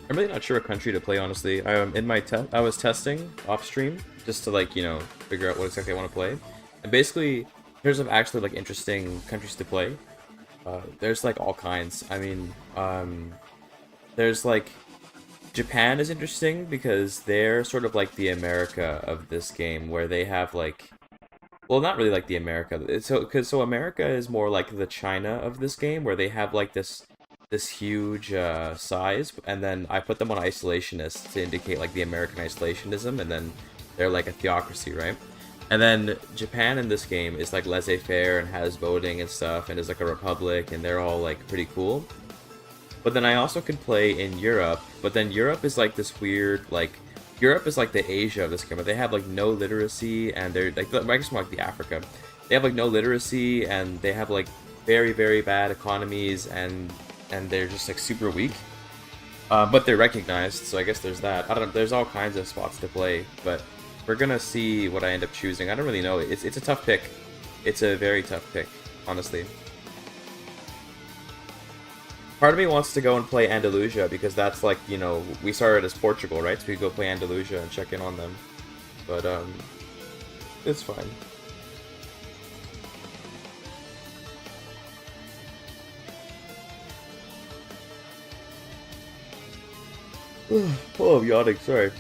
I'm really not sure what country to play, honestly. In my I was testing off stream just to like, figure out what exactly I want to play. And basically, in terms of actually like interesting countries to play, there's like all kinds. I mean, there's like Japan is interesting because they're sort of like the America of this game, where they have like, well, not really like the America. So America is more like the China of this game, where they have like this huge size, and then I put them on isolationists to indicate like the American isolationism, and then they're like a theocracy, right? And then Japan in this game is like laissez-faire and has voting and stuff, and is like a republic, and they're all like pretty cool. But then I also could play in Europe, but then Europe is like this weird, like, Europe is like the Asia of this game, but they have like no literacy, and they're like, I guess more like the Africa. They have like no literacy, and they have like very, very bad economies, and they're just like super weak. But they're recognized, so I guess there's that. I don't know, there's all kinds of spots to play, but we're gonna see what I end up choosing. I don't really know. It's a tough pick. It's a very tough pick, honestly. Part of me wants to go and play Andalusia because that's like, we started as Portugal, right? So we could go play Andalusia and check in on them. But, it's fine. Oh, I'm yawning, sorry.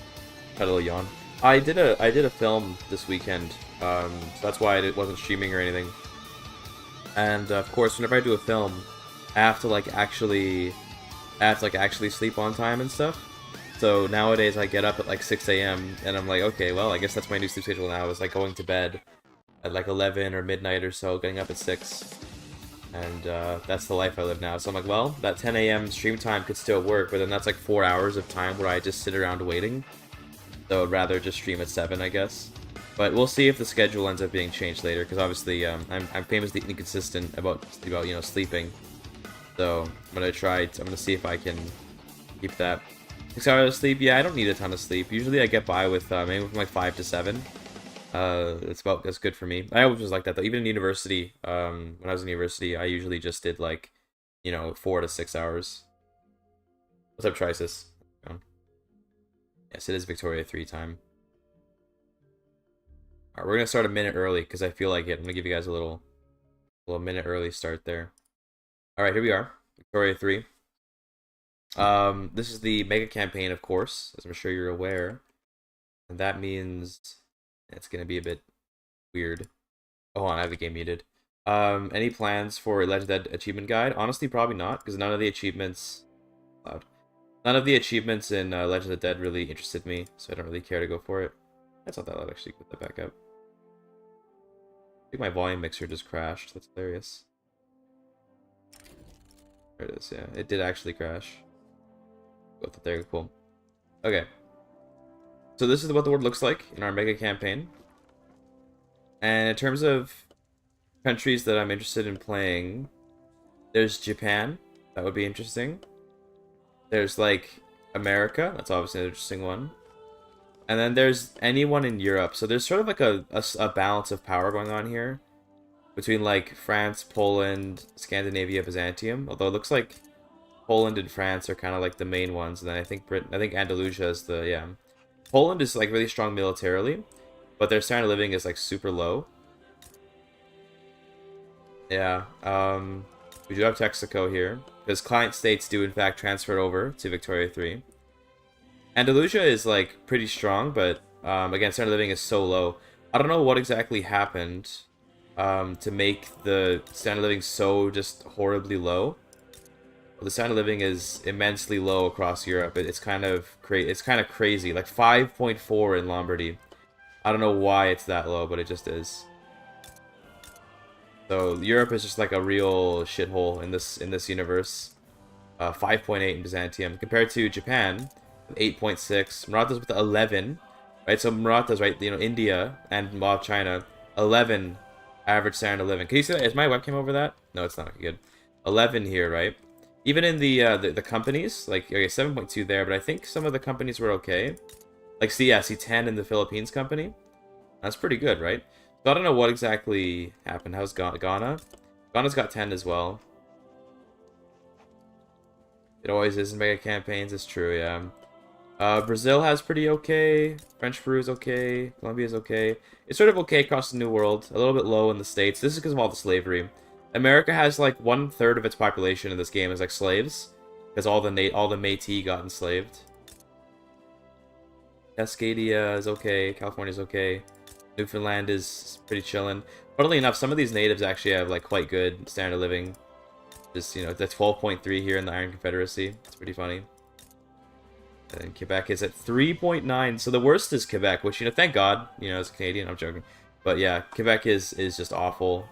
Had a little yawn. I did a film this weekend, so that's why it wasn't streaming or anything. And of course, whenever I do a film, I have to actually sleep on time and stuff. So nowadays I get up at like 6 a.m. and I'm like, okay, well, I guess that's my new sleep schedule now, is like going to bed at like 11 or midnight or so, getting up at 6. And that's the life I live now. So I'm like, well, that 10 a.m. stream time could still work, but then that's like 4 hours of time where I just sit around waiting. So I'd rather just stream at 7, I guess. But we'll see if the schedule ends up being changed later, because obviously I'm famously inconsistent about sleeping. So I'm gonna see if I can keep that 6 hours of sleep. Yeah, I don't need a ton of sleep. Usually I get by with maybe from like 5 to 7. That's good for me. I always was like that though. Even in university, when I was in university, I usually just did like, 4 to 6 hours. What's up, Trisis? Oh. Yes, it is Victoria 3 time. Alright, we're gonna start a minute early because I feel like it. I'm gonna give you guys a little minute early start there. Alright, here we are. Victoria 3. This is the mega campaign, of course, as I'm sure you're aware. And that means it's gonna be a bit weird. Oh, hold on, I have the game muted. Any plans for a Legend of Dead achievement guide? Honestly, probably not, because none of the achievements... Loud. None of the achievements in Legend of Dead really interested me, so I don't really care to go for it. That's not that loud, actually. Put that back up. I think my volume mixer just crashed. That's hilarious. There it is, yeah. It did actually crash. Go there, cool. Okay. So this is what the world looks like in our mega campaign. And in terms of countries that I'm interested in playing, there's Japan. That would be interesting. There's like America. That's obviously an interesting one. And then there's anyone in Europe. So there's sort of like a balance of power going on here between like France, Poland, Scandinavia, Byzantium. Although it looks like Poland and France are kind of like the main ones. And then I think Andalusia is the, yeah. Poland is like really strong militarily, but their standard of living is like super low. Yeah, we do have Texaco here, because client states do in fact transfer over to Victoria 3. Andalusia is like pretty strong, but again, standard of living is so low. I don't know what exactly happened to make the standard of living so just horribly low. The standard of living is immensely low across Europe. It's kind of crazy, like 5.4 in Lombardy. I don't know why it's that low, but it just is. So Europe is just like a real shithole in this universe. 5.8 in Byzantium compared to Japan, 8.6. Maratha's with 11, right? So Maratha's right. India and China, 11 average standard of living. Can you see that? Is my webcam over that? No, it's not good. 11 here, right? Even in the companies, like, okay, 7.2 there, but I think some of the companies were okay. Like, see 10 in the Philippines company. That's pretty good, right? So I don't know what exactly happened. How's Ghana? Ghana's got 10 as well. It always is in mega campaigns. It's true, yeah. Brazil has pretty okay. French Peru is okay. Colombia is okay. It's sort of okay across the New World. A little bit low in the States. This is because of all the slavery. America has like 1/3 of its population in this game is like slaves, because all the Métis got enslaved. Cascadia is okay. California is okay. Newfoundland is pretty chillin'. Funnily enough, some of these natives actually have like quite good standard of living. Just, you know, the 12.3 here in the Iron Confederacy. It's pretty funny. And Quebec is at 3.9. So the worst is Quebec, which, you know, thank God, you know, as a Canadian, I'm joking. But yeah, Quebec is just awful.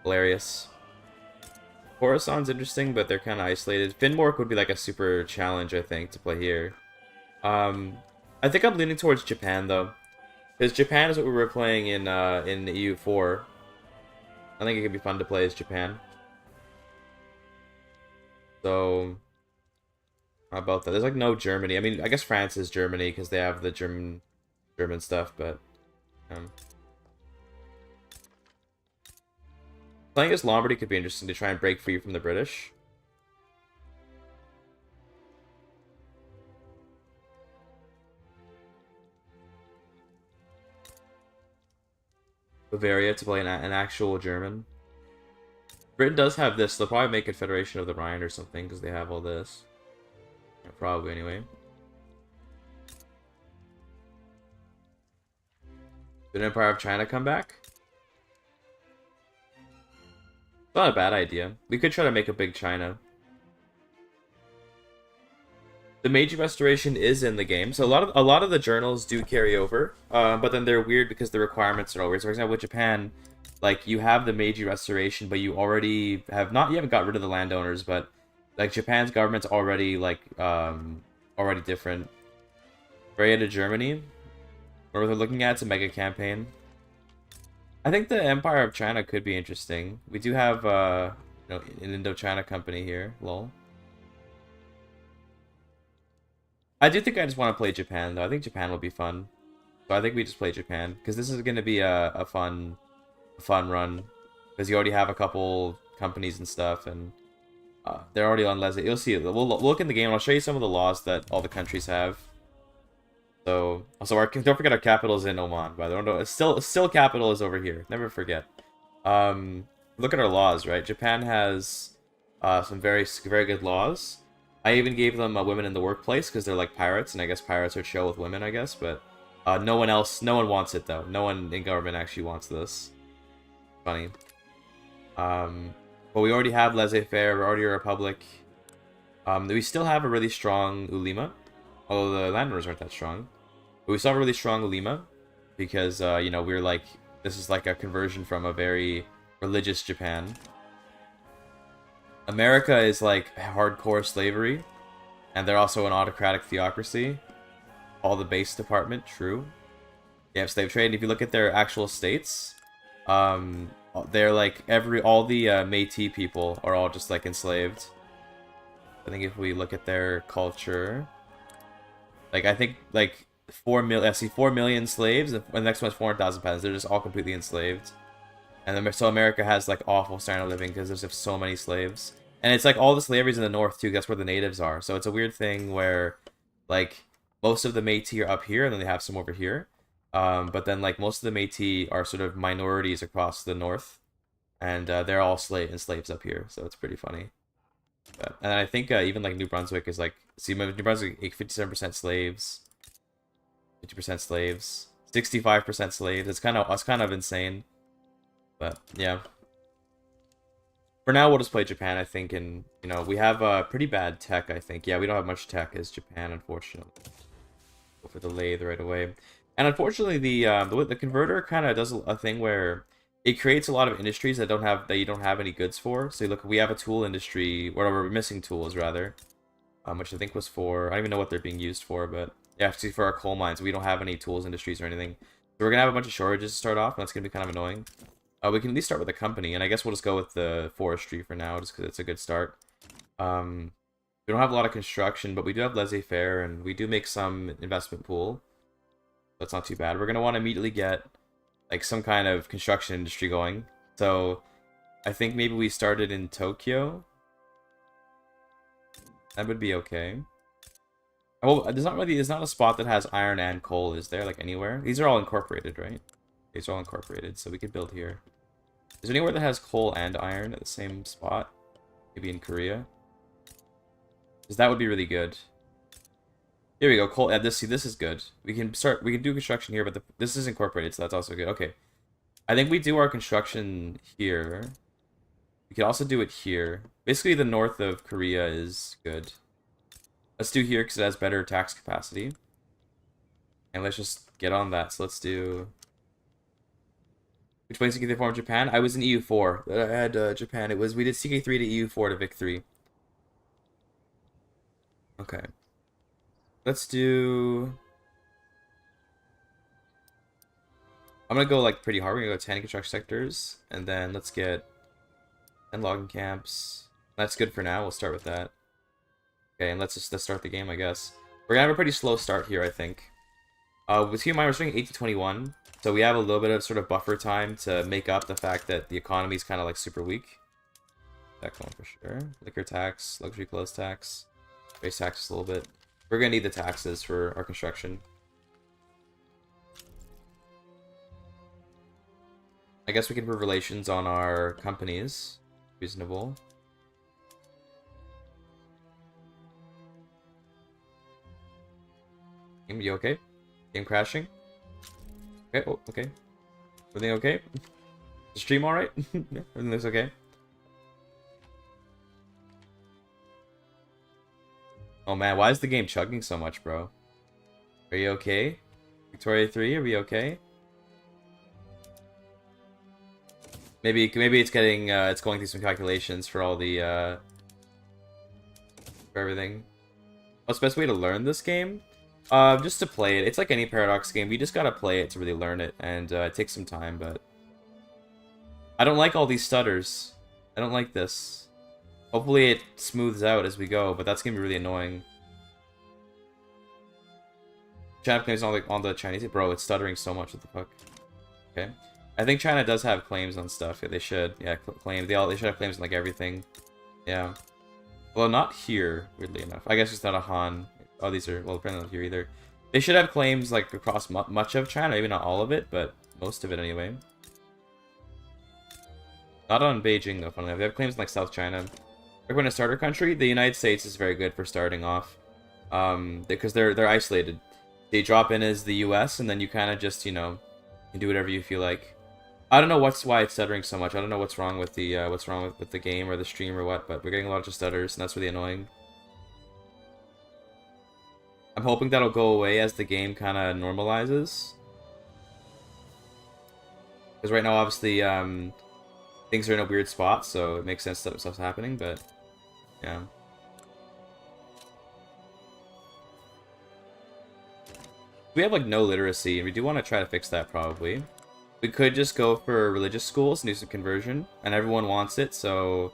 Hilarious. Coruscant's interesting, but they're kind of isolated. Finmork would be like a super challenge, I think, to play here. I think I'm leaning towards Japan, though. Because Japan is what we were playing in EU4. I think it could be fun to play as Japan. So, how about that? There's like no Germany. I mean, I guess France is Germany because they have the German stuff, but playing as Lombardy could be interesting to try and break free from the British. Bavaria to play an actual German. Britain does have this. They'll probably make Confederation of the Rhine or something because they have all this. Yeah, probably, anyway. Did Empire of China come back? Not a bad idea. We could try to make a big China. The Meiji Restoration is in the game, so a lot of the journals do carry over, but then they're weird because the requirements are all weird. So, for example, with Japan, like you have the Meiji Restoration, but you already have not. You haven't got rid of the landowners, but like Japan's government's already like already different. Right to Germany, where they're looking at it's a mega campaign. I think the Empire of China could be interesting. We do have you know, an Indochina company here. Lol. I do think I just want to play Japan, though. I think Japan will be fun. So I think we just play Japan, because this is going to be a fun run. Because you already have a couple companies and stuff, and they're already on Leslie. You'll see. We'll look in the game, and I'll show you some of the laws that all the countries have. So, also, don't forget our capital is in Oman, by the way. No, it's still capital is over here. Never forget. Look at our laws, right? Japan has some very good laws. I even gave them women in the workplace because they're like pirates, and I guess pirates are chill with women, I guess. But no one wants it, though. No one in government actually wants this. Funny. But we already have laissez-faire. We're already a republic. We still have a really strong Ulema, although the landowners aren't that strong. But we still have a really strong Ulema because you know, we're like, this is like a conversion from a very religious Japan. America is like hardcore slavery, and they're also an autocratic theocracy. All the base department, true. They have slave trade. And if you look at their actual states, they're like all the Métis people are all just like enslaved. I think if we look at their culture, like I think like 4 million. I see 4 million slaves, and the next one's 400,000 peasants. They're just all completely enslaved. And then, so America has like awful standard of living because there's just so many slaves. And it's like all the slavery's in the north too. That's where the natives are. So it's a weird thing where like most of the Métis are up here and then they have some over here. But then like most of the Métis are sort of minorities across the north. And they're all slaves up here. So it's pretty funny. And I think even like New Brunswick is like, see, New Brunswick 57% slaves, 50% slaves, 65% slaves. It's kind of insane. But yeah, for now we'll just play Japan, I think, and you know we have pretty bad tech. I think, yeah, we don't have much tech as Japan, unfortunately. Go for the lathe right away, and unfortunately the converter kind of does a thing where it creates a lot of industries that you don't have any goods for. So look, we have a tool industry, where we're missing tools rather, which I think was for, I don't even know what they're being used for, but yeah, see, for our coal mines, we don't have any tools industries or anything. So we're gonna have a bunch of shortages to start off, and that's gonna be kind of annoying. We can at least start with a company, and I guess we'll just go with the forestry for now, just because it's a good start. We don't have a lot of construction, but we do have laissez-faire, and we do make some investment pool. That's not too bad. We're going to want to immediately get like some kind of construction industry going. So I think maybe we started in Tokyo. That would be okay. Oh, there's not a spot that has iron and coal, is there? Like anywhere? These are all incorporated, right? These are all incorporated, so we could build here. Is there anywhere that has coal and iron at the same spot? Maybe in Korea? Because that would be really good. Here we go. Coal. See, this is good. We can do construction here, but this is incorporated, so that's also good. Okay. I think we do our construction here. We could also do it here. Basically, the north of Korea is good. Let's do here because it has better tax capacity. And let's just get on that. So let's do... Which place did you form Japan? I was in EU4. I had Japan. We did CK3 to EU4 to Vic3. Okay. Let's do... I'm gonna go like pretty hard. We're gonna go 10 construction sectors. And then let's get 10 logging camps. That's good for now. We'll start with that. Okay, and let's start the game, I guess. We're gonna have a pretty slow start here, I think. With keep in mind, we're starting 8 to 21. So we have a little bit of sort of buffer time to make up the fact that the economy is kind of like super weak. That going for sure. Liquor tax, luxury clothes tax, race taxes a little bit. We're gonna need the taxes for our construction. I guess we can put relations on our companies. Reasonable. Game, you okay? Game crashing? Okay, oh, okay. Everything okay? The stream alright? Yeah, everything looks okay. Oh man, why is the game chugging so much, bro? Are you okay? Victoria 3, are we okay? Maybe it's getting it's going through some calculations for all the for everything. What's the best way to learn this game? Just to play it. It's like any Paradox game. You just gotta play it to really learn it, and it takes some time, but... I don't like all these stutters. I don't like this. Hopefully it smooths out as we go, but that's gonna be really annoying. China claims on the Chinese... Bro, it's stuttering so much. What the fuck? Okay. I think China does have claims on stuff. Yeah, they should. Yeah, claim. They should have claims on, like, everything. Yeah. Well, not here, weirdly enough. I guess it's not a Han. Oh, these are... Well, apparently not here either. They should have claims, like, across much of China. Maybe not all of it, but most of it anyway. Not on Beijing, though, funnily enough. They have claims in, like, South China. Recommend a starter country? The United States is very good for starting off. Because they're isolated. They drop in as the US, and then you kind of just, you know, can do whatever you feel like. I don't know why it's stuttering so much. I don't know what's wrong with the with the game or the stream or what, but we're getting a lot of stutters, and that's really annoying. I'm hoping that'll go away as the game kind of normalizes. Because right now, obviously, things are in a weird spot, so it makes sense that stuff's happening, but yeah. We have like no literacy, and we do want to try to fix that probably. We could just go for religious schools and do some conversion, and everyone wants it, so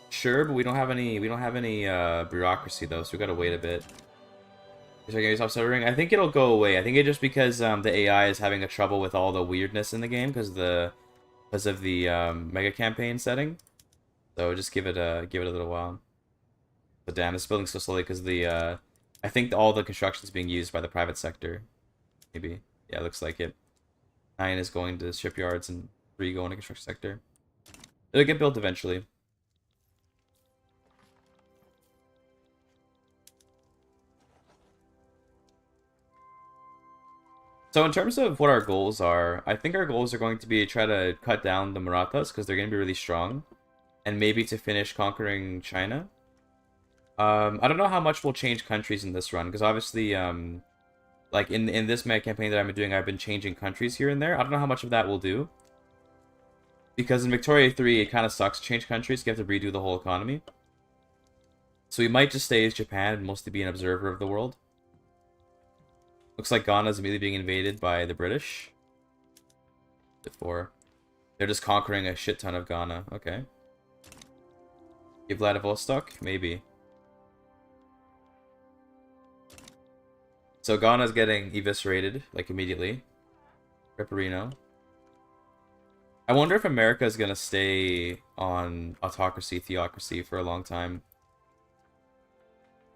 sure. But we don't have any bureaucracy though, so we gotta wait a bit. Is it gonna stop stuttering? I think it'll go away. I think it's just because the AI is having a trouble with all the weirdness in the game because of the mega campaign setting. So just give it a little while. But damn, it's building so slowly because the I think all the construction is being used by the private sector. Maybe, yeah, it looks like it. 9 is going to shipyards and 3 going to construction sector. It'll get built eventually. So in terms of what our goals are, I think our goals are going to be to try to cut down the Marathas because they're going to be really strong. And maybe to finish conquering China. I don't know how much we'll change countries in this run because obviously like in this mega campaign that I've been doing, I've been changing countries here and there. I don't know how much of that we'll do. Because in Victoria 3, it kind of sucks to change countries. You have to redo the whole economy. So we might just stay as Japan and mostly be an observer of the world. Looks like Ghana is immediately being invaded by the British. Before. They're just conquering a shit ton of Ghana. Okay. Give Vladivostok? Maybe. So Ghana's getting eviscerated, like, immediately. Ripperino. I wonder if America is gonna stay on autocracy, theocracy for a long time.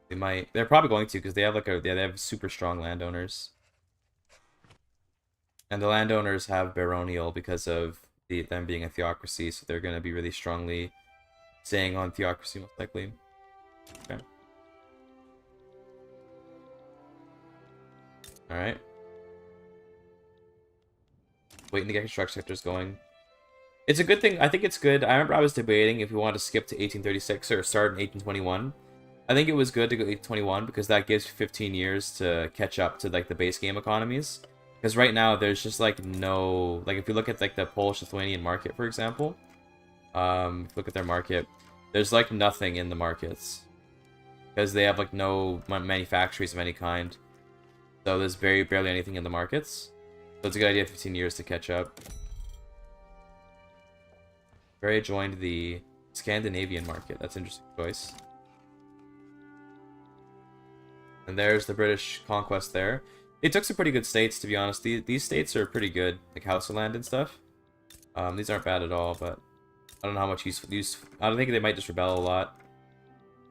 They might. They're probably going to because they have like a they have super strong landowners, and the landowners have baronial because of them being a theocracy. So they're going to be really strongly staying on theocracy most likely. Okay. All right. Waiting to get construction sectors going. It's a good thing. I think it's good. I remember I was debating if we wanted to skip to 1836 or start in 1821. I think it was good to go 1821 because that gives 15 years to catch up to like the base game economies. Because right now there's just like no like if you look at like the Polish-Lithuanian market, for example, if you look at their market, there's like nothing in the markets because they have like no manufactories of any kind. So there's barely anything in the markets. So it's a good idea 15 years to catch up. Very joined the Scandinavian market. That's an interesting choice. And there's the British conquest there. They took some pretty good states, to be honest. These states are pretty good, like Hausaland and stuff. These aren't bad at all, but I don't know how much use. I don't think they might just rebel a lot.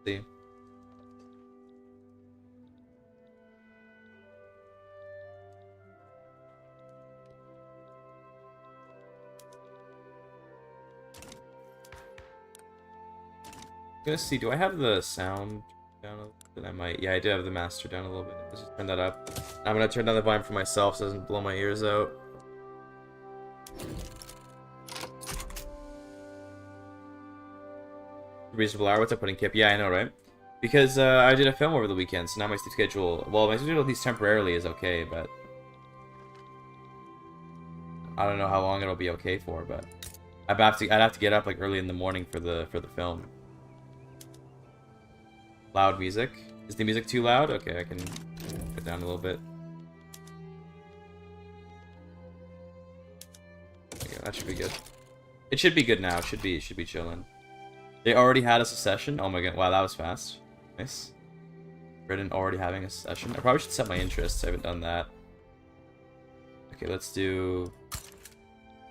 See. I'm gonna see, do I have the sound down a little bit? I might. Yeah, I do have the master down a little bit. Let's just turn that up. I'm gonna turn down the volume for myself so it doesn't blow my ears out. Reasonable hour. What's up, Pudding Kip? Yeah, I know, right? Because I did a film over the weekend, so now my sleep schedule. Well, my sleep schedule at least temporarily is okay, but I don't know how long it'll be okay for. But I'd have to get up like early in the morning for the film. Loud music. Is the music too loud? Okay, I can put it down a little bit. Okay, that should be good. It should be good now. It should be chilling. They already had a secession. Oh my god! Wow, that was fast. Nice. Britain already having a session. I probably should set my interests. I haven't done that. Okay, let's do...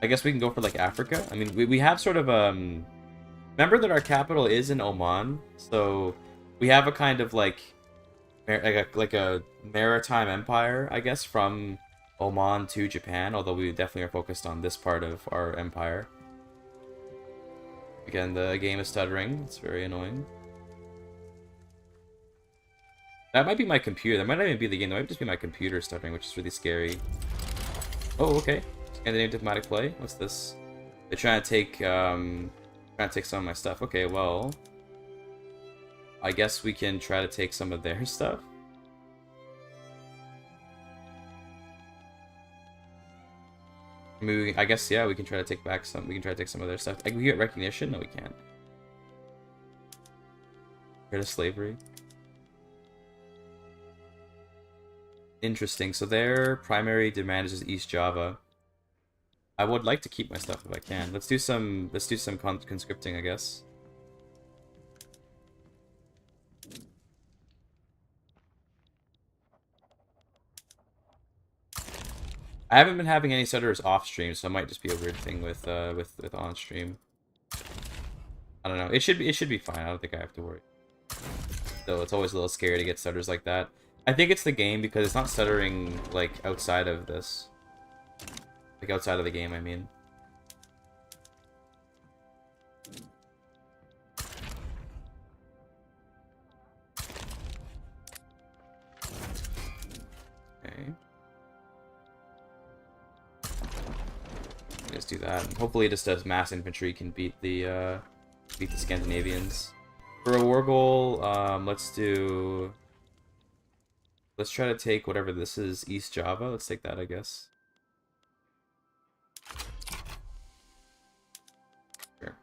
I guess we can go for, like, Africa. I mean, we have sort of, remember that our capital is in Oman, so we have a kind of, like a maritime empire, I guess, from Oman to Japan, although we definitely are focused on this part of our empire. Again, the game is stuttering. It's very annoying. That might be my computer. That might not even be the game. That might just be my computer stuttering, which is really scary. Oh, okay. Scandinavian diplomatic play. What's this? They're trying to take some of my stuff. Okay, well, I guess we can try to take some of their stuff. I guess, yeah, we can try to take back some. We can try to take some of their stuff. Like, we get recognition? No, we can't. Rid of slavery. Interesting. So their primary demand is East Java. I would like to keep my stuff if I can. Let's do some conscripting, I guess. I haven't been having any settlers off stream, so it might just be a weird thing with on stream. I don't know. It should be fine. I don't think I have to worry. Though it's always a little scary to get stutters like that. I think it's the game because it's not stuttering like outside of this. Like outside of the game, I mean. Okay. Let's do that. Hopefully just as mass infantry can beat the Scandinavians. For a war goal, let's try to take whatever this is, East Java. Let's take that, I guess. Sure.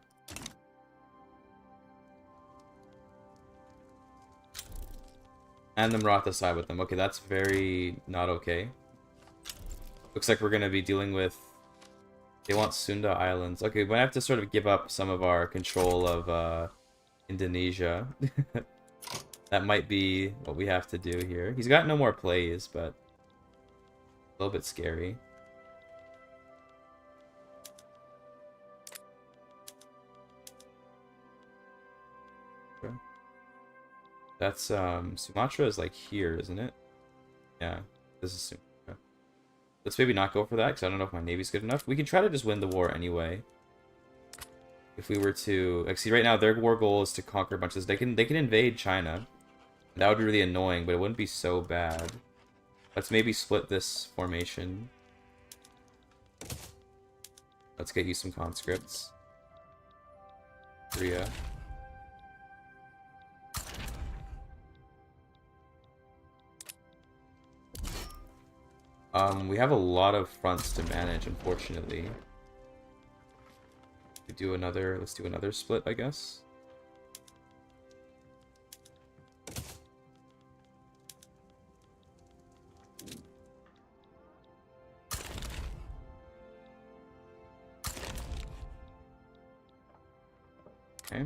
And the Maratha side with them. Okay, that's very not okay. Looks like we're gonna be dealing with... They want Sunda Islands. Okay, we have to sort of give up some of our control of Indonesia. That might be what we have to do here. He's got no more plays, but a little bit scary. Okay. That's Sumatra is like here, isn't it? Yeah, this is Sumatra. Let's maybe not go for that because I don't know if my navy's good enough. We can try to just win the war anyway. If we were to, like, see right now their war goal is to conquer a bunch of this. They can invade China. That would be really annoying, but it wouldn't be so bad. Let's maybe split this formation. Let's get you some conscripts. Korea. We have a lot of fronts to manage, unfortunately. Let's do another split, I guess. Okay.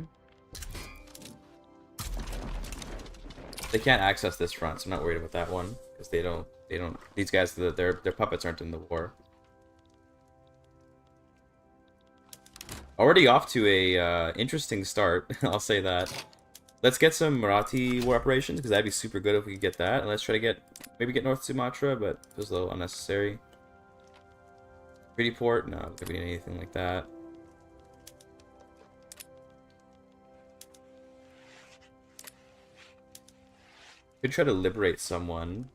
They can't access this front, so I'm not worried about that one because they don't. These guys, their puppets aren't in the war. Already off to a interesting start. I'll say that. Let's get some Marathi war operations because that'd be super good if we could get that. And let's try to maybe get North Sumatra, but it was a little unnecessary. Treaty port? No, it could be anything like that. Could try to liberate someone.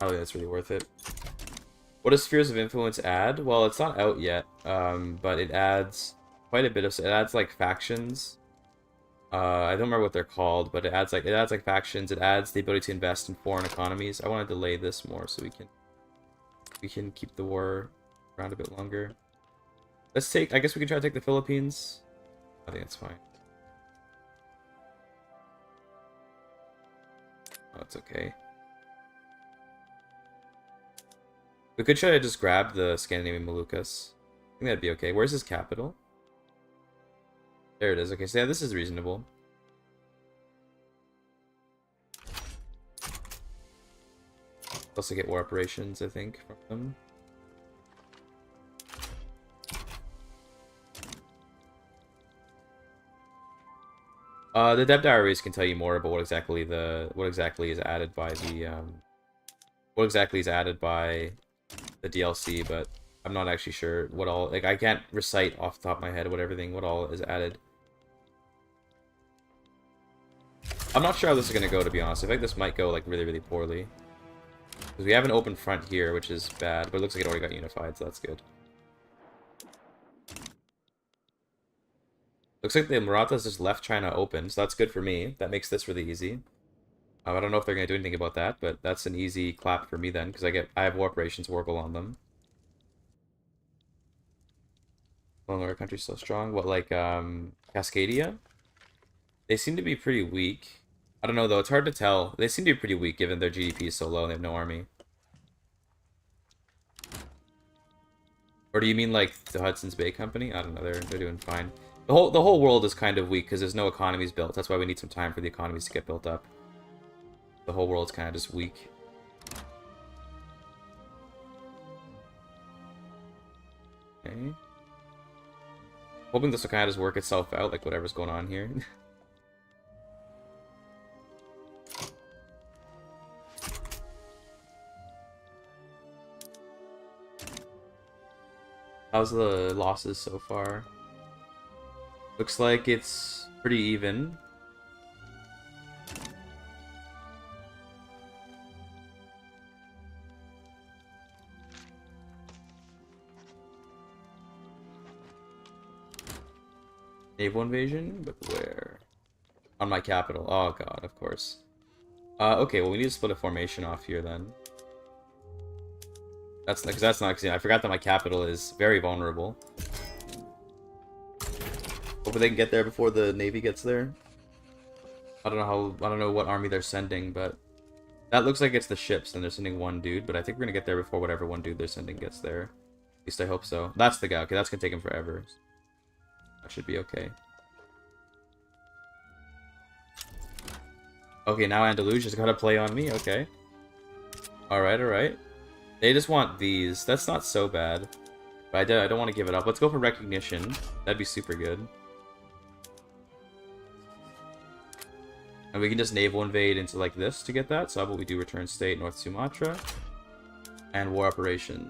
I don't think that's really worth it. What does Spheres of Influence add? Well, it's not out yet, but it adds quite a bit of. It adds like factions. I don't remember what they're called, but it adds like factions. It adds the ability to invest in foreign economies. I want to delay this more so we can keep the war around a bit longer. Let's take. I guess we can try to take the Philippines. I think that's fine. Oh, it's okay. We could try to just grab the Scandinavian Moluccas. I think that'd be okay. Where's his capital? There it is. Okay, so yeah, this is reasonable. Also get war operations, I think, from them. The dev diaries can tell you more about what exactly is added by the DLC, but I'm not actually sure what all, like, I can't recite off the top of my head what all is added. I'm not sure how this is gonna go, to be honest. I think this might go like really, really poorly. Because we have an open front here, which is bad, but it looks like it already got unified, so that's good. Looks like the Marathas just left China open, so that's good for me. That makes this really easy. I don't know if they're gonna do anything about that, but that's an easy clap for me then, because I have war operations Wargle on them. Well, our country's so strong. What, like Cascadia? They seem to be pretty weak. I don't know though, it's hard to tell. They seem to be pretty weak given their GDP is so low and they have no army. Or do you mean like the Hudson's Bay Company? I don't know, they're doing fine. The whole world is kind of weak because there's no economies built. That's why we need some time for the economies to get built up. The whole world's kind of just weak. Okay. Hoping this will kind of just work itself out, like whatever's going on here. How's the losses so far? Looks like it's pretty even. Naval invasion? But where? On my capital. Oh god, of course. Okay, well we need to split a formation off here then. That's not. I forgot that my capital is very vulnerable. Hopefully they can get there before the navy gets there. I don't know what army they're sending, but that looks like it's the ships, and they're sending one dude. But I think we're gonna get there before whatever one dude they're sending gets there. At least I hope so. That's the guy. Okay, that's gonna take him forever. That should be okay. Okay, now Andalusia's gotta play on me. Okay. Alright, alright. They just want these. That's not so bad. But I don't want to give it up. Let's go for recognition. That'd be super good. And we can just naval invade into like this to get that. So how about we do return state North Sumatra and war operation.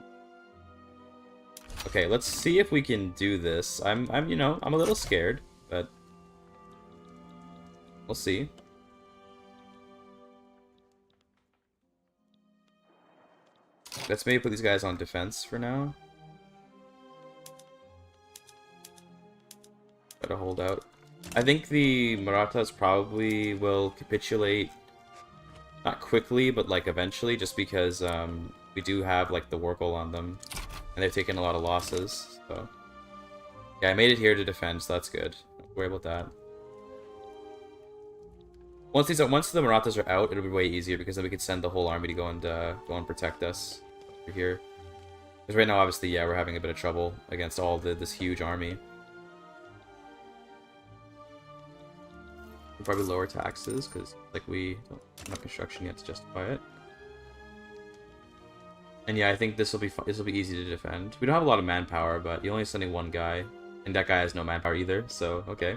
Okay, let's see if we can do this. I'm you know, I'm a little scared, but we'll see. Let's maybe put these guys on defense for now. Gotta hold out. I think the Marathas probably will capitulate, not quickly, but like eventually, just because we do have like the Wargle on them, and they've taken a lot of losses. So yeah, I made it here to defend, so that's good. Don't worry about that. Once the Marathas are out, it'll be way easier because then we can send the whole army to go and protect us over here. Because right now, obviously, yeah, we're having a bit of trouble against all this huge army. We'll probably lower taxes because like we don't have enough construction yet to justify it. And yeah, I think this will be easy to defend. We don't have a lot of manpower, but you're only sending one guy, and that guy has no manpower either. So okay.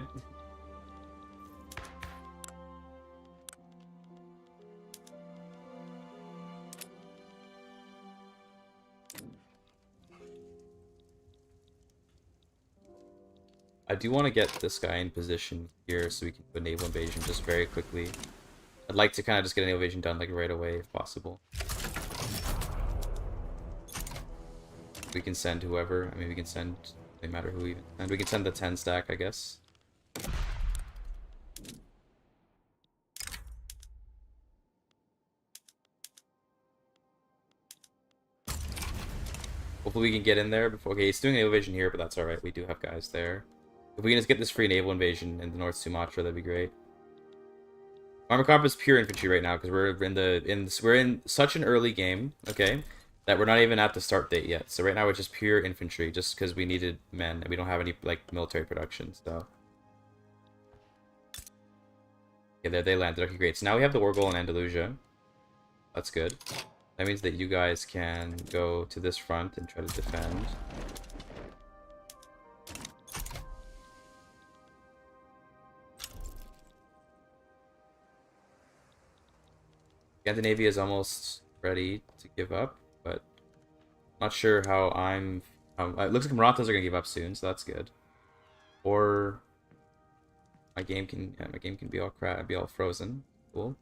I do want to get this guy in position here so we can do a naval invasion just very quickly. I'd like to kind of just get a naval invasion done like right away if possible. We can send whoever. I mean, we can send, no matter who even. And we can send the 10 stack, I guess. Hopefully we can get in there before. Okay, he's doing a naval invasion here, but that's alright. We do have guys there. If we can just get this free naval invasion in the North Sumatra, that'd be great. Armor Corp is pure infantry right now because we're in such an early game, okay, that we're not even at the start date yet. So right now we're just pure infantry, just because we needed men and we don't have any like military production. So okay, there they landed. Okay, great. So now we have the war goal in Andalusia. That's good. That means that you guys can go to this front and try to defend. Scandinavia is almost ready to give up, but not sure how I'm. It looks like Marathas are gonna give up soon, so that's good. Or my game can be all frozen. Cool.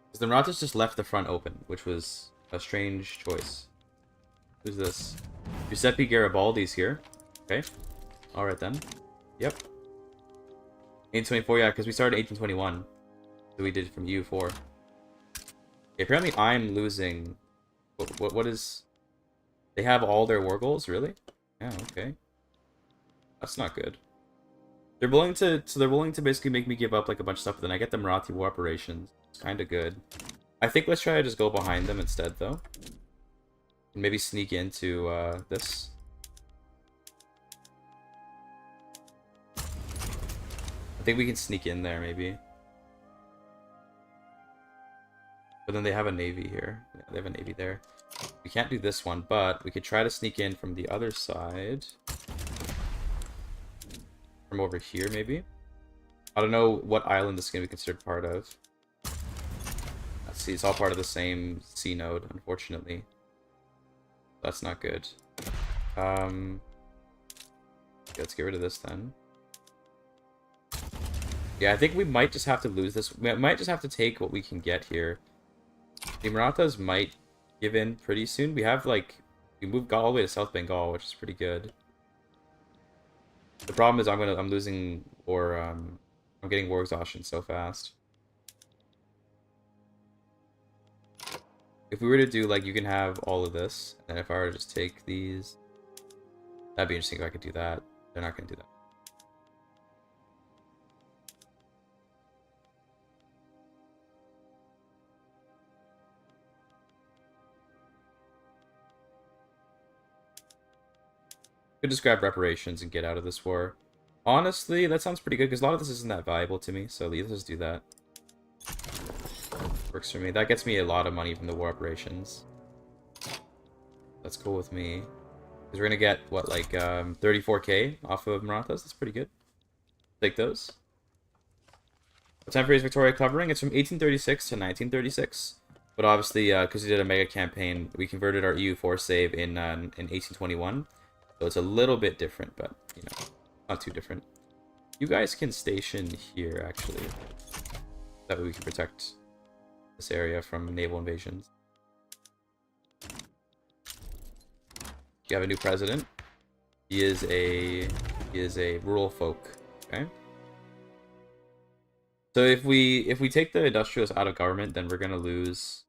Because the Marathas just left the front open, which was a strange choice. Who's this? Giuseppe Garibaldi's here. Okay. Alright then. Yep. 1824, yeah, because we started 1821. So we did from EU4. Okay, apparently I'm losing. What is. They have all their war goals, really? Yeah, okay. That's not good. They're willing to. So they're willing to basically make me give up like a bunch of stuff, but then I get the Marathi war operations. It's kind of good. I think let's try to just go behind them instead, though. And maybe sneak into this. I think we can sneak in there, maybe. But then they have a navy here. Yeah, they have a navy there. We can't do this one, but we could try to sneak in from the other side. From over here, maybe? I don't know what island this is going to be considered part of. Let's see, it's all part of the same sea node, unfortunately. That's not good. Let's get rid of this then. Yeah, I think we might just have to lose this. We might just have to take what we can get here. The Marathas might give in pretty soon. We have, like... We moved all the way to South Bengal, which is pretty good. The problem is I'm losing... Or, I'm getting war exhaustion so fast. If we were to do, like, you can have all of this. And if I were to just take these... That'd be interesting if I could do that. They're not going to do that. Could just grab reparations and get out of this war. Honestly, that sounds pretty good, because a lot of this isn't that valuable to me, so let's just do that. Works for me. That gets me a lot of money from the war operations. That's cool with me. Because we're gonna get, what, like, 34k off of Marathas? That's pretty good. Take those. What time period is Victoria covering? It's from 1836 to 1936. But obviously, because we did a mega campaign, we converted our EU4 save in 1821. So it's a little bit different, but, you know, not too different. You guys can station here, actually. That way we can protect this area from naval invasions. You have a new president. He is a rural folk. Okay. So if we take the industrialists out of government, then we're gonna lose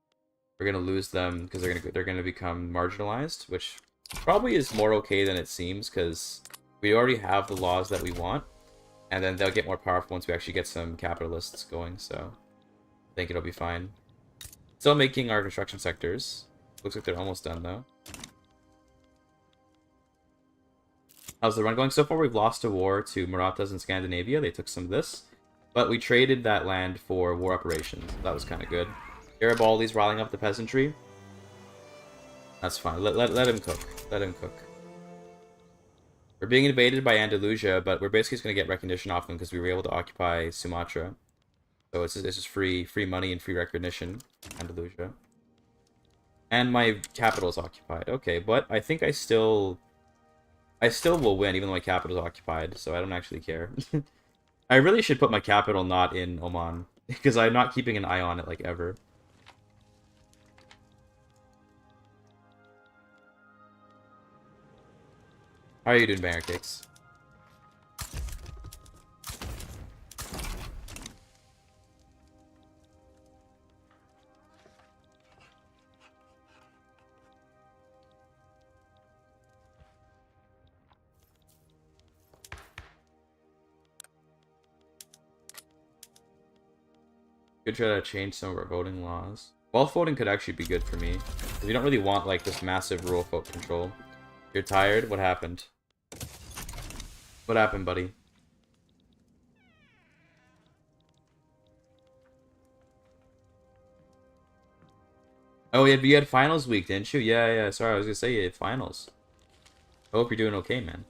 them because they're gonna become marginalized, which probably is more okay than it seems because we already have the laws that we want, and then they'll get more powerful once we actually get some capitalists going. So I think it'll be fine. Still making our construction sectors. Looks like they're almost done though. How's the run going? So far, we've lost a war to Marathas in Scandinavia. They took some of this. But we traded that land for war operations. That was kind of good. Garibaldi's riling up the peasantry. That's fine. Let him cook. Let him cook. We're being invaded by Andalusia, but we're basically just going to get recognition off them because we were able to occupy Sumatra. So it's just free money and free recognition. Andalusia. And my capital is occupied. Okay, but I think I still will win, even though my capital is occupied, so I don't actually care. I really should put my capital not in Oman, because I'm not keeping an eye on it, like, ever. How are you doing, Banger Cakes? Could try to change some of our voting laws. Wealth voting could actually be good for me. Because we don't really want, like, this massive rural folk control. You're tired? What happened? What happened, buddy? Oh, yeah, you had finals week, didn't you? Yeah, sorry, I was gonna say you had finals. I hope you're doing okay, man.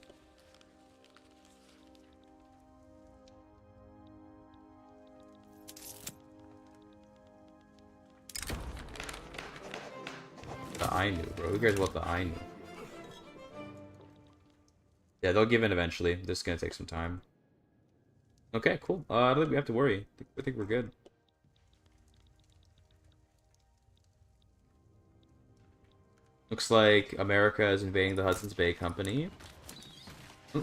The Ainu, bro. Who cares about the Ainu? Yeah, they'll give in eventually. This is gonna take some time. Okay, cool. I don't think we have to worry. I think we're good. Looks like America is invading the Hudson's Bay Company.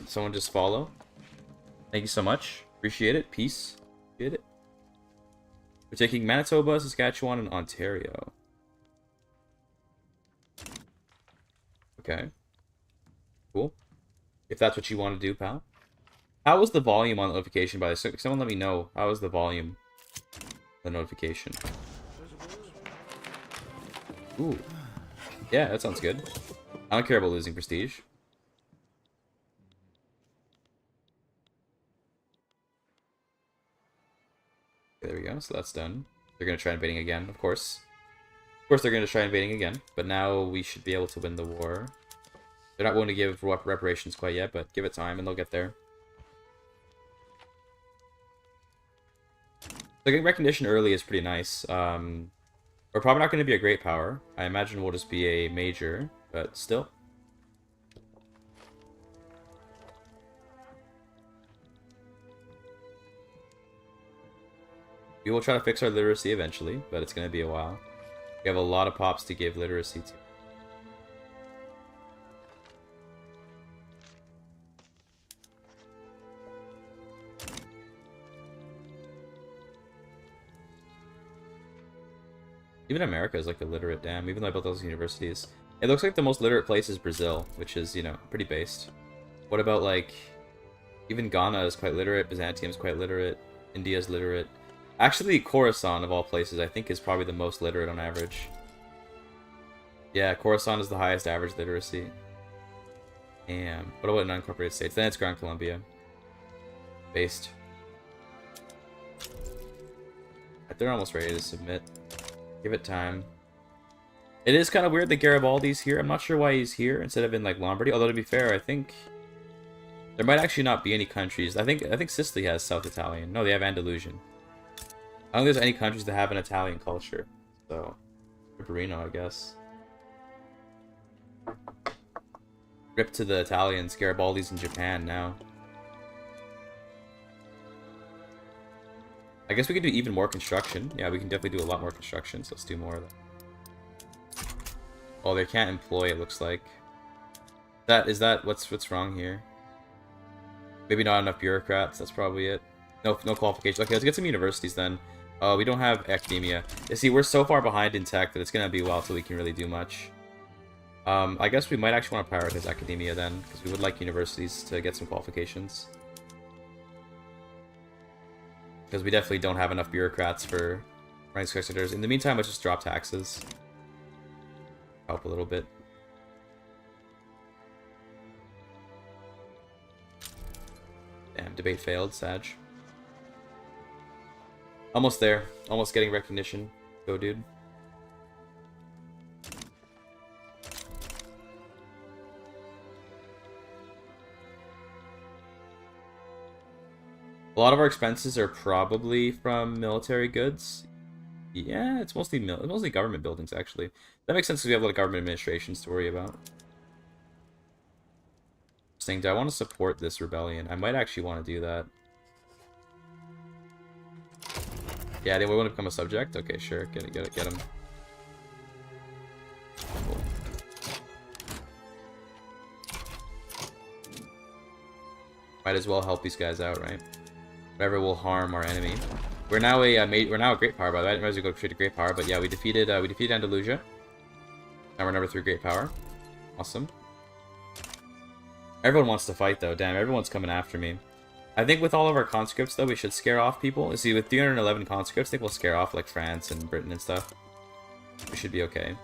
Someone just follow. Thank you so much. Appreciate it. Peace. Appreciate it. We're taking Manitoba, Saskatchewan, and Ontario. Okay. Cool. If that's what you want to do, pal. How was the volume on the notification, by the way? Someone let me know. How was the volume? The notification. Ooh. Yeah, that sounds good. I don't care about losing prestige. Okay, there we go. So that's done. They're going to try invading again, of course. Of course they're going to try invading again. But now we should be able to win the war. They're not willing to give reparations quite yet, but give it time and they'll get there. So getting recognition early is pretty nice. We're probably not going to be a great power. I imagine we'll just be a major, but still. We will try to fix our literacy eventually, but it's going to be a while. We have a lot of pops to give literacy to. Even America is like illiterate, damn, even though I built those universities. It looks like the most literate place is Brazil, which is, you know, pretty based. What about, like, even Ghana is quite literate, Byzantium is quite literate, India is literate. Actually, Khorasan, of all places, I think is probably the most literate on average. Yeah, Khorasan is the highest average literacy. Damn. What about unincorporated states? Then it's Gran Colombia. Based. They're almost ready to submit. Give it time. It is kind of weird that Garibaldi's here. I'm not sure why he's here instead of in like Lombardy. Although to be fair, I think there might actually not be any countries. I think Sicily has South Italian. No, they have Andalusian. I don't think there's any countries that have an Italian culture. So, Barbarino, I guess. Rip to the Italians. Garibaldi's in Japan now. I guess we could do even more construction. Yeah, we can definitely do a lot more construction, so let's do more of that. Oh, they can't employ, it looks like. Is that what's wrong here? Maybe not enough bureaucrats, that's probably it. No qualifications. Okay, let's get some universities then. We don't have academia. You see, we're so far behind in tech that it's gonna be a while till we can really do much. I guess we might actually want to prioritize academia then, because we would like universities to get some qualifications. Because we definitely don't have enough bureaucrats for running successors. In the meantime, let's just drop taxes. Help a little bit. Damn, debate failed, Sag. Almost there. Almost getting recognition. Go, dude. A lot of our expenses are probably from military goods. Yeah, it's mostly government buildings, actually. That makes sense because we have a lot of government administrations to worry about. Saying, do I want to support this rebellion? I might actually want to do that. Yeah, they want to become a subject? Okay, sure. Get him. Cool. Might as well help these guys out, right? Whatever will harm our enemy. We're now a great power, by the way. I didn't realize we go straight to great power, but yeah, we defeated Andalusia. Now we're number 3 great power. Awesome. Everyone wants to fight though. Damn, everyone's coming after me. I think with all of our conscripts though, we should scare off people. You see, with 311 conscripts, I think we'll scare off like France and Britain and stuff. We should be okay.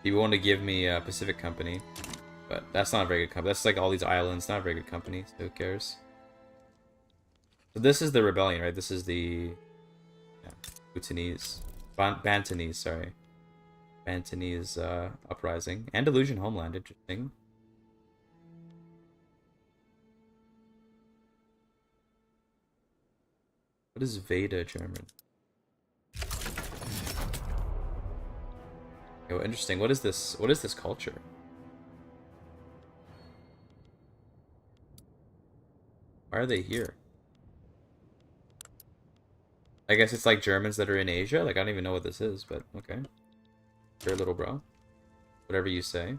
People want to give me a Pacific Company, but that's not a very good company. That's like all these islands, not a very good company, so who cares? So this is the rebellion, right? This is the Bhutanese, Bantanese, sorry. Bantanese uprising. Andalusian homeland, interesting. What is Veda German? Oh, interesting. What is this? What is this culture? Why are they here? I guess it's like Germans that are in Asia. Like, I don't even know what this is, but okay. Sure, little bro. Whatever you say.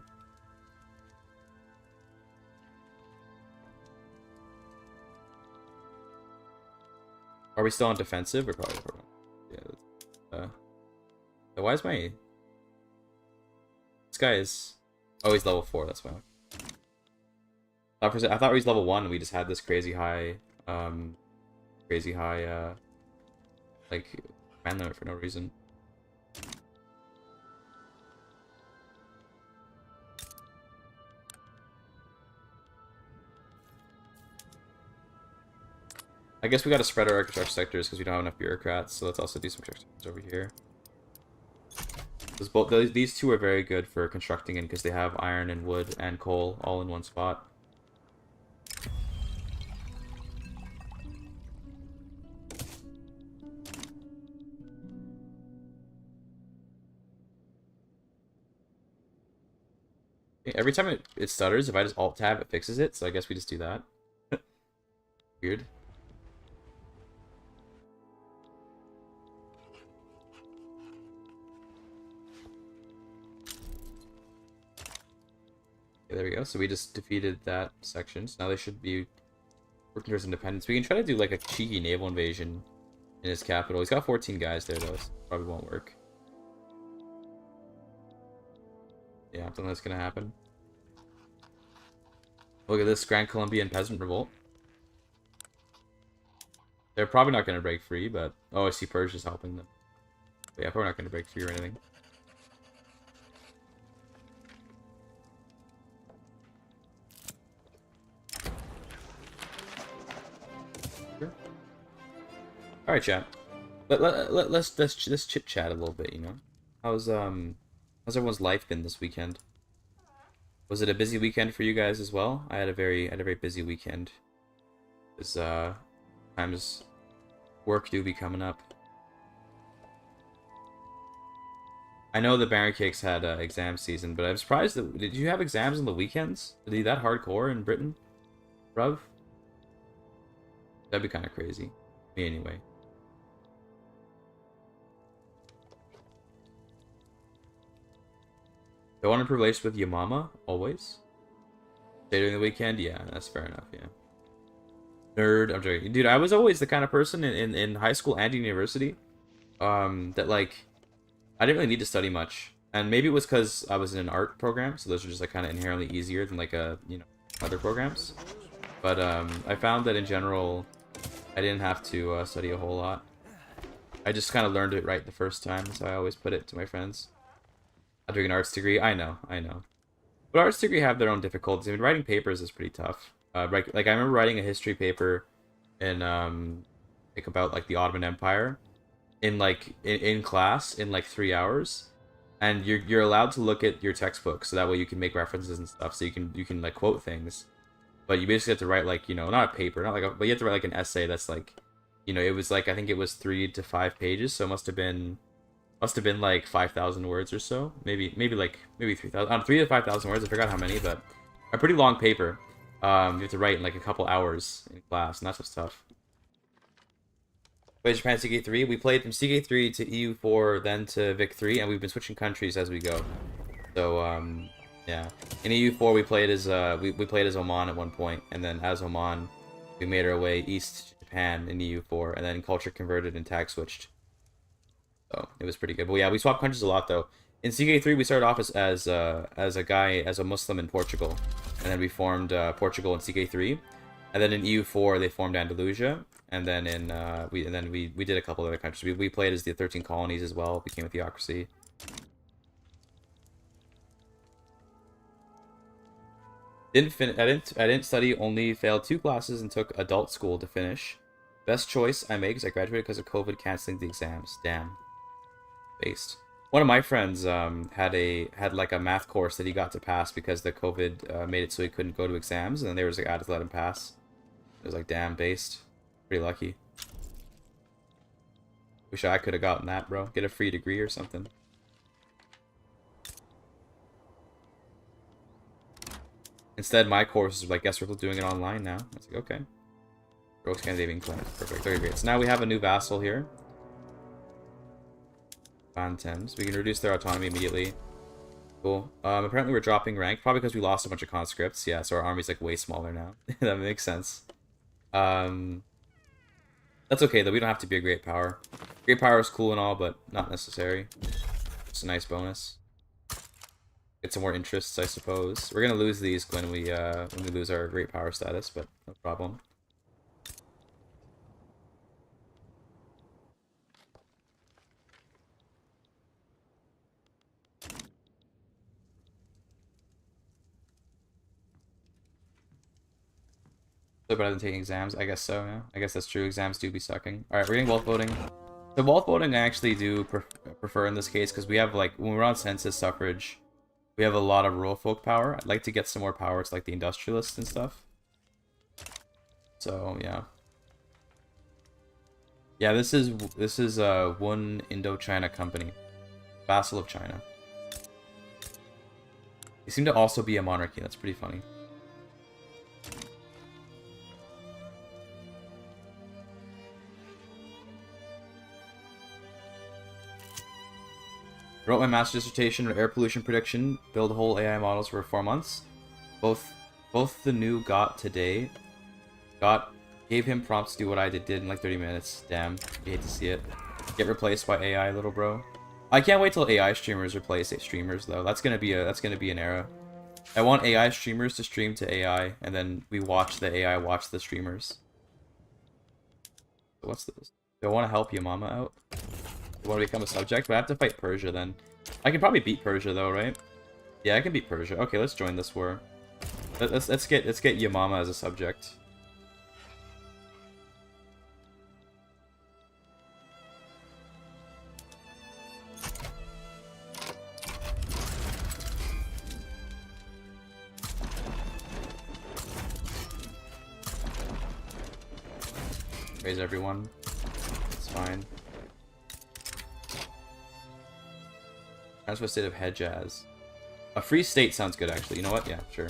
Are we still on defensive? Or probably. Yeah. Why is my... This guy is... Oh, he's level 4, that's fine. I thought he was level 1 and we just had this crazy high, like, man limit for no reason. I guess we gotta spread our construction sectors because we don't have enough bureaucrats, so let's also do some construction over here. These two are very good for constructing in because they have iron and wood and coal all in one spot. Every time it stutters, if I just alt-tab, it fixes it, so I guess we just do that. Weird. Okay, there we go. So we just defeated that section, so now they should be working towards independence. We can try to do like a cheeky naval invasion in his capital. He's got 14 guys there, though, so probably won't work. Yeah, I don't think that's gonna happen. Look at this Grand Colombian Peasant Revolt. They're probably not gonna break free, but... Oh, I see Persia's helping them. But yeah, probably not gonna break free or anything. All right, chat. Let's chit chat a little bit. You know, how's everyone's life been this weekend? Was it a busy weekend for you guys as well? I had a very busy weekend. Cause times work do be coming up. I know the Baron Cakes had exam season, but I'm surprised that did you have exams on the weekends? Are they that hardcore in Britain, bruv? That'd be kind of crazy. Me anyway. Do I want to relate with your mama always? Stay during the weekend? Yeah, that's fair enough. Yeah. Nerd. I'm joking, dude. I was always the kind of person in high school and university, that like I didn't really need to study much, and maybe it was because I was in an art program, so those are just like kind of inherently easier than like other programs. But I found that in general, I didn't have to study a whole lot. I just kind of learned it right the first time, so I always put it to my friends. I'm doing an arts degree. I know. But arts degree have their own difficulties. I mean, writing papers is pretty tough. Like I remember writing a history paper in like about like the Ottoman Empire in class in like 3 hours, and you're allowed to look at your textbook so that way you can make references and stuff, so you can like quote things, but you basically have to write like not a paper, not like but you have to write like an essay that's like it was like I think it was 3 to 5 pages, so it must have been like 5,000 words or so, maybe 3,000, 3 to 5,000 words. I forgot how many, but a pretty long paper. You have to write in like a couple hours in class, and that's what's tough. Played Japan CK3. We played from CK3 to EU4, then to Vic3, and we've been switching countries as we go. So yeah, in EU4 we played as we played as Oman at one point, and then as Oman we made our way east to Japan in EU4, and then culture converted and tag switched. So it was pretty good. But yeah, we swapped countries a lot though. In CK3 we started off as a Muslim in Portugal, and then we formed Portugal in CK3, and then in EU4 they formed Andalusia, and then we did a couple other countries. We played as the 13 colonies as well, became a theocracy. I didn't study, only failed 2 classes and took adult school to finish. Best choice I made because I graduated because of COVID canceling the exams. Damn. Based. One of my friends had like a math course that he got to pass because the COVID made it so he couldn't go to exams, and then they were like, I had to let him pass. It was like, damn, based. Pretty lucky. Wish I could have gotten that, bro. Get a free degree or something. Instead, my course is like, guess we're doing it online now. It's like, okay. Rogue Scandinavian clans. Perfect. Very great. So now we have a new vassal here. Thames. We can reduce their autonomy immediately. Cool. Apparently we're dropping rank, probably because we lost a bunch of conscripts. Yeah, so our army's like way smaller now. That makes sense. That's okay though. We don't have to be a great power. Great power is cool and all, but not necessary. It's a nice bonus. Get some more interests, I suppose. We're gonna lose these when we lose our great power status, but no problem. So better than taking exams? I guess so, yeah. I guess that's true. Exams do be sucking. Alright, we're getting wealth voting. The wealth voting I actually do prefer in this case, because we have, like, when we're on census suffrage, we have a lot of rural folk power. I'd like to get some more power to, like, the industrialists and stuff. So, yeah. Yeah, this is one Indochina company. Vassal of China. They seem to also be a monarchy. That's pretty funny. Wrote my master's dissertation on air pollution prediction, build whole AI models for 4 months. Both the new gave him prompts to do what I did in like 30 minutes. Damn, you hate to see it. Get replaced by AI, little bro. I can't wait till AI streamers replace streamers though. That's gonna be an era. I want AI streamers to stream to AI, and then we watch the AI watch the streamers. What's this? Do I want to help your mama out? Do I want to become a subject? But I have to fight Persia then. I can probably beat Persia though, right? Yeah, I can beat Persia. Okay, let's join this war. Let's get Yamama as a subject. Raise everyone. It's fine. Transfer state of Hejaz. A free state sounds good, actually. You know what? Yeah, sure.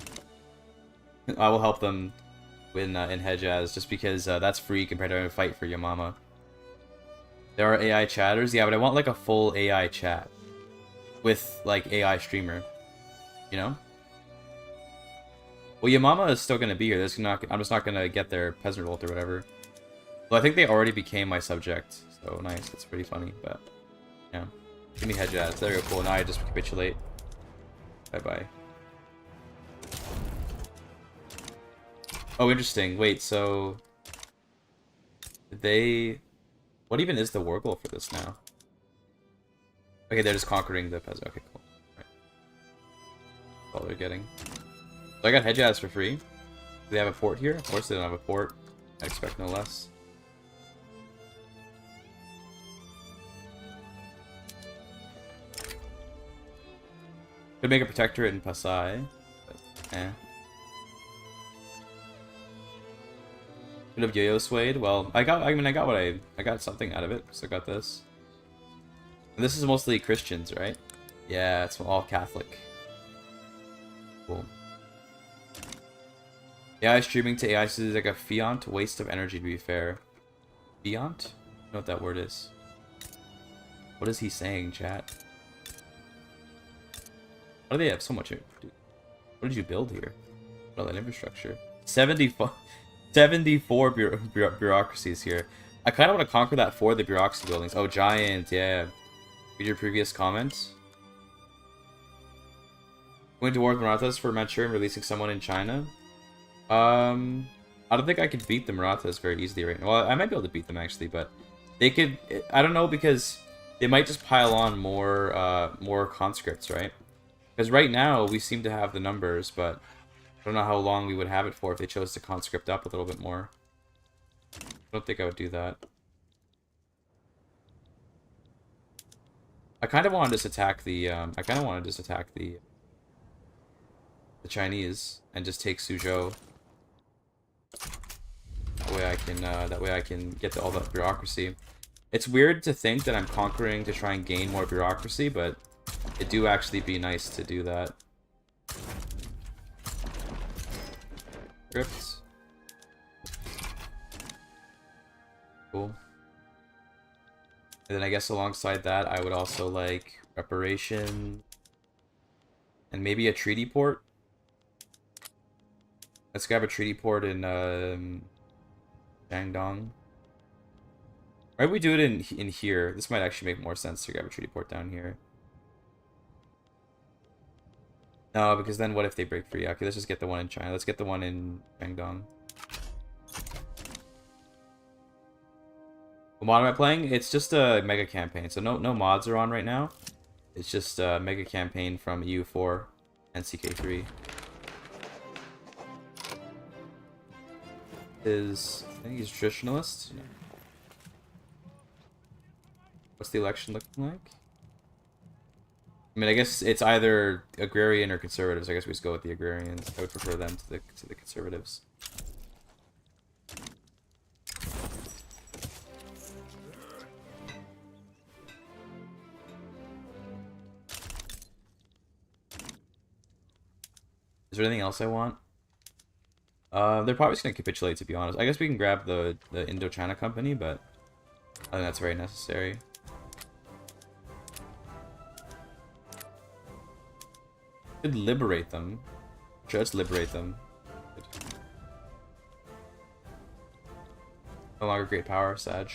I will help them in Hejaz, just because that's free compared to having to fight for your mama. There are AI chatters? Yeah, but I want like a full AI chat. With like AI streamer. You know? Well, Yamama is still gonna be here. I'm just not gonna get their peasant revolt or whatever. Well, I think they already became my subject, so nice. That's pretty funny, but yeah. Give me Hejaz. There we go. Cool. Now I just capitulate. Bye bye. Oh, interesting. Wait, so they? What even is the war goal for this now? Okay, they're just conquering the peasant. Okay, cool. Right. That's all they're getting. So I got Hejaz for free. Do they have a port here? Of course they don't have a port. I expect no less. Could make a protectorate in Pasai, but eh. Could have yo-yo swayed. Well, I got something out of it, so I got this. And this is mostly Christians, right? Yeah, it's all Catholic. Cool. AI streaming to AI is like a fiant waste of energy, to be fair. Fiant? I don't know what that word is. What is he saying, chat? Why do they have so much? Dude, what did you build here? All that infrastructure. 74 bureaucracies here. I kind of want to conquer that for the bureaucracy buildings. Oh, giant, yeah. Read your previous comments. Going to war with Marathas for Manchuria and releasing someone in China. I don't think I could beat the Marathas very easily right now. Well, I might be able to beat them actually, but they could. I don't know, because they might just pile on more conscripts, right? Because right now we seem to have the numbers, but I don't know how long we would have it for if they chose to conscript up a little bit more. I don't think I would do that. I kind of wanted to just attack the. The Chinese and just take Suzhou. That way I can get to all that bureaucracy. It's weird to think that I'm conquering to try and gain more bureaucracy, but it do actually be nice to do that. Scripts. Cool. And then I guess alongside that, I would also like reparation and maybe a treaty port. Let's grab a treaty port in Shandong. Or we do it in here. This might actually make more sense to grab a treaty port down here. No, because then what if they break free? Okay, let's just get the one in China. Let's get the one in Shandong. What mod am I playing? It's just a mega campaign, so no mods are on right now. It's just a mega campaign from EU4 and CK3. I think he's traditionalist. No. What's the election looking like? I mean, I guess it's either agrarian or conservatives. I guess we just go with the agrarians. I would prefer them to the conservatives. Is there anything else I want? They're probably just gonna capitulate, to be honest. I guess we can grab the Indochina company, but I think that's very necessary. Could liberate them. Just liberate them. Good. No longer great power, Sag.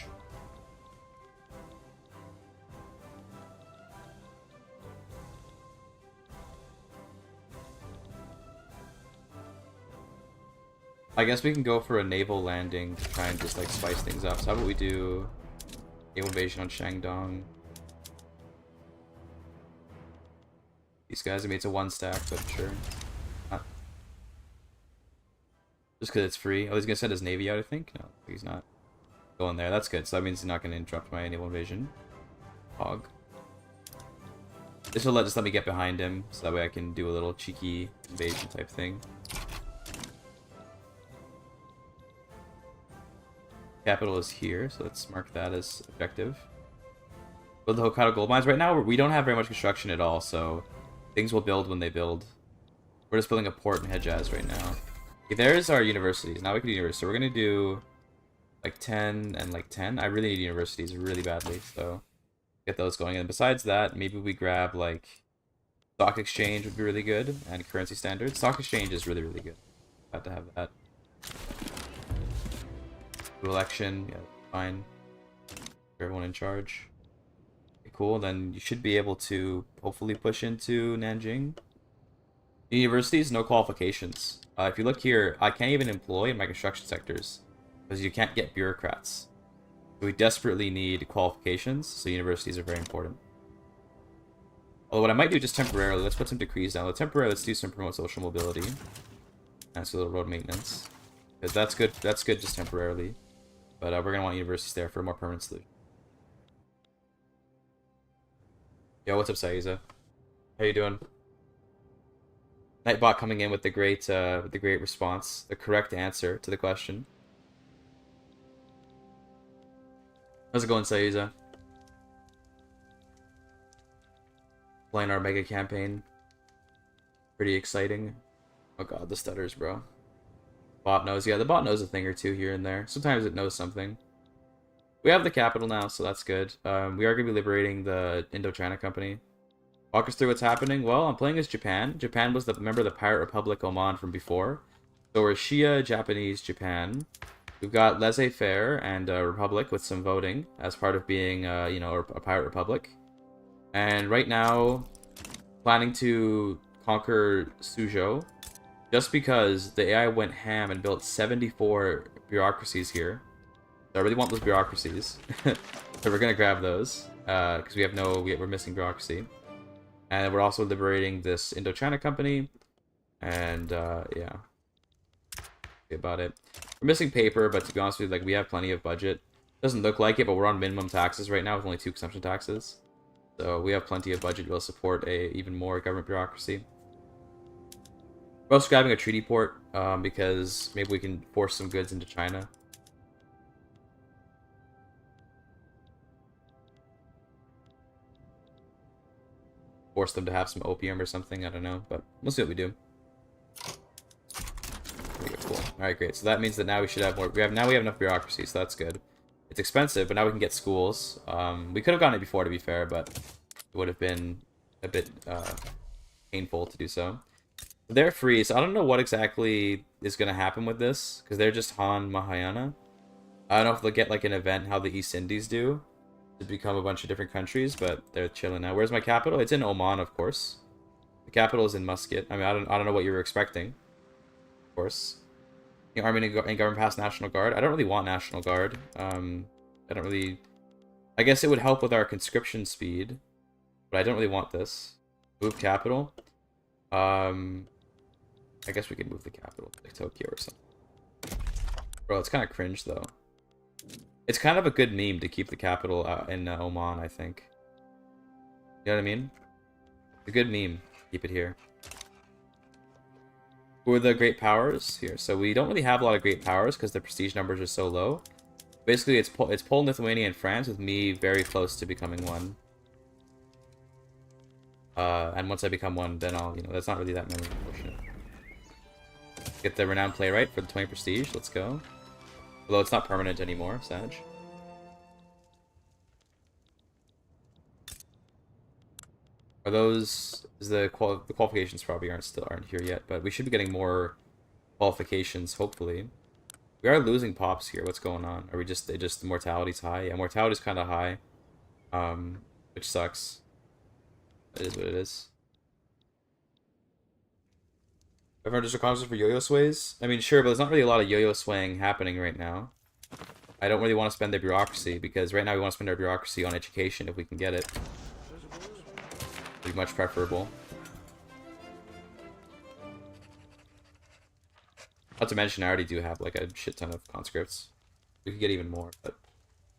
I guess we can go for a naval landing to try and just like spice things up. So how about we do naval invasion on Shandong? These guys, I mean, it's a one stack, but sure. Just because it's free. Oh, he's gonna send his navy out, I think? No, he's not going there. That's good. So that means he's not gonna interrupt my naval invasion. Hog. This will just let me get behind him, so that way I can do a little cheeky invasion type thing. Capital is here, so let's mark that as objective. Build the Hokkaido gold mines. Right now, we don't have very much construction at all, so things will build when they build. We're just building a port in Hejaz right now. Okay, there's our universities. Now we can do universities. So we're going to do like 10 and like 10. I really need universities really badly, so get those going. And besides that, maybe we grab like stock exchange would be really good, and currency standards. Stock exchange is really, really good. Have to have that. Election, yeah, fine. Everyone in charge. Okay, cool, then you should be able to hopefully push into Nanjing. Universities, no qualifications. If you look here, I can't even employ in my construction sectors because you can't get bureaucrats. So we desperately need qualifications, so universities are very important. Although what I might do just temporarily, let's put some decrees down. Let's do some promote social mobility. And so a little road maintenance. Because that's good just temporarily. But we're going to want universities there for a more permanent solution. Yo, what's up, Saiza? How you doing? Nightbot coming in with the great response, the correct answer to the question. How's it going, Saiza? Playing our mega campaign. Pretty exciting. Oh god, the stutters, bro. Bot knows. Yeah, the bot knows a thing or two here and there. Sometimes it knows something. We have the capital now, so that's good. We are going to be liberating the Indochina Company. Walk us through what's happening. Well, I'm playing as Japan. Japan was remember the Pirate Republic Oman from before. So we're Shia, Japanese, Japan. We've got laissez-faire and Republic with some voting as part of being, you know, a Pirate Republic. And right now, planning to conquer Suzhou. Just because the AI went ham and built 74 bureaucracies here. So I really want those bureaucracies. So we're gonna grab those. Because we're missing bureaucracy. And we're also liberating this Indochina Company. And yeah. That's about it. We're missing paper, but to be honest with you, like, we have plenty of budget. Doesn't look like it, but we're on minimum taxes right now with only 2 consumption taxes. So we have plenty of budget to support even more government bureaucracy. We're also grabbing a treaty port, because maybe we can force some goods into China. Force them to have some opium or something, I don't know, but we'll see what we do. Okay, cool. Alright, great. So that means that now we should have more. Now we have enough bureaucracy, so that's good. It's expensive, but now we can get schools. We could have gotten it before, to be fair, but it would have been a bit painful to do so. They're free, so I don't know what exactly is going to happen with this, because they're just Han Mahayana. I don't know if they'll get like an event how the East Indies do, to become a bunch of different countries, but they're chilling now. Where's my capital? It's in Oman, of course. The capital is in Muscat. I mean, I don't know what you were expecting. Of course. The Army and Government pass National Guard. I don't really want National Guard. I don't really... I guess it would help with our conscription speed, but I don't really want this. Move capital. I guess we could move the capital to like Tokyo or something. Bro, it's kind of cringe, though. It's kind of a good meme to keep the capital in Oman, I think. You know what I mean? It's a good meme. Keep it here. Who are the great powers? Here. So we don't really have a lot of great powers because the prestige numbers are so low. Basically, it's Poland, Lithuania, and France, with me very close to becoming one. And once I become one, then I'll, you know, that's not really that many, unfortunately. Get the renowned playwright for the 20 prestige. Let's go. Although it's not permanent anymore, Sag. Are those... the qualifications probably aren't here yet, but we should be getting more qualifications, hopefully. We are losing pops here. What's going on? Are we just... the mortality's high? Yeah, mortality's kind of high. Which sucks. It is what it is. Everyone just requires for yo-yo sways? I mean, sure, but there's not really a lot of yo-yo swaying happening right now. I don't really want to spend the bureaucracy, because right now we want to spend our bureaucracy on education if we can get it. Be much preferable. Not to mention, I already do have like a shit ton of conscripts. We could get even more, but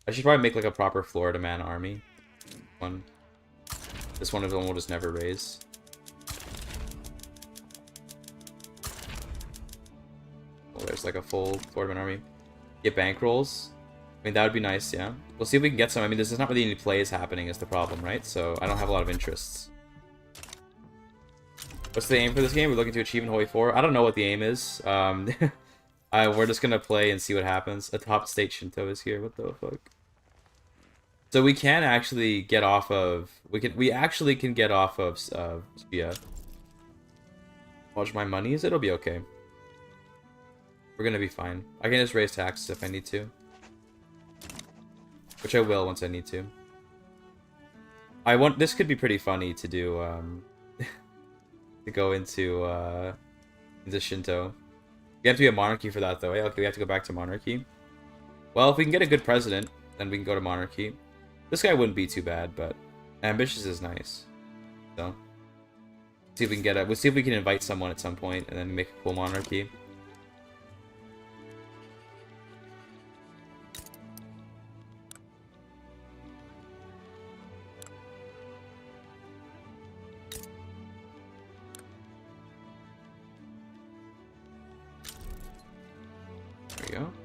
I should probably make like a proper Florida man army. This one of them will just never raise. Well, there's like a full Florida man army. Get bankrolls. mean, that would be nice, yeah. We'll see if we can get some. I mean, there's not really any plays happening is the problem, right? So I don't have a lot of interests. What's the aim for this game? We're looking to achieve in Holy 4. I don't know what the aim is. We're just gonna play and see what happens. A top state Shinto is here. What the fuck? So we can actually get off of... We actually can get off of Spia. Watch my monies. It'll be okay. We're gonna be fine. I can just raise taxes if I need to. Which I will once I need to. This could be pretty funny to do, to go into Shinto. You have to be a monarchy for that, though. Okay, we have to go back to monarchy. Well, if we can get a good president, then we can go to monarchy. This guy wouldn't be too bad, but ambitious is nice. So, see if we can get we'll see if we can invite someone at some point, and then make a cool monarchy.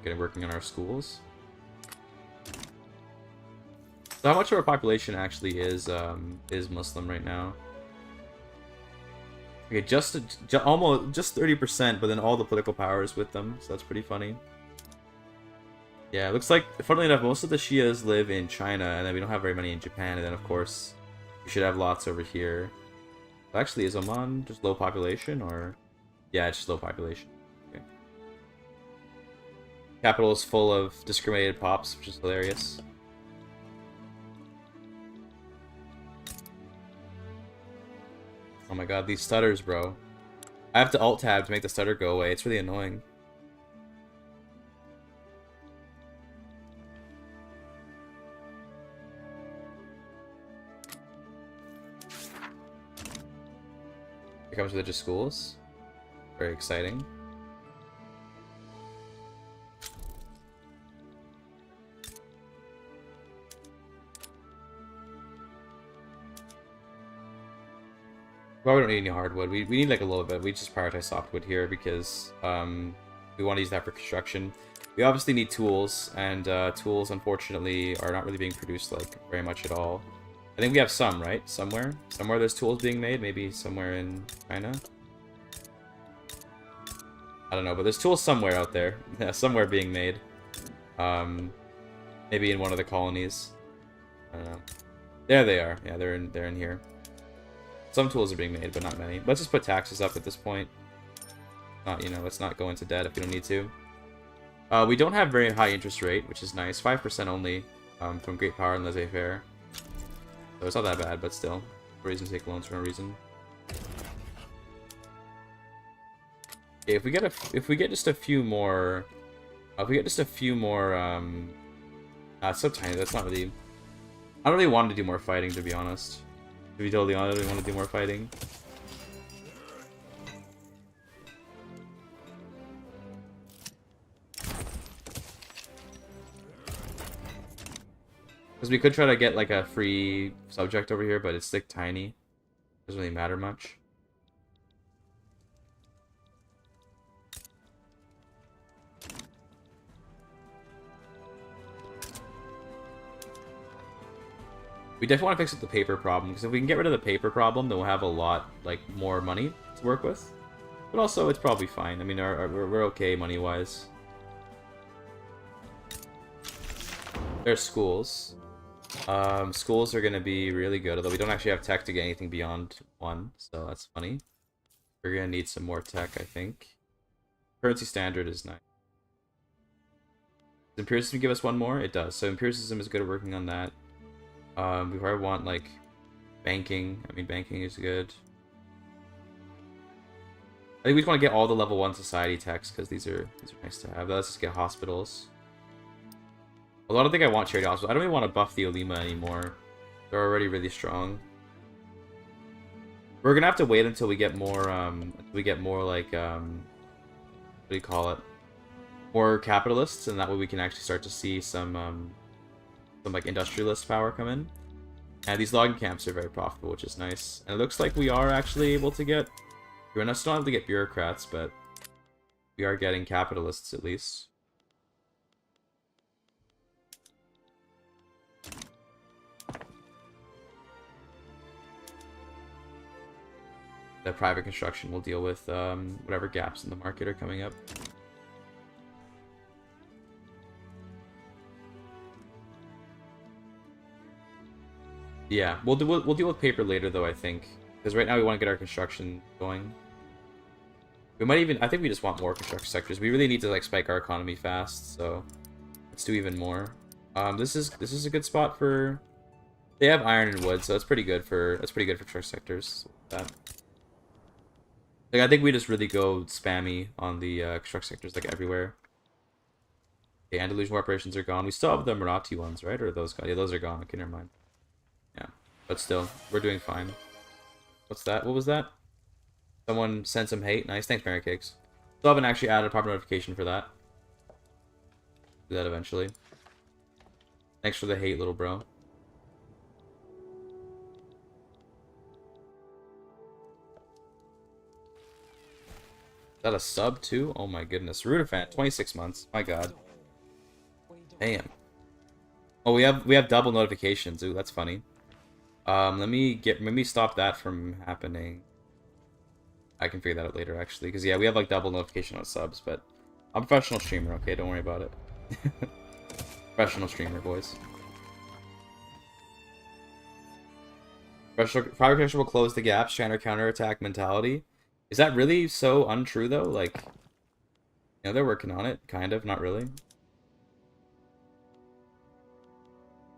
Get working on our schools. So how much of our population actually is Muslim right now? Okay, almost 30%, but then all the political power is with them, so that's pretty funny. Yeah, it looks like, funnily enough, most of the Shias live in China, and then we don't have very many in Japan, and then of course we should have lots over here. Actually, is Oman just low population, or yeah, it's just low population. Capital is full of discriminated pops, which is hilarious. Oh my god, these stutters, bro. I have to alt-tab to make the stutter go away. It's really annoying. Here comes religious schools. Very exciting. Well, we don't need any hardwood. We need like a little bit. We just prioritize softwood here because we want to use that for construction. We obviously need tools, and tools unfortunately are not really being produced like very much at all. I think we have some, right? Somewhere there's tools being made. Maybe somewhere in China. I don't know, but there's tools somewhere out there. Yeah, somewhere being made. Maybe in one of the colonies. I don't know. There they are. Yeah, they're in here. Some tools are being made, but not many. Let's just put taxes up at this point. Not, let's not go into debt if we don't need to. We don't have very high interest rate, which is nice. 5% only from Great Power and Laissez-Faire. So it's not that bad, but still. No reason to take loans for no reason. Okay, if we get just a few more, it's so tiny. That's not really. I don't really want to do more fighting, to be honest. To be totally honest, I don't want to do more fighting. Because we could try to get like a free subject over here, but it's like tiny. Doesn't really matter much. We definitely want to fix up the paper problem, because if we can get rid of the paper problem, then we'll have a lot, like, more money to work with. But also, it's probably fine. I mean, we're okay money-wise. There's schools. Schools are going to be really good, although we don't actually have tech to get anything beyond 1, so that's funny. We're going to need some more tech, I think. Currency standard is nice. Does empiricism give us 1 more? It does. So empiricism is good at working on that. We probably want, like, banking. I mean, banking is good. I think we just want to get all the level 1 society techs, because these are nice to have. Let's just get hospitals. Although I don't think I want charity hospitals. I don't really want to buff the Olima anymore. They're already really strong. We're gonna have to wait until we get more, like, what do you call it? More capitalists, and that way we can actually start to see some like industrialist power come in. And these logging camps are very profitable, which is nice. And it looks like we are actually able to get, we're not still able to get bureaucrats, but we are getting capitalists at least. the private construction will deal with whatever gaps in the market are coming up. Yeah, we'll deal with paper later though, I think, because right now we want to get our construction going. We might even, I think we just want more construction sectors. We really need to like spike our economy fast, so let's do even more. This is a good spot for. They have iron and wood, so that's pretty good for construction sectors. That. Like I think we just really go spammy on the construction sectors like everywhere. The Andalusian operations are gone. We still have the Marathi ones, right? Or are those gone? Yeah, those are gone. Okay, never mind. Yeah, but still, we're doing fine. What's that? What was that? Someone sent some hate. Nice, thanks, Mary Cakes. Still haven't actually added a proper notification for that. Do that eventually. Thanks for the hate, little bro. Is that a sub too? Oh my goodness. Rudafan, 26 months. My god. Damn. Oh, we have double notifications. Ooh, that's funny. Let me stop that from happening. I can figure that out later actually, because yeah, we have like double notification on subs, but I'm a professional streamer, okay? Don't worry about it. Professional streamer, boys. Private protection will close the gap, China counterattack mentality. Is that really so untrue though? Like, you know, they're working on it, kind of, not really.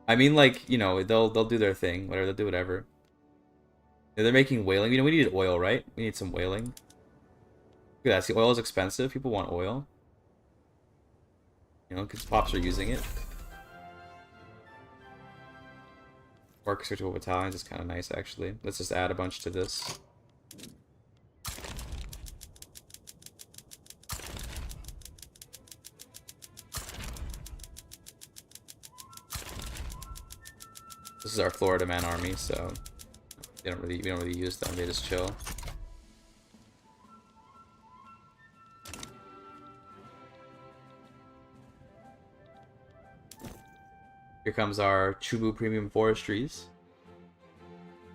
I mean, like, you know, they'll do their thing, whatever, they'll do whatever. Yeah, they're making whaling. You know, we need oil, right? We need some whaling. Look at that. See, oil is expensive. People want oil. You know, because pops are using it. Orchestral battalions is kind of nice, actually. Let's just add a bunch to this. This is our Florida Man army, so we don't really use them. They just chill. Here comes our Chubu Premium Forestries.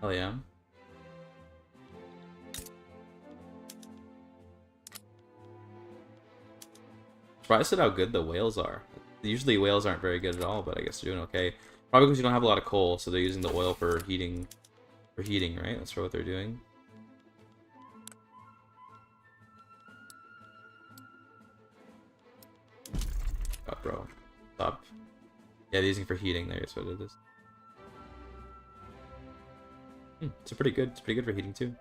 Hell yeah. Surprised at how good the whales are. Usually whales aren't very good at all, but I guess they're doing okay. Probably because you don't have a lot of coal, so they're using the oil for heating. For heating, right? That's what they're doing. God, bro. Stop. Yeah, they're using for heating there, that's what it is. It's pretty good. It's pretty good for heating too.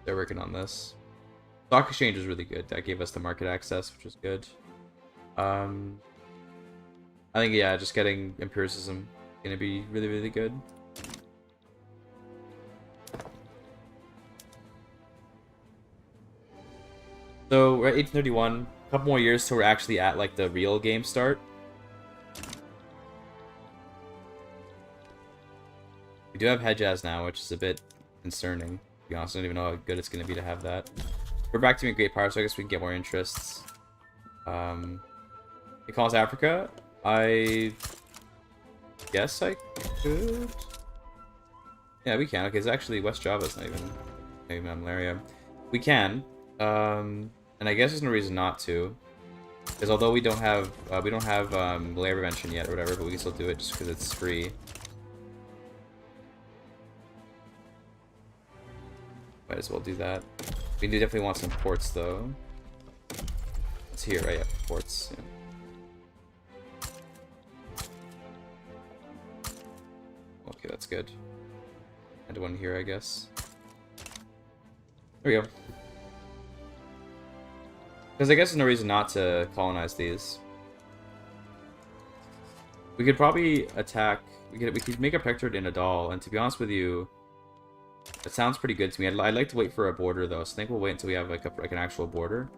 They're working on this. Stock exchange is really good. That gave us the market access, which is good. I think yeah, just getting empiricism is gonna be really, really good. So we're at 1831. A couple more years till we're actually at like the real game start. We do have Hedjaz now, which is a bit concerning. To be honest, I don't even know how good it's going to be to have that. We're back to being great power, so I guess we can get more interests. It calls Africa. I guess I could. Yeah, we can. Okay, it's actually West Java's not even malaria. We can. And I guess there's no reason not to, because although we don't have malaria prevention yet or whatever, but we can still do it just because it's free. Might as well do that. We do definitely want some ports though. It's here, right? Yeah, ports. Yeah. Okay, that's good. And one here, I guess. There we go. Because I guess there's no reason not to colonize these. We could probably attack. We could make a protectorate in Adal, and to be honest with you, that sounds pretty good to me. I'd like to wait for a border though, so I think we'll wait until we have like an actual border.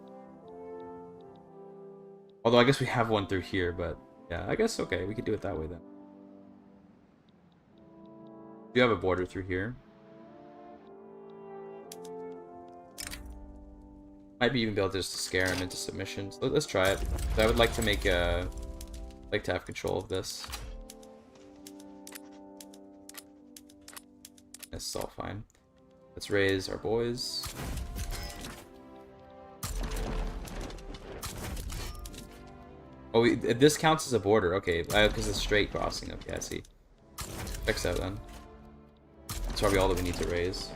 Although I guess we have one through here, but yeah, I guess okay, we could do it that way then. We have a border through here. Might be even be able to just scare him into submission. So let's try it. So I would like to make a... like to have control of this. This is all fine. Let's raise our boys. Oh, this counts as a border. Okay, because it's straight crossing. Okay, I see. Checks out then. That's probably all that we need to raise.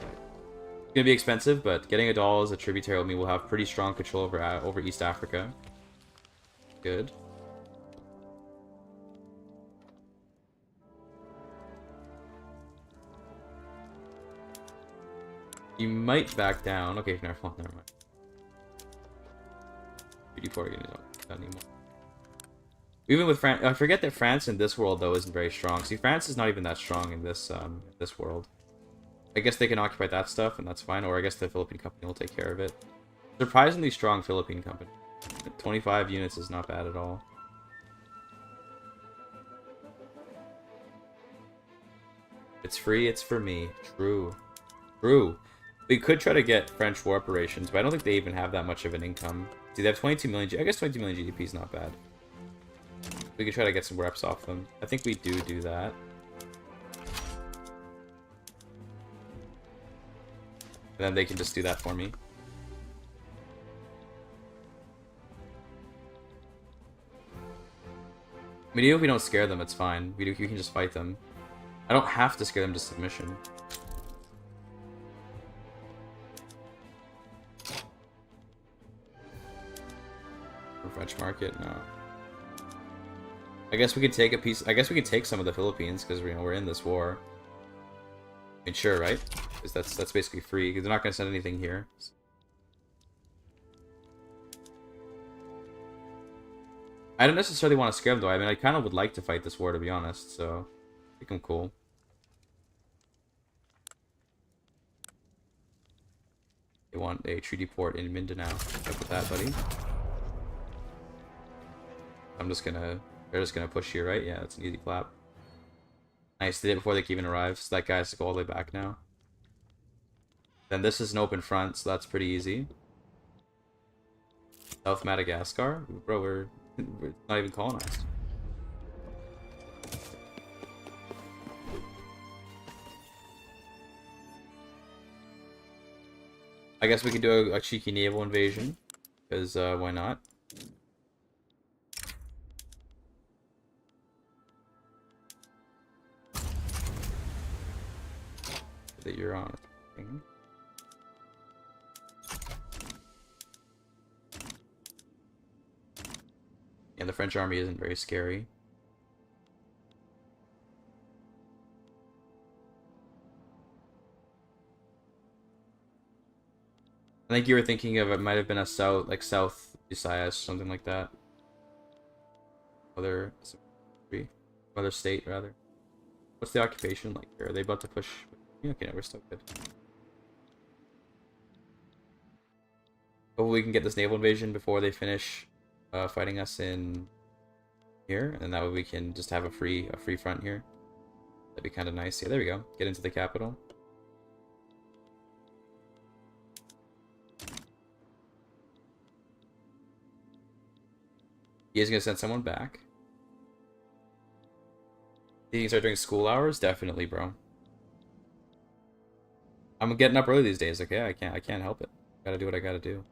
It's gonna be expensive, but getting a doll as a tributary will mean we'll have pretty strong control over East Africa. Good. You might back down. Okay, never mind. BD4 again is not anymore. Even with France, I forget that France in this world though isn't very strong. See, France is not even that strong in this world. I guess they can occupy that stuff, and that's fine. Or I guess the Philippine company will take care of it. Surprisingly strong Philippine company. 25 units is not bad at all. It's free, it's for me. True. True. We could try to get French war operations, but I don't think they even have that much of an income. See, they have 22 million. I guess 22 million GDP is not bad. We could try to get some reps off them. I think we do that. And then they can just do that for me. I mean, even if we don't scare them, it's fine. We can just fight them. I don't have to scare them to submission. French market? No. I guess we could take a piece. I guess we could take some of the Philippines because we're in this war. I mean, sure, right? Because that's basically free. Because they're not going to send anything here. I don't necessarily want to scare them though. I mean, I kind of would like to fight this war to be honest. So I think I'm cool. They want a treaty port in Mindanao. Look at that, buddy. They're just gonna push here, right? Yeah, that's an easy clap. Nice, they did it before they can even arrive, so that guy has to go all the way back now. Then this is an open front, so that's pretty easy. South Madagascar? Bro, we're not even colonized. I guess we could do a cheeky naval invasion, because why not? That you're on. Yeah, the French army isn't very scary. I think you were thinking of it might have been a South Visayas, something like that. Other state rather. What's the occupation like here? Are they about to push? Yeah, okay, no, we're still good. Hopefully we can get this naval invasion before they finish fighting us in here, and that way we can just have a free front here. That'd be kind of nice. Yeah, there we go. Get into the capital. He is gonna send someone back. You can start doing school hours? Definitely, bro. I'm getting up early these days, okay? I can't help it. Gotta do what I gotta do.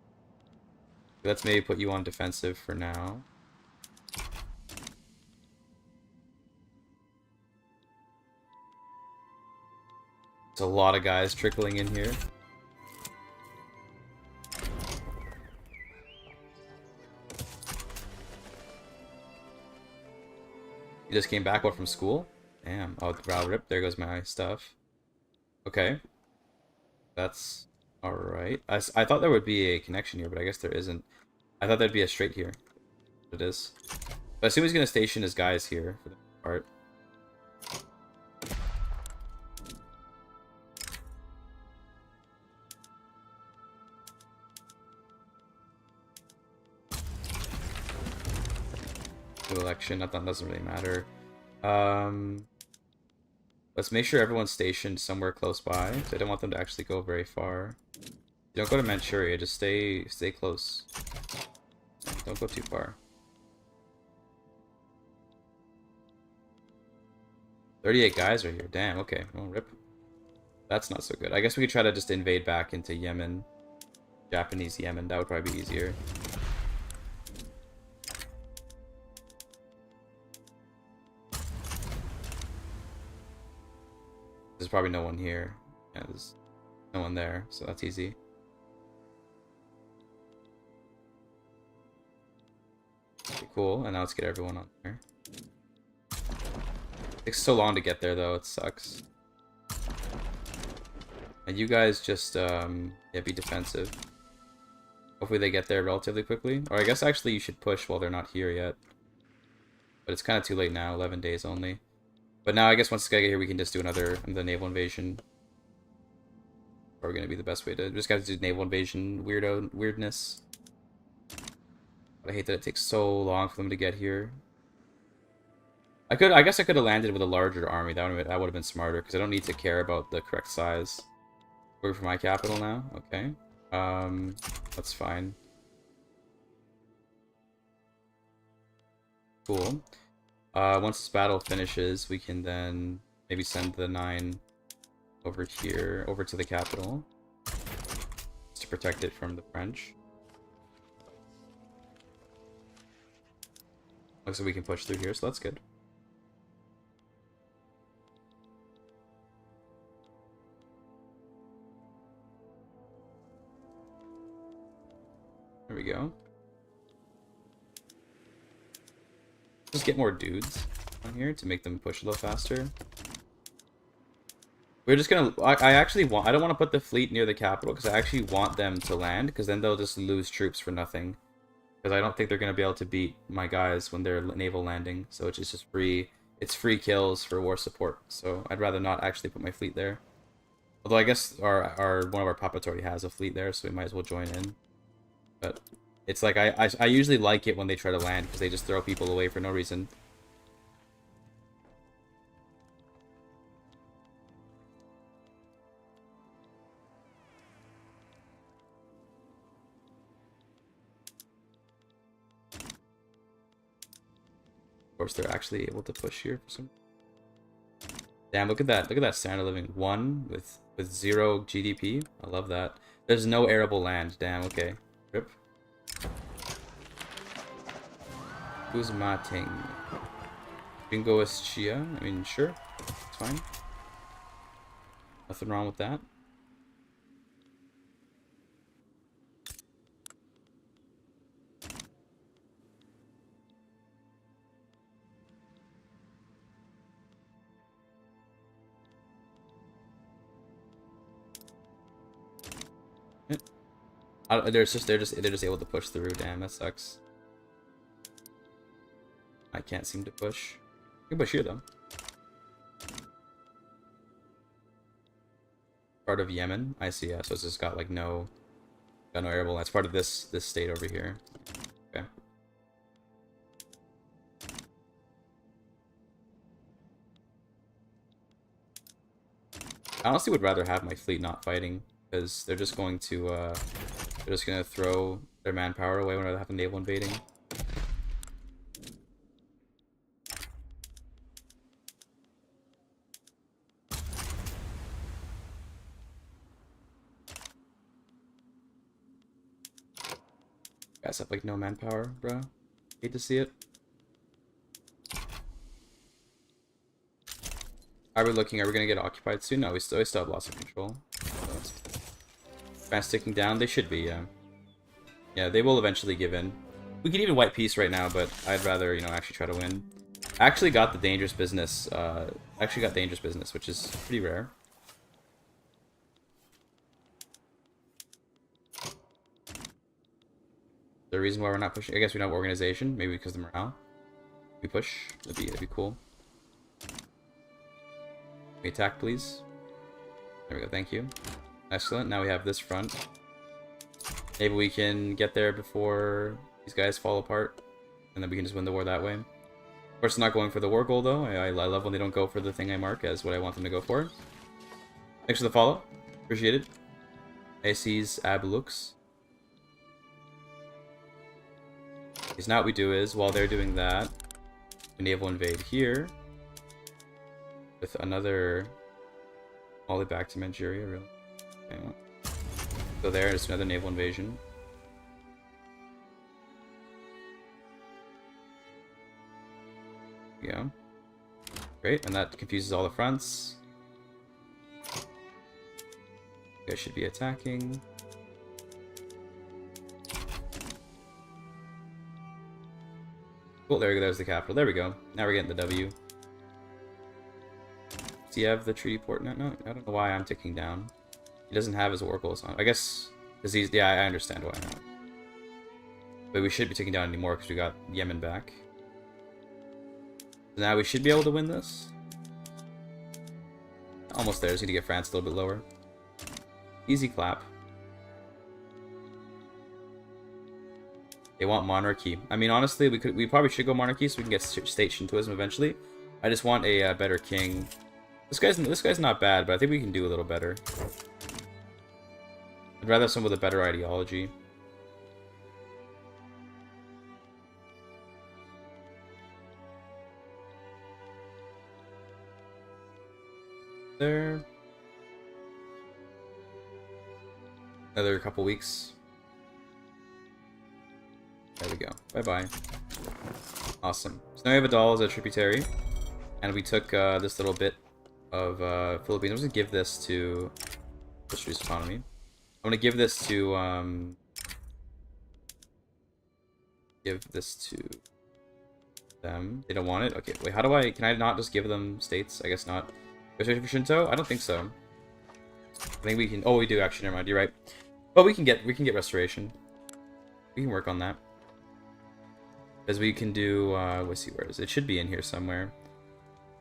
Let's maybe put you on defensive for now. There's a lot of guys trickling in here. You just came back, what, from school? Damn. Oh, wow, rip. There goes my stuff. Okay. That's alright. I thought there would be a connection here, but I guess there isn't. I thought there'd be a straight here. It is. But I assume he's going to station his guys here for the part. New election, that doesn't really matter. Let's make sure everyone's stationed somewhere close by. So I don't want them to actually go very far. Don't go to Manchuria, just stay close. Don't go too far. 38 guys are here. Damn, okay. Well, rip. That's not so good. I guess we could try to just invade back into Yemen. Japanese Yemen. That would probably be easier. There's probably no one here. Yeah, there's no one there, so that's easy. Okay, cool, and now let's get everyone on there. It takes so long to get there, though. It sucks. And you guys just, yeah, be defensive. Hopefully they get there relatively quickly. Or I guess actually you should push while they're not here yet. But it's kind of too late now, 11 days only. But now I guess once this guy get here, we can just do another naval invasion. Probably gonna be the best way to just gotta do naval invasion weirdness. But I hate that it takes so long for them to get here. I guess I could have landed with a larger army. That would have been smarter because I don't need to care about the correct size. Work for my capital now. Okay. That's fine. Cool. Once this battle finishes, we can then maybe send the 9 over here, over to the capital, just to protect it from the French. Looks like we can push through here, so that's good. There we go. Just get more dudes on here to make them push a little faster. We're just gonna... I actually want... I don't want to put the fleet near the capital because I actually want them to land because then they'll just lose troops for nothing. Because I don't think they're going to be able to beat my guys when they're naval landing. So it's just free... It's free kills for war support. So I'd rather not actually put my fleet there. Although I guess one of our puppets already has a fleet there, so we might as well join in. But it's like I usually like it when they try to land because they just throw people away for no reason. Of course, they're actually able to push here for some. Damn! Look at that! Look at that standard of living. 1 with 0 GDP. I love that. There's no arable land. Damn. Okay. Rip. Who's Mating? Bingoist Shia? I mean, sure. It's fine. Nothing wrong with that. They're just able to push through. Damn, that sucks. I can't seem to push. You can push here though. Part of Yemen. I see. Yeah, so it's just got like no arable. That's part of this state over here. Okay. I honestly would rather have my fleet not fighting because they're just going to throw their manpower away whenever they have a naval invading. Guys have like no manpower, bro. Hate to see it. Are we looking? Are we gonna get occupied soon? No, we still have lots of control. France ticking down. They should be, yeah. Yeah, they will eventually give in. We could even wipe peace right now, but I'd rather, you know, actually try to win. I actually got the dangerous business. Which is pretty rare. The reason why we're not pushing, I guess we don't have organization, maybe because of the morale. We push. That'd be cool. We attack, please. There we go. Thank you. Excellent. Now we have this front. Maybe we can get there before these guys fall apart, and then we can just win the war that way. Of course, not going for the war goal, though. I love when they don't go for the thing I mark as what I want them to go for. Thanks for the follow. Appreciate it. Ices Abulux. Okay, so now what we do is, while they're doing that, we naval invade here. With another... all the way back to Manchuria, really. Okay. So there's another naval invasion. Yeah. Great, and that confuses all the fronts. You guys should be attacking. Cool, there we go, there's the capital. There we go. Now we're getting the W. Do you have the treaty port? No, I don't know why I'm ticking down. He doesn't have his oracles on. I guess, because he's... yeah, I understand why not. But we shouldn't be ticking down anymore because we got Yemen back. So now we should be able to win this. Almost there, just need to get France a little bit lower. Easy clap. They want monarchy. I mean, honestly, we probably should go monarchy so we can get state Shintoism eventually. I just want a better king. This guy's not bad, but I think we can do a little better. I'd rather have someone with a better ideology. There. Another couple weeks. There we go. Bye-bye. Awesome. So now we have a doll as a tributary. And we took this little bit of Philippines. I'm just going to give this to... let's reduce economy. I'm going to give this to... give this to them. They don't want it? Okay, wait, how do I... can I not just give them states? I guess not. Restoration for Shinto? I don't think so. I think we can... oh, we do actually. Never mind. You're right. But we can get restoration. We can work on that. Because we can do, let's see, where is it? It should be in here somewhere.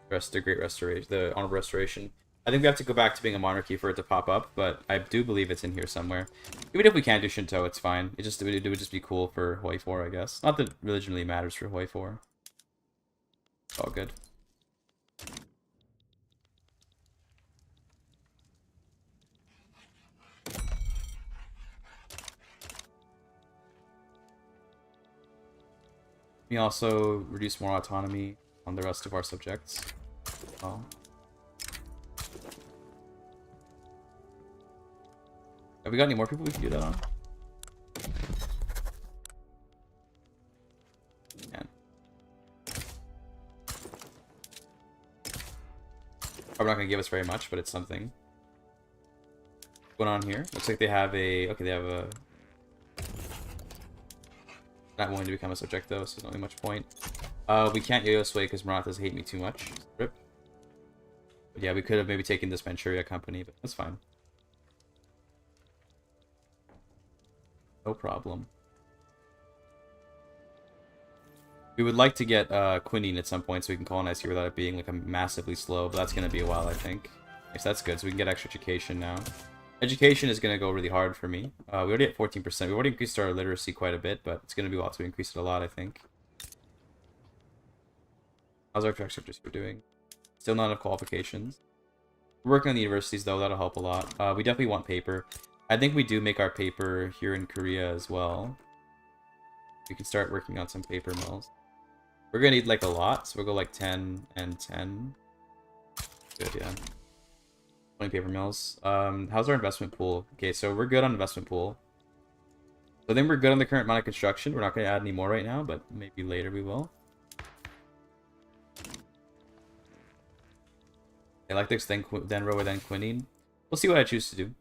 The Great Restoration, the Honorable Restoration. I think we have to go back to being a monarchy for it to pop up, but I do believe it's in here somewhere. Even if we can't do Shinto, it's fine. It would just be cool for Hawaii 4, I guess. Not that religion really matters for Hawaii 4. It's all good. We also reduce more autonomy on the rest of our subjects. Oh. Have we got any more people we can do that on? Yeah. Probably not going to give us very much, but it's something. What's going on here? Looks like they have a... okay, they have a... not willing to become a subject though, so there's not really much point. We can't yo-yo sway because Marathas hate me too much. Rip. But yeah, we could have maybe taken this Manchuria company, but that's fine. No problem. We would like to get quinine at some point so we can colonize here without it being like a massively slow, but that's going to be a while, I think. Yes, that's good, so we can get extra education now. Education is going to go really hard for me. We already at 14%. We already increased our literacy quite a bit, but it's going to be a while to increase it a lot, I think. How's our track sectors doing? Still not enough qualifications. We're working on the universities, though. That'll help a lot. We definitely want paper. I think we do make our paper here in Korea as well. We can start working on some paper mills. We're going to need, like, a lot, so we'll go, like, 10 and 10. Good, yeah. 20 paper mills. How's our investment pool? Okay, so we're good on investment pool. So I think we're good on the current amount of construction. We're not going to add any more right now, but maybe later we will. Electrics, then Rower, then quinine. We'll see what I choose to do.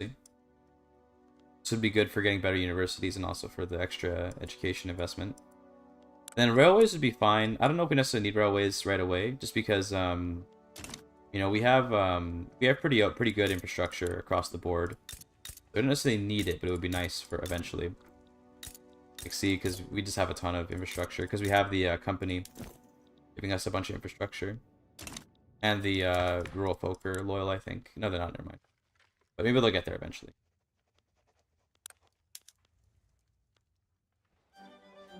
See. This would be good for getting better universities and also for the extra education investment. Then railways would be fine. I don't know if we necessarily need railways right away, just because you know, we have pretty good infrastructure across the board. We don't necessarily need it, but it would be nice for eventually. Like, see, because we just have a ton of infrastructure, because we have the company giving us a bunch of infrastructure. And the rural folk are loyal, I think. No, they're not, never mind. But maybe they'll get there eventually.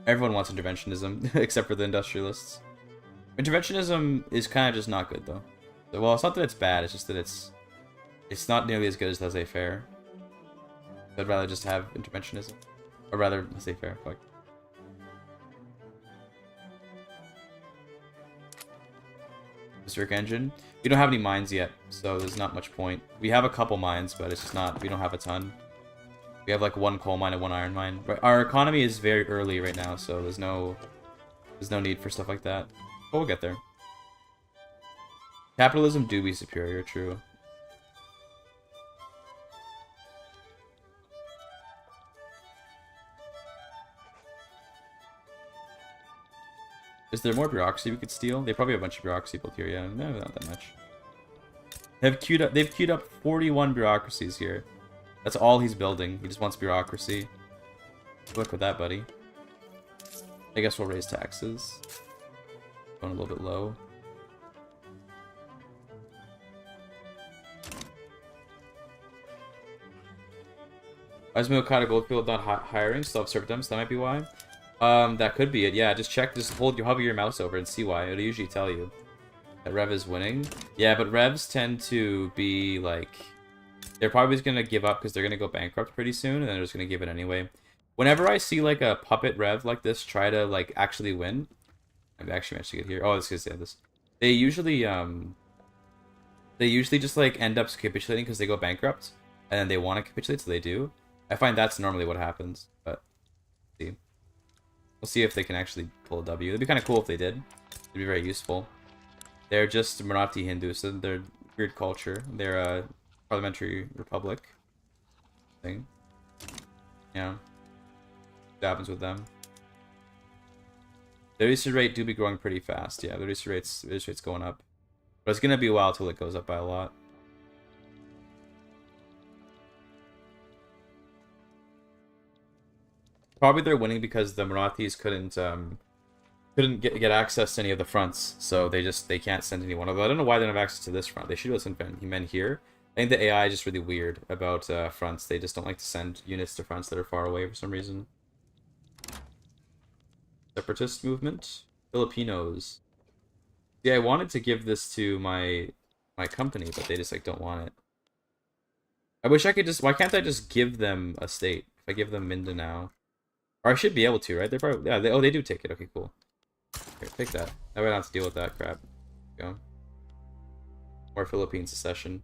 Everyone wants interventionism, except for the industrialists. Interventionism is kind of just not good, though. Well, it's not that it's bad, it's just that it's not nearly as good as laissez-faire. I'd rather just have interventionism. Or rather, let's say fair. Fuck. Historic engine. We don't have any mines yet, so there's not much point. We have a couple mines, but it's just not... We don't have a ton. We have like 1 coal mine and 1 iron mine. But our economy is very early right now, so there's no need for stuff like that. But we'll get there. Capitalism do be superior, true. Is there more bureaucracy we could steal? They probably have a bunch of bureaucracy built here, yeah. No, not that much. They've queued up 41 bureaucracies here. That's all he's building. He just wants bureaucracy. Good luck with that, buddy. I guess we'll raise taxes. Going a little bit low. Why is Okada Goldfield not hiring? Still have servantums? That might be why. That could be it. Yeah, just check. Just hover your mouse over and see why. It'll usually tell you that Rev is winning. Yeah, but Revs tend to be like... They're probably just going to give up because they're going to go bankrupt pretty soon, and then they're just going to give it anyway. Whenever I see like a puppet Rev like this try to like actually win... I've actually managed to get here. Oh, this is this. They usually just like end up capitulating because they go bankrupt, and then they want to capitulate, so they do. I find that's normally what happens, but see. We'll see if they can actually pull a W. It'd be kind of cool if they did. It'd be very useful. They're just Marathi Hindus, so they're weird culture. They're a parliamentary republic thing. Yeah. What happens with them? The literacy rate do be growing pretty fast. Yeah, the literacy rate's going up. But it's gonna be a while till it goes up by a lot. Probably they're winning because the Marathis couldn't get access to any of the fronts, so they can't send anyone. Although I don't know why they don't have access to this front. They should have sent men here. I think the AI is just really weird about fronts. They just don't like to send units to fronts that are far away for some reason. Separatist movement, Filipinos. Yeah, I wanted to give this to my company, but they just like don't want it. I wish I could just. Why can't I just give them a state? If I give them Mindanao. Or I should be able to, right? They're probably... Yeah, they do take it. Okay, cool. Here, take that. That way I don't have to deal with that crap. Go. More Philippine secession.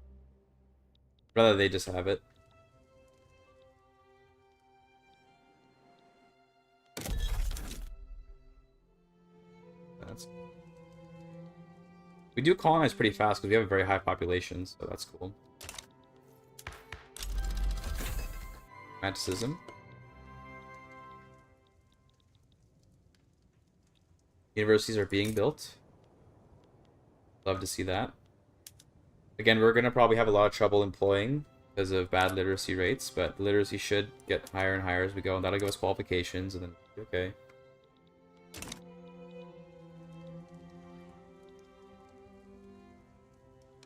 Rather they just have it. That's... We do colonize pretty fast because we have a very high population, so that's cool. Romanticism. Universities are being built. Love to see that. Again, we're going to probably have a lot of trouble employing because of bad literacy rates, but literacy should get higher and higher as we go, and that'll give us qualifications, and then, okay.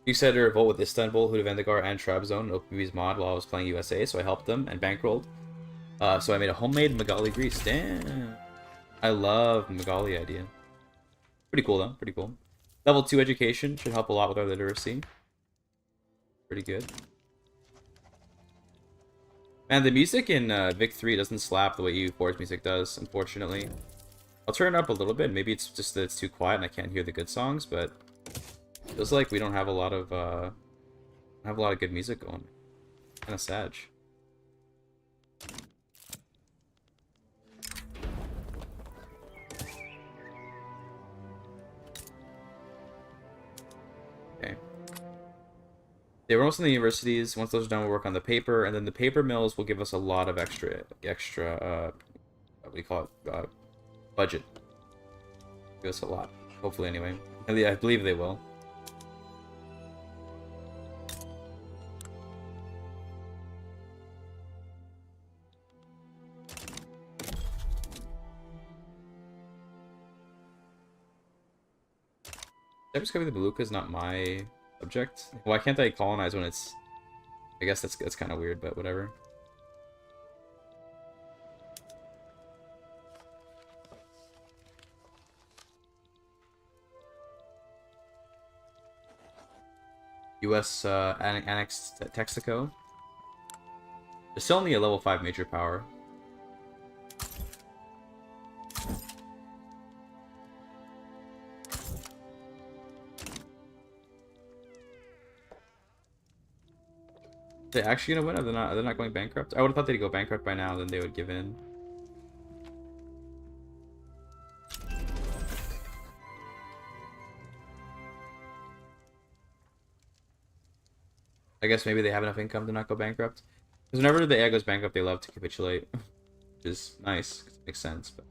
You said to revolt with Istanbul, Huda Vendigar, and Trabzon, OPB's mod while I was playing USA, so I helped them and bankrolled. So I made a homemade Magali grease. Damn. I love Magali idea. Pretty cool though, pretty cool. Level 2 education should help a lot with our literacy. Pretty good. Man, the music in Vic 3 doesn't slap the way EU4's music does, unfortunately. I'll turn it up a little bit. Maybe it's just that it's too quiet and I can't hear the good songs, but it feels like we don't have a lot of good music going. Kind of sad. Okay. They were almost in the universities. Once those are done, we'll work on the paper, and then the paper mills will give us a lot of extra, what do you call it, budget. Give us a lot, hopefully anyway. I believe they will. Discovering the Beluga is not my subject. Why can't I colonize when it's... I guess that's kind of weird, but whatever. U.S. annexed Texaco. It's still only a level 5 major power. They actually gonna win? Or they're not? They're not going bankrupt. I would have thought they'd go bankrupt by now, then they would give in. I guess maybe they have enough income to not go bankrupt. Because whenever the AI goes bankrupt, they love to capitulate, which is nice. It makes sense, but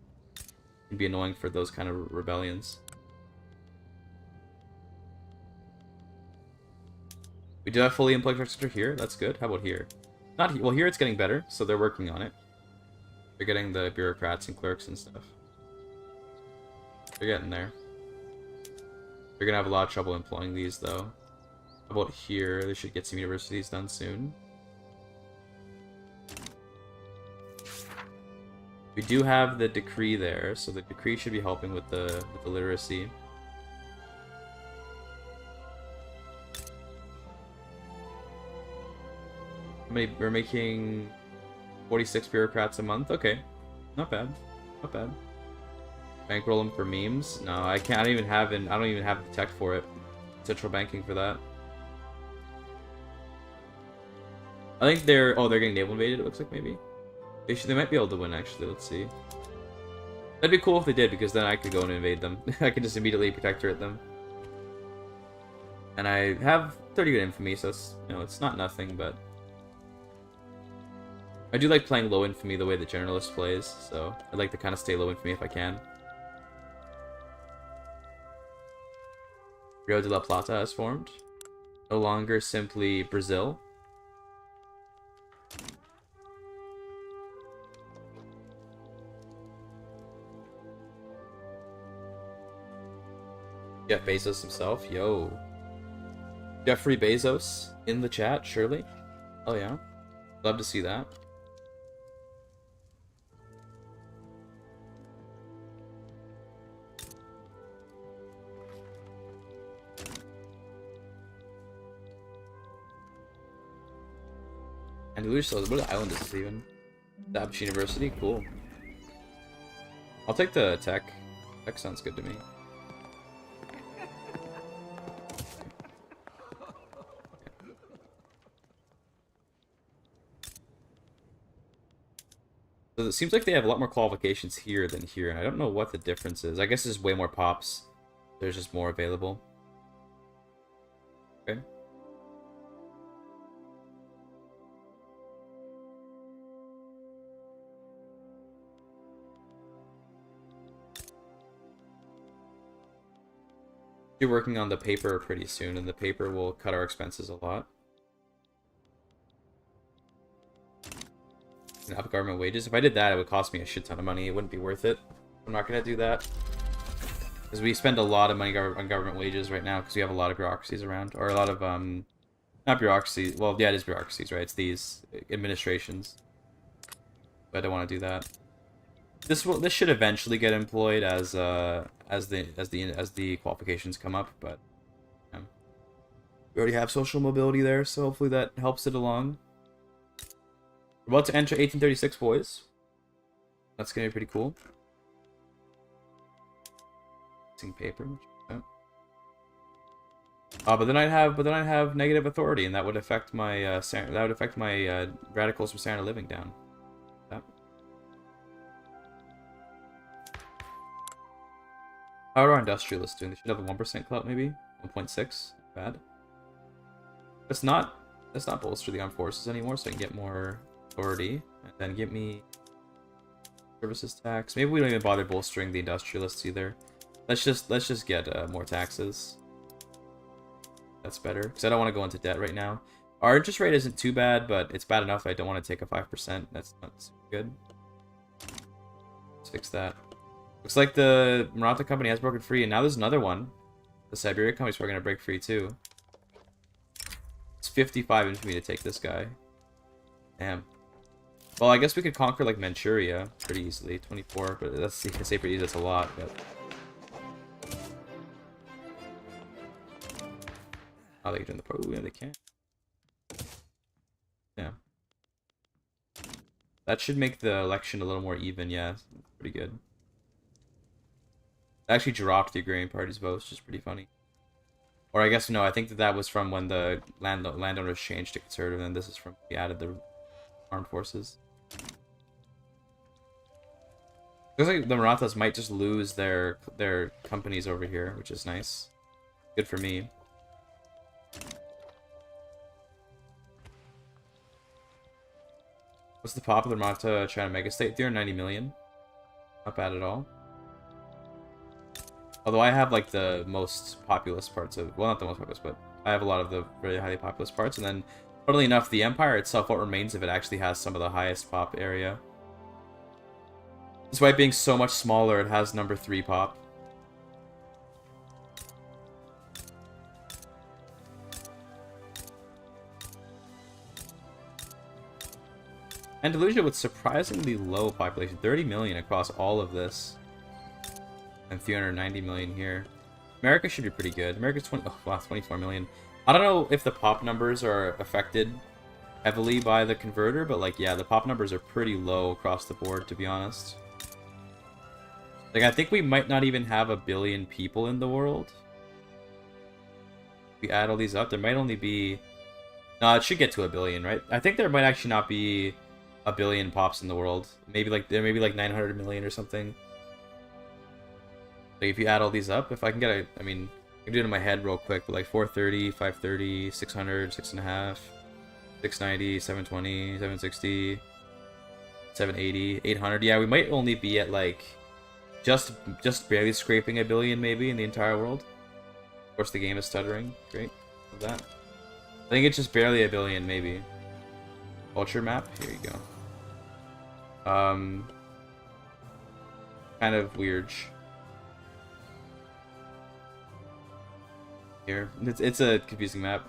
it'd be annoying for those kind of rebellions. We do have fully employed infrastructure here. That's good. How about here? Not here. Well, here it's getting better, so they're working on it. They're getting the bureaucrats and clerks and stuff. They're getting there. They're gonna have a lot of trouble employing these, though. How about here? They should get some universities done soon. We do have the decree there, so the decree should be helping with the literacy. We're making 46 bureaucrats a month. Okay, not bad, not bad. Bankroll them for memes? No, I can't. I don't even have the tech for it. Central banking for that. I think they're getting naval invaded. It looks like maybe they might be able to win actually. Let's see. That'd be cool if they did, because then I could go and invade them. I could just immediately protectorate them. And I have 30 good infamy, so it's, you know, it's not nothing, but I do like playing low infamy the way the generalist plays, so I'd like to kind of stay low infamy if I can. Rio de la Plata has formed. No longer simply Brazil. Jeff Bezos himself. Yo. Jeffrey Bezos in the chat, surely. Oh yeah. Love to see that. And what island is this even? Dabish University? Cool. I'll take the tech. Tech sounds good to me. So it seems like they have a lot more qualifications here than here, and I don't know what the difference is. I guess there's way more pops. There's just more available. Okay. We're working on the paper pretty soon, and the paper will cut our expenses a lot. And up government wages. If I did that, it would cost me a shit ton of money. It wouldn't be worth it. I'm not gonna do that. Because we spend a lot of money on government wages right now, because we have a lot of bureaucracies around. Or a lot of, not bureaucracies. Well, yeah, it is bureaucracies, right? It's these administrations. But I don't want to do that. This should eventually get employed as the qualifications come up, but we already have social mobility there, so hopefully that helps it along. We're about to enter 1836, boys. That's gonna be pretty cool. Paper. But then I'd have negative authority, and that would affect my radicals from standard living down. Yep. How are our industrialists doing? They should have a 1% clout, maybe 1.6. Bad. Let's not bolster the armed forces anymore, so I can get more authority, and then get me services tax. Maybe we don't even bother bolstering the industrialists either. Let's just get more taxes. That's better, because I don't want to go into debt right now. Our interest rate isn't too bad, but it's bad enough that I don't want to take a 5%. That's not super good. Let's fix that. Looks like the Maratha company has broken free, and now there's another one. The Siberia company's probably going to break free too. It's 55 infamy to take this guy. Damn. Well, I guess we could conquer like Manchuria pretty easily. 24, but that's, you can say pretty easy, that's a lot, but... Oh, they can do the pro. Yeah, they can. Yeah. That should make the election a little more even. Yeah, pretty good. It actually dropped the agrarian party's votes, which is pretty funny. Or I guess no, I think that was from when the landowners changed to conservative, and this is from we added the armed forces. Looks like the Marathas might just lose their companies over here, which is nice. Good for me. What's the popular Maratha China mega state? 390 million. Not bad at all. Although I have like the most populous parts of, well, not the most populous, but I have a lot of the very highly populous parts. And then, funnily enough, the empire itself, what remains of it, actually has some of the highest pop area. Despite being so much smaller, it has number 3 pop. Andalusia with surprisingly low population, 30 million across all of this. And 390 million here. America should be pretty good. America's 24 million. I don't know if the pop numbers are affected heavily by the converter, but like, yeah, the pop numbers are pretty low across the board, to be honest. Like, I think we might not even have 1 billion people in the world. If we add all these up, there might only be... No, it should get to 1 billion, right? I think there might actually not be 1 billion pops in the world. Maybe like, there may be like 900 million or something. Like, if you add all these up, if I can get a... I mean, I can do it in my head real quick, but like 430, 530, 600, 6.5, 690, 720, 760, 780, 800. Yeah, we might only be at like... Just barely scraping 1 billion, maybe, in the entire world. Of course, the game is stuttering. Great. Love that. I think it's just barely 1 billion, maybe. Culture map? Here you go. Kind of weird. Here. It's a confusing map.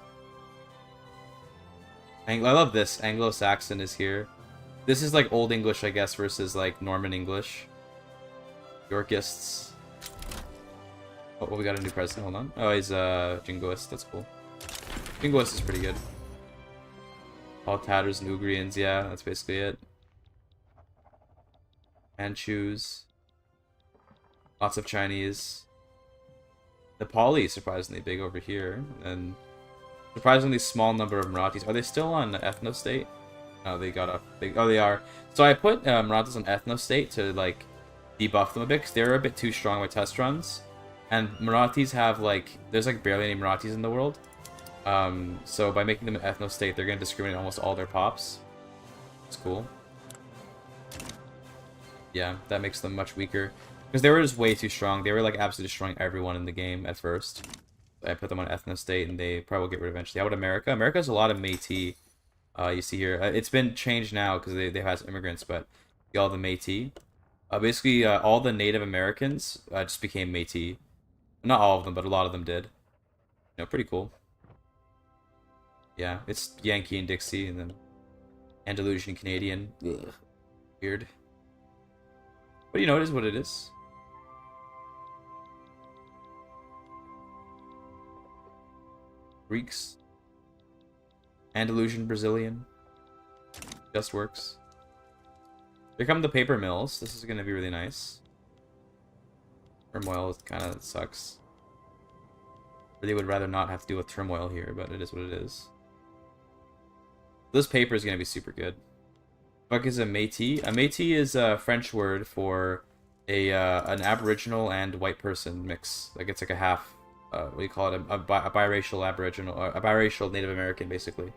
I love this. Anglo-Saxon is here. This is like Old English, I guess, versus like Norman English. Yorkists. Oh, well, we got a new president. Hold on. Oh, he's Jingoist. That's cool. Jingoist is pretty good. All Tatars and Ugrians. Yeah, that's basically it. Manchus. Lots of Chinese. Nepali is surprisingly big over here. And surprisingly small number of Marathis. Are they still on ethno-state? No, they got up. Oh, they are. So I put Marathis on ethno-state to, like, debuff them a bit, because they were a bit too strong with test runs. And Marathis have, like, there's, like, barely any Marathis in the world. So by making them an ethno-state, they're going to discriminate almost all their pops. It's cool. Yeah, that makes them much weaker. Because they were just way too strong. They were, like, absolutely destroying everyone in the game at first. I put them on ethno-state, and they probably will get rid eventually. How about America? America has a lot of Métis. You see here. It's been changed now, because they have immigrants, but all the Métis. Basically, all the Native Americans just became Métis. Not all of them, but a lot of them did. You know, pretty cool. Yeah, it's Yankee and Dixie, and then Andalusian Canadian. Ugh. Weird. But you know, it is what it is. Greeks. Andalusian Brazilian. Just works. Here come the paper mills. This is going to be really nice. Turmoil kind of sucks. Really would rather not have to deal with turmoil here, but it is what it is. This paper is going to be super good. Fuck is a métis? A métis is a French word for an Aboriginal and white person mix. Like, it's like a half, what do you call it? A biracial Aboriginal, a biracial Native American, basically.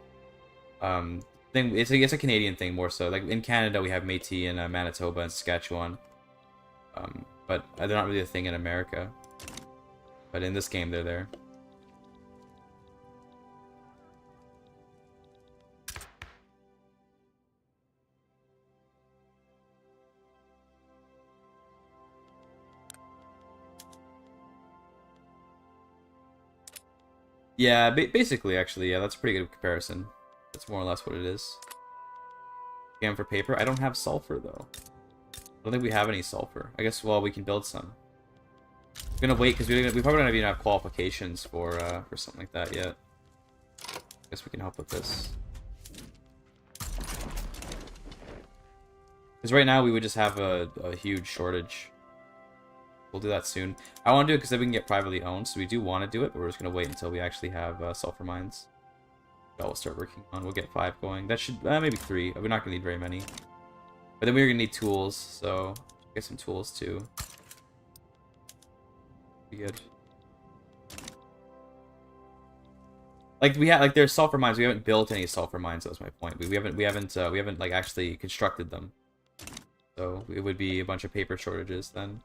It's a Canadian thing more so. Like, in Canada, we have Métis in Manitoba and Saskatchewan. But they're not really a thing in America. But in this game, they're there. Yeah, basically, actually, yeah, that's a pretty good comparison. That's more or less what it is. Again, for paper, I don't have sulfur, though. I don't think we have any sulfur. I guess, well, we can build some. I'm gonna wait, because we probably don't even have qualifications for something like that yet. I guess we can help with this. Because right now we would just have a huge shortage. We'll do that soon. I want to do it because then we can get privately owned, so we do want to do it, but we're just going to wait until we actually have sulfur mines. That we'll start working on. We'll get 5 going. That should, maybe 3. We're not going to need very many. But then we're going to need tools, so get some tools too. Be good. Like we have, like there's sulfur mines. We haven't built any sulfur mines. That's my point. We haven't like actually constructed them. So it would be a bunch of paper shortages then.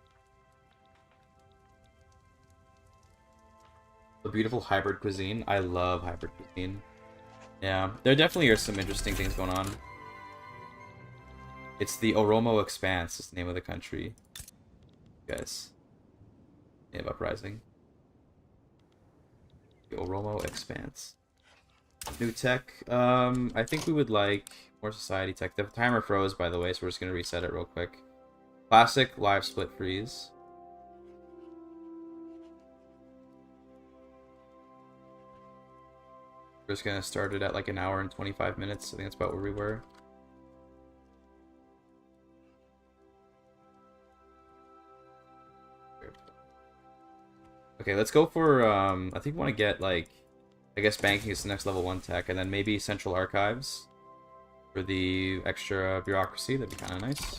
The beautiful hybrid cuisine. I love hybrid cuisine. Yeah, there definitely are some interesting things going on. It's the Oromo Expanse. Is the name of the country. Guys, name uprising. The Oromo Expanse. New tech. I think we would like more society tech. The timer froze, by the way, so we're just gonna reset it real quick. Classic live split freeze. We're just gonna start it at like 1 hour and 25 minutes. I think that's about where we were. Okay, let's go for I think we want to get like, I guess banking is the next level 1 tech, and then maybe central archives for the extra bureaucracy. That'd be kind of nice.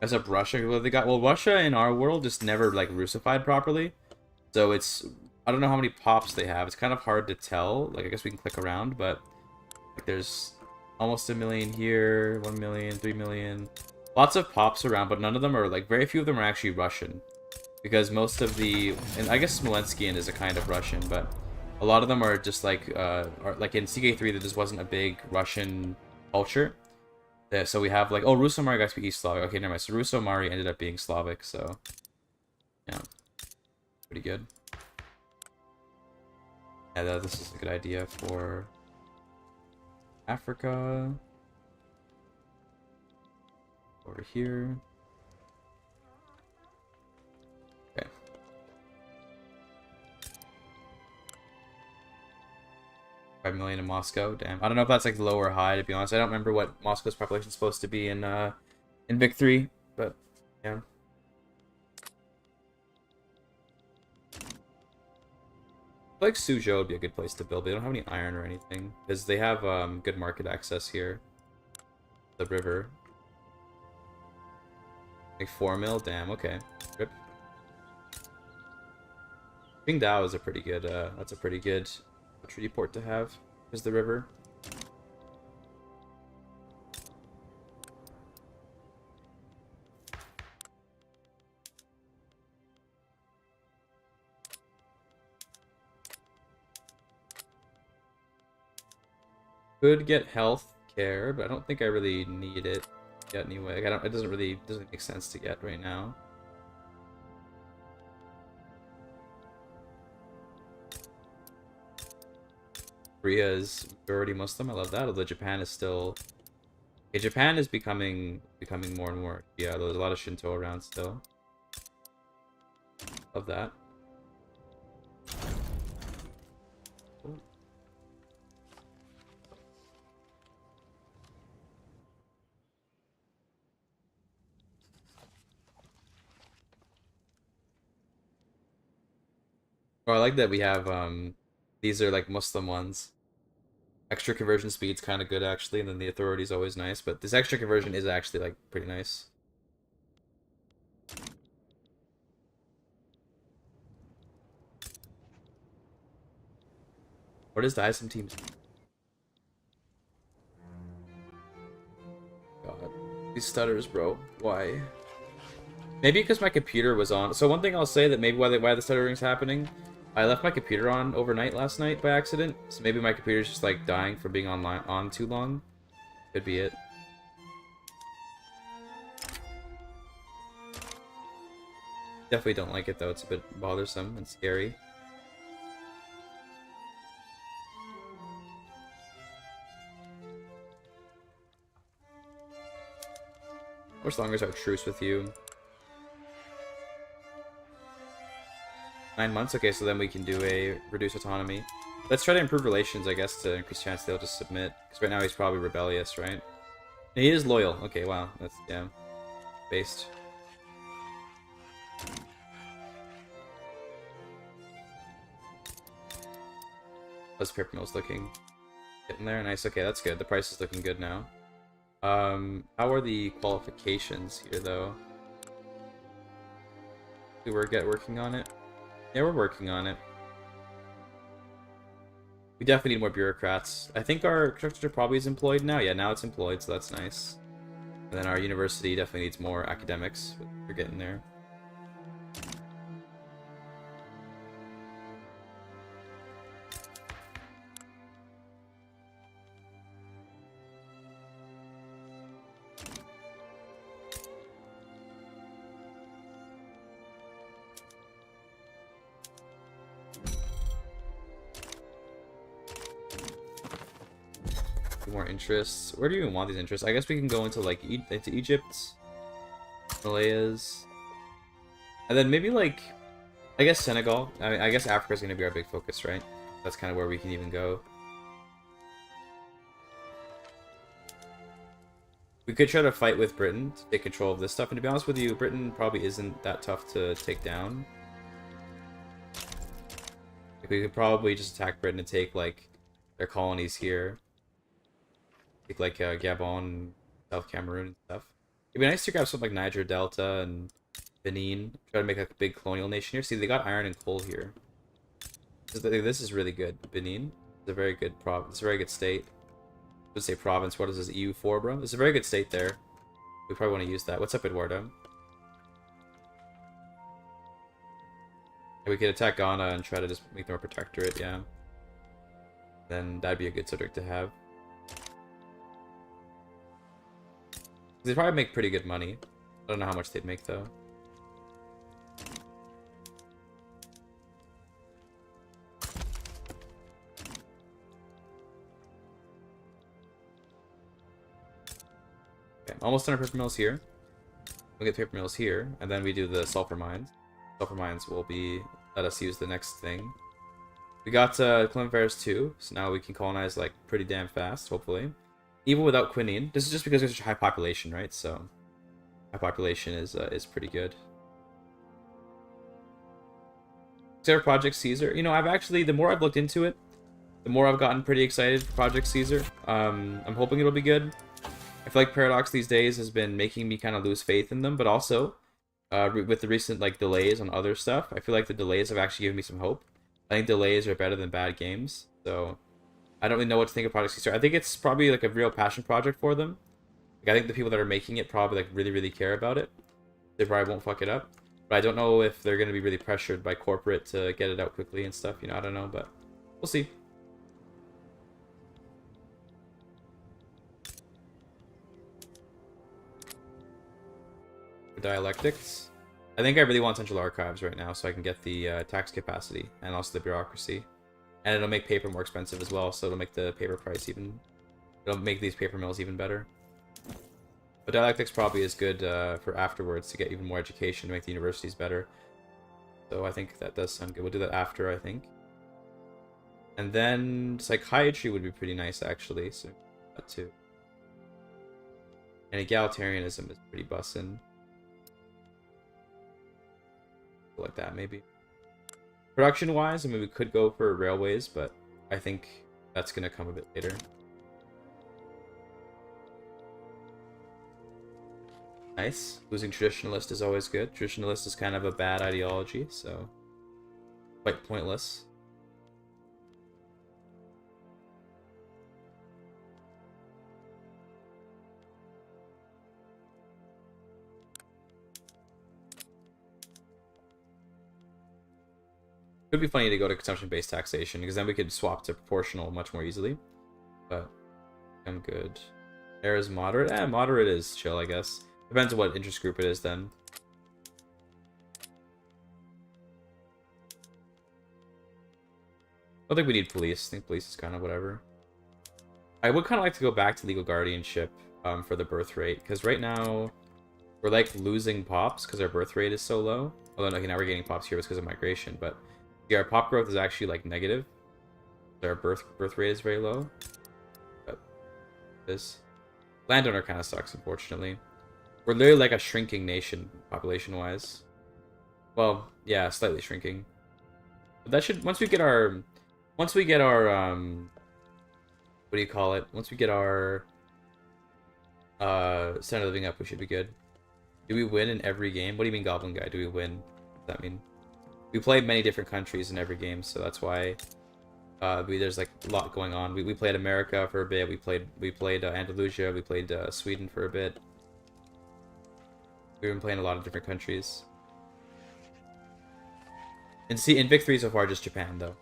As up Russia, what they got? Well, Russia in our world just never like Russified properly, so it's, I don't know how many pops they have. It's kind of hard to tell. Like, I guess we can click around, but like there's almost 1 million here, 1 million, 3 million. Lots of pops around, but none of them are like, very few of them are actually Russian. Because most of the, and I guess Smolenskian is a kind of Russian, but a lot of them are just like, like in CK3 there just wasn't a big Russian culture. So we have like, oh, Russo-Mari got to be East Slavic. Okay, never mind. So Russo-Mari ended up being Slavic, so yeah, pretty good. Yeah, this is a good idea for Africa. Over here. Okay. $5 million in Moscow. Damn. I don't know if that's like low or high, to be honest. I don't remember what Moscow's population is supposed to be in Vic 3, but yeah. I like Suzhou would be a good place to build. They don't have any iron or anything because they have good market access here. The river. Like 4 mil? Damn, okay. Rip. Qingdao is a pretty good, that's a pretty good treaty port to have, is the river. Could get health care, but I don't think I really need it yet anyway. Like, it doesn't make sense to get right now. Korea is majority Muslim. I love that. Although Japan is still, okay, Japan is becoming more and more. Yeah, there's a lot of Shinto around still. Love that. Oh, I like that we have these are like Muslim ones. Extra conversion speed's kind of good actually, and then the authority is always nice, but this extra conversion is actually like pretty nice. What is the ISM teams? God, these stutters, bro. Why? Maybe because my computer was on. So one thing I'll say that maybe why the stuttering's happening, I left my computer on overnight last night by accident. So maybe my computer's just like dying from being on too long. Could be it. Definitely don't like it though. It's a bit bothersome and scary. How much longer is our truce with you? 9 months? Okay, so then we can do a reduce autonomy. Let's try to improve relations, I guess, to increase chance they'll just submit. Because right now he's probably rebellious, right? He is loyal. Okay, wow. That's, yeah, based. How's paper mills looking? Getting there? Nice. Okay, that's good. The price is looking good now. How are the qualifications here, though? Do we get working on it? Yeah, we're working on it. We definitely need more bureaucrats. I think our constructor probably is employed now. Yeah, now it's employed, so that's nice. And then our university definitely needs more academics. But we're getting there. More interests. Where do you even want these interests? I guess we can go into like into Egypt, Himalayas, and then maybe like I guess Senegal. I mean, I guess Africa's gonna be our big focus, right? That's kind of where we can even go. We could try to fight with Britain to take control of this stuff, and to be honest with you, Britain probably isn't that tough to take down. Like, we could probably just attack Britain and take like their colonies here. Take like Gabon, South Cameroon and stuff. It'd be nice to grab something like Niger Delta and Benin. Try to make like a big colonial nation here. See, they got iron and coal here. This is really good. Benin is a very good province. It's a very good state. I would say province. What is this? EU4, bro? It's a very good state there. We probably want to use that. What's up, Eduardo? We could attack Ghana and try to just make them a protectorate, yeah. Then that'd be a good subject to have. They'd probably make pretty good money. I don't know how much they'd make, though. Okay, almost done our paper mills here. We'll get paper mills here, and then we do the sulfur mines. Sulfur mines will be let us use the next thing. We got Clem-Ferris too, so now we can colonize like pretty damn fast, hopefully. Even without quinine. This is just because there's such a high population, right? So high population is pretty good. Except for Project Caesar. You know, I've actually, the more I've looked into it, the more I've gotten pretty excited for Project Caesar. I'm hoping it'll be good. I feel like Paradox these days has been making me kind of lose faith in them, but also with the recent like delays on other stuff, I feel like the delays have actually given me some hope. I think delays are better than bad games, so I don't really know what to think of Project Caesar. I think it's probably like a real passion project for them. Like I think the people that are making it probably like really care about it. They probably won't fuck it up. But I don't know if they're going to be really pressured by corporate to get it out quickly and stuff. You know, I don't know, but we'll see. For dialectics, I think I really want central archives right now so I can get the tax capacity and also the bureaucracy. And it'll make paper more expensive as well, so it'll make the paper price even... It'll make these paper mills even better. But dialectics probably is good for afterwards to get even more education to make the universities better. So I think that does sound good. We'll do that after, I think. And then psychiatry would be pretty nice, actually. So that too. And egalitarianism is pretty bussin'. Like that, maybe. Production-wise, I mean, we could go for railways, but I think that's going to come a bit later. Nice. Losing traditionalist is always good. Traditionalist is kind of a bad ideology, so quite pointless. It would be funny to go to consumption-based taxation, because then we could swap to proportional much more easily. But I'm good. Air is moderate. Moderate is chill, I guess. Depends on what interest group it is, then. I don't think we need police. I think police is kind of whatever. I would kind of like to go back to legal guardianship for the birth rate, because right now we're like losing pops because our birth rate is so low. Although, okay, now we're getting pops here because of migration, but yeah, our pop growth is actually like negative. Our birth rate is very low. But this. Landowner kind of sucks, unfortunately. We're literally like a shrinking nation, population-wise. Well, yeah, slightly shrinking. But that should, once we get our, what do you call it? Once we get our, standard of living up, we should be good. Do we win in every game? What do you mean, Goblin Guy? Do we win? What does that mean? We play many different countries in every game, so that's why there's like a lot going on. We played America for a bit. We played Andalusia. We played Sweden for a bit. We've been playing a lot of different countries. And see, in Vic 3 so far, just Japan though.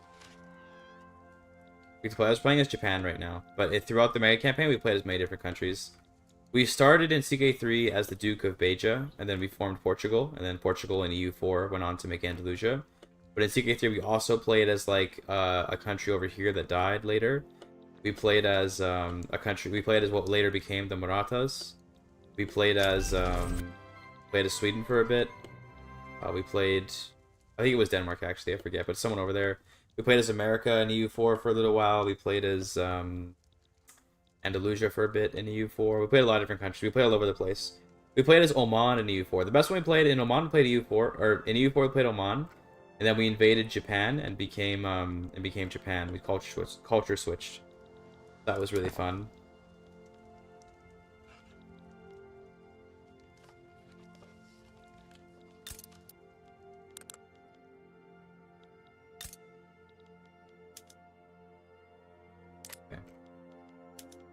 I was playing as Japan right now, but throughout the mega campaign, we played as many different countries. We started in CK3 as the Duke of Beja, and then we formed Portugal, and then Portugal and EU4 went on to make Andalusia. But in CK3, we also played as like a country over here that died later. We played as a country. We played as what later became the Marathas. We played as Sweden for a bit. We played, I think it was Denmark actually. I forget, but someone over there. We played as America in EU4 for a little while. We played as Andalusia for a bit in EU4. We played a lot of different countries. We played all over the place. We played as Oman in EU4. The best one we played in Oman, we played EU4, or in EU4 we played Oman, and then we invaded Japan and became Japan. We culture switched. That was really fun.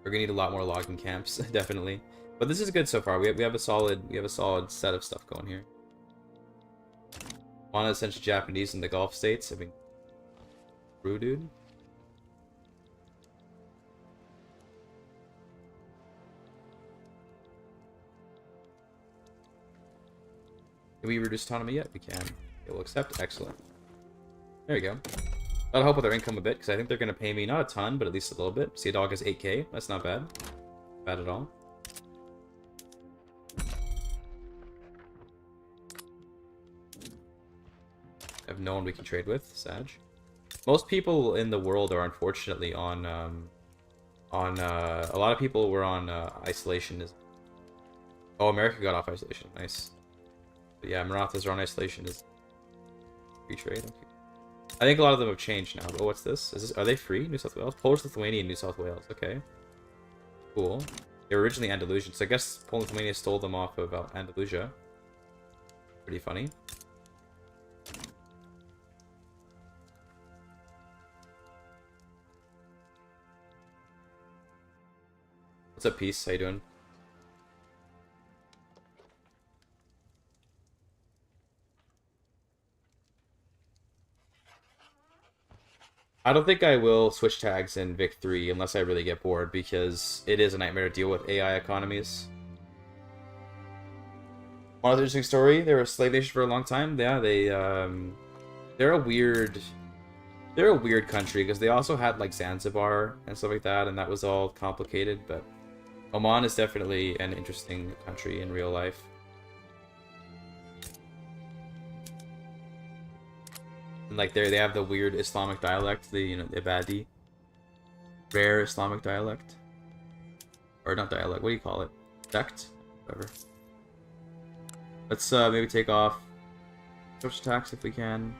We're gonna need a lot more logging camps, definitely. But this is good so far. We have a solid set of stuff going here. Wanna essentially Japanese in the Gulf states. I mean, true, dude. Can we reduce autonomy yet? We can. It will accept. Excellent. There you go. That'll help with our income a bit, because I think they're going to pay me not a ton, but at least a little bit. See, a dog is 8k. That's not bad. Bad at all. I have no one we can trade with. Sag. Most people in the world are unfortunately on a lot of people were on isolation. Oh, America got off isolation. Nice. But yeah, Marathas are on isolation. Is free trade. Okay. I think a lot of them have changed now. Oh, what's this? Are they free? New South Wales? Polish, Lithuania, and New South Wales. Okay. Cool. They were originally Andalusian, so I guess Poland and Lithuania stole them off of Andalusia. Pretty funny. What's up, Peace? How you doing? I don't think I will switch tags in Vic 3 unless I really get bored, because it is a nightmare to deal with AI economies. One other interesting story, they were a slave nation for a long time. Yeah, they're a weird country, because they also had like Zanzibar and stuff like that, and that was all complicated, but Oman is definitely an interesting country in real life. And like they have the weird Islamic dialect, the Ibadi, rare Islamic dialect, or not dialect. What do you call it? Sect, whatever. Let's maybe take off social tax if we can.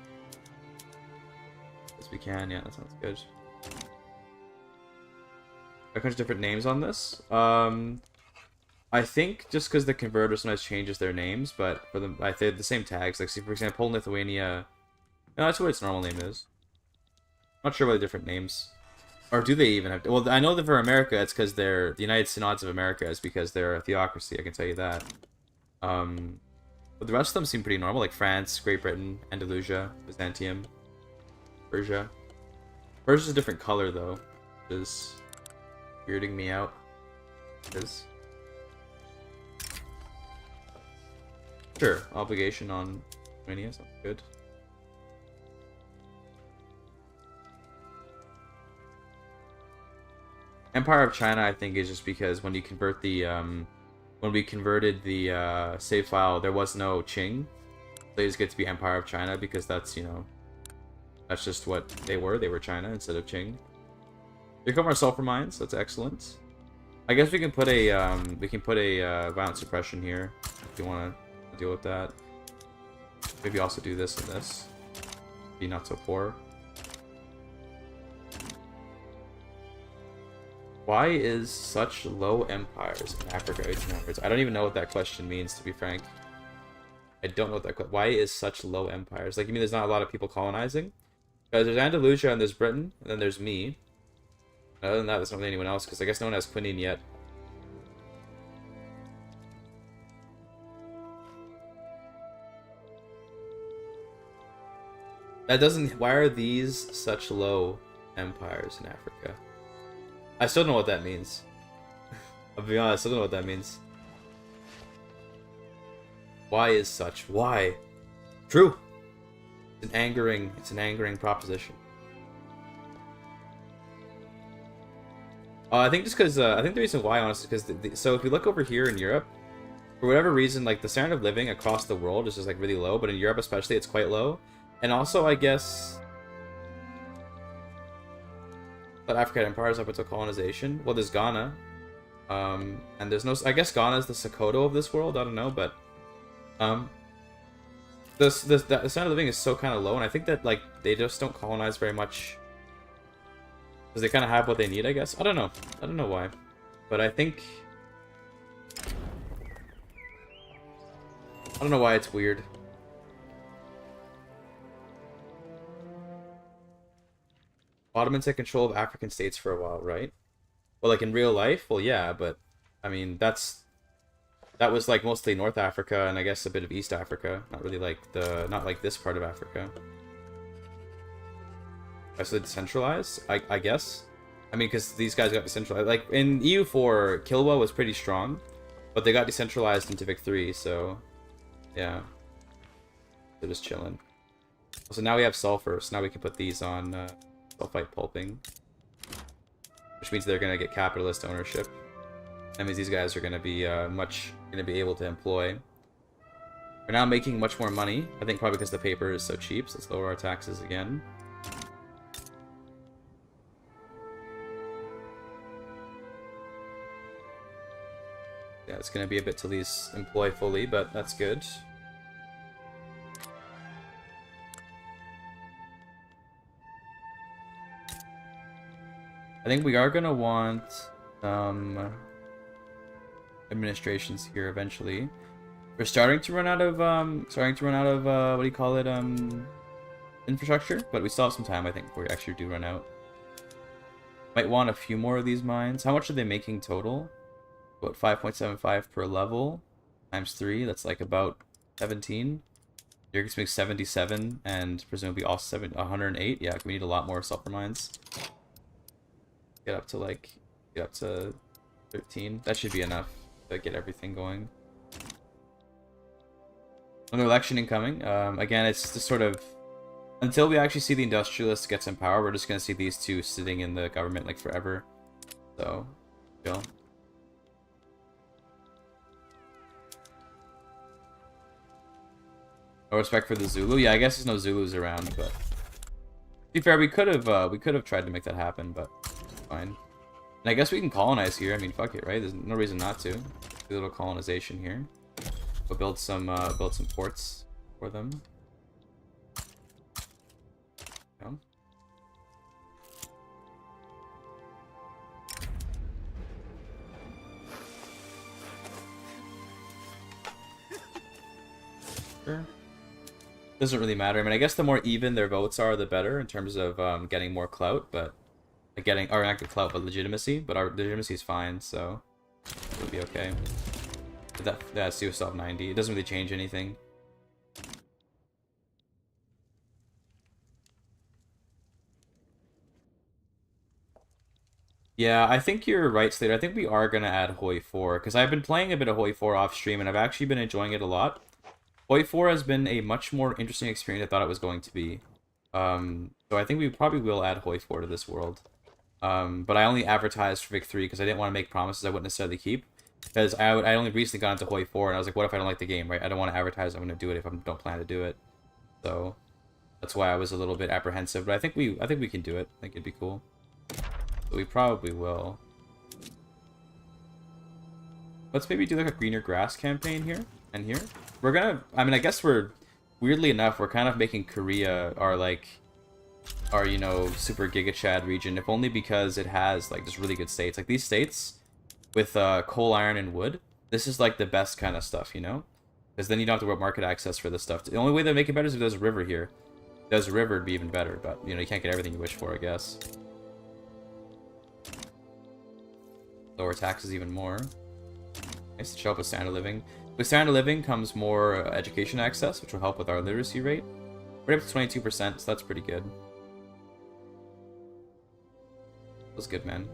Yes, we can. Yeah, that sounds good. A bunch of different names on this. I think just because the converter sometimes changes their names, but for them, I think the same tags. Like, see, for example, Poland, Lithuania. No, that's what its normal name is. Not sure what the different names. Or do they even have to? Well, I know that for America, it's because they're... The United Synods of America is because they're a theocracy, I can tell you that. But the rest of them seem pretty normal, like France, Great Britain, Andalusia, Byzantium, Persia. Persia's a different color, though, which is weirding me out. It is. Sure, obligation on Romania, sounds good. Empire of China, I think, is just because when you convert the when we converted the save file, there was no Qing. They just get to be Empire of China because that's, that's just what they were. They were China instead of Qing. Here come our sulfur mines. That's excellent. I guess we can put a violent suppression here if you want to deal with that. Maybe also do this and this. Be not so poor. Why is such low empires in Africa, Asian empires? I don't even know what that question means, to be frank. I don't know what that. Why is such low empires? Like, you mean there's not a lot of people colonizing? Because there's Andalusia and there's Britain, and then there's me. Other than that, there's not really anyone else, because I guess no one has quinine yet. That doesn't... Why are these such low empires in Africa? I still don't know what that means. I'll be honest, I still don't know what that means. Why is such? Why? True. It's an angering proposition. I think just because I think the reason why, honestly, is because so if you look over here in Europe, for whatever reason, like the standard of living across the world is just like really low, but in Europe especially, it's quite low. And also, I guess, that Africa had empires up until colonization. Well, there's Ghana, and there's no. I guess Ghana is the Sokoto of this world. I don't know, but the standard of living is so kind of low, and I think that like they just don't colonize very much because they kind of have what they need. I guess I don't know. I don't know why, but I think I don't know why it's weird. Ottomans had control of African states for a while, right? Well, like in real life, well, yeah, but I mean that was like mostly North Africa and I guess a bit of East Africa, not really like not like this part of Africa. So decentralized, I guess. I mean, because these guys got decentralized. Like in EU4, Kilwa was pretty strong, but they got decentralized into Vic 3, so yeah, they're just chilling. So now we have sulfur, so now we can put these on. Sulfite pulping, which means they're gonna get capitalist ownership. That means these guys are gonna be be able to employ. We're now making much more money. I think probably because the paper is so cheap. So let's lower our taxes again. Yeah, it's gonna be a bit till these employ fully, but that's good. I think we are gonna want administrations here eventually. We're starting to run out of what do you call it, infrastructure, but we still have some time, I think, before we actually do run out. Might want a few more of these mines. How much are they making total? About 5.75 per level times 3. That's like about 17. You're gonna make 77, and presumably also 108. Yeah, we need a lot more sulfur mines. Get up to 13. That should be enough to get everything going. Another election incoming. Again, it's just sort of until we actually see the industrialists get some power, we're just gonna see these two sitting in the government like forever. So, chill. No respect for the Zulu. Yeah, I guess there's no Zulus around, but to be fair, we could have tried to make that happen, but. Fine. And I guess we can colonize here. I mean, fuck it, right? There's no reason not to. Do a little colonization here. We'll build some ports for them. Yeah. Sure. Doesn't really matter. I mean, I guess the more even their votes are, the better in terms of getting more clout, but. Getting our active clout, but legitimacy. But our legitimacy is fine, so it'll be okay. But that's still 90. It doesn't really change anything. Yeah, I think you're right, Slater. I think we are gonna add Hoi 4 because I've been playing a bit of Hoi 4 off stream, and I've actually been enjoying it a lot. Hoi 4 has been a much more interesting experience I thought it was going to be. So I think we probably will add Hoi 4 to this world. But I only advertised for Vic 3 because I didn't want to make promises I wouldn't necessarily keep. Because I only recently got into Hoi 4, and I was like, what if I don't like the game, right? I don't want to advertise I'm going to do it if I don't plan to do it. So, that's why I was a little bit apprehensive. But I think we can do it. I think it'd be cool. So we probably will. Let's maybe do like a greener grass campaign here and here. We're gonna, I mean, I guess we're, weirdly enough, we're kind of making Korea our, you know, super Giga Chad region, if only because it has like just really good states. Like these states with coal, iron, and wood, this is like the best kind of stuff, you know? Because then you don't have to worry market access for this stuff. The only way they make it better is if there's a river here. If there's a river, it'd be even better, but you know, you can't get everything you wish for, I guess. Lower taxes even more. Nice to show up with standard living. With standard living comes more education access, which will help with our literacy rate. We're up to 22%, so that's pretty good. That was good, man.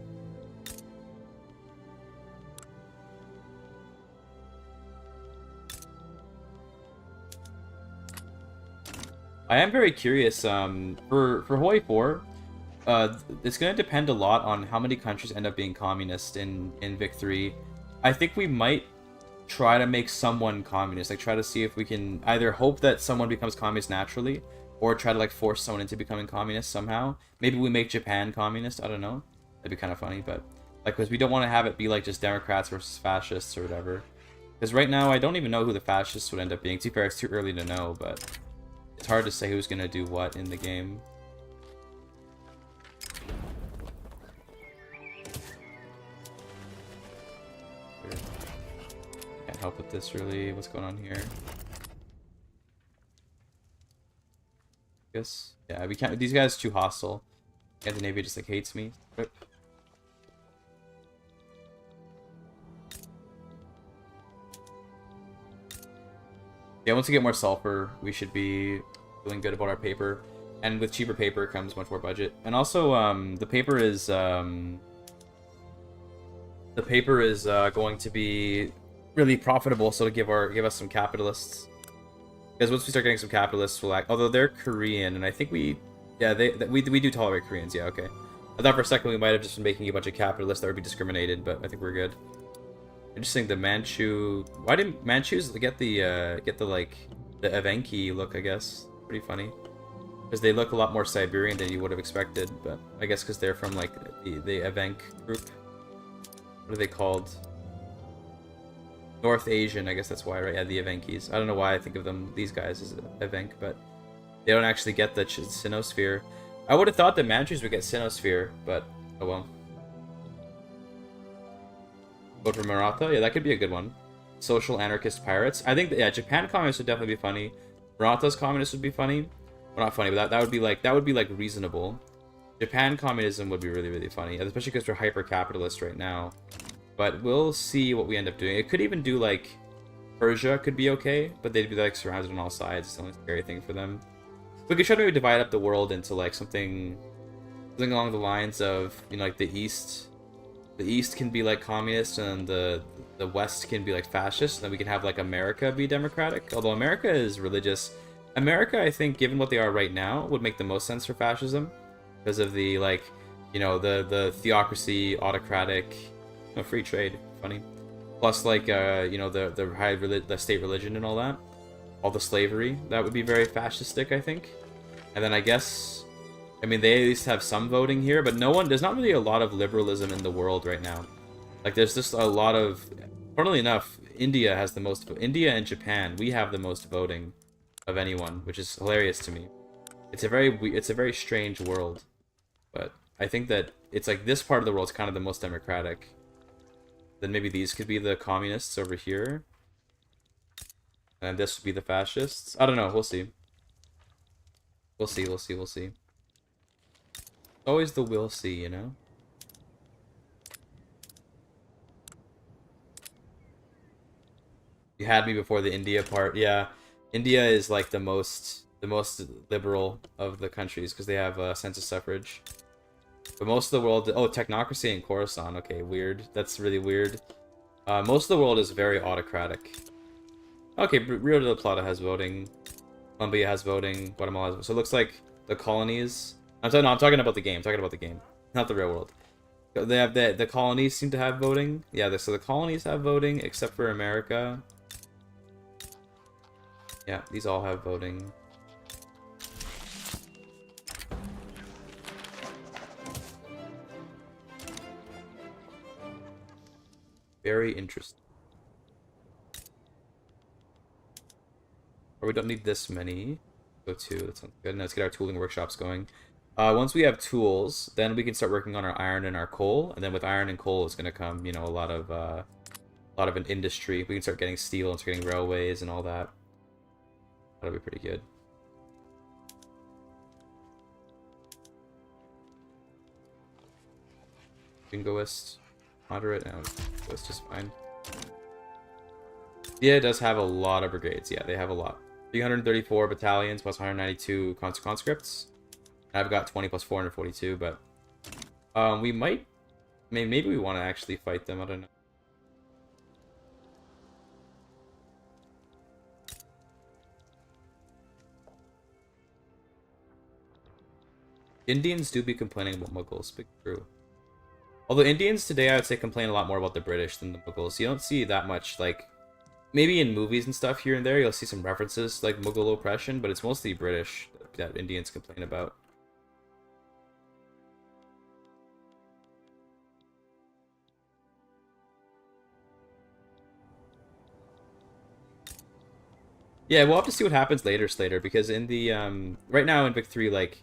I am very curious, for Hawaii 4, it's going to depend a lot on how many countries end up being communist in Vic 3. I think we might try to make someone communist, like try to see if we can either hope that someone becomes communist naturally, or try to like force someone into becoming communist somehow. Maybe we make Japan communist, I don't know. That'd be kind of funny, but like, because we don't want to have it be like just Democrats versus fascists or whatever. Because right now, I don't even know who the fascists would end up being. To be fair, it's too early to know, but it's hard to say who's gonna do what in the game. Can't help with this really. What's going on here? Guess. Yeah, we can't. These guys are too hostile. Scandinavia just like hates me. Rip. Yeah, once we get more sulfur, we should be feeling good about our paper. And with cheaper paper comes much more budget. And also, the paper is going to be really profitable, so to give us some capitalists. Because once we start getting some capitalists, we'll act. Although they're Korean, and I think we do tolerate Koreans. Yeah, okay. I thought for a second we might have just been making a bunch of capitalists that would be discriminated, but I think we're good. Interesting, the Manchu. Why didn't Manchus get the like the Evenki look? I guess pretty funny, because they look a lot more Siberian than you would have expected. But I guess because they're from like the Evenk group. What are they called? North Asian, I guess that's why, right? Yeah, the Evenkis. I don't know why I think of them, these guys, as Evenk, but they don't actually get the Sinosphere. I would have thought that Manchus would get Sinosphere, but oh well. Vote for Maratha? Yeah, that could be a good one. Social anarchist pirates. I think that, yeah, Japan communists would definitely be funny. Maratha's communists would be funny. Well, not funny, but that would be like reasonable. Japan communism would be really, really funny, especially because we're hyper-capitalist right now. But we'll see what we end up doing. It could even do, like, Persia could be okay, but they'd be, like, surrounded on all sides. It's the only scary thing for them. We could try to maybe divide up the world into, like, something along the lines of, you know, like, the East. The East can be, like, communist, and the West can be, like, fascist, and then we can have, like, America be democratic. Although America is religious. America, I think, given what they are right now, would make the most sense for fascism. Because of the, like, you know, the theocracy, autocratic... No, free trade, funny. Plus, like, you know, the state religion and all that. All the slavery. That would be very fascistic, I think. And then I guess... I mean, they at least have some voting here, but there's not really a lot of liberalism in the world right now. Like, there's just a lot of... Funnily enough, India has the most... India and Japan, we have the most voting of anyone, which is hilarious to me. It's a very strange world. But I think that it's like this part of the world is kind of the most democratic. Then maybe these could be the communists over here. And this would be the fascists. I don't know, we'll see. We'll see. Always the we'll see, you know? You had me before the India part. Yeah, India is like the most liberal of the countries because they have census suffrage. But most of the world... Oh, technocracy in Khorasan. Okay, weird. That's really weird. Most of the world is very autocratic. Okay, Rio de la Plata has voting. Colombia has voting. Guatemala has voting. So it looks like the colonies... I'm talking about the game. I'm talking about the game. Not the real world. They have the colonies seem to have voting. Yeah, so the colonies have voting, except for America. Yeah, these all have voting. Very interesting. Or we don't need this many. Go 2, that sounds good. Now let's get our tooling workshops going. Once we have tools, then we can start working on our iron and our coal. And then with iron and coal is going to come, you know, a lot of an industry. We can start getting steel and start getting railways and all that. That'll be pretty good. Jingoist, moderate, and Jingoist is fine. Yeah, it does have a lot of brigades. Yeah, they have a lot. 334 battalions plus 192 conscripts. I've got 20 plus 442, but we might, maybe we want to actually fight them. I don't know. Indians do be complaining about Mughals, big true. Although Indians today, I would say, complain a lot more about the British than the Mughals. You don't see that much, like, maybe in movies and stuff here and there, you'll see some references like Mughal oppression, but it's mostly British that Indians complain about. Yeah, we'll have to see what happens later, Slater, because in the right now in Vic 3, like,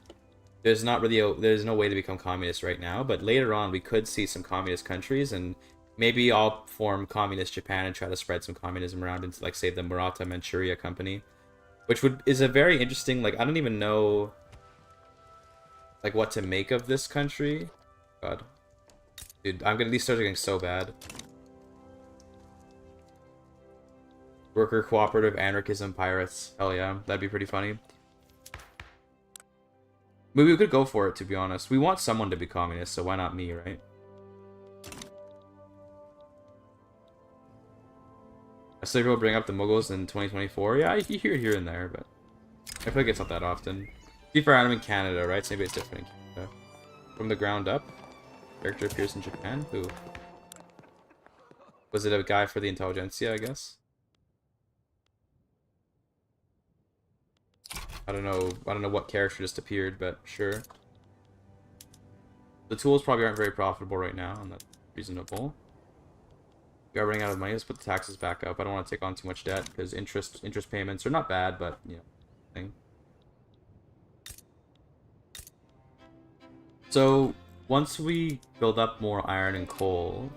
there's not really there's no way to become communist right now, but later on we could see some communist countries, and maybe I'll form communist Japan and try to spread some communism around into, like, say, the Maratha Manchuria Company, which is a very interesting, like, I don't even know, like, what to make of this country. God, dude, these stars are getting so bad. Worker cooperative anarchism pirates. Hell yeah, that'd be pretty funny. Maybe we could go for it, to be honest. We want someone to be communist, so why not me, right? I still will bring up the Mughals in 2024. Yeah, you hear it here and there, but I feel like it's not that often. Deeper Adam in Canada, right? So maybe it's different in Canada. From the ground up. Character appears in Japan. Who? Was it a guy for the intelligentsia, I guess? I don't know what character just appeared, but sure. The tools probably aren't very profitable right now, and that's reasonable. We are running out of money. Let's put the taxes back up. I don't want to take on too much debt because interest payments are not bad, but you know, thing. So once we build up more iron and coal,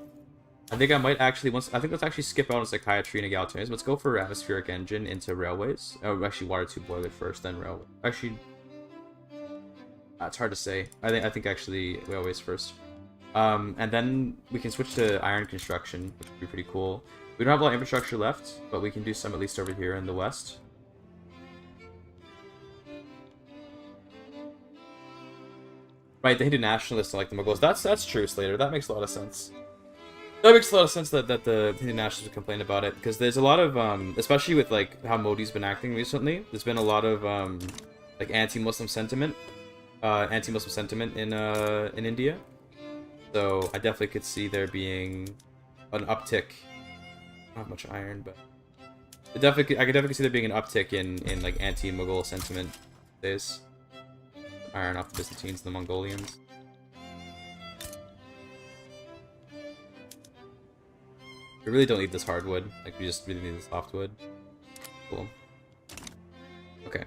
I think I might actually let's actually skip out on CK3 and egalitarianism. Let's go for atmospheric engine into railways. Oh, actually water tube boiler first, then railway. Actually, it's hard to say. I think actually railways first. And then we can switch to iron construction, which would be pretty cool. We don't have a lot of infrastructure left, but we can do some at least over here in the west. Right, the Hindu nationalists are like the Mughals. That's true, Slater. That makes a lot of sense. That makes a lot of sense that the Hindu nationalists would complain about it, because there's a lot of, especially with, like, how Modi's been acting recently, there's been a lot of, like, anti-Muslim sentiment in India. So I definitely could see there being an uptick. Not much iron, but I could definitely see there being an uptick in like anti-Mughal sentiment days. Iron off the Byzantines and the Mongolians. We really don't need this hardwood. Like, we just really need this softwood. Cool. Okay.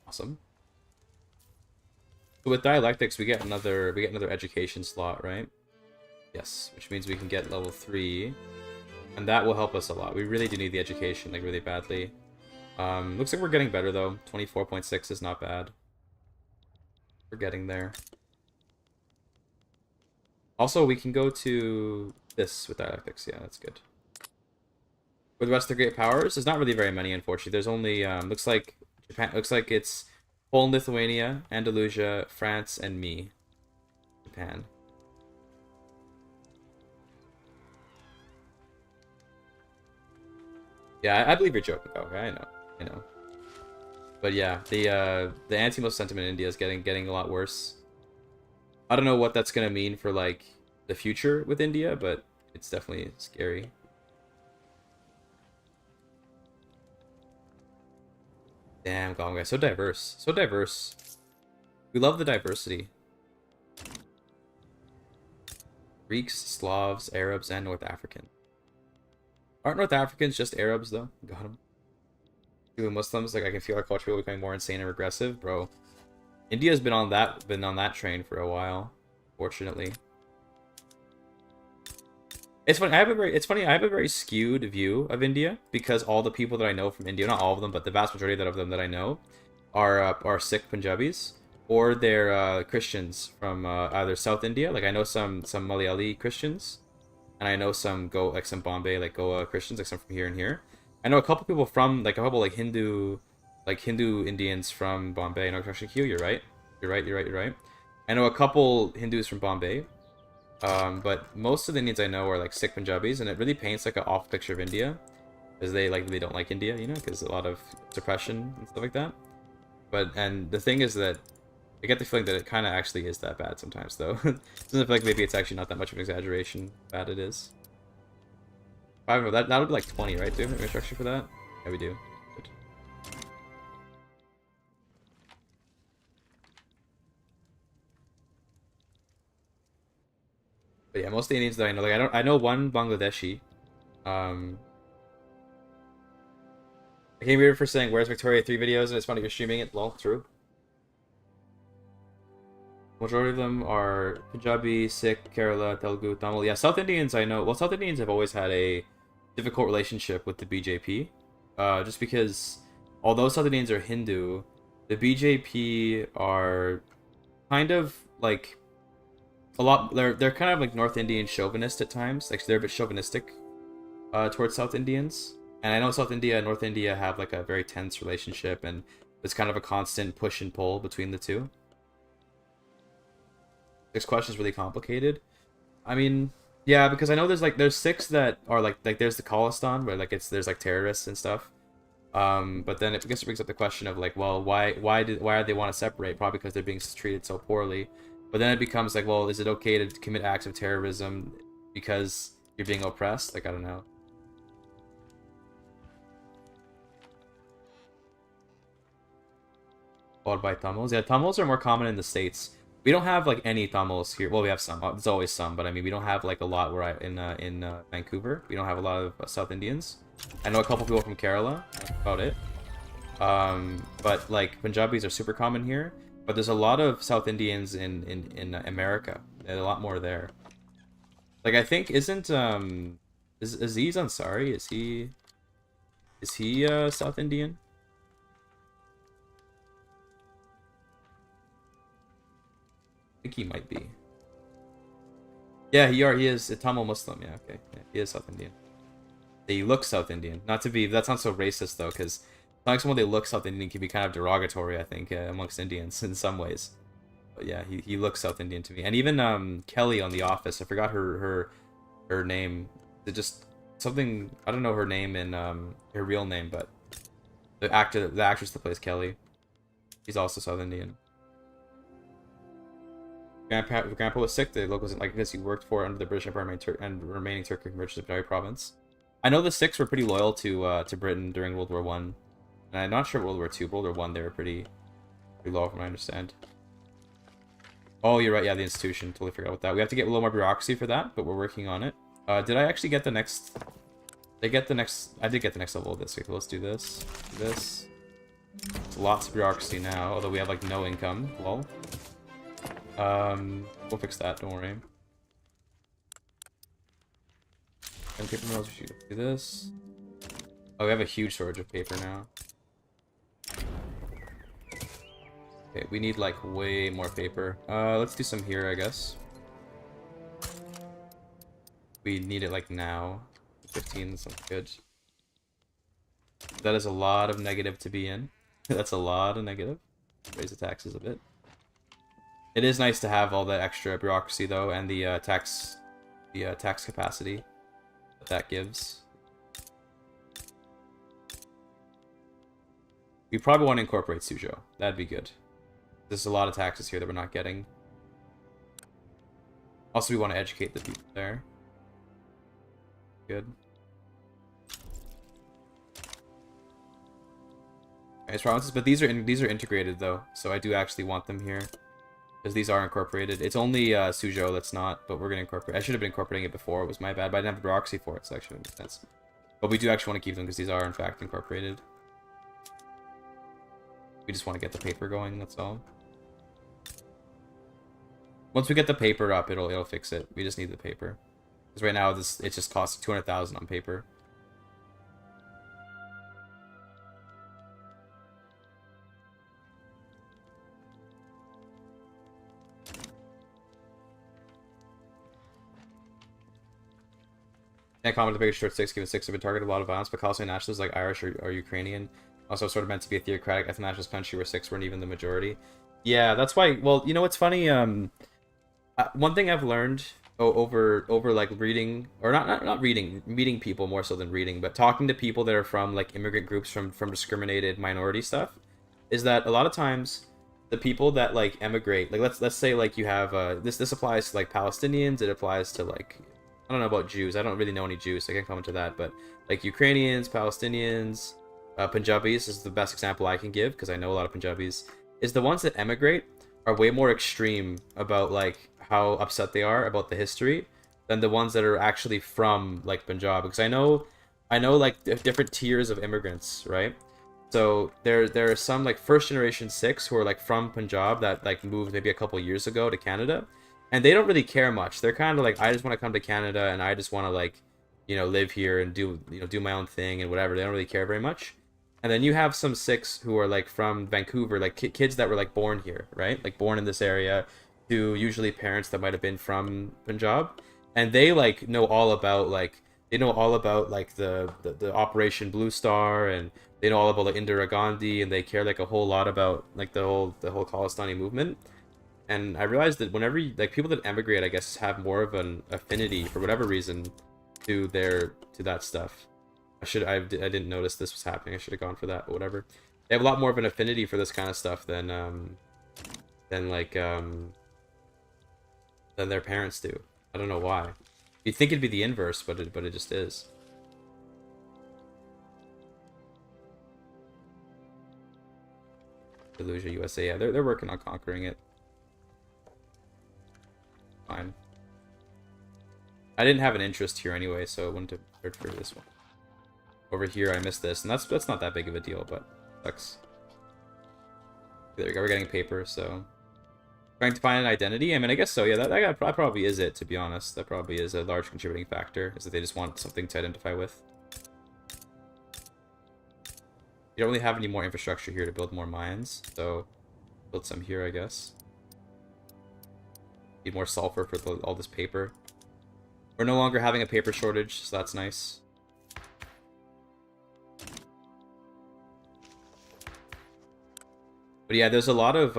Awesome. So with dialectics, we get another education slot, right? Yes, which means we can get level 3, and that will help us a lot. We really do need the education, like, really badly. Looks like we're getting better though. 24.6 is not bad. We're getting there. Also, we can go to this with dialectics. Yeah, that's good. With the rest of the great powers, there's not really very many, unfortunately. There's only looks like Japan. Looks like it's Poland, Lithuania, Andalusia, France, and me. Japan. Yeah, I believe you're joking. Okay, I know. But yeah, the anti-Muslim sentiment in India is getting a lot worse. I don't know what that's gonna mean for, like, the future with India, but it's definitely scary. Damn, Goblin guy, so diverse, so diverse. We love the diversity. Greeks, Slavs, Arabs, and North African. Aren't North Africans just Arabs though? Got them. Even Muslims, like I can feel our culture becoming more insane and regressive, bro. India's been on that train for a while, fortunately. It's funny. I have a very skewed view of India because all the people that I know from India, not all of them, but the vast majority of them that I know, are Sikh Punjabis or they're Christians from either South India. Like I know some Malayali Christians, and I know some Bombay like Goa Christians, like some from here and here. I know a couple people from like a couple like Hindu Indians from Bombay. No, actually, Q, you're right. You're right. I know a couple Hindus from Bombay. But most of the Indians I know are like Sikh Punjabis, and it really paints like an off picture of India, because they don't like India, you know, because a lot of suppression and stuff like that. And the thing is that I get the feeling that it kind of actually is that bad sometimes, though. Doesn't feel like maybe it's actually not that much of an exaggeration. Bad it is. I don't know. That would be like 20, right? Do we have infrastructure for that? Yeah, we do. Good. But yeah, most of the Indians that I know, like I know one Bangladeshi. Um, I came here for saying where's Victoria 3 videos, and it's funny you're streaming it. Lol, true. Majority of them are Punjabi, Sikh, Kerala, Telugu, Tamil. Yeah, South Indians I know. Well, South Indians have always had a difficult relationship with the BJP, just because although South Indians are Hindu, the BJP are kind of like a lot. They're kind of like North Indian chauvinist at times. Like they're a bit chauvinistic towards South Indians. And I know South India and North India have like a very tense relationship, and there's kind of a constant push and pull between the two. This question is really complicated. I mean, yeah, because I know there's six that are like there's the Khalistan where like there's like terrorists and stuff. But then it, I guess it brings up the question of like, well, why do they want to separate? Probably because they're being treated so poorly. But then it becomes like, well, is it okay to commit acts of terrorism because you're being oppressed? Like I don't know. Followed by Tamils. Yeah, Tamils are more common in the States. We don't have like any Tamils here. Well, we have some. There's always some, but I mean, we don't have like a lot where in Vancouver. We don't have a lot of South Indians. I know a couple people from Kerala. That's about it. But like Punjabis are super common here. But there's a lot of South Indians in America. There's a lot more there. Like I think is Aziz Ansari? Is he South Indian? I think he might be. Yeah, he is a Tamil Muslim. Yeah, okay. Yeah, he is South Indian. They look South Indian. Not to be, that sounds so racist though, because telling someone they look South Indian can be kind of derogatory, I think, amongst Indians in some ways. But yeah, he looks South Indian to me. And even Kelly on The Office, I forgot her name. It just something, I don't know her name and her real name, but the actress that plays Kelly, she's also South Indian. Grandpa was sick. The locals didn't like because he worked for under the British Empire and remaining Turkic merchants of Punjabi province. I know the Sikhs were pretty loyal to Britain during World War One, and I'm not sure World War Two. World War One, they were pretty loyal, from what I understand. Oh, you're right. Yeah, the institution. Totally forgot about that. We have to get a little more bureaucracy for that, but we're working on it. Did I actually get the next? I did get the next level of this. Okay, let's do this. Do this. Lots of bureaucracy now, although we have like no income. Lol. We'll fix that, don't worry. And paper mills, we should do this. Oh, we have a huge storage of paper now. Okay, we need like way more paper. Let's do some here, I guess. We need it like now. 15 sounds good. That is a lot of negative to be in. That's a lot of negative. Raise the taxes a bit. It is nice to have all the extra bureaucracy though, and the tax capacity that gives. We probably want to incorporate Suzhou. That'd be good. There's a lot of taxes here that we're not getting. Also, we want to educate the people there. Good. Nice provinces, but these are integrated though, so I do actually want them here because these are incorporated. It's only Suzhou that's not, but we're gonna incorporate. I should have been incorporating it before. It was my bad, but I didn't have the bureaucracy for it, so actually makes sense. But we do actually want to keep them because these are in fact incorporated. We just want to get the paper going. That's all. Once we get the paper up, it'll fix it. We just need the paper because right now it just costs 200,000 on paper. Can't comment the biggest short 6 given 6 have been targeted a lot of violence, but Palestinian nationalists like Irish or Ukrainian also sort of meant to be a theocratic ethno-nationalist country where 6 weren't even the majority. Yeah, that's why. Well, you know what's funny? One thing I've learned over like reading, or not reading, meeting people more so than reading, but talking to people that are from like immigrant groups from discriminated minority stuff, is that a lot of times the people that like emigrate, like let's say like you have this applies to like Palestinians, it applies to like, I don't know about Jews. I don't really know any Jews, so I can't comment to that. But like Ukrainians, Palestinians, Punjabis is the best example I can give because I know a lot of Punjabis. Is the ones that emigrate are way more extreme about like how upset they are about the history than the ones that are actually from like Punjab. Because I know like different tiers of immigrants, right? So there are some like first generation Sikhs who are like from Punjab that like moved maybe a couple years ago to Canada. And they don't really care much. They're kind of like, I just want to come to Canada and I just want to like, you know, live here and do my own thing and whatever. They don't really care very much. And then you have some Sikhs who are like from Vancouver, like kids that were like born here, right? Like born in this area, to usually parents that might have been from Punjab, and they like know all about like the Operation Blue Star, and they know all about like Indira Gandhi, and they care like a whole lot about like the whole Khalistani movement. And I realized that whenever like people that emigrate, I guess, have more of an affinity for whatever reason to that stuff. I didn't notice this was happening. I should have gone for that, but whatever. They have a lot more of an affinity for this kind of stuff than their parents do. I don't know why. You'd think it'd be the inverse, but it just is. Delusia USA, yeah, they're working on conquering it. Fine. I didn't have an interest here anyway, so it wouldn't have hurt for this one. Over here, I missed this, and that's not that big of a deal, but sucks. There we go. We're getting paper, so trying to find an identity. I mean, I guess so. Yeah, that probably is it. To be honest, that probably is a large contributing factor. Is that they just want something to identify with. You don't really have any more infrastructure here to build more mines, so build some here, I guess. Need more sulfur for all this paper. We're no longer having a paper shortage, so that's nice. But yeah, there's a lot of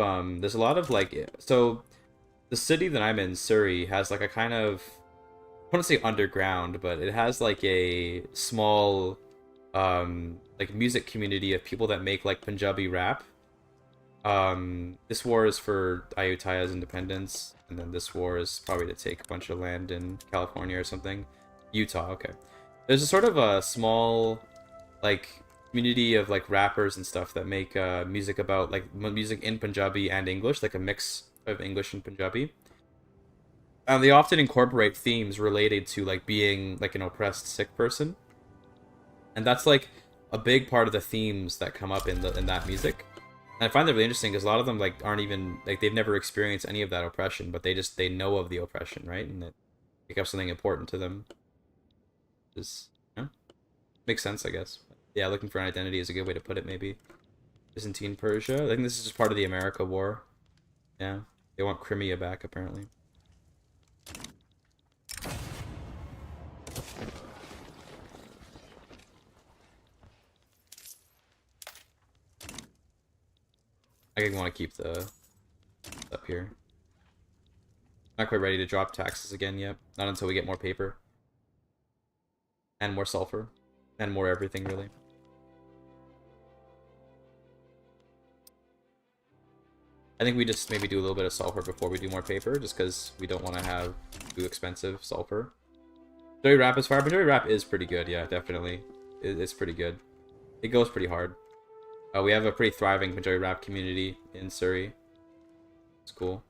like, so the city that I'm in, Surrey, has like a kind of, I want to say underground, but it has like a small like music community of people that make like Punjabi rap. This war is for Ayutthaya's independence, and then this war is probably to take a bunch of land in California or something. Utah, okay. There's a sort of a small, like, community of like rappers and stuff that make music about like music in Punjabi and English, like a mix of English and Punjabi. They often incorporate themes related to like being like an oppressed Sikh person, and that's like a big part of the themes that come up in that music. And I find that really interesting because a lot of them like aren't even like they've never experienced any of that oppression, but they know of the oppression, right? And it becomes something important to them. Just, you know, makes sense, I guess. Yeah, looking for an identity is a good way to put it, maybe. Byzantine Persia. I think this is just part of the America War. Yeah, they want Crimea back apparently. I want to keep the up here. Not quite ready to drop taxes again yet. Not until we get more paper. And more sulfur. And more everything, really. I think we just maybe do a little bit of sulfur before we do more paper, just because we don't want to have too expensive sulfur. Joey Rap is fire, but Joey Rap is pretty good, yeah, definitely. It's pretty good. It goes pretty hard. We have a pretty thriving majority rap community in Surrey. It's cool.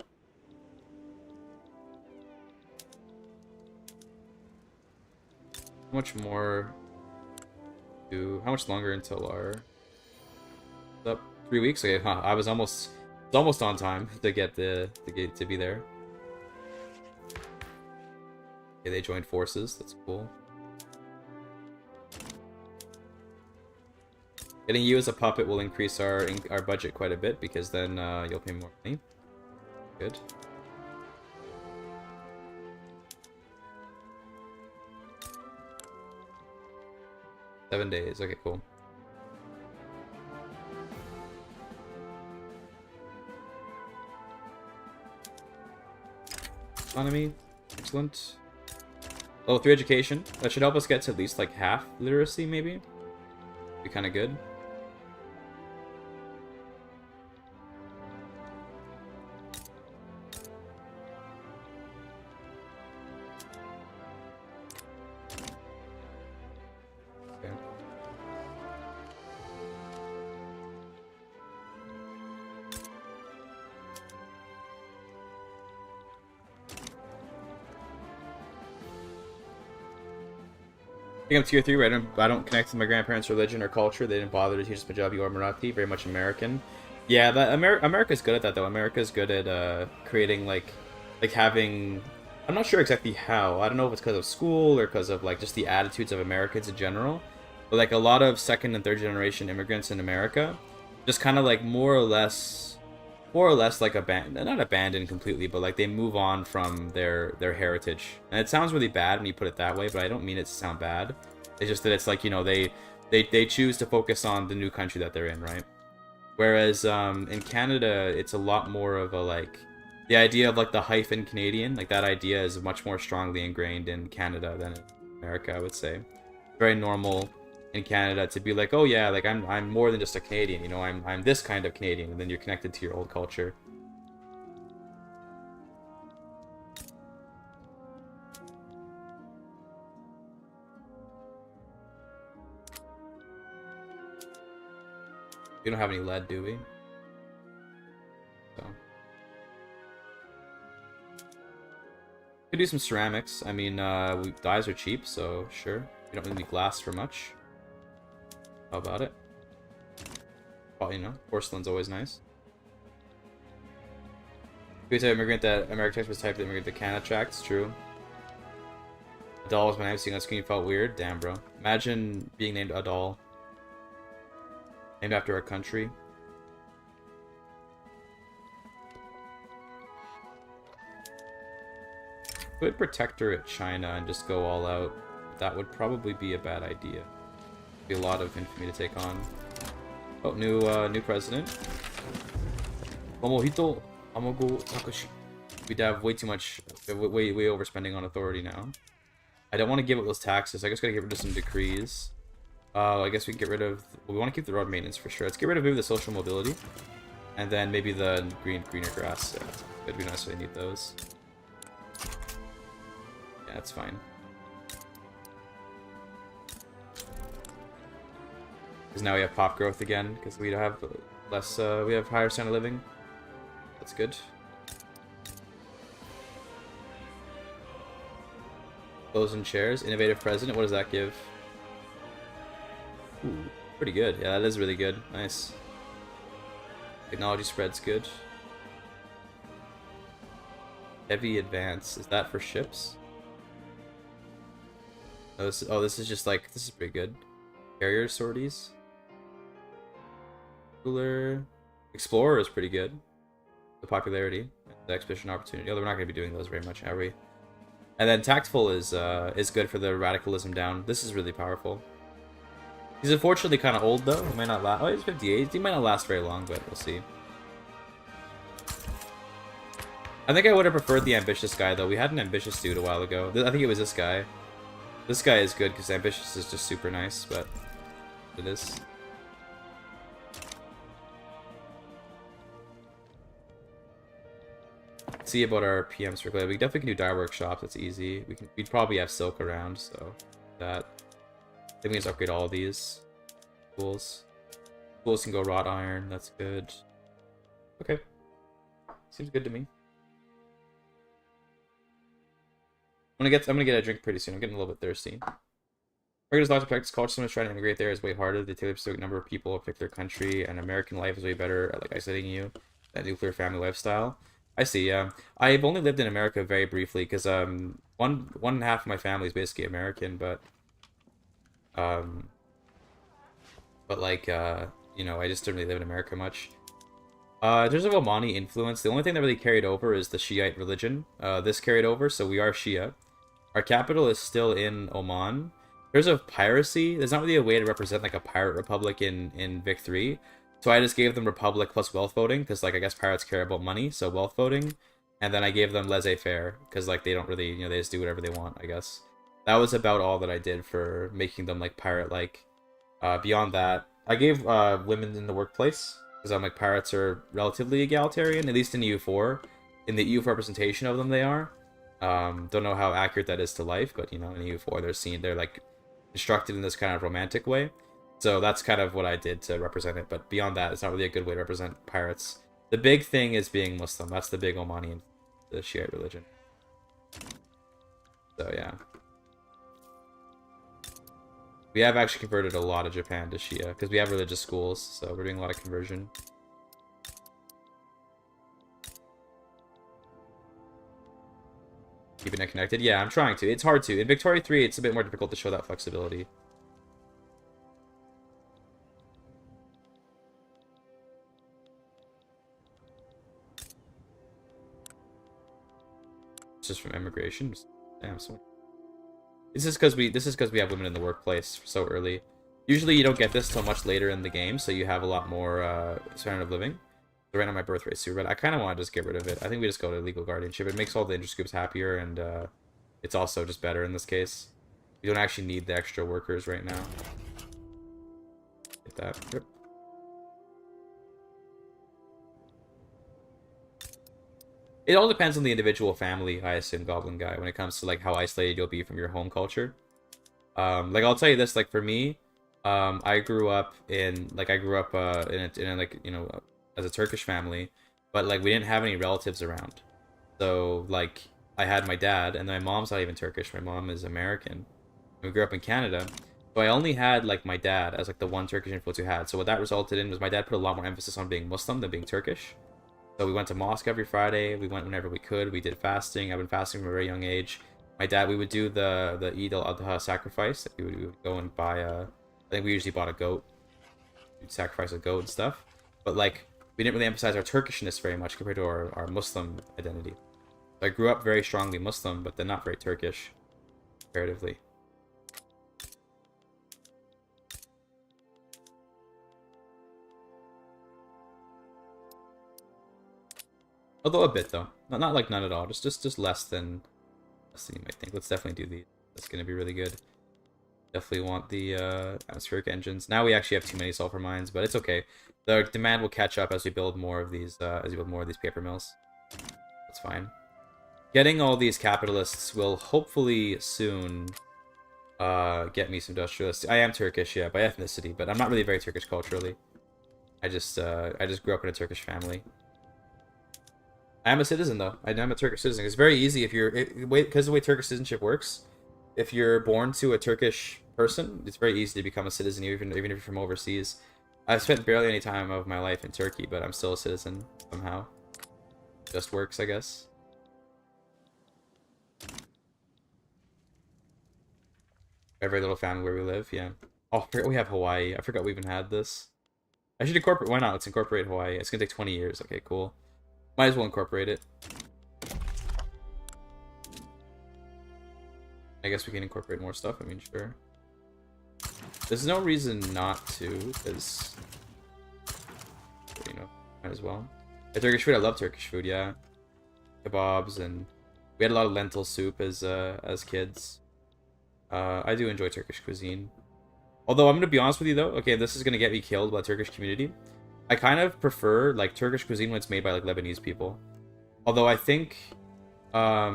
How much more? How much longer until our? Up 3 weeks. Okay, huh, I was almost on time to get to be there. Okay, they joined forces. That's cool. Getting you as a puppet will increase our budget quite a bit because then you'll pay more money. Good. Seven days. Okay, cool. Economy. Excellent. Level 3 education. That should help us get to at least like half literacy, maybe. Be kind of good. I think I'm tier 3, right? I don't connect to my grandparents' religion or culture. They didn't bother to teach us Punjabi or Marathi. Very much American. Yeah, but America's good at that, though. America's good at creating, like having... I'm not sure exactly how. I don't know if it's because of school or because of, like, just the attitudes of Americans in general. But, like, a lot of second and third generation immigrants in America just kind of, like, more or less like not abandoned completely, but like they move on from their heritage. And it sounds really bad when you put it that way, but I don't mean it to sound bad. It's just that it's like, you know, they choose to focus on the new country that they're in, right? Whereas in Canada, it's a lot more of a like the idea of like the hyphen Canadian, like that idea is much more strongly ingrained in Canada than in America, I would say. Very normal in Canada to be like, oh yeah, like I'm more than just a Canadian, you know, I'm this kind of Canadian, and then you're connected to your old culture. We don't have any lead, do we? So could do some ceramics. I mean, dyes are cheap, so sure. We don't need glass for much. How about it? Well, you know, porcelain's always nice. We type immigrant that American text was typed immigrant that Canada tracks. True. A doll was my name. Seeing on screen felt weird. Damn, bro. Imagine being named a doll. Named after a country. Could protectorate China and just go all out. That would probably be a bad idea. Be a lot of infamy to take on. Oh, new president. Momohito Amago Takashi. We'd have way too much, way overspending on authority now. I don't want to give up those taxes. I guess gotta get rid of some decrees. I guess we can get rid of. Well, we want to keep the road maintenance for sure. Let's get rid of maybe the social mobility, and then maybe the greener grass. Yeah, it'd be nice if they need those. Yeah, that's fine. Because now we have pop growth again, because we have less, we have higher standard of living. That's good. Closing chairs, innovative president, what does that give? Ooh, pretty good. Yeah, that is really good. Nice. Technology spread's good. Heavy advance, is that for ships? Oh, this is just like, this is pretty good. Carrier sorties. Cooler. Explorer is pretty good. The popularity, the expedition opportunity. Although we're not going to be doing those very much, are we? And then tactful is good for the radicalism down. This is really powerful. He's unfortunately kind of old though. He might not last. Oh, he's 58. He might not last very long, but we'll see. I think I would have preferred the ambitious guy though. We had an ambitious dude a while ago. I think it was this guy. This guy is good because ambitious is just super nice, but it is. See about our PMs for Glade. We definitely can do dye workshops. That's easy. We'd probably have silk around, so that. I think we just upgrade all of these tools. Schools can go wrought iron. That's good. Okay. Seems good to me. I'm gonna get a drink pretty soon. I'm getting a little bit thirsty. Regulars lots of practice culture. Someone's trying to integrate there is way harder. They take a specific number of people, pick their country, and American life is way better at like isolating you. That nuclear family lifestyle. I see. Yeah, I've only lived in America very briefly because one half of my family is basically American, um like you know, I just didn't really live in America much. In terms of Omani influence, the only thing that really carried over is the Shiite religion. This carried over, so we are Shia. Our capital is still in Oman. In terms of piracy, there's not really a way to represent like a pirate republic in Vic 3. So I just gave them republic plus wealth voting, because like I guess pirates care about money, so wealth voting. And then I gave them laissez-faire, because like they don't really, you know, they just do whatever they want, I guess. That was about all that I did for making them like pirate-like. Beyond that, I gave women in the workplace, because I'm like pirates are relatively egalitarian, at least in EU4. In the EU4 representation of them, they are. Don't know how accurate that is to life, but you know, in EU4 they're like constructed in this kind of romantic way. So that's kind of what I did to represent it. But beyond that, it's not really a good way to represent pirates. The big thing is being Muslim. That's the big Omani, the Shiite religion. So yeah. We have actually converted a lot of Japan to Shia, because we have religious schools, so we're doing a lot of conversion. Keeping it connected? Yeah, I'm trying to. It's hard to. In Victoria 3, it's a bit more difficult to show that flexibility. It's just from immigration. Damn, so this is because we have women in the workplace so early. Usually you don't get this till much later in the game, so you have a lot more standard of living. So right now my birth rate's super, but I kind of want to just get rid of it. I think we just go to legal guardianship. It makes all the interest groups happier, and it's also just better in this case. You don't actually need the extra workers right now. Get that. Yep. It all depends on the individual family, I assume, Goblin Guy, when it comes to like how isolated you'll be from your home culture. Like I'll tell you this, like for me, I grew up in like in a like, you know, as a Turkish family, but like we didn't have any relatives around. So like I had my dad, and my mom's not even Turkish. My mom is American. We grew up in Canada, so I only had like my dad as like the one Turkish influence we had. So what that resulted in was my dad put a lot more emphasis on being Muslim than being Turkish. So we went to mosque every Friday. We went whenever we could. We did fasting. I've been fasting from a very young age. My dad, we would do the Eid al-Adha sacrifice. We would go and buy I think we usually bought a goat. We'd sacrifice a goat and stuff. But like, we didn't really emphasize our Turkishness very much compared to our Muslim identity. So I grew up very strongly Muslim, but then not very Turkish, comparatively. Although a bit though, not like none at all. Just less than you might think. Let's definitely do these. That's gonna be really good. Definitely want the atmospheric engines. Now we actually have too many sulfur mines, but it's okay. The demand will catch up as we build more of these paper mills. That's fine. Getting all these capitalists will hopefully soon get me some industrialists. I am Turkish, yeah, by ethnicity, but I'm not really very Turkish culturally. I just grew up in a Turkish family. I am a citizen, though. I am a Turkish citizen. It's very easy if you're... Because the way Turkish citizenship works, if you're born to a Turkish person, it's very easy to become a citizen, even if you're from overseas. I've spent barely any time of my life in Turkey, but I'm still a citizen, somehow. Just works, I guess. Every little family where we live, yeah. Oh, I forgot we have Hawaii. I forgot we even had this. I should incorporate... Why not? Let's incorporate Hawaii. It's gonna take 20 years. Okay, cool. Might as well incorporate it. I guess we can incorporate more stuff. I mean, sure. There's no reason not to, because, you know, might as well. Turkish food, I love Turkish food, yeah. Kebabs, and we had a lot of lentil soup as kids. I do enjoy Turkish cuisine. Although, I'm gonna be honest with you, though. Okay, this is gonna get me killed by the Turkish community. I kind of prefer, like, Turkish cuisine when it's made by, like, Lebanese people. Although I think, what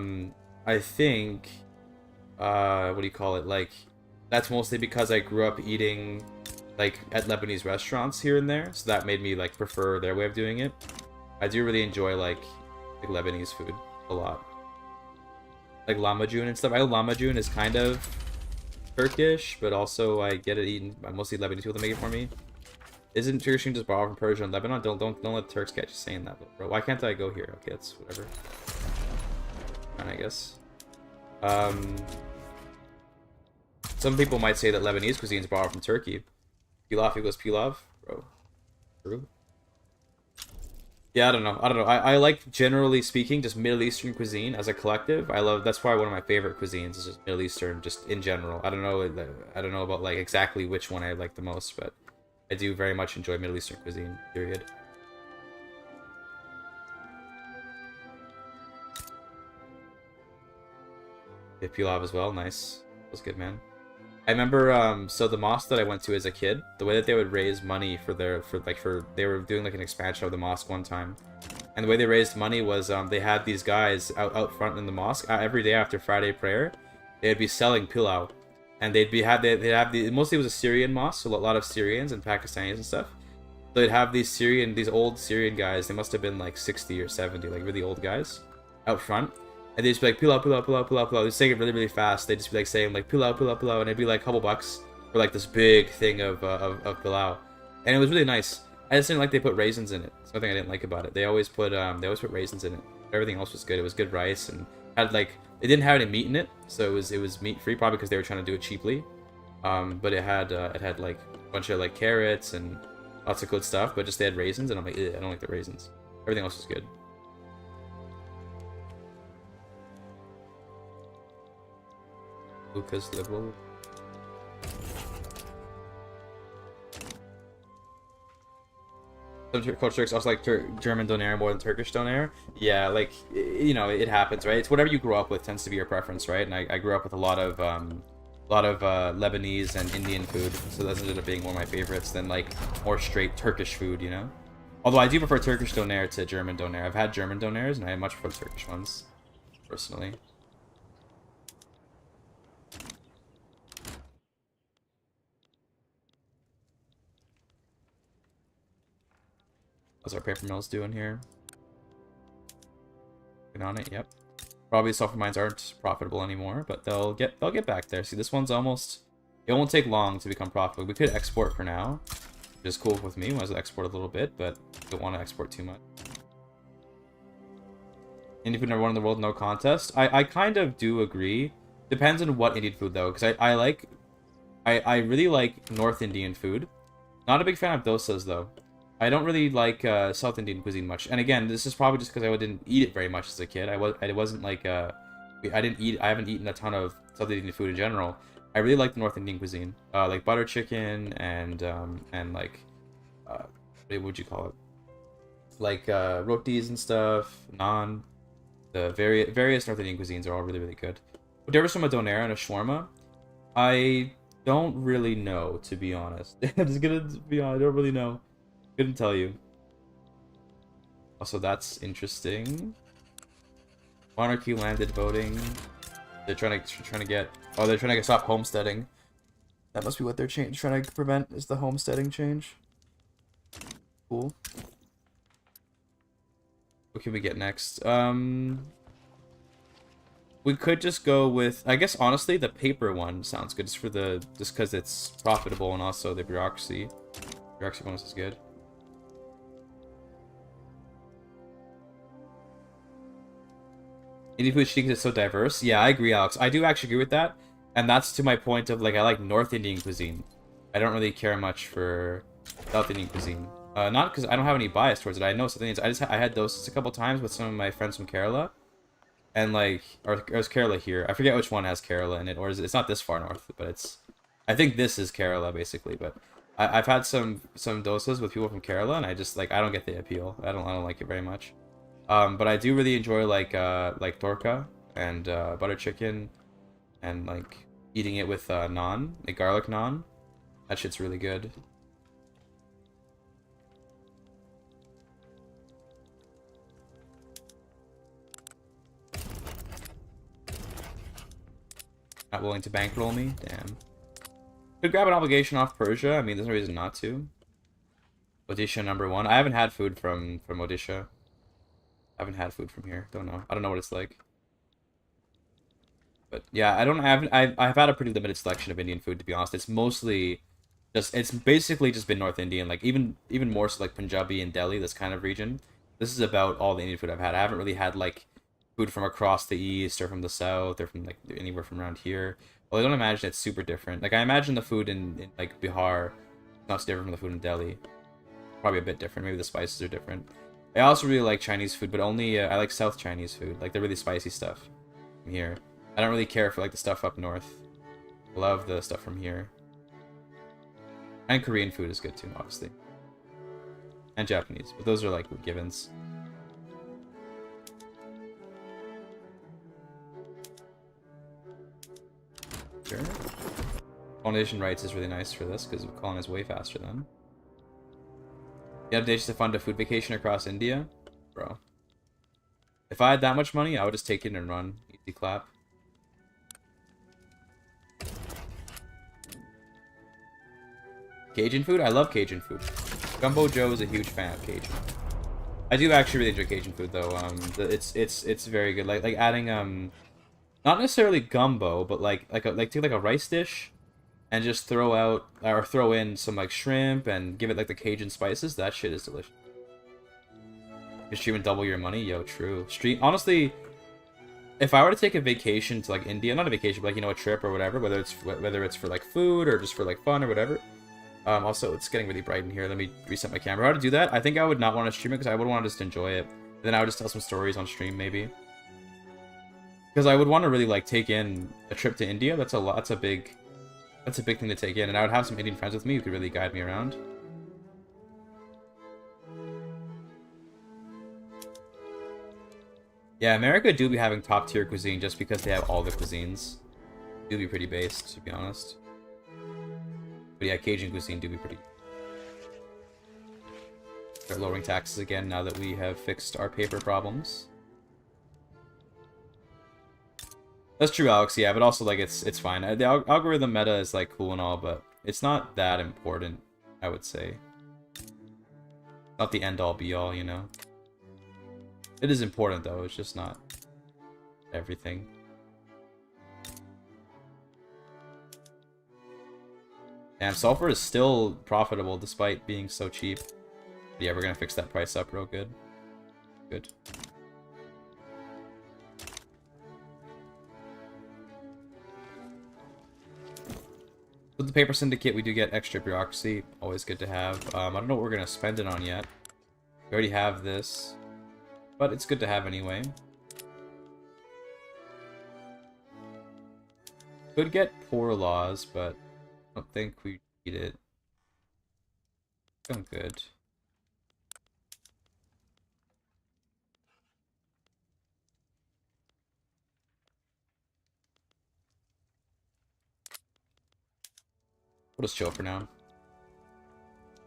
do you call it? Like, that's mostly because I grew up eating like at Lebanese restaurants here and there, so that made me like prefer their way of doing it. I do really enjoy like Lebanese food a lot, like lahmacun and stuff. I know lahmacun is kind of Turkish, but also I get it eaten by mostly Lebanese people that make it for me. Isn't Turkish just borrowed from Persia and Lebanon? Don't let the Turks catch you saying that, bro. Why can't I go here? Okay, it's whatever. Fine, I guess. Some people might say that Lebanese cuisine is borrowed from Turkey. Pilaf equals pilaf, bro. True. Yeah, I don't know. I like, generally speaking, just Middle Eastern cuisine as a collective. That's probably one of my favorite cuisines is just Middle Eastern, just in general. I don't know about like exactly which one I like the most, but I do very much enjoy Middle Eastern cuisine, period. Yeah, pilaf as well, nice. That was good, man. I remember, so the mosque that I went to as a kid, the way that they would raise money they were doing like an expansion of the mosque one time. And the way they raised money was, they had these guys out front in the mosque, every day after Friday prayer, they'd be selling pilau. And they'd have mostly it was a Syrian mosque, so a lot of Syrians and Pakistanis and stuff. So they'd have these old Syrian guys, they must have been like 60 or 70, like really old guys, out front. And they'd just be like, pilau, pilau, pilau, pilau, pilau. They'd say it really, really fast. They'd just be like saying like, pilau, pilau, pilau. And it'd be like a couple bucks for like this big thing of pilau. And it was really nice. I just didn't like they put raisins in it. That's one thing I didn't like about it. They always put raisins in it. Everything else was good. It was good rice and had like, it didn't have any meat in it. So it was meat free, probably because they were trying to do it cheaply. But it had like a bunch of like carrots and lots of good stuff. But just they had raisins and I'm like, I don't like the raisins. Everything else was good. Lucas liberal. Some culture Turks also like German doner more than Turkish doner. Yeah, like, you know, it happens, right? It's whatever you grow up with tends to be your preference, right? And I grew up with a lot of Lebanese and Indian food, so that ended up being one of my favorites than like more straight Turkish food, you know. Although I do prefer Turkish doner to German doner. I've had German doners and I much prefer Turkish ones, personally. What's our paper mills doing here? Get on it, yep. Probably sulfur mines aren't profitable anymore, but they'll get back there. See, this one's almost, it won't take long to become profitable. We could export for now, which is cool with me. Might as well export a little bit, but don't want to export too much. Indian food number one in the world, no contest. I kind of do agree. Depends on what Indian food though, because I really like North Indian food. Not a big fan of dosas though. I don't really like South Indian cuisine much. And again, this is probably just because I didn't eat it very much as a kid. I wasn't like I haven't eaten a ton of South Indian food in general. I really like the North Indian cuisine, like butter chicken and like what would you call it? Like rotis and stuff, naan. The various North Indian cuisines are all really, really good. What differs from a doner and a shawarma? I don't really know, to be honest. I'm just gonna be honest. I don't really know. Couldn't tell you. Also, that's interesting. Monarchy landed voting. They're trying to get. Oh, they're trying to stop homesteading. That must be what they're trying to prevent. Is the homesteading change? Cool. What can we get next? We could just go with. I guess honestly, the paper one sounds good, just because it's profitable and also the bureaucracy. Bureaucracy bonus is good. Indian food chic is so diverse. Yeah, I agree, Alex. I do actually agree with that. And that's to my point of, like, I like North Indian cuisine. I don't really care much for South Indian cuisine. Not because I don't have any bias towards it. I know South Indians. I had those a couple times with some of my friends from Kerala. And, like, or is Kerala here? I forget which one has Kerala in it. Or is it? It's not this far north, but it's... I think this is Kerala, basically. But I've had some dosas with people from Kerala, and I just, like, I don't get the appeal. I don't like it very much. But I do really enjoy like torka and butter chicken, and like eating it with naan, like garlic naan. That shit's really good. Not willing to bankroll me? Damn. Could grab an obligation off Persia. I mean, there's no reason not to. Odisha #1. I haven't had food from Odisha. I haven't had food from here. Don't know. I don't know what it's like. But yeah, I've had a pretty limited selection of Indian food, to be honest. It's mostly just it's basically just been North Indian, like even more so like Punjabi and Delhi, this kind of region. This is about all the Indian food I've had. I haven't really had like food from across the east or from the south or from like anywhere from around here. Well, I don't imagine it's super different. Like I imagine the food in like Bihar not so different from the food in Delhi. Probably a bit different. Maybe the spices are different. I also really like Chinese food, but only I like South Chinese food, like the really spicy stuff from here. I don't really care for like the stuff up north. I love the stuff from here. And Korean food is good too, obviously. And Japanese, but those are like givens. Sure. Colonization rights is really nice for this because colonize way faster then. The updates to fund a food vacation across India? Bro. If I had that much money, I would just take it and run. Easy clap. Cajun food? I love Cajun food. Gumbo Joe is a huge fan of Cajun. I do actually really enjoy Cajun food though. It's very good. Like adding not necessarily gumbo, but take like a rice dish and just throw in some like shrimp and give it like the Cajun spices. That shit is delicious. You stream and double your money, yo, true. Stream honestly, if I were to take a vacation to like India, not a vacation, but like a trip or whatever, whether it's for like food or just for like fun or whatever. Also, it's getting really bright in here. Let me reset my camera. How to do that? I think I would not want to stream it because I would want to just enjoy it. Then I would just tell some stories on stream, maybe. Because I would want to really like take in a trip to India. That's a lot. That's a big thing to take in, and I would have some Indian friends with me who could really guide me around. Yeah, America do be having top tier cuisine just because they have all the cuisines. Do be pretty based, to be honest. But yeah, Cajun cuisine do be pretty. Start lowering taxes again now that we have fixed our paper problems. That's true, Alex. Yeah, but also like it's fine. The algorithm meta is like cool and all, but it's not that important. I would say. Not the end all be all, you know. It is important though. It's just not everything. And sulfur is still profitable despite being so cheap. But yeah, we're gonna fix that price up real good. Good. With the paper syndicate, we do get extra bureaucracy. Always good to have. I don't know what we're gonna spend it on yet. We already have this, but it's good to have anyway. Could get poor laws, but I don't think we need it. I'm good. We'll just chill for now.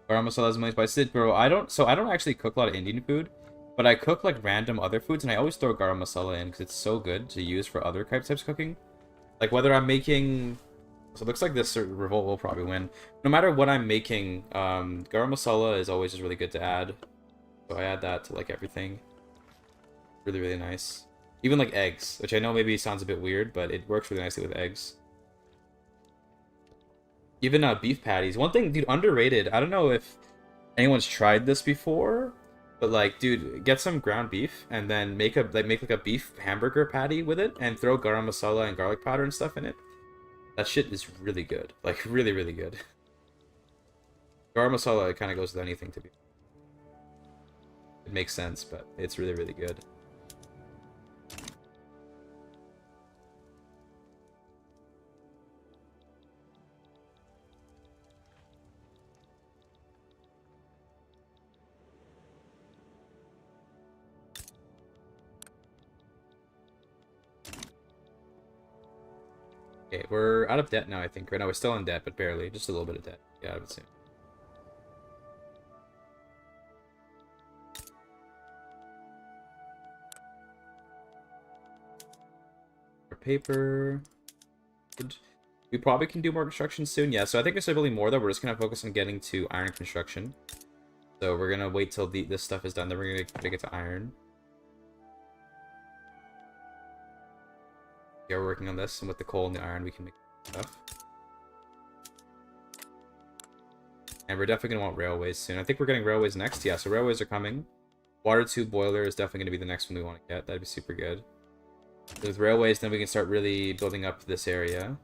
Garam masala is really spicy, bro. I don't actually cook a lot of Indian food, but I cook like random other foods, and I always throw garam masala in because it's so good to use for other types of cooking. Like whether I'm making, so it looks like this revolt will probably win. No matter what I'm making, garam masala is always just really good to add. So I add that to like everything. Really, really nice. Even like eggs, which I know maybe sounds a bit weird, but it works really nicely with eggs. Even beef patties. One thing, dude, underrated. I don't know if anyone's tried this before, but like, dude, get some ground beef and then make like a beef hamburger patty with it and throw garam masala and garlic powder and stuff in it. That shit is really good. Like, really, really good. Garam masala kind of goes with anything to be. It makes sense, but it's really, really good. Okay, we're out of debt now, I think. Right now we're still in debt, but barely. Just a little bit of debt. Yeah, I would say. Paper. Good. We probably can do more construction soon. Yeah, so I think instead of building more, though, we're just going to focus on getting to iron construction. So we're going to wait till this stuff is done, then we're going to get to iron. Yeah, we're working on this, and with the coal and the iron, we can make stuff. And we're definitely going to want railways soon. I think we're getting railways next. Yeah, so railways are coming. Water tube boiler is definitely going to be the next one we want to get. That'd be super good. So with railways, then we can start really building up this area.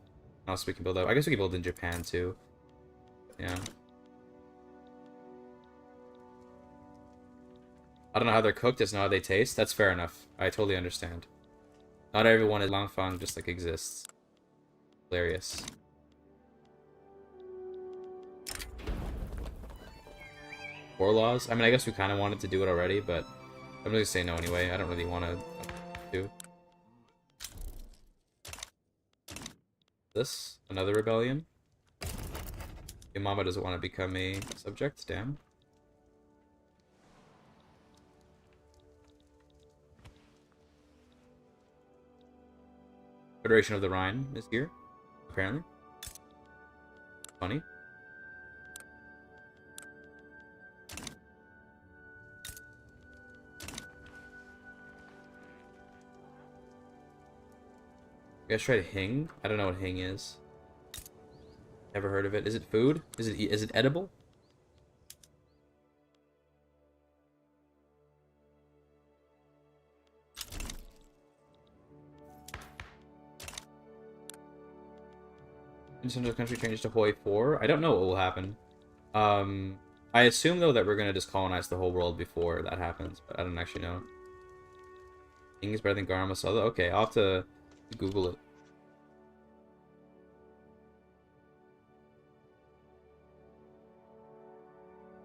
Also, we can build up. I guess we can build in Japan too. Yeah. I don't know how they're cooked. It's not how they taste. That's fair enough. I totally understand. Not everyone is langfang just like exists. Hilarious. War laws? I mean, I guess we kind of wanted to do it already, but I'm going to say no anyway. I don't really want to do. This? Another rebellion? Your mama doesn't want to become a subject? Damn. Federation of the Rhine is here, apparently. Funny. You guys tried hing? I don't know what hing is. Never heard of it. Is it food? Is it edible? Central country changes to Hoi 4. I don't know what will happen. I assume though that we're gonna just colonize the whole world before that happens, but I don't actually know. Hing is better than garam masala. Okay, I'll have to Google it.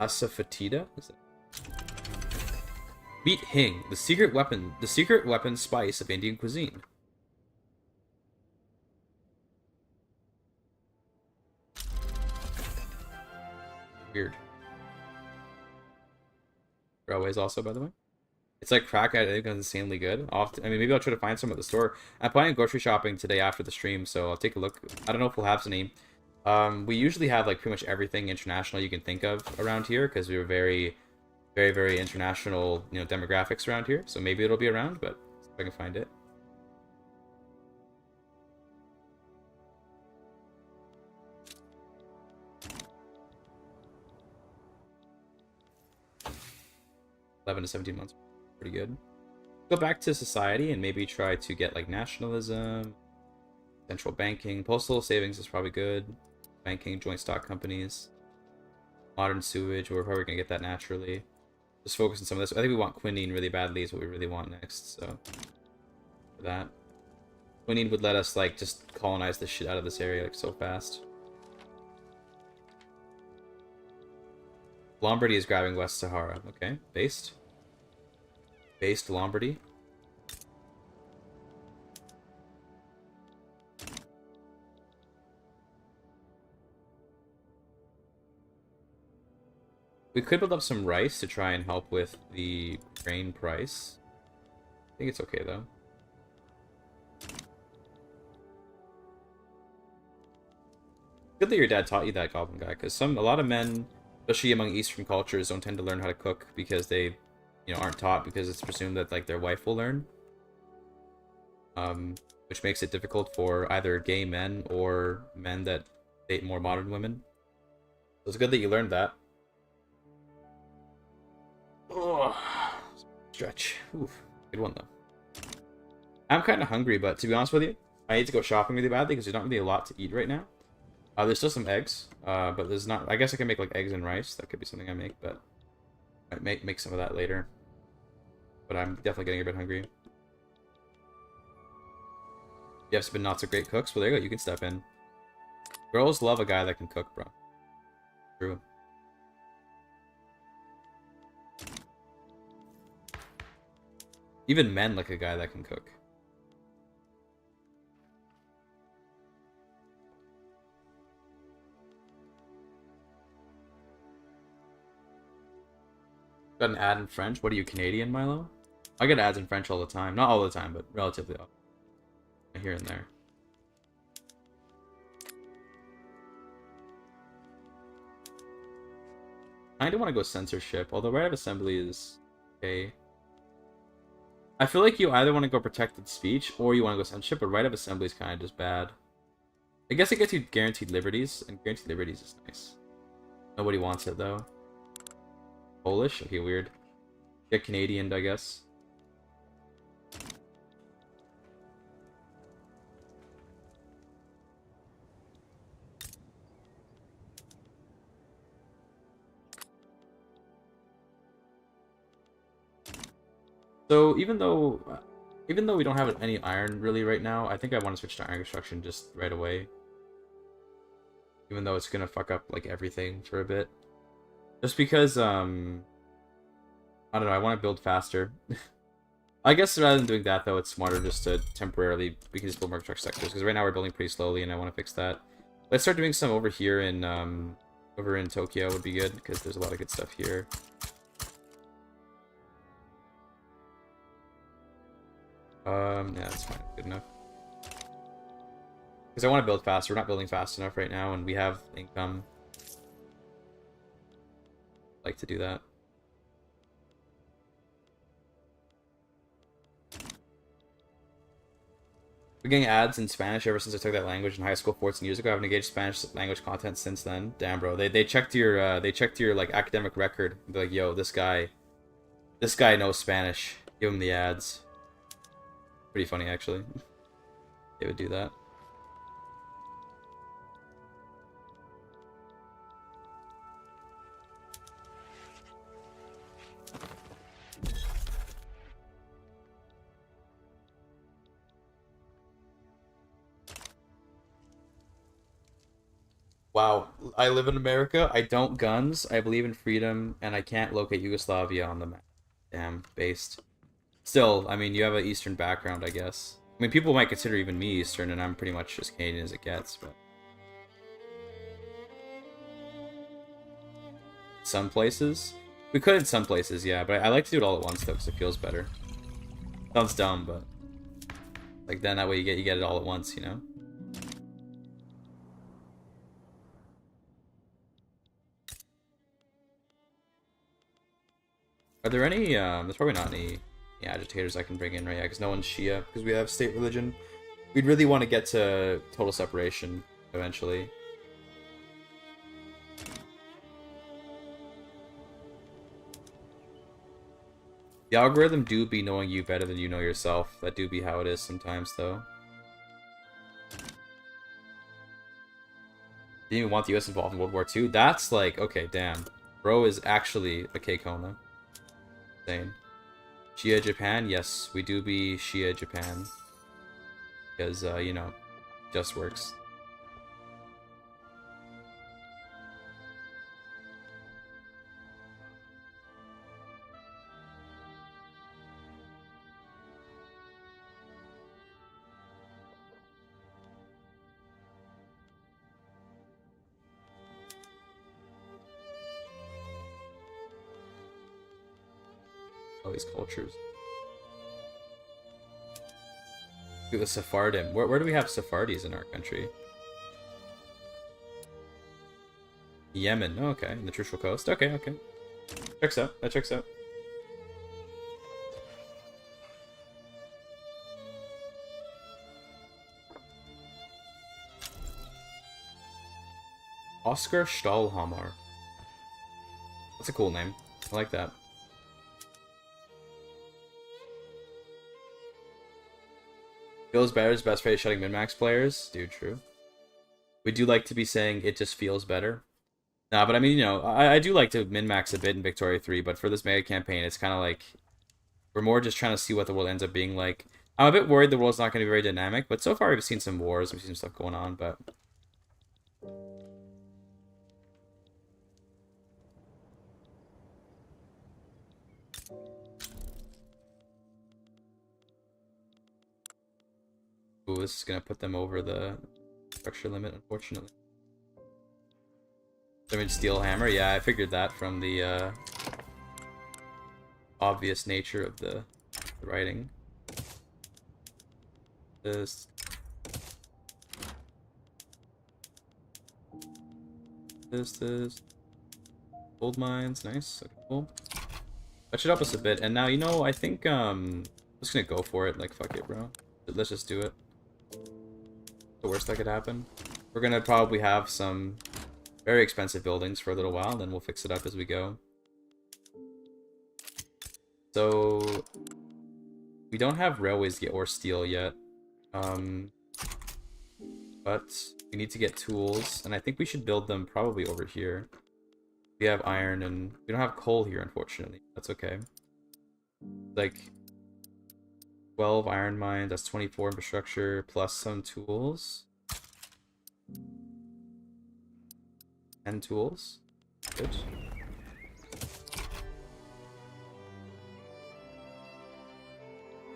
Asafoetida? Meet hing, the secret weapon spice of Indian cuisine. Weird. Railways also, by the way. It's like crack. I think it's insanely good. I mean, maybe I'll try to find some at the store. I'm planning grocery shopping today after the stream, so I'll take a look. I don't know if we'll have any. We usually have like pretty much everything international you can think of around here because we were very, very, very international, you know, demographics around here. So maybe it'll be around, but see if I can find it. (11 to 17 months), pretty good. Go back to society and maybe try to get like nationalism, central banking, postal savings is probably good. Banking, joint stock companies, modern sewage. We're probably gonna get that naturally. Just focus on some of this. I think we want quinine really badly. Is what we really want next. So for that, quinine would let us like just colonize the shit out of this area like so fast. Lombardy is grabbing West Sahara. Okay, based Lombardy. We could build up some rice to try and help with the grain price. I think it's okay though. Good that your dad taught you that, Goblin Guy, because a lot of men, especially among Eastern cultures, don't tend to learn how to cook because they, you know, aren't taught because it's presumed that like their wife will learn. Which makes it difficult for either gay men or men that date more modern women. So it's good that you learned that. Oh, stretch. Oof. Good one, though. I'm kind of hungry, but to be honest with you, I need to go shopping really badly because there's not really a lot to eat right now. There's still some eggs, but there's not... I guess I can make, like, eggs and rice. That could be something I make, but... I might make some of that later. But I'm definitely getting a bit hungry. You have been not so great cooks? Well, there you go. You can step in. Girls love a guy that can cook, bro. True. Even men like a guy that can cook. Got an ad in French? What are you, Canadian, Milo? I get ads in French all the time. Not all the time, but relatively often. Here and there. kind of want to go censorship, although right of assembly is okay. I feel like you either want to go protected speech or you want to go censorship, but right of assembly is kind of just bad. I guess it gets you guaranteed liberties, and guaranteed liberties is nice. Nobody wants it though. Polish? Okay, weird. Get Canadian, I guess. So even though we don't have any iron really right now, I think I want to switch to iron construction just right away. Even though it's gonna fuck up like everything for a bit. Just because I don't know, I want to build faster. I guess rather than doing that though, it's smarter just to temporarily we can just build more construction sectors because right now we're building pretty slowly and I want to fix that. Let's start doing some over here in over in Tokyo would be good because there's a lot of good stuff here. Yeah, that's fine. Good enough. Because I want to build faster. We're not building fast enough right now, and we have income. I'd like to do that. We're getting ads in Spanish ever since I took that language in high school 14 years ago. I haven't engaged Spanish language content since then. Damn, bro. They checked your like academic record. They're like, yo, this guy knows Spanish. Give him the ads. Pretty funny actually. They would do that. Wow, I live in America. I don't guns. I believe in freedom, and I can't locate Yugoslavia on the map. Damn, based. Still, I mean, you have an Eastern background, I guess. I mean, people might consider even me Eastern, and I'm pretty much as Canadian as it gets, but... Some places? We could in some places, yeah, but I like to do it all at once, though, because it feels better. Sounds dumb, but... Like, then that way you get it all at once, you know? Are there any, there's probably not any agitators I can bring in, right? Yeah, because no one's Shia, because we have state religion. We'd really want to get to total separation, eventually. The algorithm do be knowing you better than you know yourself. That do be how it is sometimes, though. Didn't even want the US involved in World War II? That's like, okay, damn. Bro is actually a Keikona. Insane. Shia Japan? Yes, we do be Shia Japan. Because, you know, just works. All these cultures. Look at the Sephardim. Where do we have Sephardis in our country? Yemen. Oh, okay. In the Trucial Coast. Okay, okay. Checks out. That checks out. Oscar Stahlhammer. That's a cool name. I like that. Feels better is best way of shutting min-max players. Dude, true. We do like to be saying it just feels better. Nah, but I mean, you know, I do like to min-max a bit in Victoria 3, but for this mega campaign, it's kind of like... We're more just trying to see what the world ends up being like. I'm a bit worried the world's not going to be very dynamic, but so far we've seen some wars, we've seen stuff going on, but... Ooh, this is going to put them over the structure limit, unfortunately. Damage steel hammer, yeah, I figured that from the obvious nature of the writing. This. Gold mines, nice. Okay, cool. That should help us a bit. And now, you know, I think I'm just gonna go for it. Like, fuck it, bro. Let's just do it. The worst that could happen. We're gonna probably have some very expensive buildings for a little while, then we'll fix it up as we go. So we don't have railways yet or steel yet. But we need to get tools, and I think we should build them probably over here. We have iron, and we don't have coal here, unfortunately. That's okay. Like 12 iron mines, that's 24 infrastructure, plus some tools. 10 tools. Good.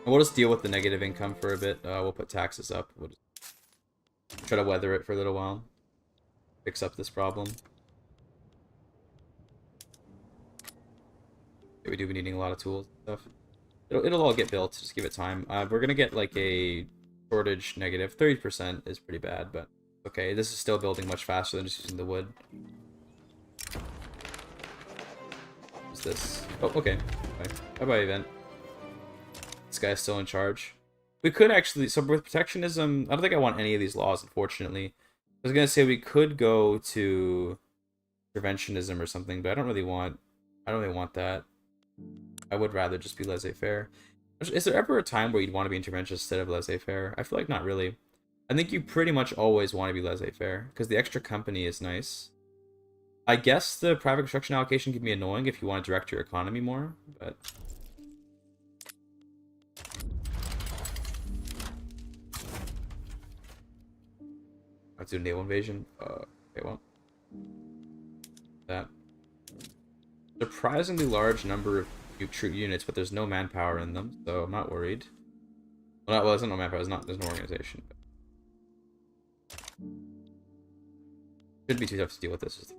And we'll just deal with the negative income for a bit. We'll put taxes up. We'll just try to weather it for a little while. Fix up this problem. Okay, we do be needing a lot of tools and stuff. It'll all get built. Just give it time. We're gonna get like a shortage negative. 30% is pretty bad, but okay. This is still building much faster than just using the wood. What's this? Oh, okay. Bye-bye, event. This guy's still in charge. We could actually... So with protectionism, I don't think I want any of these laws, unfortunately. I was gonna say we could go to preventionism or something, but I don't really want that. I would rather just be laissez-faire. Is there ever a time where you'd want to be interventionist instead of laissez-faire? I feel like not really. I think you pretty much always want to be laissez-faire, because the extra company is nice. I guess the private construction allocation can be annoying if you want to direct your economy more, but... Let's do naval invasion. Okay, well. That. Surprisingly large number of troop units, but there's no manpower in them, so I'm not worried. Well, there's no manpower, there's no organization. Shouldn't be too tough to deal with this.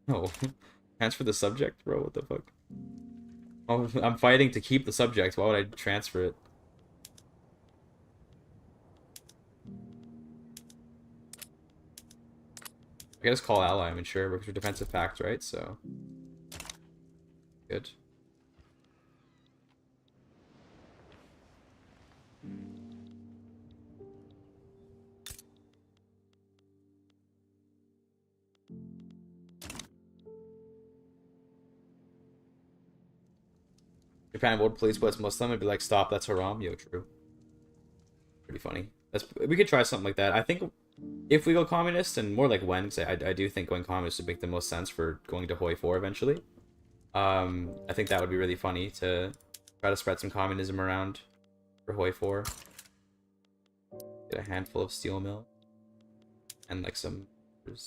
Oh, transfer the subject, bro, what the fuck? Oh, I'm fighting to keep the subject, why would I transfer it? I guess call ally, I'm sure, because we're defensive pact, right? So good. Japan world police what's Muslim and be like, stop, that's haram. Yo, true. Pretty funny. We could try something like that. I think if we go communist, and more like when, because I do think going communist would make the most sense for going to Hoi 4 eventually. I think that would be really funny to try to spread some communism around for Hoi 4. Get a handful of steel mill. And like some... Good.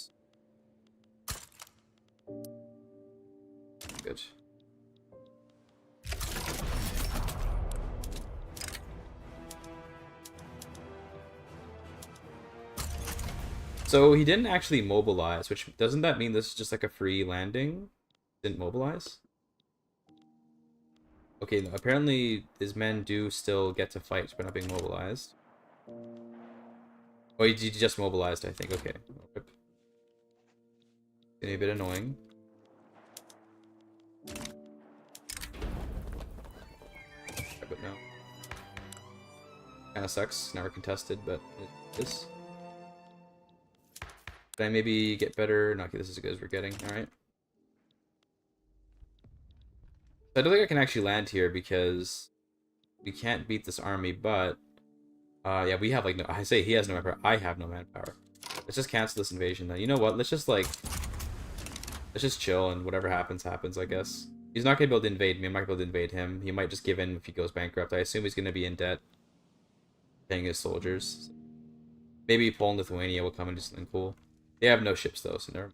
So he didn't actually mobilize, which doesn't that mean this is just like a free landing? Didn't mobilize? Okay, no, apparently his men do still get to fight but not being mobilized. Oh, he just mobilized, I think. Okay. Getting a bit annoying. But no. Kinda sucks. Now we're contested, but this. Can I maybe get better? No, okay, this is as good as we're getting. Alright. I don't think I can actually land here because we can't beat this army, but yeah, we have like no, I say he has no manpower. I have no manpower. Let's just cancel this invasion then. You know what? Let's just chill and whatever happens, happens, I guess. He's not gonna be able to invade me. I'm not gonna be able to invade him. He might just give in if he goes bankrupt. I assume he's gonna be in debt, paying his soldiers. Maybe Poland, Lithuania will come and do something cool. They have no ships though, so never.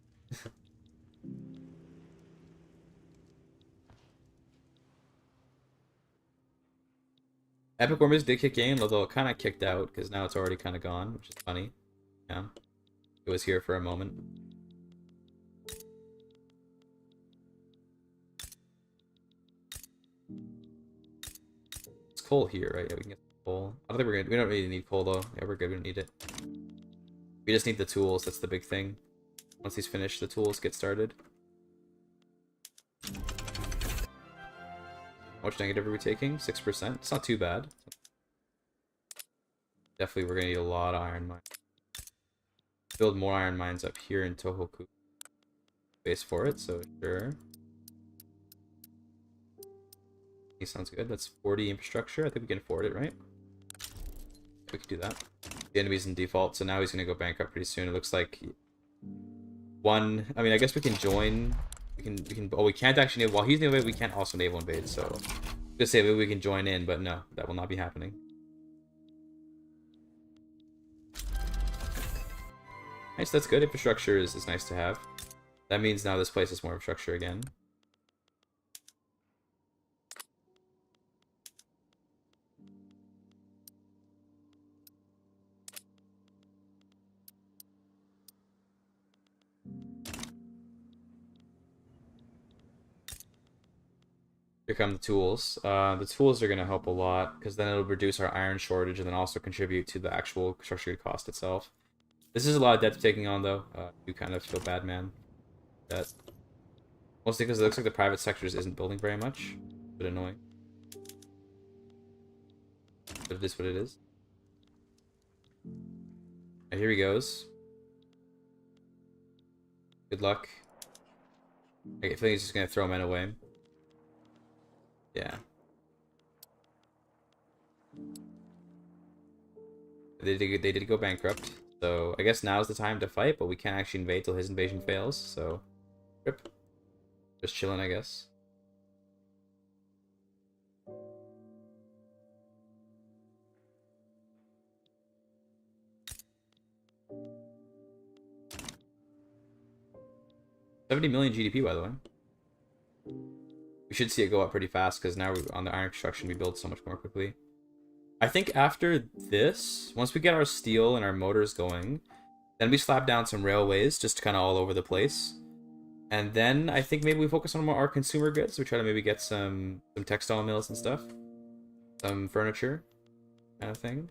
Epic War did kick in, although it kind of kicked out because now it's already kind of gone, which is funny. Yeah, it was here for a moment. It's coal here, right? Yeah, we can get coal. I don't think we don't really need coal though. Yeah, we're good. We don't need it. We just need the tools, that's the big thing. Once he's finished, the tools get started. How much negative are we taking? 6%. It's not too bad. Definitely we're gonna need a lot of iron mines. Build more iron mines up here in Tohoku. Base for it, so sure. He sounds good. That's 40 infrastructure. I think we can afford it, right? We can do that. The enemy's in default, so now he's gonna go bankrupt pretty soon. It looks like one. I mean, I guess we can join. We can. Oh, we can't actually. While he's naval invade, we can't also naval invade. So just say maybe we can join in, but no, that will not be happening. Nice. That's good. Infrastructure is nice to have. That means now this place is more infrastructure again. Here come the tools. The tools are going to help a lot, because then it'll reduce our iron shortage and then also contribute to the actual construction cost itself. This is a lot of debt taking on, though. You kind of feel bad, man. That mostly because it looks like the private sectors isn't building very much. A bit annoying. But it is what it is. And here he goes. Good luck. I think he's just going to throw men away. Yeah. They did go bankrupt, so I guess now's the time to fight, but we can't actually invade till his invasion fails, so... Rip. Just chilling, I guess. $70 million GDP, by the way. We should see it go up pretty fast, because now on the iron construction we build so much more quickly. I think after this, once we get our steel and our motors going, then we slap down some railways, just kind of all over the place. And then I think maybe we focus on more our consumer goods. We try to maybe get some textile mills and stuff. Some furniture kind of thing.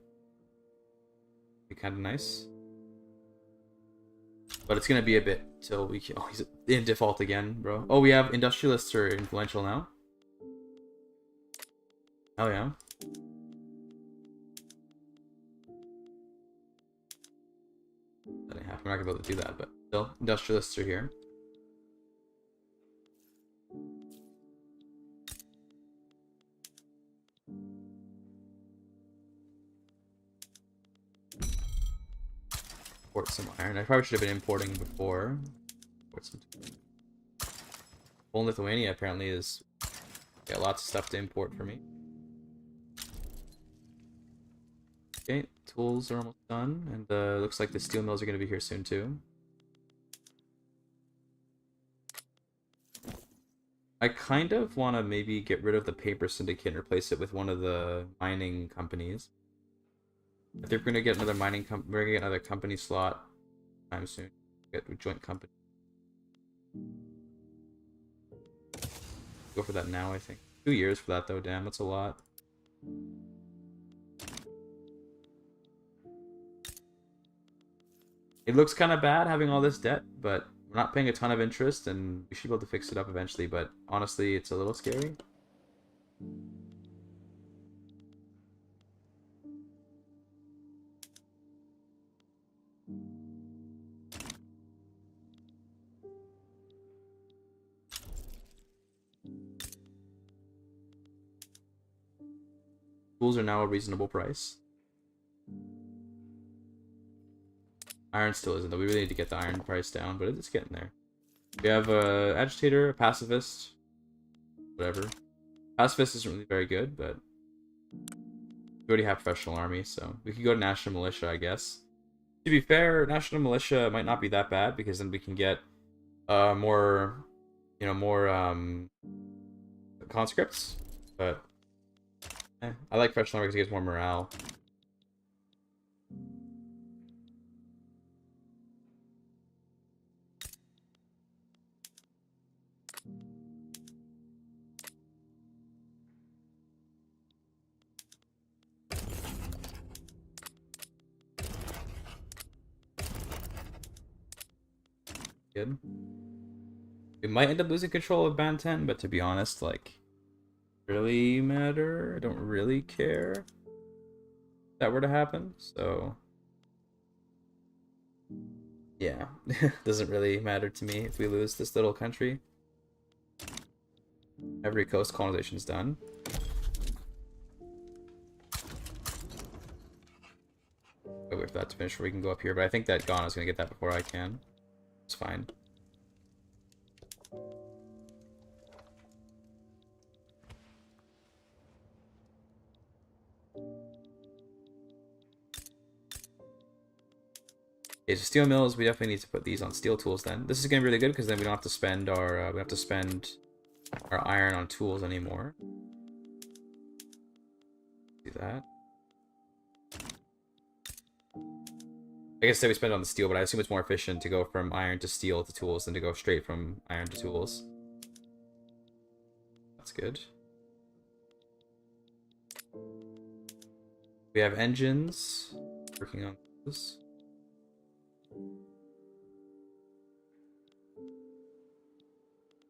Be kind of nice. But it's going to be a bit till we can... Oh, he's in default again, bro. Oh, we have industrialists are influential now. Hell yeah. That ain't half. We're not going to be able to do that, but still, industrialists are here. Import some iron. I probably should have been importing before. Import some. Well, Lithuania apparently is got lots of stuff to import for me. Okay, tools are almost done, and looks like the steel mills are going to be here soon too. I kind of want to maybe get rid of the paper syndicate and replace it with one of the mining companies. I think we're gonna get another we're gonna get another company slot time soon. Get a joint company. Go for that now, I think. 2 years for that though, damn, that's a lot. It looks kind of bad having all this debt, but we're not paying a ton of interest, and we should be able to fix it up eventually, but honestly, it's a little scary. Tools are now a reasonable price. Iron still isn't, though. We really need to get the iron price down, but it's getting there. We have a agitator, a pacifist, whatever. Pacifist isn't really very good, but we already have professional army, so we could go to national militia, I guess. To be fair, national militia might not be that bad, because then we can get more, more conscripts, but I like professional army because it gives more morale. Good. We might end up losing control of Band 10, but to be honest, like, really matter. I don't really care if that were to happen. So, yeah, doesn't really matter to me if we lose this little country. Every coast colonization is done. Wait for that to finish before we can go up here, but I think that Ghana's gonna get that before I can. It's fine. Okay, so steel mills, we definitely need to put these on steel tools then. This is gonna be really good because then we don't have to spend our iron on tools anymore. Do that. I guess that we spend it on the steel, but I assume it's more efficient to go from iron to steel to tools than to go straight from iron to tools. That's good. We have engines. Working on this.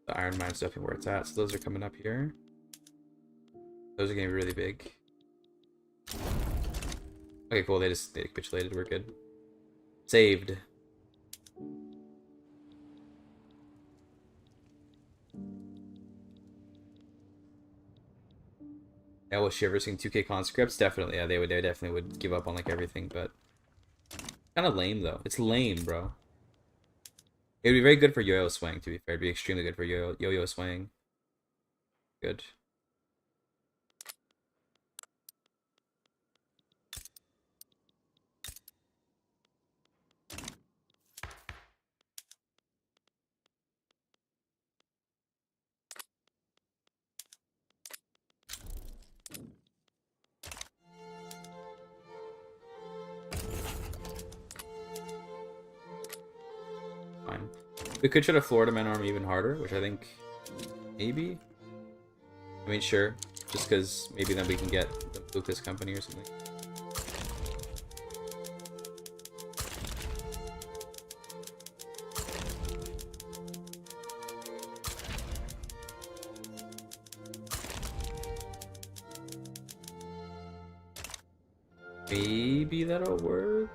The iron mine's definitely where it's at, so those are coming up here. Those are gonna be really big. Okay, cool, they capitulated, we're good. Saved. Yeah, was she ever seeing 2K conscripts? Definitely, yeah, they definitely would give up on like everything, but kind of lame though. It's lame, bro. It would be very good for yo-yo swing, to be fair. It'd be extremely good for yo-yo swing. Good. Fine. We could try to Florida men arm even harder, which I think maybe. I mean, sure. Just because maybe then we can get the Lucas Company or something. Maybe that'll work.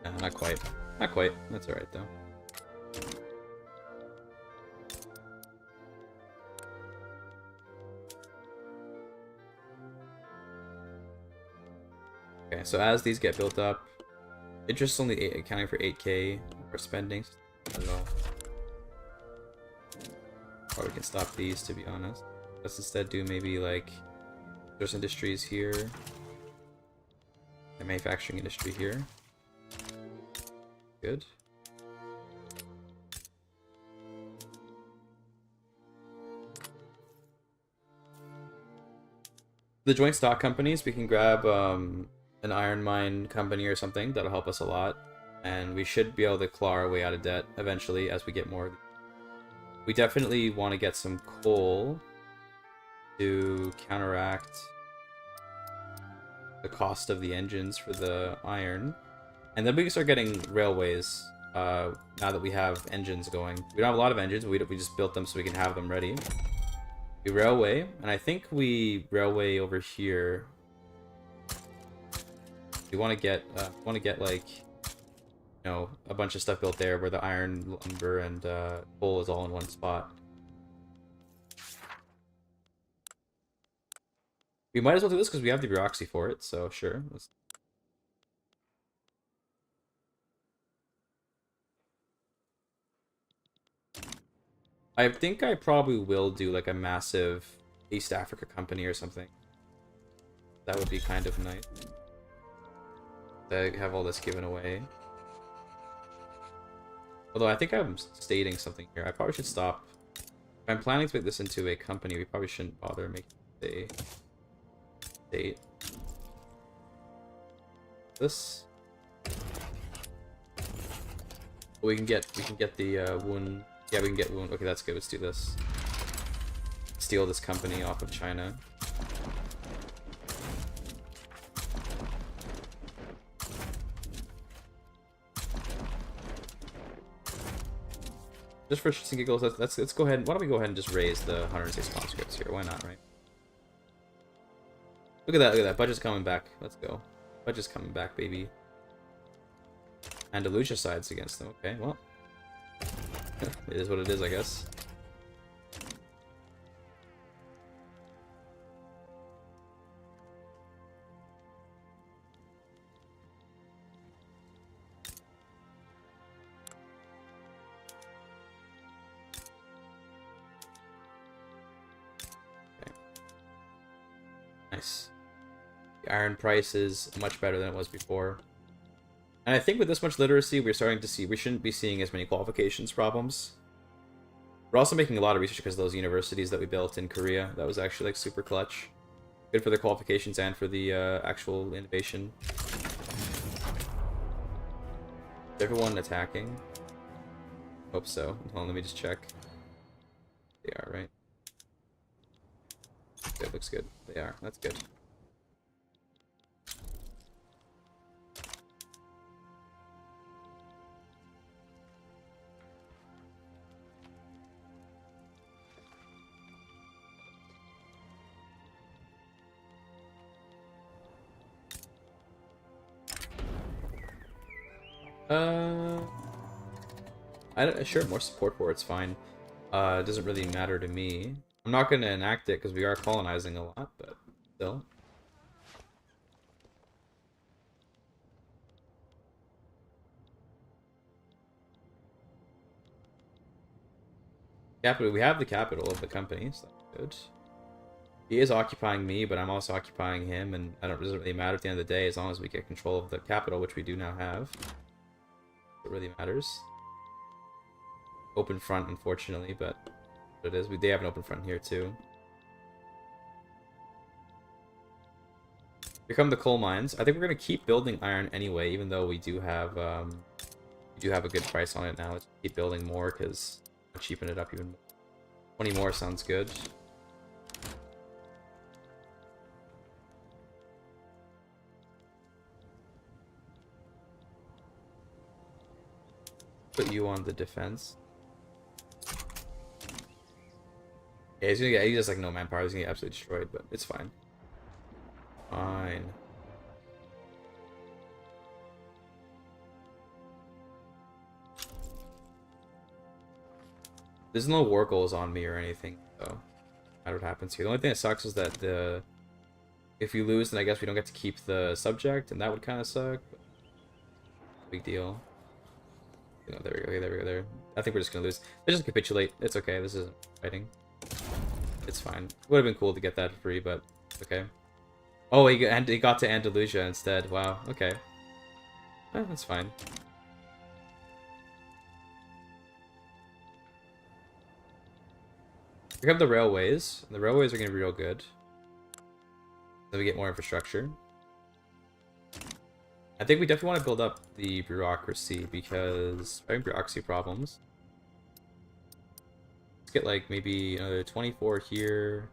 No, not quite. Not quite. That's alright though. Okay, so as these get built up, interest only accounting for 8K for spending. Not at all. Or we can stop these, to be honest. Let's instead do maybe like there's industries here, the manufacturing industry here. Good. The joint stock companies, we can grab an iron mine company or something. That'll help us a lot. And we should be able to claw our way out of debt eventually as we get more. We definitely want to get some coal to counteract the cost of the engines for the iron. And then we can start getting railways now that we have engines going. We don't have a lot of engines, we just built them so we can have them ready. We railway, and I think we railway over here. We want to get like, you know, a bunch of stuff built there where the iron, lumber, and coal is all in one spot. We might as well do this because we have the bureaucracy for it, so sure. I think I probably will do like a massive East Africa company or something. That would be kind of nice. To have all this given away. Although I think I'm stating something here. I probably should stop. If I'm planning to make this into a company, we probably shouldn't bother making it a state. This. We can get the wound. Yeah, we can get wound. Okay, that's good. Let's do this. Steal this company off of China. Just for shits and giggles, let's go ahead. Why don't we go ahead and just raise the 106 conscripts here? Why not, right? Look at that, look at that. Budget's coming back. Let's go. Budget's coming back, baby. Andalusia sides against them. Okay, well. It is what it is, I guess. Okay. Nice. The iron price is much better than it was before. And I think with this much literacy, we're starting to see we shouldn't be seeing as many qualifications problems. We're also making a lot of research because of those universities that we built in Korea. That was actually like super clutch. Good for the qualifications and for the actual innovation. Is everyone attacking? Hope so. Hold on, let me just check. They are, right? Good, looks good. They are. That's good. Sure, more support for it's fine. It doesn't really matter to me. I'm not gonna enact it because we are colonizing a lot, but still. Capital. We have the capital of the company, so that's good. He is occupying me, but I'm also occupying him, and it doesn't really matter at the end of the day as long as we get control of the capital, which we do now have. It really matters. Open front, unfortunately, but it is. They have an open front here too. Here come the coal mines. I think we're gonna keep building iron anyway, even though we do have a good price on it now. Let's keep building more because cheapen it up even more. 20 more sounds good. Put you on the defense. Yeah, he has like no manpower. He's gonna get absolutely destroyed, but it's fine. Fine. There's no war goals on me or anything, so no matter what happens here. The only thing that sucks is that if we lose, then I guess we don't get to keep the subject, and that would kind of suck. But big deal. You know, there we go. Okay, there we go. There. I think we're just gonna lose. They just capitulate. It's okay. This isn't fighting. It's fine. Would have been cool to get that free, but okay. Oh, he got to Andalusia instead. Wow. Okay. That's fine. We have the railways. The railways are going to be real good. Then we get more infrastructure. I think we definitely want to build up the bureaucracy because having bureaucracy problems. Let's get like maybe another 24 here.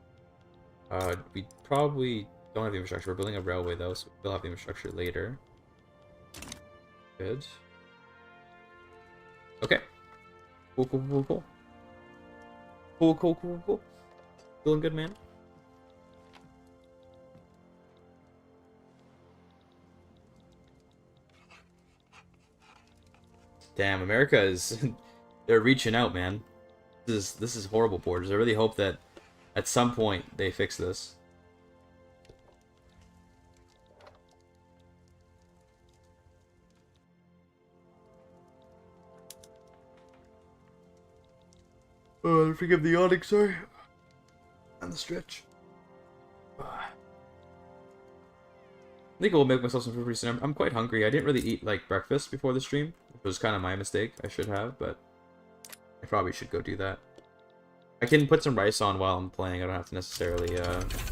We probably don't have the infrastructure. We're building a railway though, so we'll have the infrastructure later. Good. Okay. Cool, cool, cool, cool. Cool, cool, cool, cool. Feeling good, man. Damn, America is they're reaching out, man. This is horrible, Borders. I really hope that at some point they fix this. Oh, I forgive the yawning, sorry. And the stretch. I think I will make myself some food pretty soon. I'm quite hungry. I didn't really eat like breakfast before the stream, which was kind of my mistake. I should have, but I probably should go do that. I can put some rice on while I'm playing. I don't have to necessarily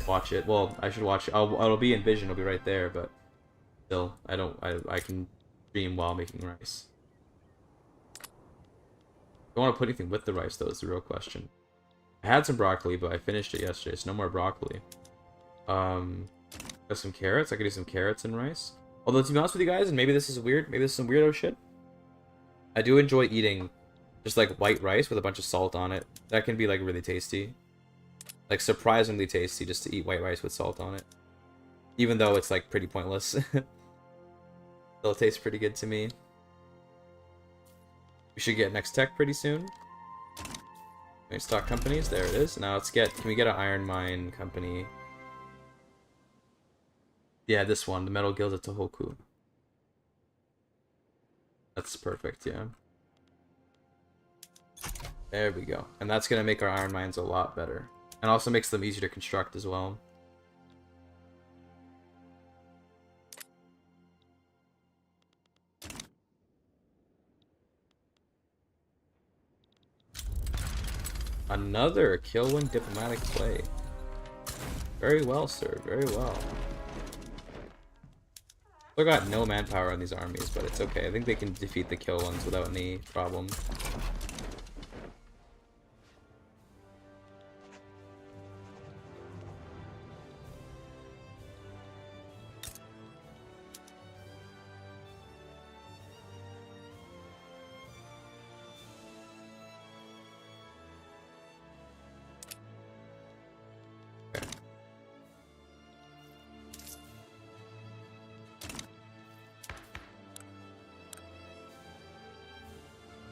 watch it. Well, I should watch it. It'll be in vision. It'll be right there, but still, I can stream while making rice. I don't want to put anything with the rice, though, is the real question. I had some broccoli, but I finished it yesterday, so no more broccoli. Got some carrots. I could do some carrots and rice. Although, to be honest with you guys, and maybe this is weird, maybe this is some weirdo shit, I do enjoy eating Just like white rice with a bunch of salt on it. That can be like really tasty. Like surprisingly tasty just to eat white rice with salt on it. Even though it's like pretty pointless. Still tastes pretty good to me. We should get next tech pretty soon. Stock companies, there it is. Now let's get, can we get an iron mine company? Yeah, this one, the Metal Guild at Tohoku. That's perfect, yeah. There we go. And that's gonna make our iron mines a lot better. And also makes them easier to construct as well. Another kill-win diplomatic play. Very well, sir. Very well. Still got no manpower on these armies, but it's okay. I think they can defeat the kill ones without any problem.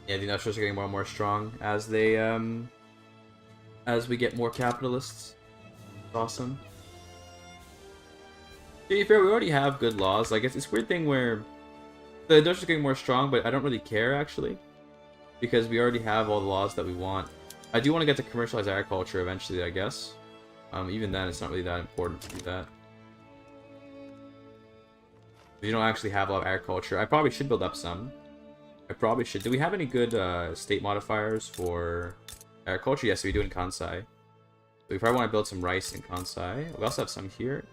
Yeah, the industrials are getting more and more strong as they, as we get more capitalists. It's awesome. To be fair, we already have good laws. Like, it's a weird thing where the industrials are getting more strong, but I don't really care, actually. Because we already have all the laws that we want. I do want to get to commercialize agriculture eventually, I guess. Even then, it's not really that important to do that. You don't actually have a lot of agriculture. I probably should build up some. I probably should. Do we have any good state modifiers for agriculture? Yes, we do in Kansai. So we probably want to build some rice in Kansai. We also have some here.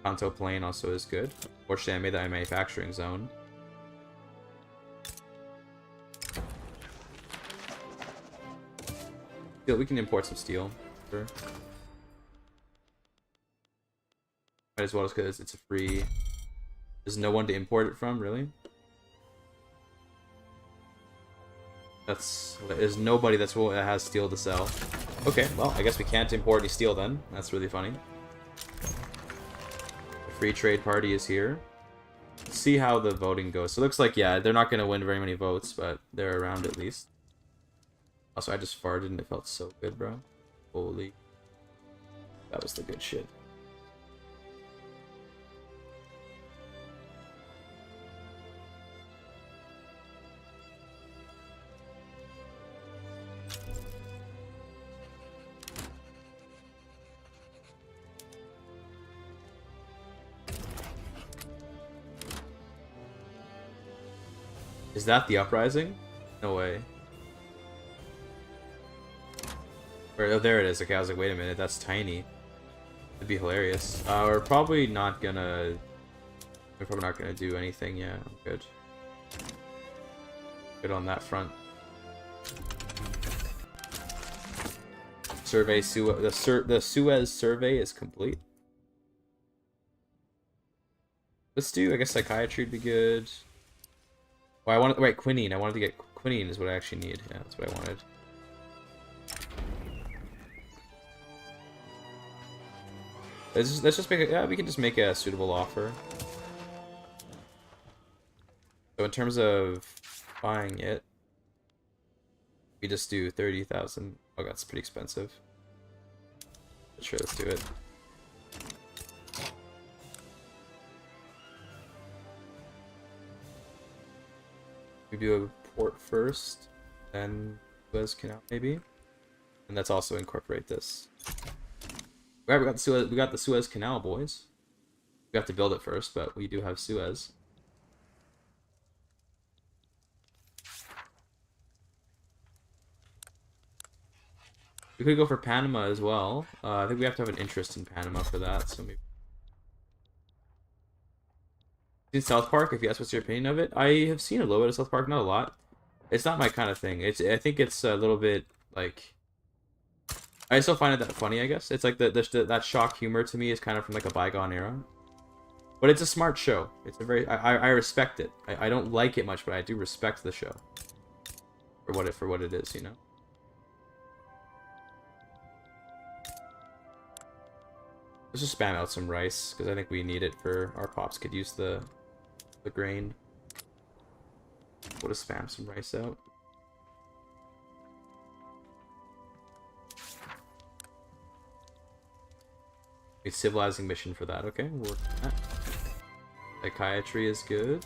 Kanto Plain also is good. Fortunately, I made that a manufacturing zone. Steel, we can import some steel. Sure. Might as well, just because it's a free... There's no one to import it from, really? There's nobody that has steel to sell. Okay, well, I guess we can't import any steel then. That's really funny. The free trade party is here. Let's see how the voting goes. So it looks like, yeah, they're not going to win very many votes, but they're around at least. Also, I just farted and it felt so good, bro. Holy. That was the good shit. Is that the uprising? No way. Oh, there it is. Okay, I was like, wait a minute, that's tiny. It'd be hilarious. We're probably not gonna... We're probably not gonna do anything, yeah, I'm good. Good on that front. Survey, the Suez survey is complete. Let's do, I guess psychiatry would be good. Well, I wanted, right, quinine. I wanted to get quinine is what I actually need. Yeah, that's what I wanted. Let's just make it, yeah, we can just make a suitable offer. So in terms of buying it, we just do 30,000. Oh, that's pretty expensive. Sure, let's do it. We do a port first, then Suez Canal maybe, and let's also incorporate this. Right, we got the Suez Canal, boys. We have to build it first, but we do have Suez. We could go for Panama as well. I think we have to have an interest in Panama for that. So maybe. In South Park, if you ask what's your opinion of it, I have seen a little bit of South Park, not a lot. It's not my kind of thing. I think it's a little bit like. I still find it that funny, I guess. It's like that shock humor to me is kind of from like a bygone era. But it's a smart show. It's a very I respect it. I don't like it much, but I do respect the show. for what it is, you know. Let's just spam out some rice because I think we need it for our pops could use the grain. We'll just spam some rice out. A civilizing mission for that. Okay, we'll work on that. Psychiatry is good.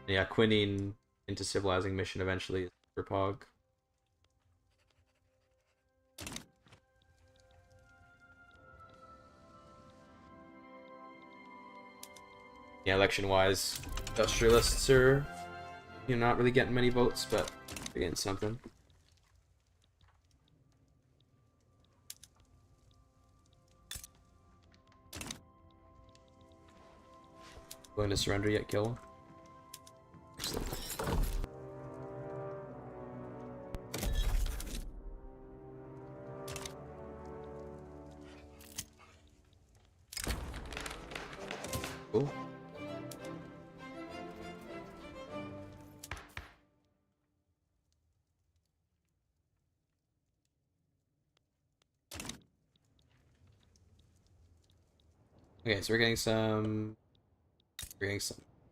Yeah, quinine into civilizing mission eventually is for Pog. Yeah, election-wise, industrialists are, you know, not really getting many votes, but they're getting something. Willing to surrender yet, kill? Excellent. Cool. Okay, so we're getting some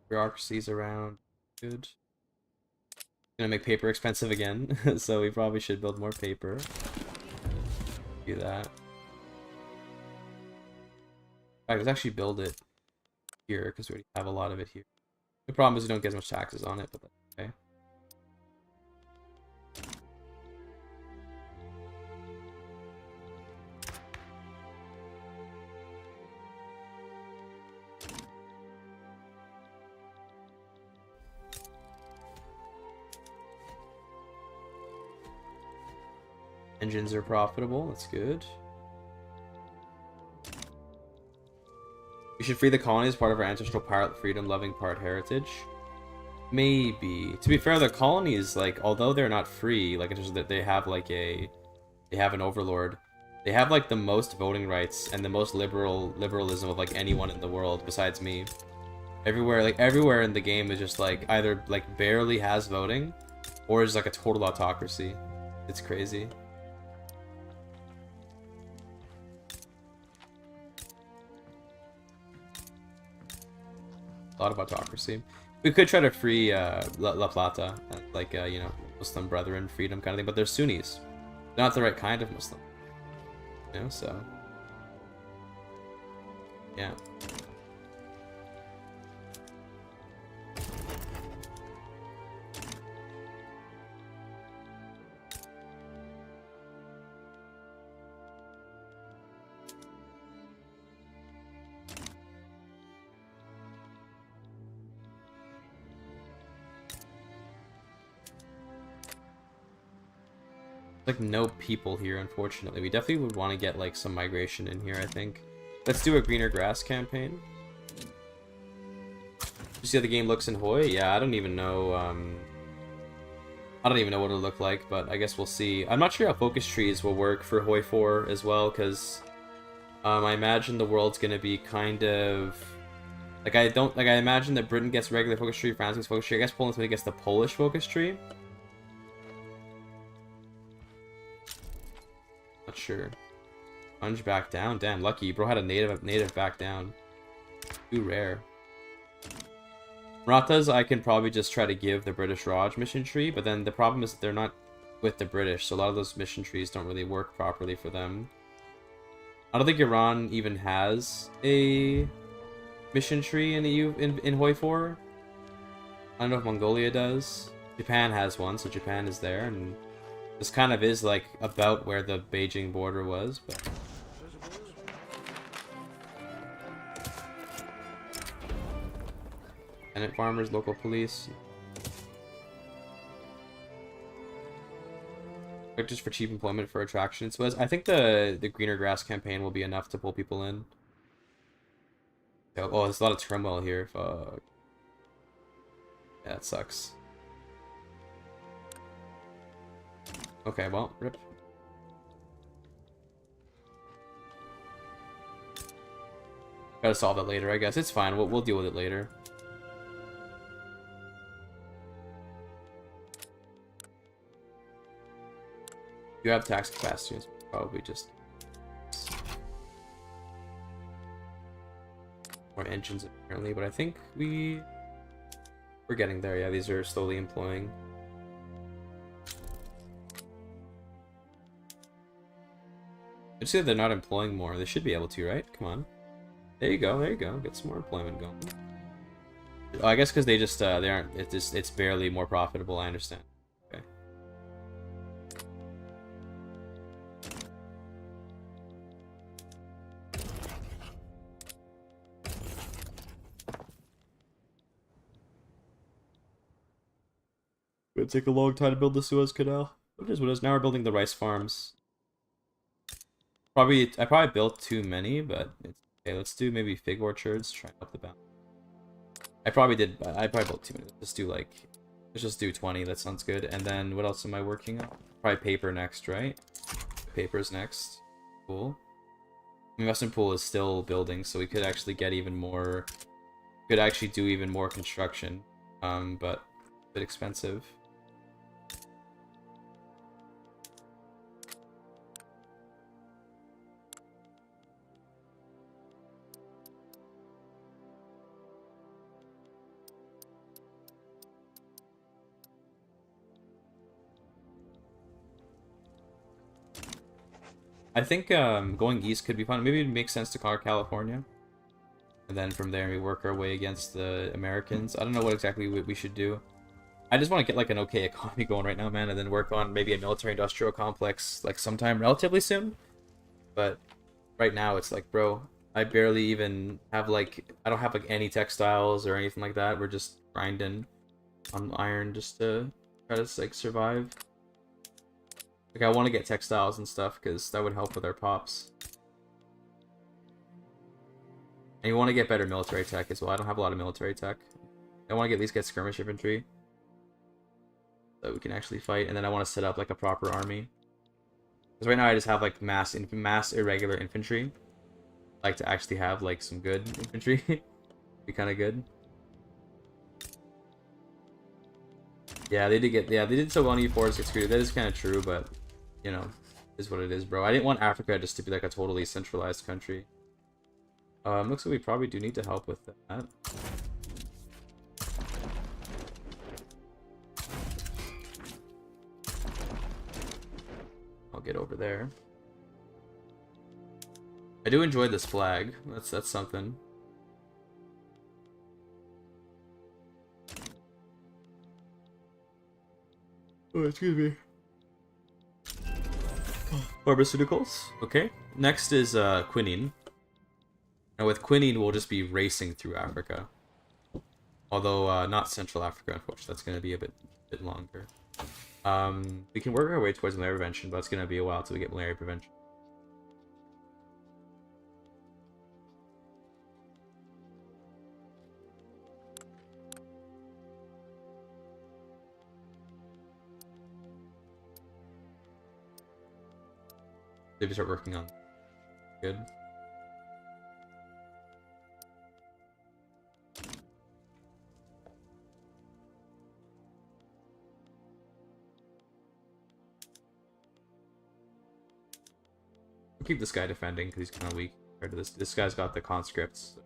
bureaucracies around. Good. Gonna make paper expensive again, so we probably should build more paper. Do that. Let's actually build it here because we already have a lot of it here. The problem is we don't get as much taxes on it, but that's okay. Engines are profitable, that's good. We should free the colony as part of our ancestral pirate freedom-loving part heritage. Maybe. To be fair, the colonies, like, although they're not free, like, it's just that they have, like, they have an overlord. They have, like, the most voting rights and the most liberalism of, like, anyone in the world besides me. Everywhere in the game is just, like, either, like, barely has voting, or is, like, a total autocracy. It's crazy. A lot of autocracy. We could try to free La Plata, like, you know, Muslim Brethren freedom kind of thing, but they're Sunnis. They're not the right kind of Muslim. You know, so... yeah. Like no people here, unfortunately. We definitely would want to get like some migration in here, I think. Let's do a greener grass campaign. You see how the game looks in Hoi? Yeah, I don't even know what it'll look like, but I guess we'll see. I'm not sure how focus trees will work for Hoi 4 as well, because I imagine the world's gonna be kind of like I imagine that Britain gets regular focus tree, France gets focus tree. I guess Poland's gonna get the Polish focus tree. Not sure. Sponge back down. Damn, lucky. Bro had a native back down. Too rare. Marathas, I can probably just try to give the British Raj mission tree, but then the problem is that they're not with the British, so a lot of those mission trees don't really work properly for them. I don't think Iran even has a mission tree in the in Hoi 4. I don't know if Mongolia does. Japan has one, so Japan is there, and this kind of is like about where the Beijing border was, but tenant farmers, local police. Just for cheap employment for attraction. So I think the greener grass campaign will be enough to pull people in. Oh, there's a lot of turmoil here. Fuck. Yeah, it sucks. Okay, well, rip. Gotta solve that later, I guess. It's fine. We'll deal with it later. You have tax capacity, it's probably just more engines apparently, but I think we're getting there. Yeah, these are slowly employing. I'd say they're not employing more. They should be able to, right? Come on. There you go. There you go. Get some more employment going. Oh, I guess because they just they aren't. It's barely more profitable. I understand. Okay. It'll take a long time to build the Suez Canal. What is now we're building the rice farms. I probably built too many, but it's okay. Let's do maybe fig orchards. Try up the balance. I probably built too many. Let's just do 20. That sounds good. And then what else am I working on? Probably paper next, right? Paper's next. Cool. Investment pool is still building, so we could actually get even more. Could actually do even more construction. But a bit expensive. I think going east could be fun. Maybe it makes sense to conquer California. And then from there we work our way against the Americans. I don't know what exactly we should do. I just want to get like an okay economy going right now, man, and then work on maybe a military-industrial complex like sometime relatively soon. But right now it's like, bro, I barely even have like, I don't have like any textiles or anything like that. We're just grinding on iron just to try to like survive. Like, I want to get textiles and stuff, because that would help with our pops. And you want to get better military tech as well. I don't have a lot of military tech. I want to at least get skirmish infantry. So we can actually fight. And then I want to set up, like, a proper army. Because right now I just have, like, mass irregular infantry. I'd like to actually have, like, some good infantry. Be kind of good. Yeah, they did so well in E4 6 That is kind of true, but, you know, is what it is, bro. I didn't want Africa just to be like a totally centralized country. Looks like we probably do need to help with that. I'll get over there. I do enjoy this flag. That's something. Oh, excuse me. Pharmaceuticals. Okay. Next is quinine. And with quinine, we'll just be racing through Africa. Although not Central Africa, unfortunately. That's going to be a bit longer. We can work our way towards malaria prevention, but it's going to be a while till we get malaria prevention. Maybe start working on. Good. I'll keep this guy defending because he's kind of weak compared to this. This guy's got the conscripts.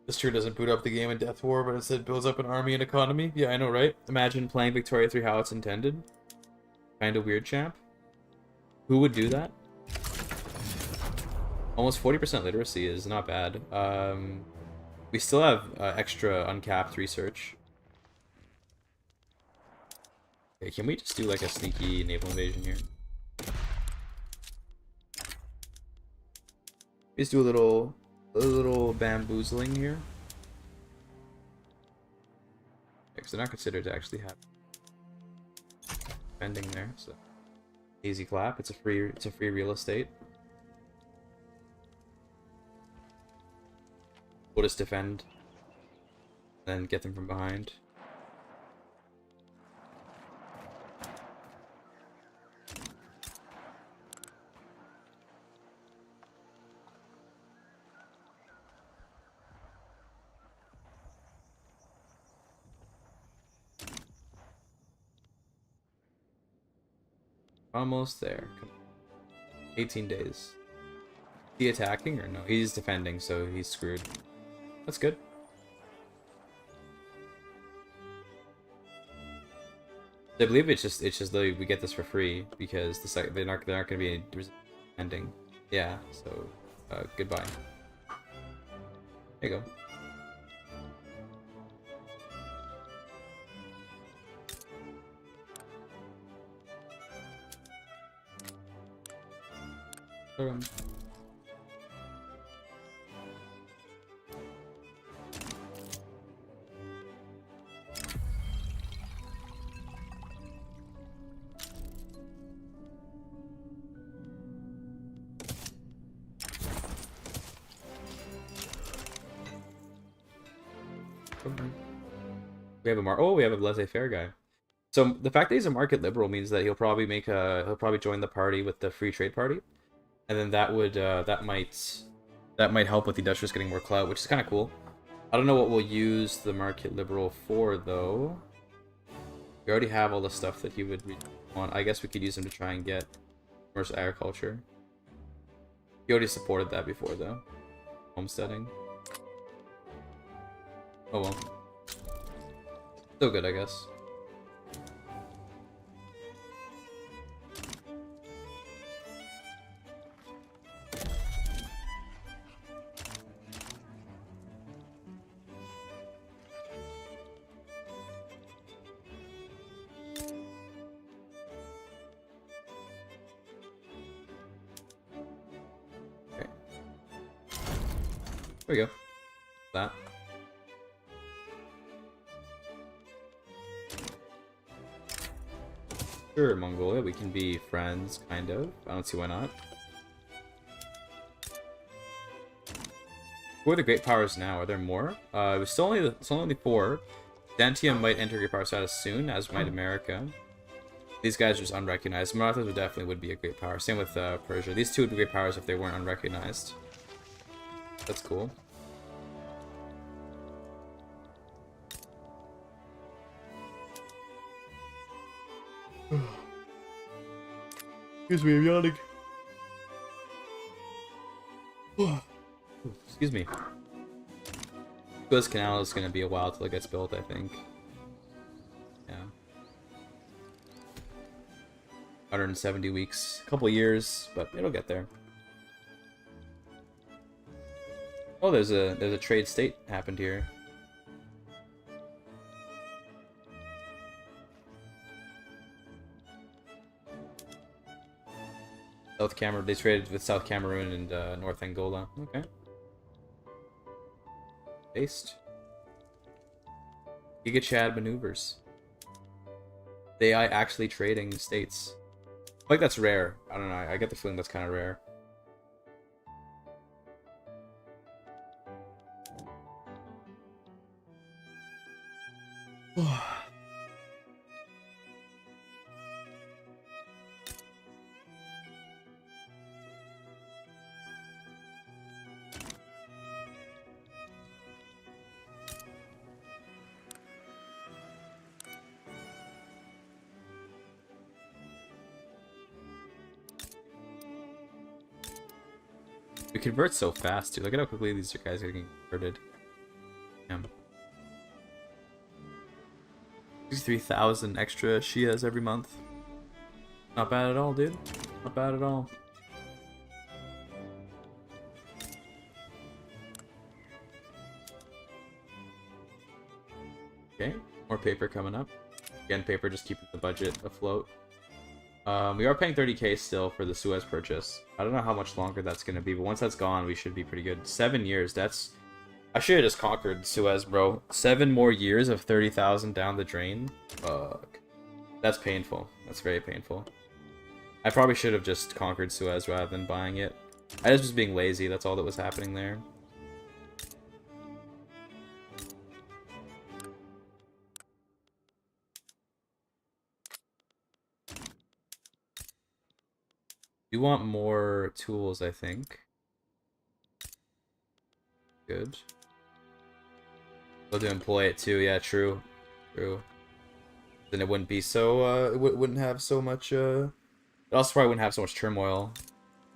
This sure doesn't boot up the game in Death War, but instead builds up an army and economy. Yeah, I know, right? Imagine playing Victoria 3 how it's intended. Kinda weird, champ. Who would do that? Almost 40% literacy is not bad. We still have extra uncapped research. Okay, can we just do like a sneaky naval invasion here? Let's do a little bamboozling here. Because they're not considered to actually have spending there, so easy clap. It's a free real estate. We'll just defend, then get them from behind. Almost there. 18 days. Is he attacking or no? He's defending, so he's screwed. That's good. I believe it's just literally we get this for free because they're not going to be ending. Yeah, so goodbye. There you go. We have we have a laissez-faire guy. So the fact that he's a market liberal means that he'll probably join the party with the free trade party, and then that might help with the industrialists getting more clout, which is kind of cool. I don't know what we'll use the market liberal for though. We already have all the stuff that he would want. I guess we could use him to try and get commercial agriculture. He already supported that before though. Homesteading. Oh well. Still good, I guess. Okay. There we go. That. Sure, Mongolia, we can be friends, kind of. I don't see why not. Who are the great powers now? Are there more? It was still only 4. Dantium might enter great power status soon, as might America. These guys are just unrecognized. Marathas would be a great power. Same with Persia. These two would be great powers if they weren't unrecognized. That's cool. Excuse me, I'm yawning. Excuse me. Suez Canal is gonna be a while till it gets built, I think. Yeah. 170 weeks, a couple years, but it'll get there. Oh, there's a trade state happened here. South Cameroon. They traded with South Cameroon and North Angola. Okay. Based. Giga Chad maneuvers. They are actually trading states. Like that's rare. I don't know. I get the feeling that's kind of rare. We convert so fast, dude. Look at how quickly these guys are getting converted. Damn. 63,000 extra Shias every month. Not bad at all, dude. Not bad at all. Okay, more paper coming up. Again, paper just keeping the budget afloat. We are paying 30k still for the Suez purchase. I don't know how much longer that's going to be, but once that's gone, we should be pretty good. 7 years, that's... I should have just conquered Suez, bro. 7 more years of 30,000 down the drain? Fuck. That's painful. That's very painful. I probably should have just conquered Suez rather than buying it. I just was being lazy, that's all that was happening there. You want more tools, I think. Good. Able to employ it too, yeah, true. True. Then it wouldn't be so, it wouldn't have so much, It also probably wouldn't have so much turmoil,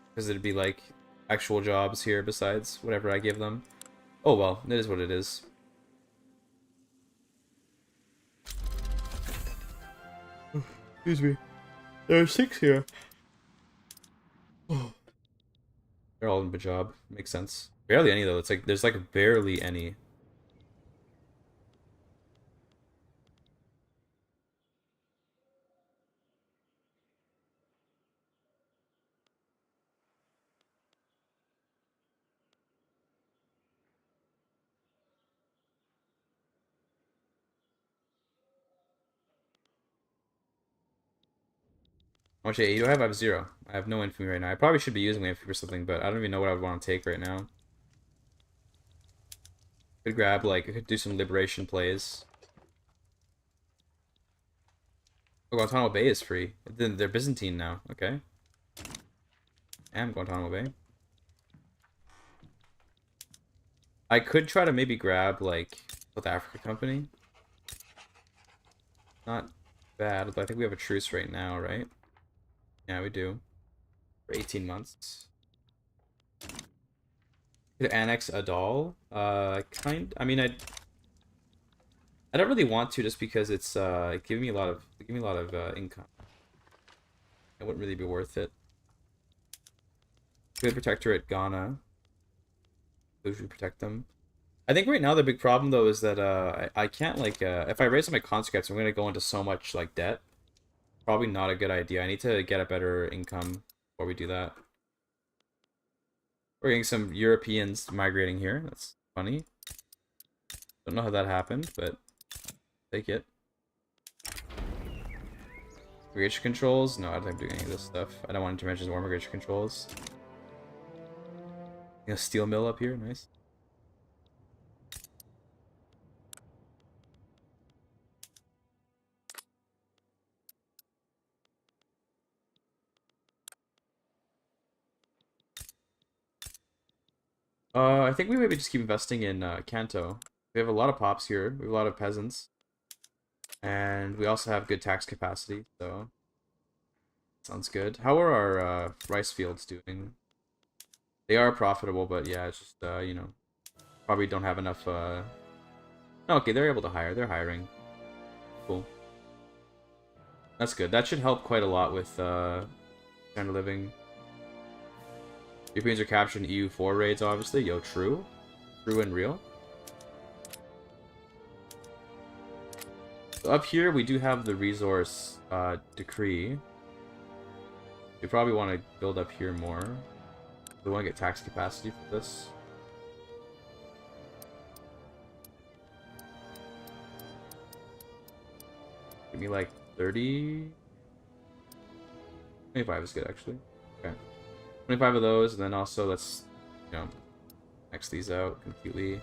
because it'd be like actual jobs here besides whatever I give them. Oh well, it is what it is. Excuse me. There are 6 here. They're all in the job. Makes sense. Barely any though. It's like there's like barely any. How much AE do I have? I have 0. I have no infamy right now. I probably should be using my infamy for something, but I don't even know what I would want to take right now. Could grab like I could do some liberation plays. Oh, Guantanamo Bay is free. Then they're Byzantine now. Okay. Damn, Guantanamo Bay. I could try to maybe grab like South Africa Company. Not bad, but I think we have a truce right now, right? Yeah, we do. For 18 months. Could annex Adal. I don't really want to just because it's giving me a lot of income. It wouldn't really be worth it. Good protectorate Ghana. Who should protect them? I think right now the big problem though is that I can't like if I raise my conscripts I'm gonna go into so much like debt. Probably not a good idea. I need to get a better income before we do that. We're getting some Europeans migrating here. That's funny. Don't know how that happened, but take it. Immigration controls? No, I don't think I'm doing any of this stuff. I don't want interventions or immigration controls. You know, steel mill up here, nice. I think we maybe just keep investing in Kanto. We have a lot of pops here. We have a lot of peasants. And we also have good tax capacity, so sounds good. How are our rice fields doing? They are profitable, but yeah, it's just you know, probably don't have enough no, okay, they're able to hire. They're hiring. Cool. That's good. That should help quite a lot with standard of living. Europeans are capturing EU4 raids, obviously. Yo, true. True and real. So up here, we do have the resource decree. We probably want to build up here more. We want to get tax capacity for this. Give me like 30. 25 is good, actually. Okay. 25 of those, and then also let's, you know, X these out completely.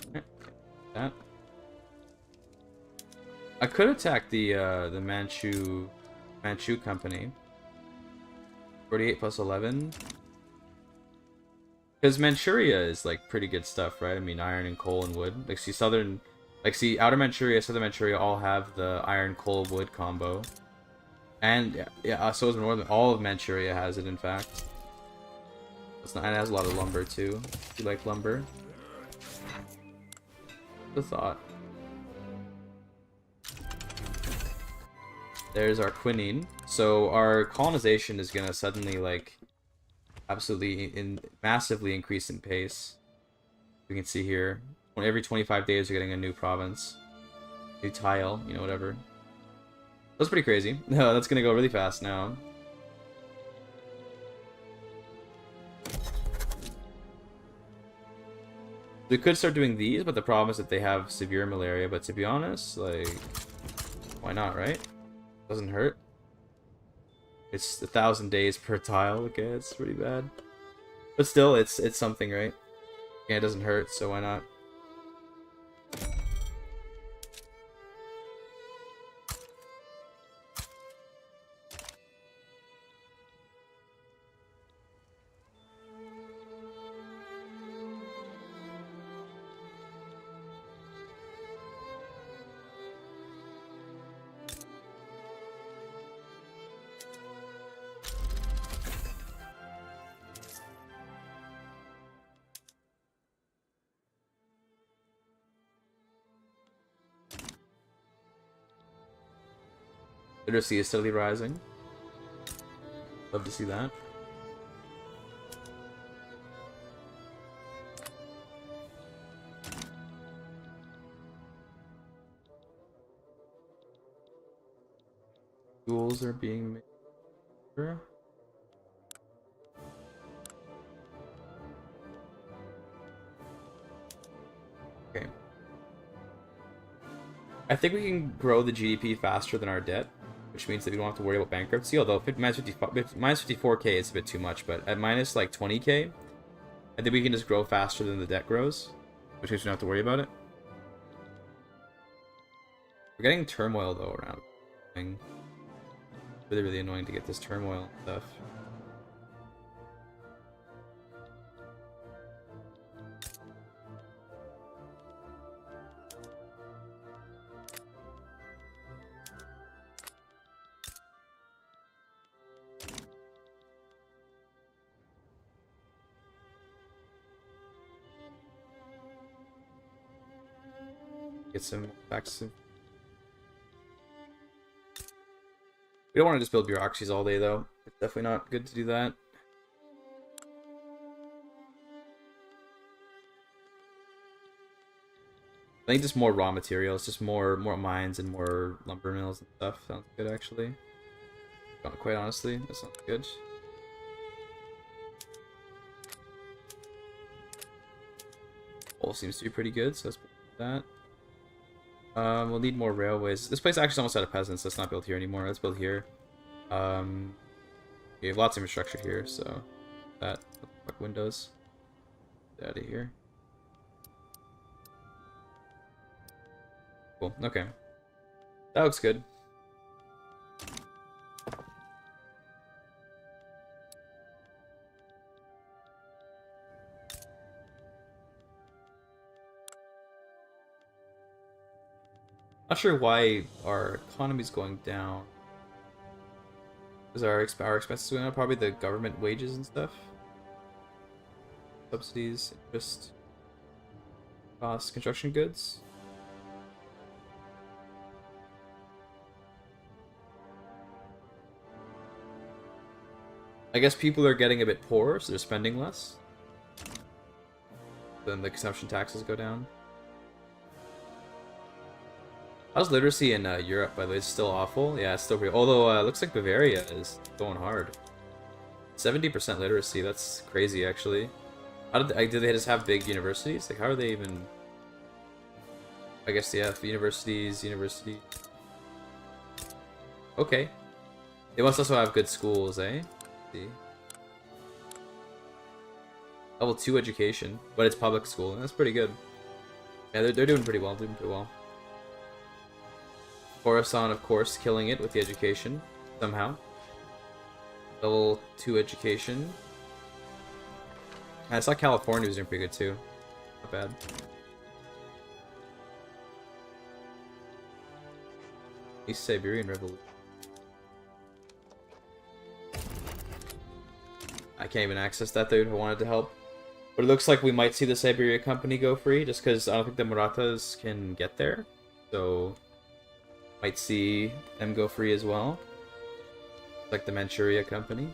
Okay. That. I could attack the Manchu company. 48 plus 11. Because Manchuria is like pretty good stuff, right? I mean, iron and coal and wood. Like, see Outer Manchuria, Southern Manchuria all have the iron, coal, wood combo. And yeah, so is Northern. All of Manchuria has it, in fact. It's not, and it has a lot of lumber too. If you like lumber. The thought. There's our quinine. So our colonization is gonna suddenly like absolutely massively increase in pace. We can see here, every 25 days you're getting a new province, new tile, you know, whatever. That's pretty crazy. No, that's gonna go really fast now. We could start doing these, but the problem is that they have severe malaria. But to be honest, like, why not, right? Doesn't hurt. It's 1,000 days per tile. Okay, it's pretty bad. But still, it's something, right? Yeah, it doesn't hurt, so why not? Literacy is steadily rising. Love to see that. Schools are being made. Okay. I think we can grow the GDP faster than our debt, which means that we don't have to worry about bankruptcy. Although minus 54k is a bit too much, but at minus like 20k, I think we can just grow faster than the debt grows, which means we don't have to worry about it. We're getting turmoil though around. Really, really annoying to get this turmoil stuff. Get some facts. We don't want to just build bureaucracies all day, though. It's definitely not good to do that. I think just more raw materials, just more mines and more lumber mills and stuff. Sounds good, actually. Quite honestly, that sounds good. Coal seems to be pretty good, so let's put that. We'll need more railways. This place actually is almost out of peasants. Let's not build here anymore. Let's build here. We have lots of infrastructure here, so that fuck windows. Get out of here. Cool. Okay, that looks good. Not sure why our economy's going down. Is our expenses going up? Probably the government wages and stuff. Subsidies, interest, costs, construction goods. I guess people are getting a bit poorer, so they're spending less. Then the consumption taxes go down. How's literacy in Europe, by the way? It's still awful? Yeah, it's still pretty... Although, looks like Bavaria is going hard. 70% literacy, that's crazy, actually. How did they just have big universities? Like, how are they even... I guess, yeah, universities... Okay. They must also have good schools, eh? Let's see. Level 2 education, but it's public school. That's pretty good. Yeah, they're doing pretty well, Coruscant, of course, killing it with the education, somehow. Level 2 education. I saw California was doing pretty good, too. Not bad. East Siberian Revolution. I can't even access that, though, if I wanted to help. But it looks like we might see the Siberia Company go free, just because I don't think the Marathas can get there. So... might see them go free as well. Like the Manchuria Company.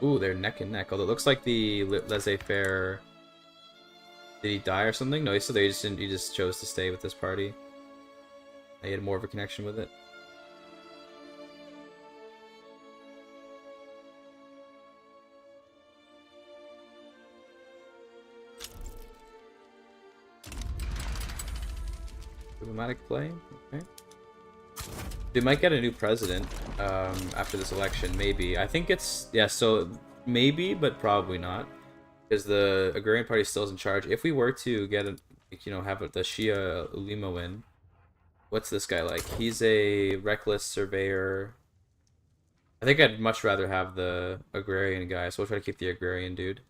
Ooh, they're neck and neck. Although it looks like the laissez-faire... Did he die or something? No, so he just chose to stay with this party. He had more of a connection with it. Diplomatic play? Okay. They might get a new president after this election, maybe. I think it's... yeah, so maybe, but probably not. Because the Agrarian Party still is in charge. If we were to get, have the Shia Ulema win, what's this guy like? He's a reckless surveyor. I think I'd much rather have the Agrarian guy, so we'll try to keep the Agrarian dude.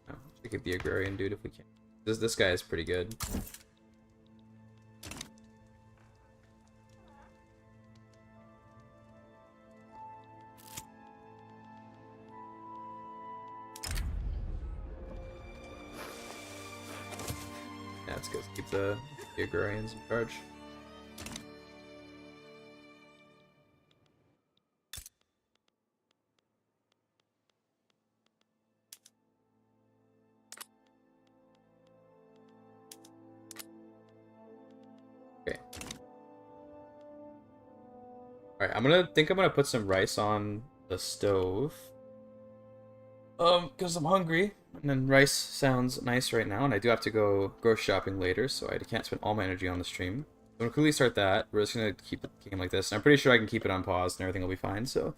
No, we'll keep the Agrarian dude if we can. This guy is pretty good. That's good. Keep the agrarians in charge. Okay. Alright, I'm gonna put some rice on the stove. Because I'm hungry, and then rice sounds nice right now, and I do have to go grocery shopping later, so I can't spend all my energy on the stream. I'm gonna quickly start that. We're just gonna keep the game like this, and I'm pretty sure I can keep it on pause, and everything will be fine, so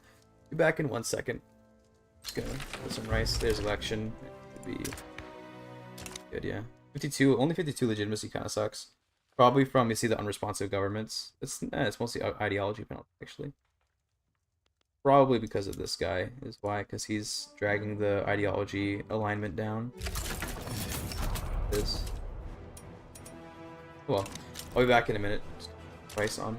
be back in 1 second. Just gonna put some rice. There's election. It would be good, yeah. 52, only 52 legitimacy kind of sucks. Probably from, you see, the unresponsive governments. It's mostly ideology penalty, actually. Probably because of this guy is why, because he's dragging the ideology alignment down. This. Well, I'll be back in a minute. Just price on.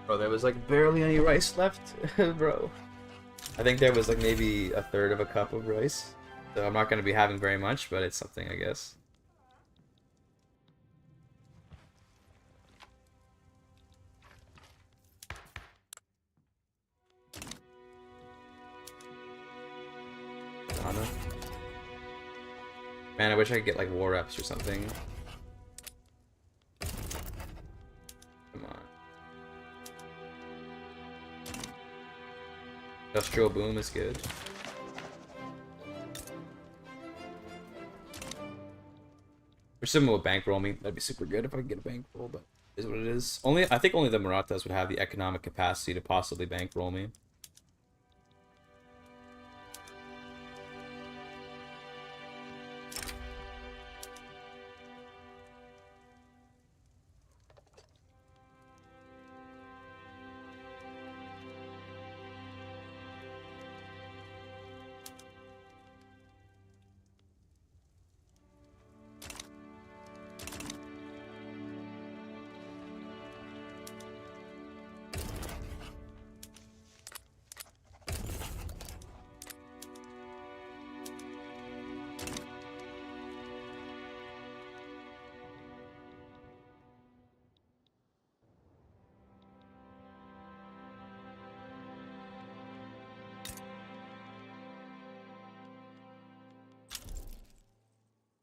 Bro, there was like barely any rice left, bro. I think there was like maybe a third of a cup of rice. So I'm not going to be having very much, but it's something, I guess. Banana. Man, I wish I could get like war reps or something. Come on. Industrial boom is good. Or someone would bankroll me. That'd be super good if I could get a bankroll, but it is what it is. I think only the Marathas would have the economic capacity to possibly bankroll me.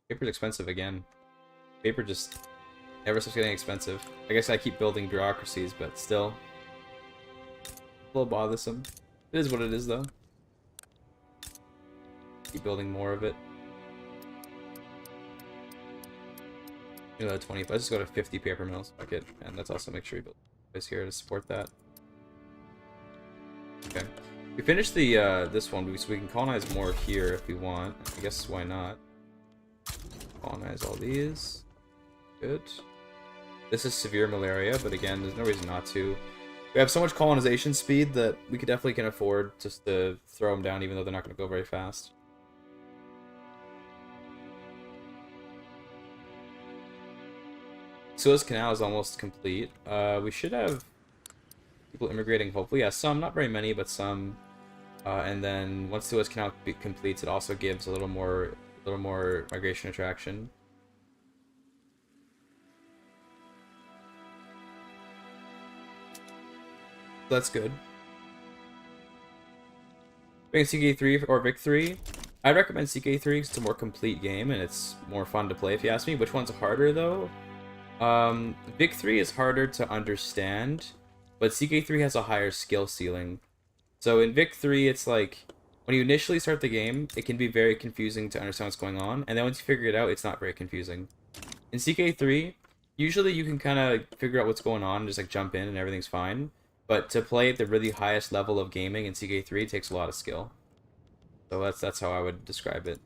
Paper's expensive again. Paper just never stops getting expensive. I guess I keep building bureaucracies, but still. A little bothersome. It is what it is, though. Keep building more of it. You know, 20. Let's just go to 50 paper mills. Fuck it. And let's also make sure we build this here to support that. Okay. We finished the this one, so we can colonize more here if we want. I guess why not? Colonize all these. Good. This is severe malaria, but again, there's no reason not to. We have so much colonization speed that we could definitely can afford just to throw them down, even though they're not going to go very fast. Suez Canal is almost complete. We should have people immigrating, hopefully. Yeah, some, not very many, but some. And then once Suez Canal completes, it also gives a little more migration attraction. That's good. Playing CK3 or Vic3, I'd recommend CK3 because it's a more complete game and it's more fun to play if you ask me. Which one's harder though? Vic3 is harder to understand, but CK3 has a higher skill ceiling. So in Vic3, it's like, when you initially start the game, it can be very confusing to understand what's going on, and then once you figure it out, it's not very confusing. In CK3, usually you can kind of figure out what's going on and just like jump in and everything's fine. But to play at the really highest level of gaming in CK3 takes a lot of skill. So that's how I would describe it.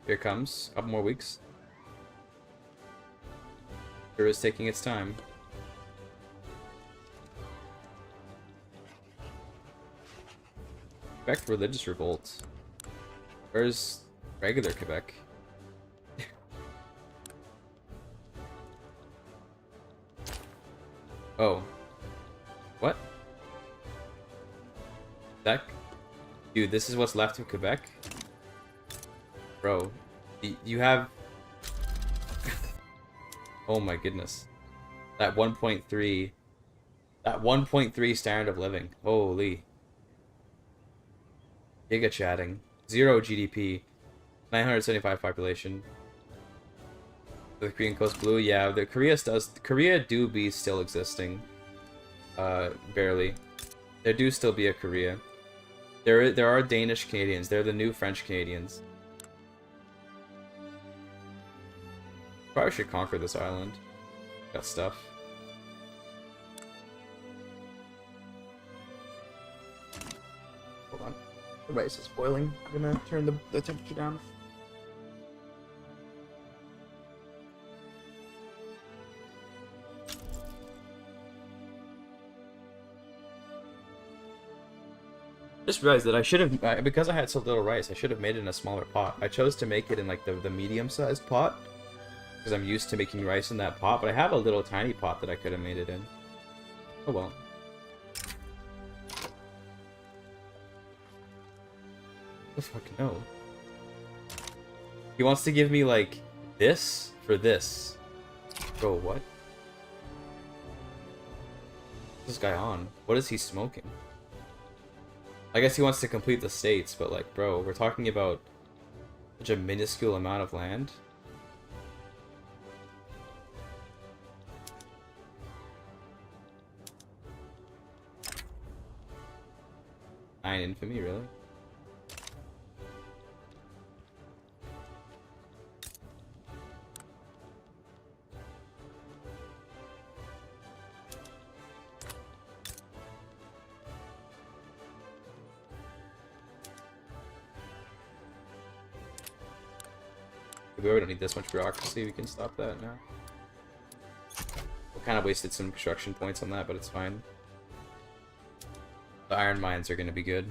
Here it comes. A couple more weeks. Sure is taking its time. Quebec religious revolt. Where's regular Quebec? Oh. What? That? Dude, this is what's left of Quebec? Bro, you have... Oh my goodness. That 1.3... That 1.3 standard of living. Holy. Giga chatting. 0 GDP. 975 population. The Korean Coast Blue, yeah, the Korea do be still existing. Barely. There do still be a Korea. There are Danish Canadians. They're the new French Canadians. Probably should conquer this island. Got stuff. Hold on. The rice is boiling. I'm gonna turn the temperature down. Just realized that I should have, because I had so little rice, I should have made it in a smaller pot. I chose to make it in like the medium-sized pot because I'm used to making rice in that pot, but I have a little tiny pot that I could have made it in. Oh well. The fuck no. He wants to give me like this for this. Bro, what? What's this guy on? What is he smoking? I guess he wants to complete the states, but like, bro, we're talking about such a minuscule amount of land. Nine infamy, really? We don't need this much bureaucracy, we can stop that now. We kind of wasted some construction points on that, but it's fine. The iron mines are going to be good.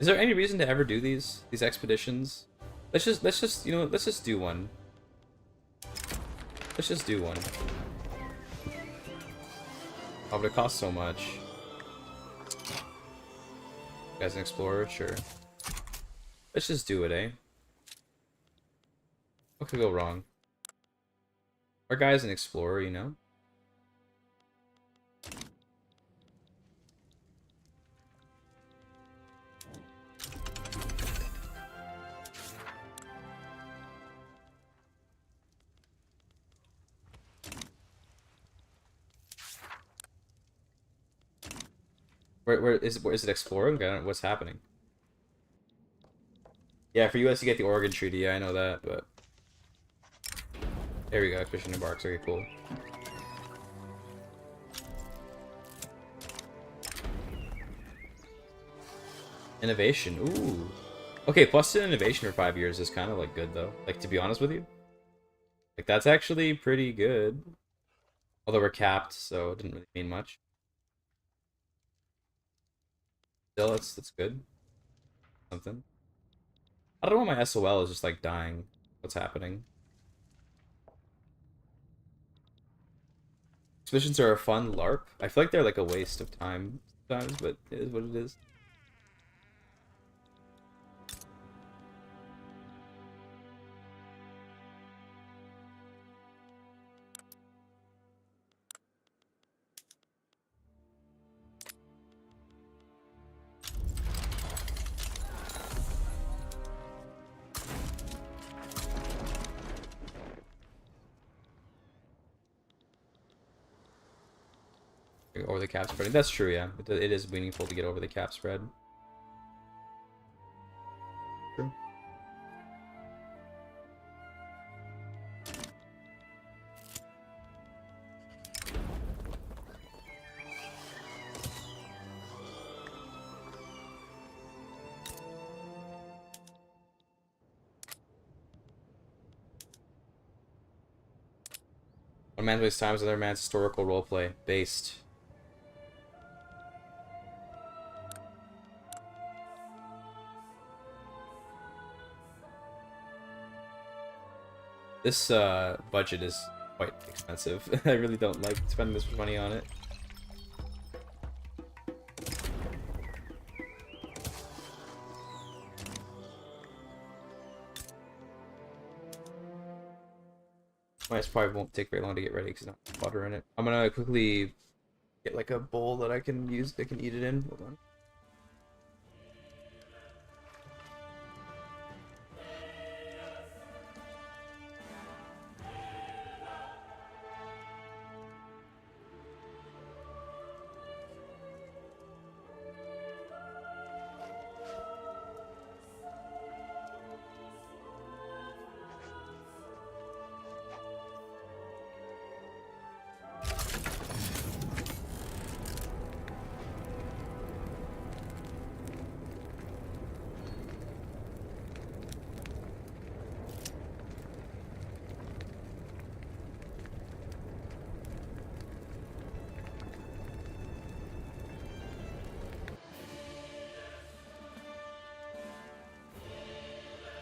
Is there any reason to ever do these expeditions? Let's just you know, let's just do one. Let's just do one. Oh, but it costs so much. As an explorer, sure. Let's just do it, eh? What could go wrong? Our guy's an explorer, you know? Where is it exploring? I don't know what's happening. Yeah, for US you get the Oregon Treaty. Yeah, I know that, but there we go. Fishing embarks. Okay, cool. Innovation. Ooh. Okay, plus an innovation for 5 years is kind of like good though. Like to be honest with you, like that's actually pretty good. Although we're capped, so it didn't really mean much. Still, that's good. Something. I don't know why my SOL is just like dying. What's happening? Expeditions are a fun LARP. I feel like they're like a waste of time sometimes, but it is what it is. Over the cap spreading. That's true, yeah. It is meaningful to get over the cap spread. True. One man's waste time is another man's historical roleplay. Based. This budget is quite expensive. I really don't like spending this much money on it. Mice probably won't take very long to get ready because there's not butter in it. I'm gonna quickly get like a bowl that I can use. I can eat it in. Hold on.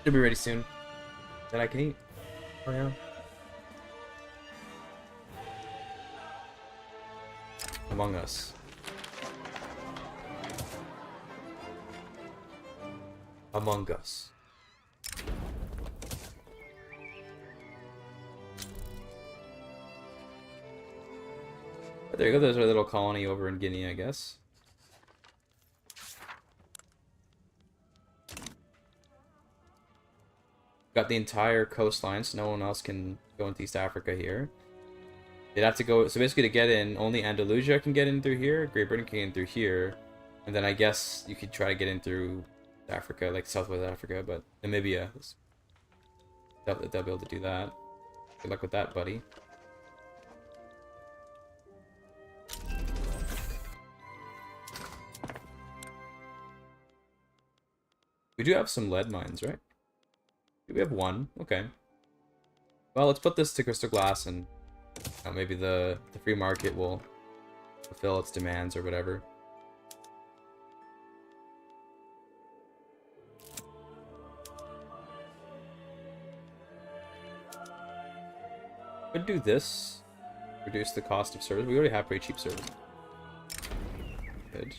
Should be ready soon. Then I can eat. Oh yeah. Among Us. Among Us. But there you go. There's our little colony over in Guinea, I guess. Got the entire coastline, so no one else can go into East Africa here. They'd have to go. So basically, to get in, only Andalusia can get in through here. Great Britain can get in through here, and then I guess you could try to get in through Africa, like Southwest Africa, but Namibia, they'll be able to do that. Good luck with that, buddy. We do have some lead mines, right? We have one. Okay. Well, let's put this to crystal glass, and maybe the free market will fulfill its demands or whatever. Could do this. Reduce the cost of service. We already have pretty cheap service. Good.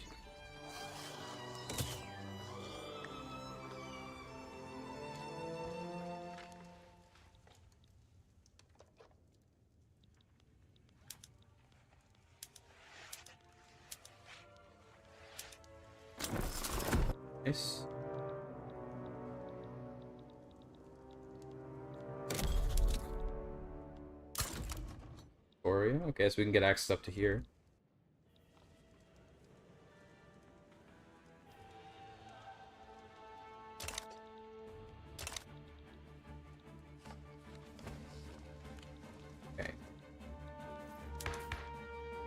Nice. Victoria. Okay, so we can get access up to here.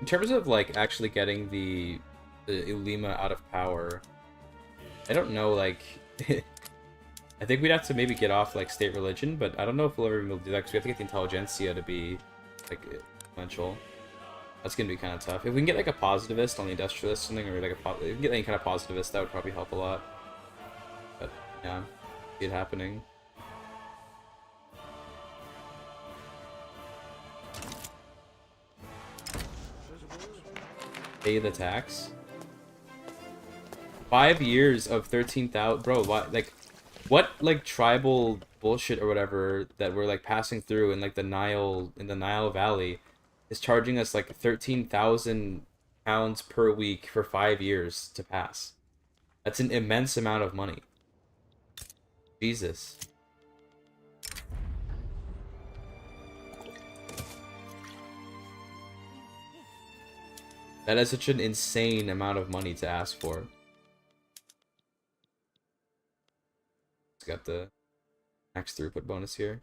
In terms of like actually getting the Ulema out of power, I don't know. Like, I think we'd have to maybe get off like state religion, but I don't know if we'll ever be able to do that because we have to get the intelligentsia to be like influential. That's gonna be kind of tough. If we can get like a positivist on the industrialist or something, or like if we can get any kind of positivist, that would probably help a lot. But yeah, see it happening. Pay the tax. 5 years of 13,000, bro. What like tribal bullshit or whatever that we're like passing through in like the Nile Valley is charging us like 13,000 pounds per week for 5 years to pass. That's an immense amount of money. Jesus. That is such an insane amount of money to ask for. It's got the max throughput bonus here.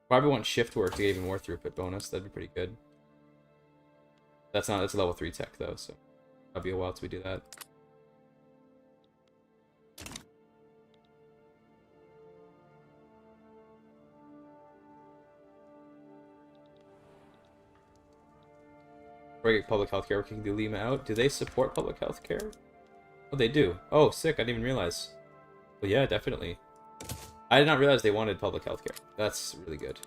Probably want shift work to get even more throughput bonus. That'd be pretty good. That's not. It's a level 3 tech though, so that'll be a while till we do that. Public health care, we're kicking the Lima out. Do they support public health care? Oh, they do. Oh, sick. I didn't even realize. Well, yeah, definitely. I did not realize they wanted public health care. That's really good.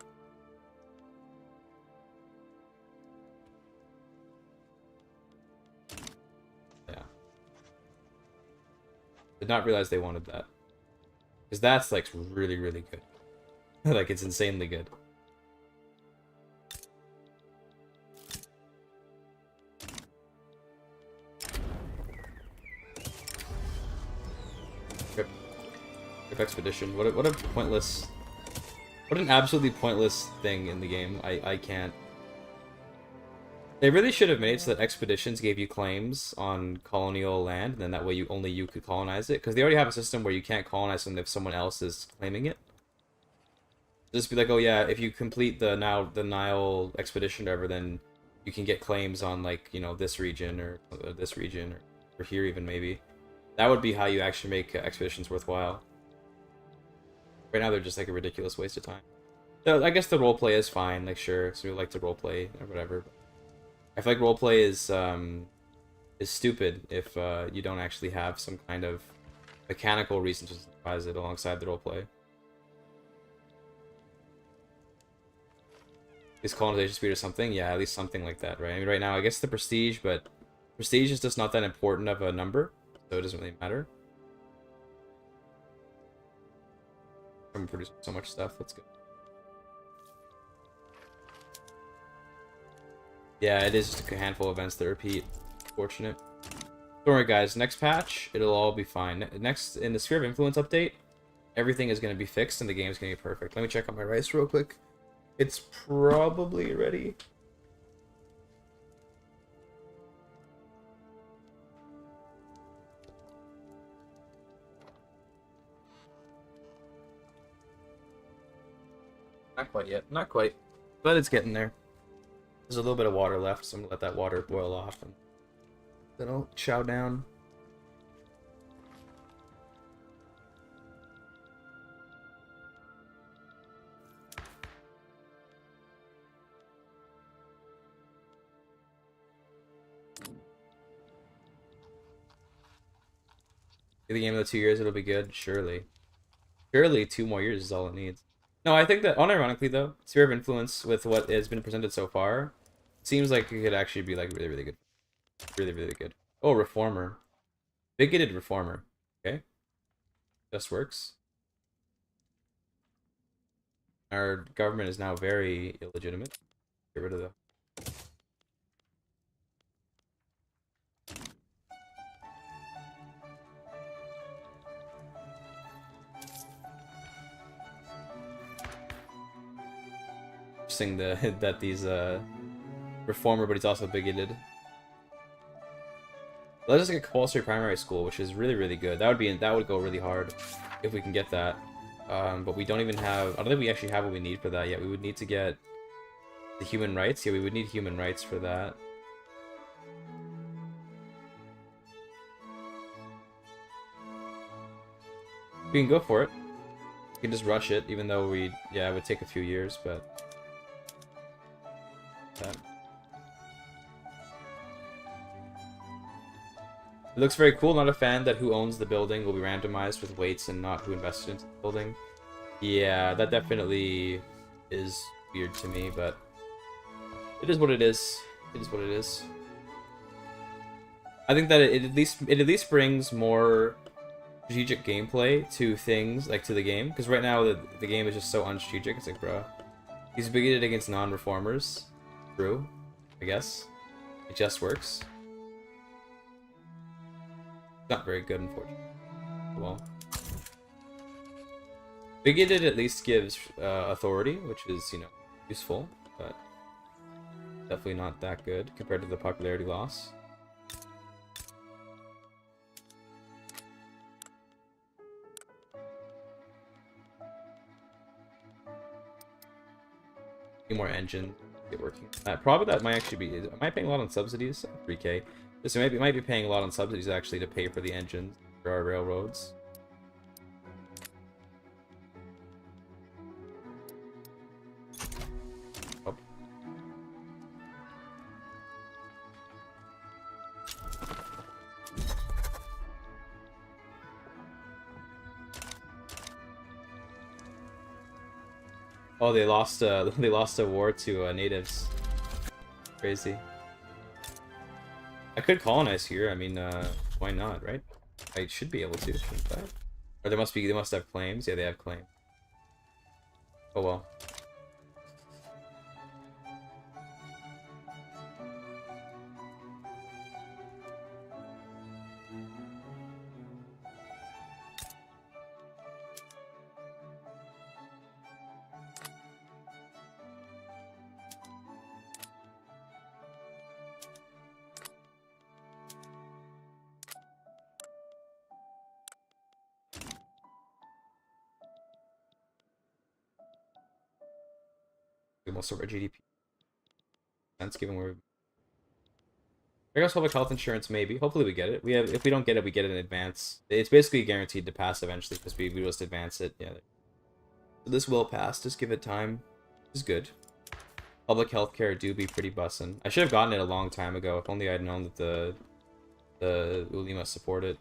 Yeah. Did not realize they wanted that. Because that's, like, really, really good. Like, it's insanely good. Expedition. What a pointless... What an absolutely pointless thing in the game. I can't... They really should have made it so that expeditions gave you claims on colonial land, and then that way only you could colonize it. Because they already have a system where you can't colonize something if someone else is claiming it. Just be like, oh yeah, if you complete the Nile expedition or whatever, then you can get claims on, like, you know, this region or this region or here even maybe. That would be how you actually make expeditions worthwhile. Right now they're just like a ridiculous waste of time. So I guess the roleplay is fine, like sure, so we like to roleplay or whatever. I feel like roleplay is stupid if you don't actually have some kind of mechanical reason to surprise it alongside the roleplay. Is colonization speed or something? Yeah, at least something like that, right? I mean, right now I guess the prestige, but prestige is just not that important of a number, so it doesn't really matter. I'm producing so much stuff. Let's go. Yeah, it is just a handful of events that repeat. Fortunate. Don't worry, guys. Next patch, it'll all be fine. Next, in the Sphere of Influence update, everything is going to be fixed and the game's going to be perfect. Let me check on my rice real quick. It's probably ready. Not quite yet. Not quite. But it's getting there. There's a little bit of water left, so I'm gonna let that water boil off and then I'll chow down. Get the game of the 2 years, it'll be good. Surely. Surely 2 more years is all it needs. No, I think that, unironically though, Sphere of Influence with what has been presented so far, seems like it could actually be like really, really good. Really, really good. Oh, Reformer. Bigoted Reformer. Okay. Just works. Our government is now very illegitimate. Get rid of the... Interesting that these reformer, but he's also bigoted. Let's just get compulsory primary school, which is really, really good. That would go really hard if we can get that. But we don't even have... I don't think we actually have what we need for that yet. We would need to get The human rights? Yeah, we would need human rights for that. We can go for it. We can just rush it, even though yeah, it would take a few years, but... It looks very cool. Not a fan that who owns the building will be randomized with weights and not who invested into the building. Yeah, that definitely is weird to me, but it is what it is. It is what it is. I think that it at least brings more strategic gameplay to things, like to the game, because right now the game is just so unstrategic. It's like, bro, he's bigoted against non-reformers. True, I guess. It just works. Not very good, unfortunately. Well, bigoted at least gives authority, which is, you know, useful, but definitely not that good compared to the popularity loss. More engine get working. Probably that might actually be. Am I paying a lot on subsidies? 3K. This might be paying a lot on subsidies actually to pay for the engines for our railroads. Oh. Oh, they lost a war to natives. Crazy. I could colonize here. I mean, why not, right? I should be able to, shouldn't I? Or they must have claims. Yeah, they have claims. Oh well. Most of our GDP. Sense given we're. I guess public health insurance, maybe. Hopefully we get it. If we don't get it, we get it in advance. It's basically guaranteed to pass eventually because we just advance it. Yeah. So this will pass. Just give it time. It's good. Public health care do be pretty bussin'. I should have gotten it a long time ago. If only I'd known that the Ulima support it.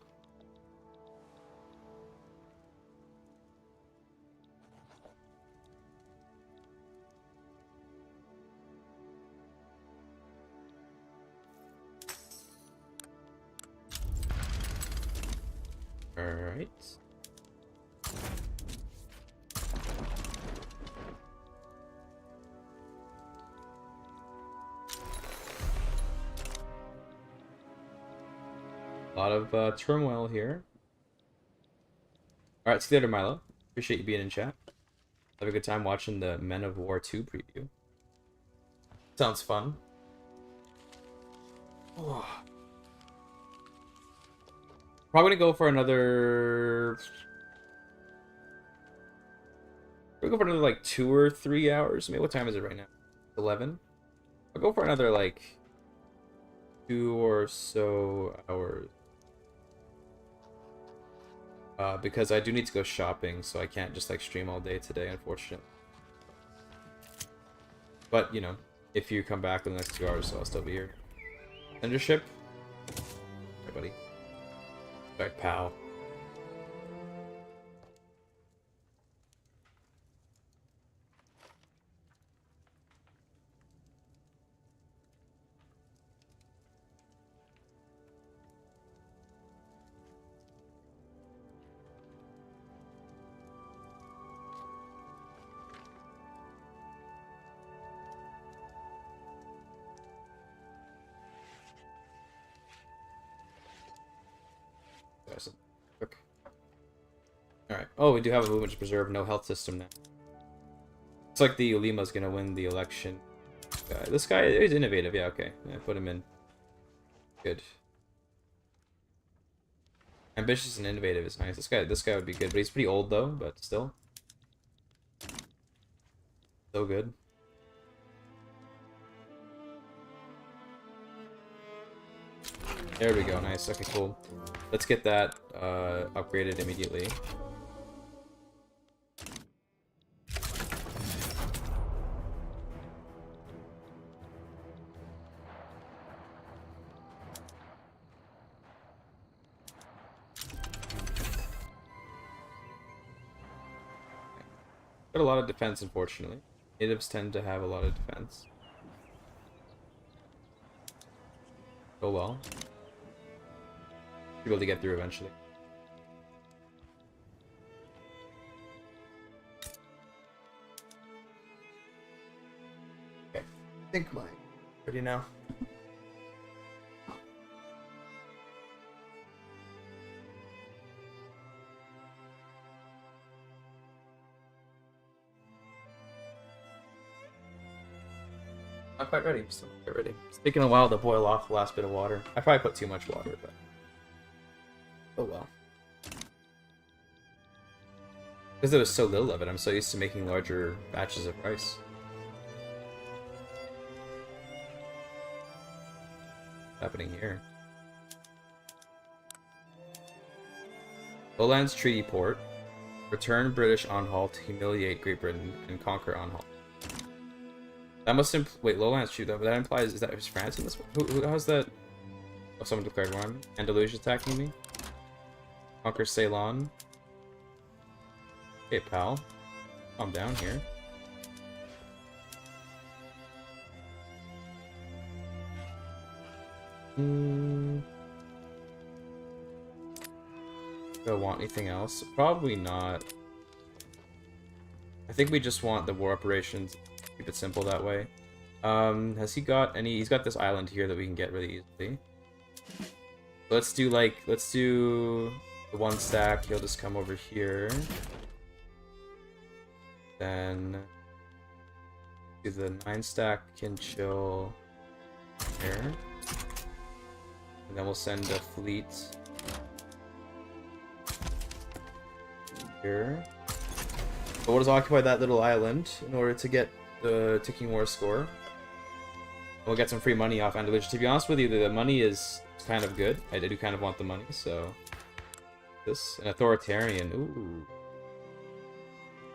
Alright. A lot of turmoil here. Alright, see you later, Milo. Appreciate you being in chat. Have a good time watching the Men of War 2 preview. Sounds fun. Oh. Probably gonna go for another... We'll go for another, like, 2 or 3 hours. I mean, what time is it right now? 11? I'll go for another, like, 2 or so hours. Because I do need to go shopping, so I can't just, like, stream all day today, unfortunately. But, you know, if you come back in the next 2 hours, so I'll still be here. Sendership? Hey, buddy. Sorry, pal. Alright. Oh, we do have a movement to preserve. No health system now. Looks like the Ulima's gonna win the election. This guy is innovative. Yeah, okay. Yeah, put him in. Good. Ambitious and innovative is nice. This guy would be good, but he's pretty old though, but still. So good. There we go, nice. Okay, cool. Let's get that upgraded immediately. Got a lot of defense, unfortunately. Natives tend to have a lot of defense. Oh well. Be able to get through eventually. Okay. I think mine. Ready now? Not quite ready. Still not quite ready. It's taking a while to boil off the last bit of water. I probably put too much water, but oh well. Because there was so little of it, I'm so used to making larger batches of rice. What's happening here? Lowlands Treaty Port. Return British on halt to humiliate Great Britain and conquer on halt. That must wait, Lowlands Treaty, that implies, is France in this one? How's that? Oh, someone declared war on me. Andalusia attacking me. Conquer Ceylon. Okay, pal. Calm down here. Do I want anything else? Probably not. I think we just want the war operations. Keep it simple that way. Has he got any? He's got this island here that we can get really easily. Let's do the 1 stack. He'll just come over here. Then do the 9 stack can chill here. And then we'll send a fleet here. But we'll just occupy that little island in order to get the ticking war score. We'll get some free money off Andalusia. To be honest with you, the money is kind of good. I do kind of want the money, so this an authoritarian. Ooh,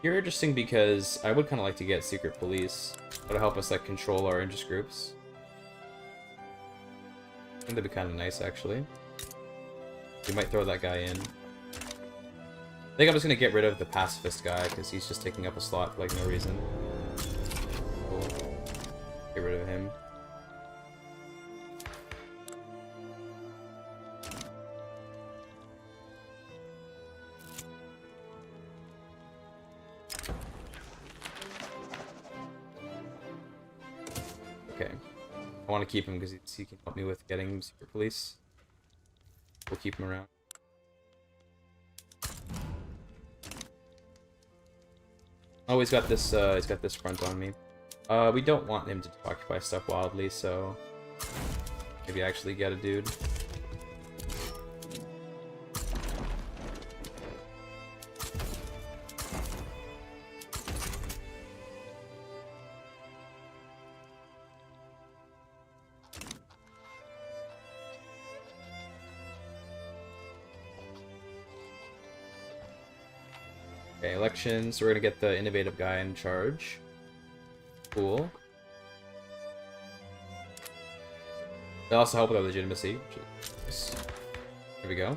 you're interesting because I would kind of like to get secret police. That'll help us like control our interest groups. I think that'd be kind of nice, actually. We might throw that guy in. I think I'm just gonna get rid of the pacifist guy because he's just taking up a slot for like no reason. Cool. Get rid of him. Okay. I want to keep him because he can help me with getting secret police. We'll keep him around. Oh, he's got this front on me. We don't want him to occupy stuff wildly, so maybe actually get a dude. Okay, elections. We're gonna get the innovative guy in charge. Cool. They also help with our legitimacy. Nice. Here we go. I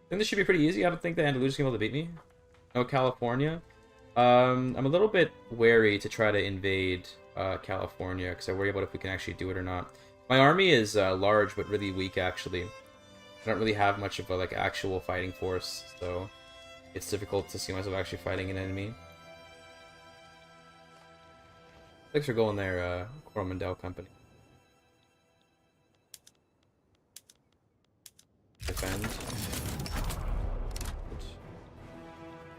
think this should be pretty easy. I don't think the Andalusians can be able to beat me. No California. I'm a little bit wary to try to invade California because I worry about if we can actually do it or not. My army is large but really weak, actually. I don't really have much of a like actual fighting force, so it's difficult to see myself actually fighting an enemy. Thanks for going there, Coromandel Company. Defend.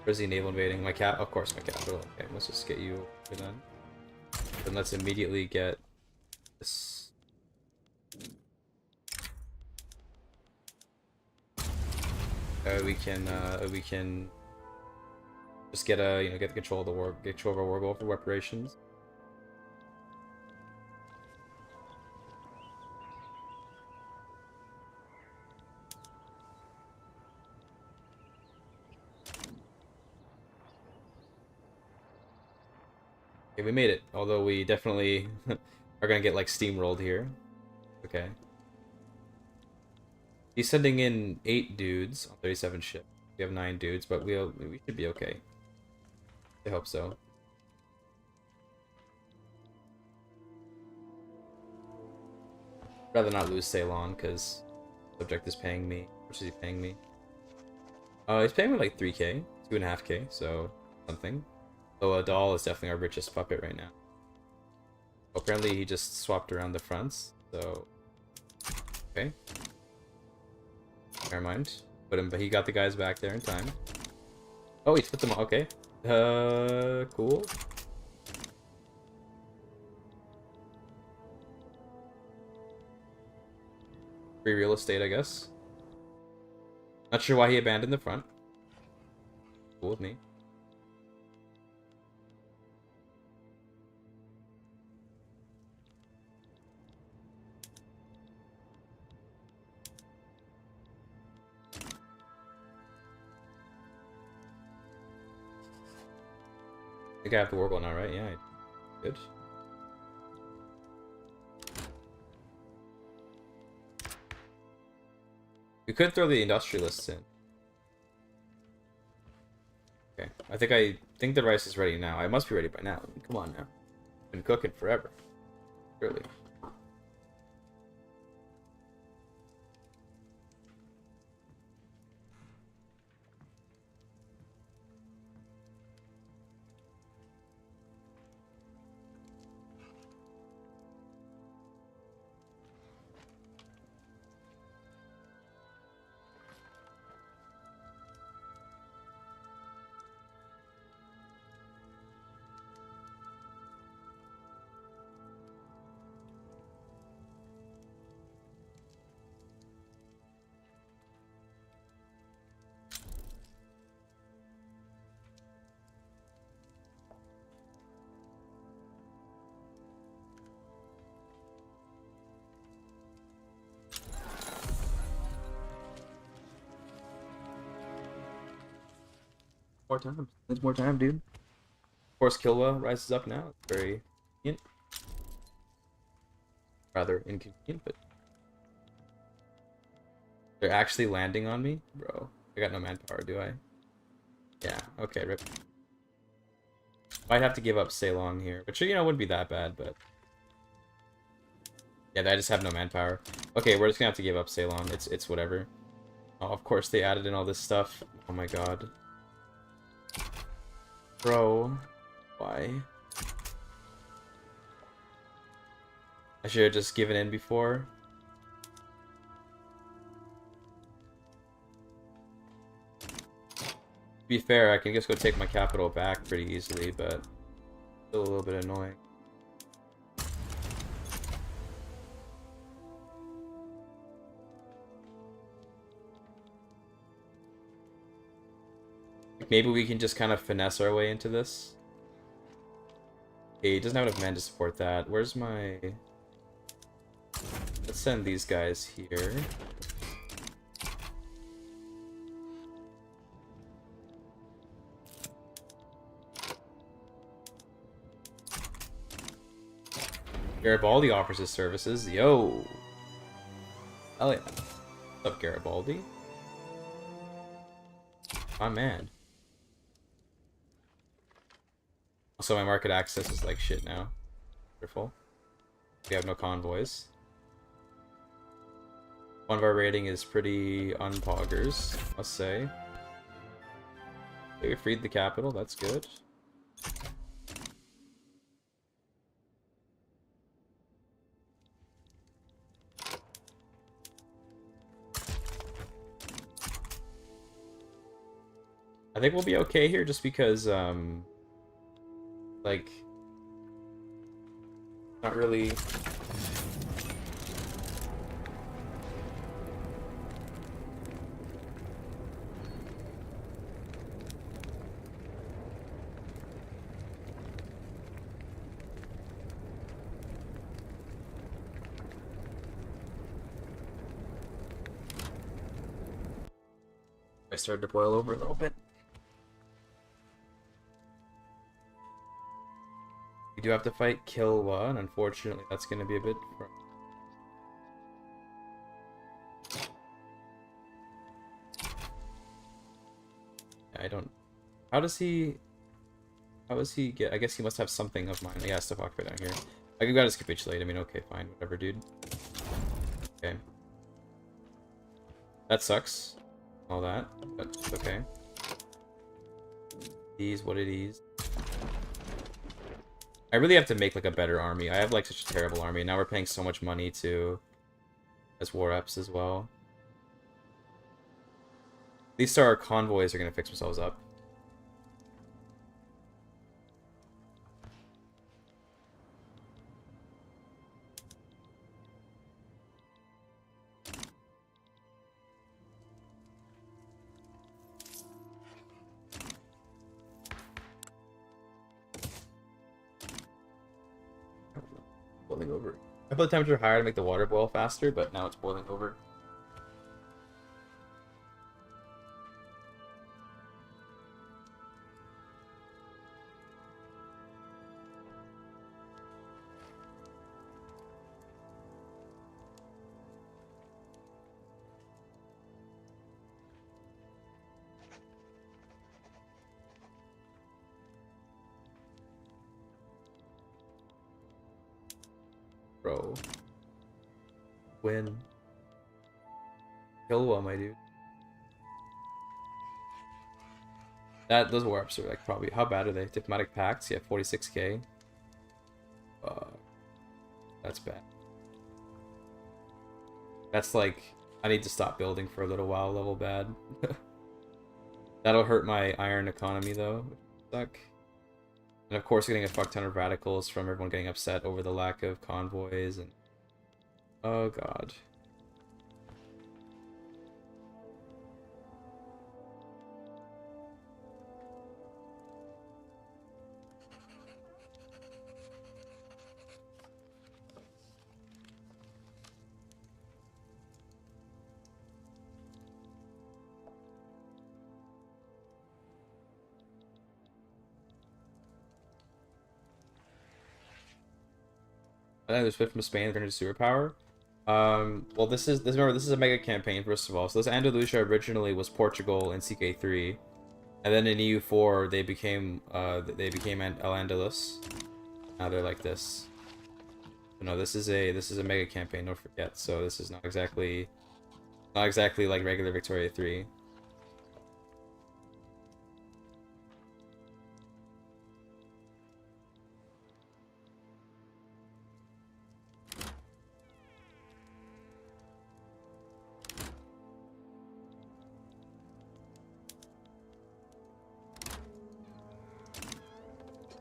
Where's the naval invading? My cat? Of course, my capital. Okay, let's just get you over then. Then let's immediately get this. we can just get get the control of the war, get control of our war goal for reparations. Okay, we made it. Although we definitely are gonna get like steamrolled here. Okay. He's sending in 8 dudes on 37 ships. We have 9 dudes, but we should be okay. I hope so. Rather not lose Ceylon because subject is paying me. How much is he paying me? He's paying me like 3k, 2.5k, so something. So Doll is definitely our richest puppet right now. Apparently he just swapped around the fronts, so okay. Never mind. But he got the guys back there in time. Oh, he put them. Okay. Cool. Free real estate, I guess. Not sure why he abandoned the front. Cool with me. I think I have the war goal now, right? Yeah, good. We could throw the industrialists in. Okay, I think the rice is ready now. I must be ready by now. Come on now. Been cooking forever. Really. More time. There's more time, dude. Of course, Kilwa rises up now. It's very convenient. Rather inconvenient, but they're actually landing on me, bro. I got no manpower, do I? Yeah. Okay. Rip. Might have to give up Ceylon here, which wouldn't be that bad, but yeah, I just have no manpower. Okay, we're just gonna have to give up Ceylon. It's whatever. Oh, of course they added in all this stuff. Oh my god. Bro, why? I should have just given in before. To be fair, I can just go take my capital back pretty easily, but still a little bit annoying. Maybe we can just kind of finesse our way into this. Okay, he doesn't have enough men to support that. Where's my... Let's send these guys here. Garibaldi offers his services. Yo! Hell yeah. What's up, Garibaldi? My man. Also, my market access is like shit now. Wonderful. We have no convoys. One of our rating is pretty unpoggers, must say. Okay, we freed the capital, that's good. I think we'll be okay here just because, like, not really... I started to boil over a little bit. We do have to fight Killua, and unfortunately that's going to be a bit... I don't... How does he get... I guess he must have something of mine. Yeah, stuff occupied down here. I gotta just capitulate. I mean, okay, fine. Whatever, dude. Okay. That sucks. All that. But it's okay. These, what it is. I really have to make, like, a better army. I have, like, such a terrible army. Now we're paying so much money to... as war reps as well. At least our convoys are gonna fix themselves up. Boiling over. I put the temperature higher to make the water boil faster, but now it's boiling over. Bro. Win. Killua, my dude. Those warps are like probably... How bad are they? Diplomatic Pacts? Yeah, 46k. That's bad. That's like... I need to stop building for a little while level bad. That'll hurt my iron economy though. Suck. And of course getting a fuck ton of radicals from everyone getting upset over the lack of convoys and... Oh god. I think there's 5 from Spain turned into superpower. Well, remember, this is a mega campaign, first of all. So this Andalusia originally was Portugal in CK3. And then in EU4, they became El Andalus. Now they're like this. But no, this is a mega campaign, don't forget. So this is not exactly like regular Victoria 3.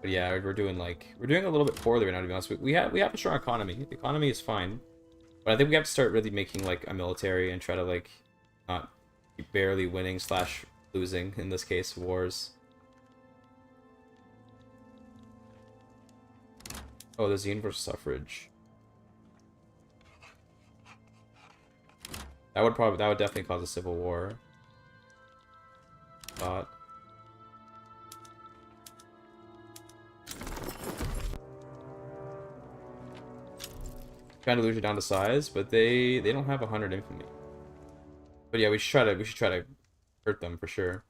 But yeah, we're doing a little bit poorly right now, to be honest. We have a strong economy. The economy is fine, but I think we have to start really making like a military and try to like not be barely winning / losing in this case wars. Oh, there's the universal suffrage. That would definitely cause a civil war. But trying to lose it down to size, but they don't have 100 infamy. But yeah, we should try to hurt them for sure.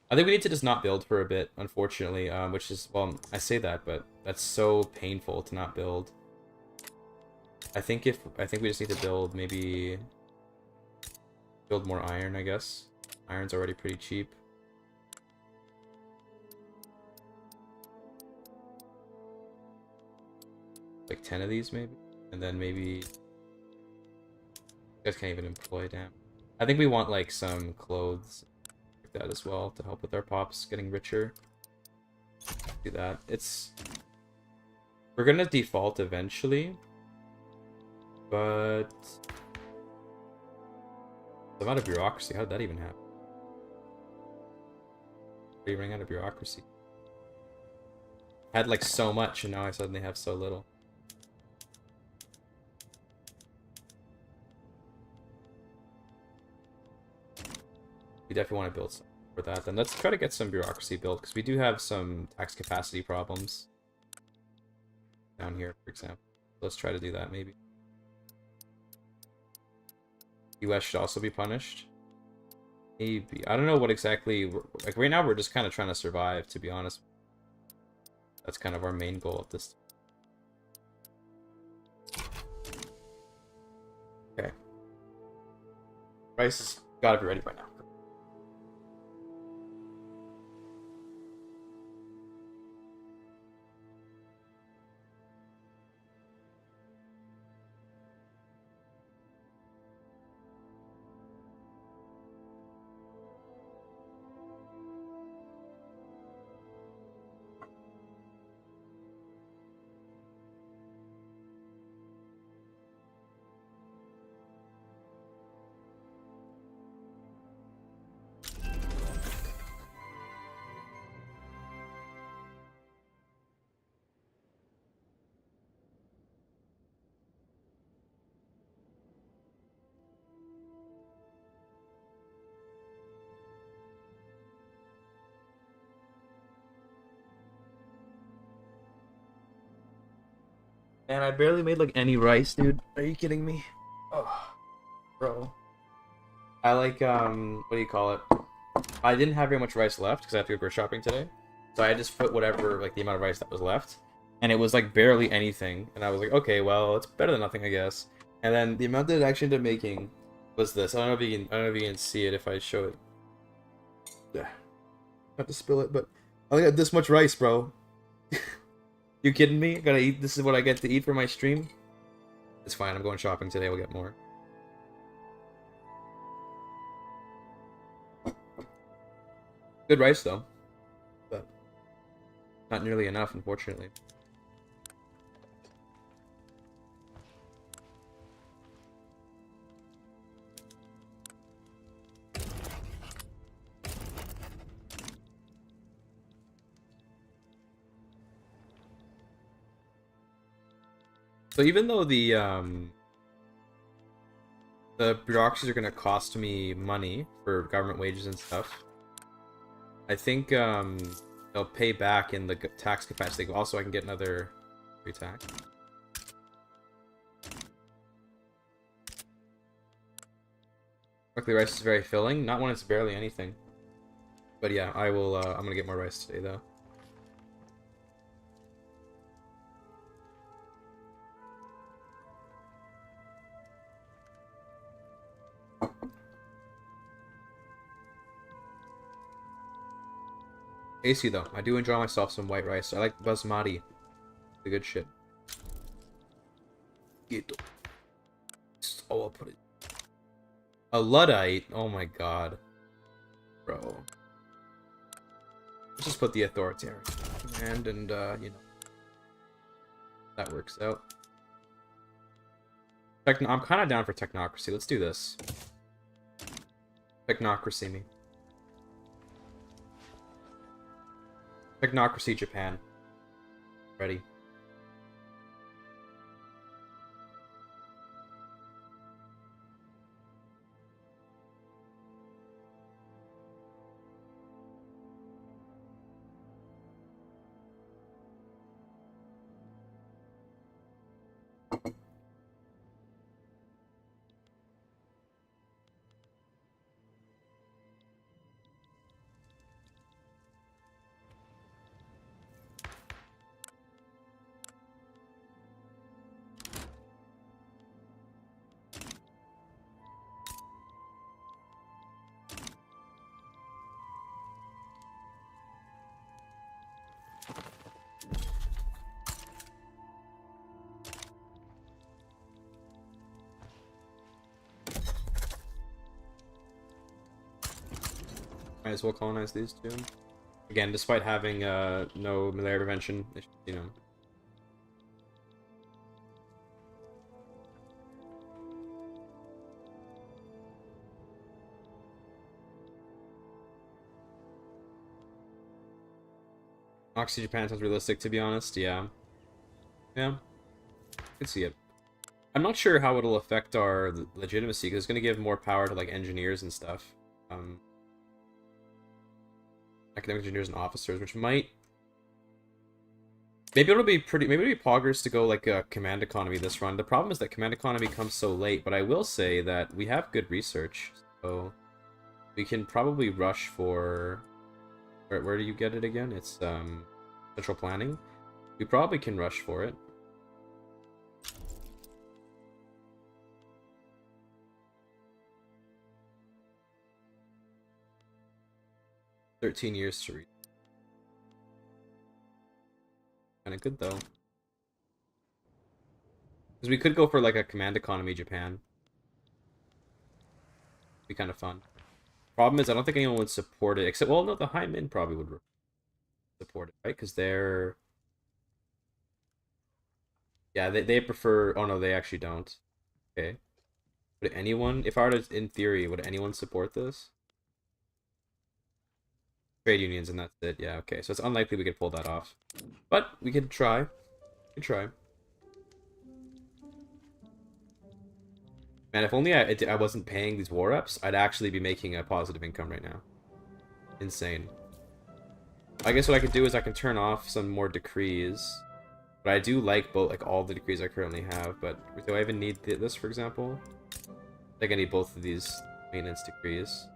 I think we need to just not build for a bit, unfortunately, which is, well, I say that, but that's so painful to not build. I think we just need to build more iron, I guess. Iron's already pretty cheap. Like 10 of these maybe, and then maybe you guys can't even employ. Damn. I think we want like some clothes like that as well to help with our pops getting richer. Do that. We're gonna default eventually, but the amount of bureaucracy. How did that even happen? Are you running out of bureaucracy? I had like so much, and now I suddenly have so little. definitely want to build some for that. Then let's try to get some bureaucracy built, because we do have some tax capacity problems down here, for example. Let's try to do that, maybe. US should also be punished. Maybe. I don't know what exactly... Like, right now we're just kind of trying to survive, to be honest. That's kind of our main goal at this time. Okay. Rice has gotta be ready by now. Man, I barely made like any rice, dude. Are you kidding me? Oh, bro. I like, what do you call it? I didn't have very much rice left because I have to go grocery shopping today. So I just put whatever, like, the amount of rice that was left. And it was like barely anything. And I was like, okay, well, it's better than nothing, I guess. And then the amount that it actually ended up making was this. I don't know if you can, I don't know if you can see it if I show it. Yeah. Not to spill it, but I only got this much rice, bro. You kidding me? Gotta eat. This is what I get to eat for my stream. It's fine. I'm going shopping today. We'll get more. Good rice though, but not nearly enough, unfortunately. So even though the bureaucracies are gonna cost me money for government wages and stuff, I think they'll pay back in the tax capacity. Also, I can get another free tax. Luckily, rice is very filling. Not when it's barely anything. But yeah, I will. I'm gonna get more rice today, though. AC though, I do enjoy myself some white rice. I like basmati. The good shit. Oh, I'll put it. A Luddite? Oh my god. Bro. Let's just put the authoritarian command and, you know. That works out. I'm kind of down for technocracy. Let's do this. Technocracy me. Technocracy Japan. Ready. Might as well colonize these two. Again, despite having no malaria prevention, you know. Oxy Japan sounds realistic, to be honest. Yeah. Yeah. I can see it. I'm not sure how it'll affect our legitimacy, because it's going to give more power to, like, engineers and stuff. academic engineers and officers, which might... Maybe it'll be pretty... Maybe it'll be poggers to go like a command economy this run. The problem is that command economy comes so late, but I will say that we have good research, so we can probably rush for... Where do you get it again? It's central planning. We probably can rush for it. $13 years to read. Kind of good though. Because we could go for like a command economy Japan. Be kind of fun. Problem is, I don't think anyone would support it, except, well, no, the High Min probably would support it, right? Because they're... Yeah, they prefer... Oh, no, they actually don't. Okay. Would anyone... If I were to, in theory, would anyone support this? Trade unions, and that's it. Yeah, okay. So it's unlikely we could pull that off. But we could try. We could try. Man, if only I wasn't paying these war reps, I'd actually be making a positive income right now. Insane. I guess what I could do is I can turn off some more decrees. But I do like both, like all the decrees I currently have. But do I even need this, for example? I think I need both of these maintenance decrees.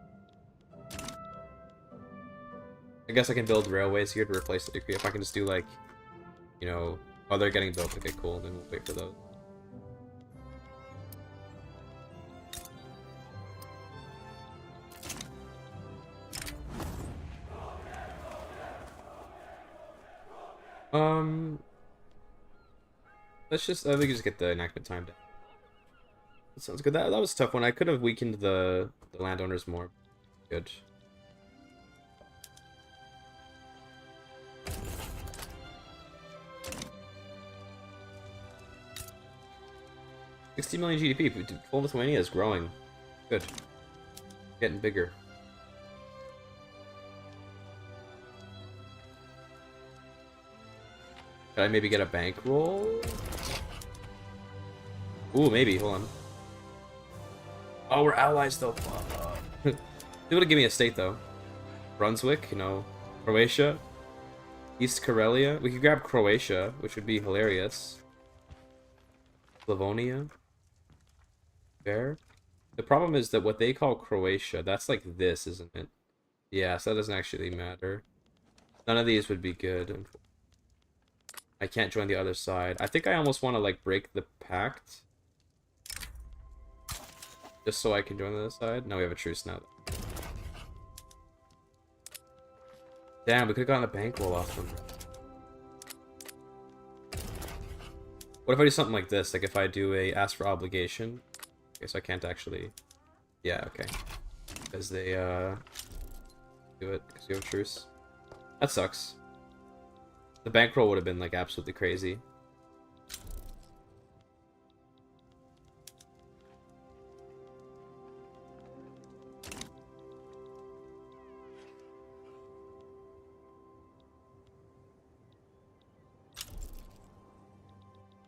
I guess I can build railways here to replace the decree. If I can just do like, you know, oh, they're getting built. Okay, cool. Then we'll wait for those. Let's just, I think just get the enactment time down. That sounds good. That was a tough one. I could have weakened the landowners more. Good. $60 million GDP. Full Lithuania is growing. Good. Getting bigger. Could I maybe get a bankroll? Ooh, maybe. Hold on. Oh, we're allies though. They would have given me a state though. Brunswick, you know, Croatia, East Karelia. We could grab Croatia, which would be hilarious. Slavonia. Fair. The problem is that what they call Croatia, that's like this, isn't it? Yeah, so that doesn't actually matter. None of these would be good. I can't join the other side. I think I almost want to like break the pact. Just so I can join the other side. No, we have a truce now. Damn, we could have gotten a bankroll off them. What if I do something like this? Like if I do a ask for obligation. Okay, so I can't actually... Yeah, okay. Because they, do it because you have truce. That sucks. The bankroll would have been, like, absolutely crazy.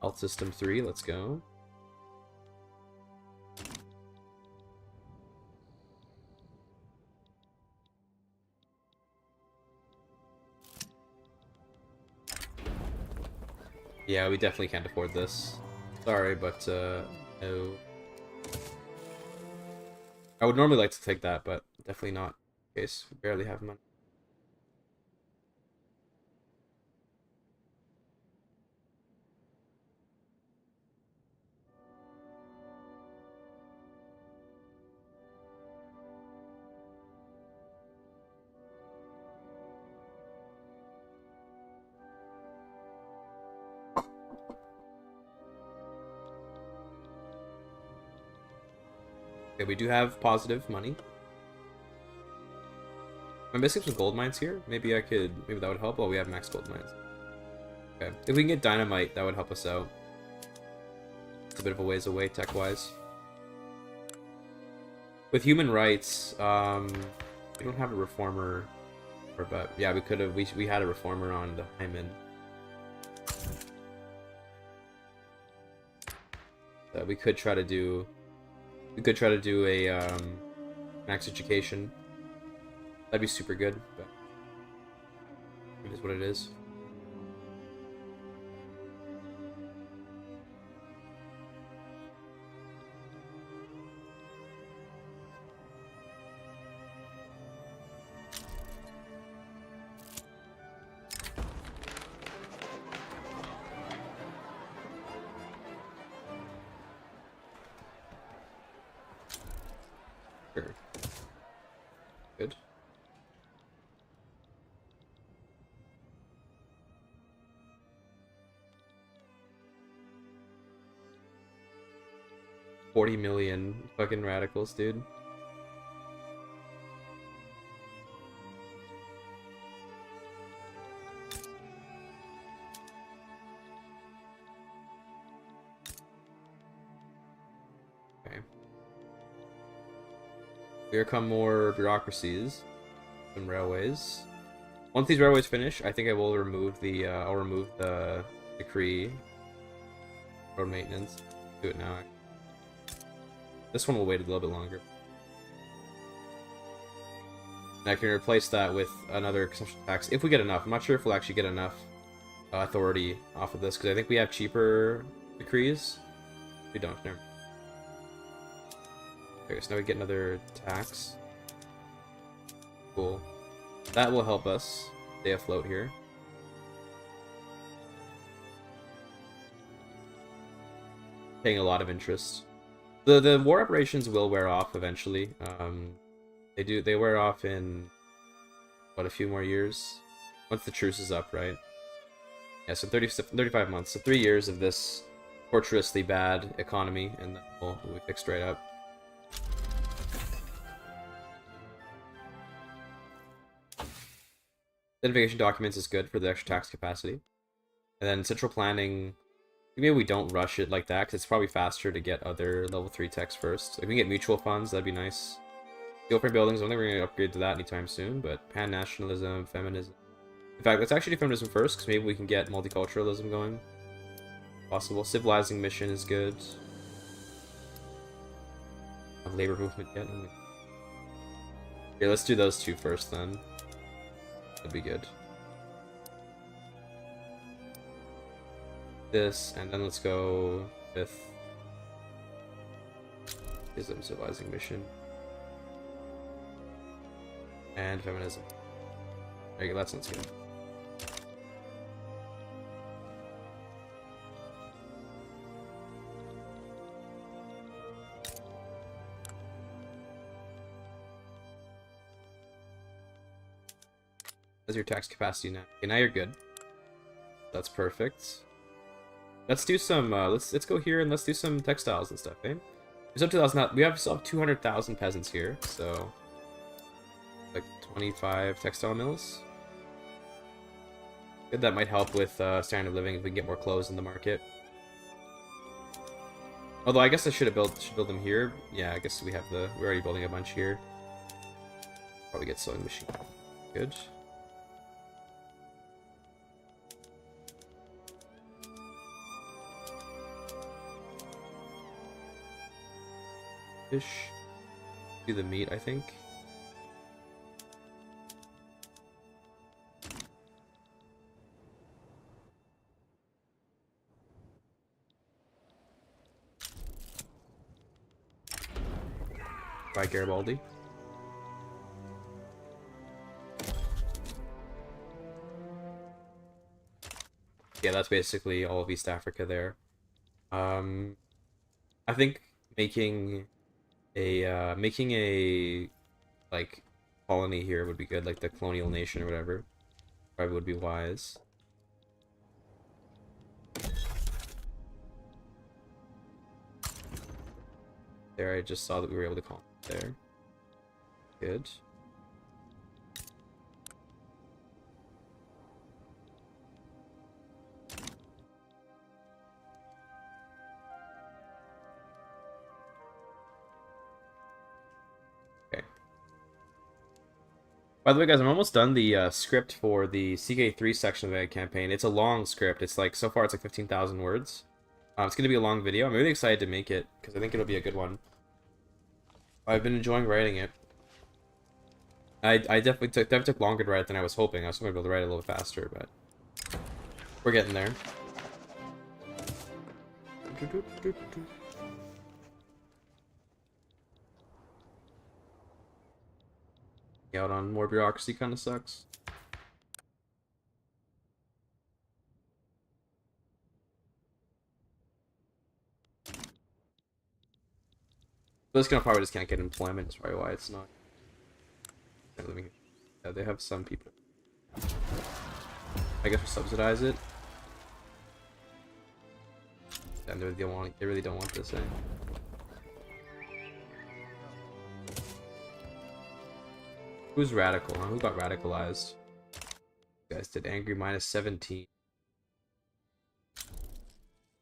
Alt System 3, let's go. Yeah, we definitely can't afford this. Sorry, but, no. I would normally like to take that, but definitely not. In case we barely have money. Okay, we do have positive money. I'm missing some gold mines here. Maybe that would help. Oh, we have max gold mines. Okay, if we can get dynamite, that would help us out. It's a bit of a ways away, tech-wise. With human rights, we don't have a reformer, but yeah, we could have. We had a reformer on the Hyman. So we could try to do. We could try to do a max education. That'd be super good. But is what it is. Sure. Good. $40 million fucking radicals, dude. Okay. Here come more bureaucracies and railways. Once these railways finish, I think I will remove the I'll remove the decree road maintenance. Do it now. This one will wait a little bit longer. And I can replace that with another consumption tax if we get enough. I'm not sure if we'll actually get enough authority off of this because I think we have cheaper decrees. We don't. Never. Okay, so now we get another tax. Cool. That will help us stay afloat here. Paying a lot of interest. The war operations will wear off eventually. They wear off in what, a few more years? Once the truce is up, right? Yeah, so 35 months. So 3 years of this tortuously bad economy, and then we'll be fixed right up. Identification documents is good for the extra tax capacity. And then central planning, maybe we don't rush it like that, because it's probably faster to get other level 3 techs first. If we can get mutual funds, that'd be nice. Steel frame buildings, I don't think we're going to upgrade to that anytime soon, but pan-nationalism, feminism. In fact, let's actually do feminism first, because maybe we can get multiculturalism going. Possible. Civilizing mission is good. Have labor movement yet? Okay, let's do those two first then. That'd be good. This, and then let's go with Islam civilizing mission. And feminism. There you go, that sounds good. That's your tax capacity now. Okay, now you're good. That's perfect. Let's do some. Let's go here and let's do some textiles and stuff, eh? There's up to 2,000. We have still have 200,000 peasants here, so like 25 textile mills. Good, that might help with standard of living if we can get more clothes in the market. Although I guess I should build them here. Yeah, I guess we're already building a bunch here. Probably get sewing machine. Good. Fish. Do the meat, I think. By Garibaldi. Yeah, that's basically all of East Africa there. I think making a like colony here would be good, like the colonial nation or whatever. Probably would be wise. There, I just saw that we were able to call it there. Good. Okay. By the way, guys, I'm almost done the script for the CK3 section of the campaign. It's a long script. It's like, so far it's like 15,000 words. It's going to be a long video. I'm really excited to make it, because I think it'll be a good one. I've been enjoying writing it. I definitely took longer to write than I was hoping. I was hoping to be able to write it a little faster, but we're getting there. Out on more bureaucracy kind of sucks. But this kind of probably just can't get employment. That's probably why it's not living. Yeah, they have some people. I guess we'll subsidize it. And they really don't want this, eh? Who's radical, huh? Who got radicalized? You guys did angry minus 17.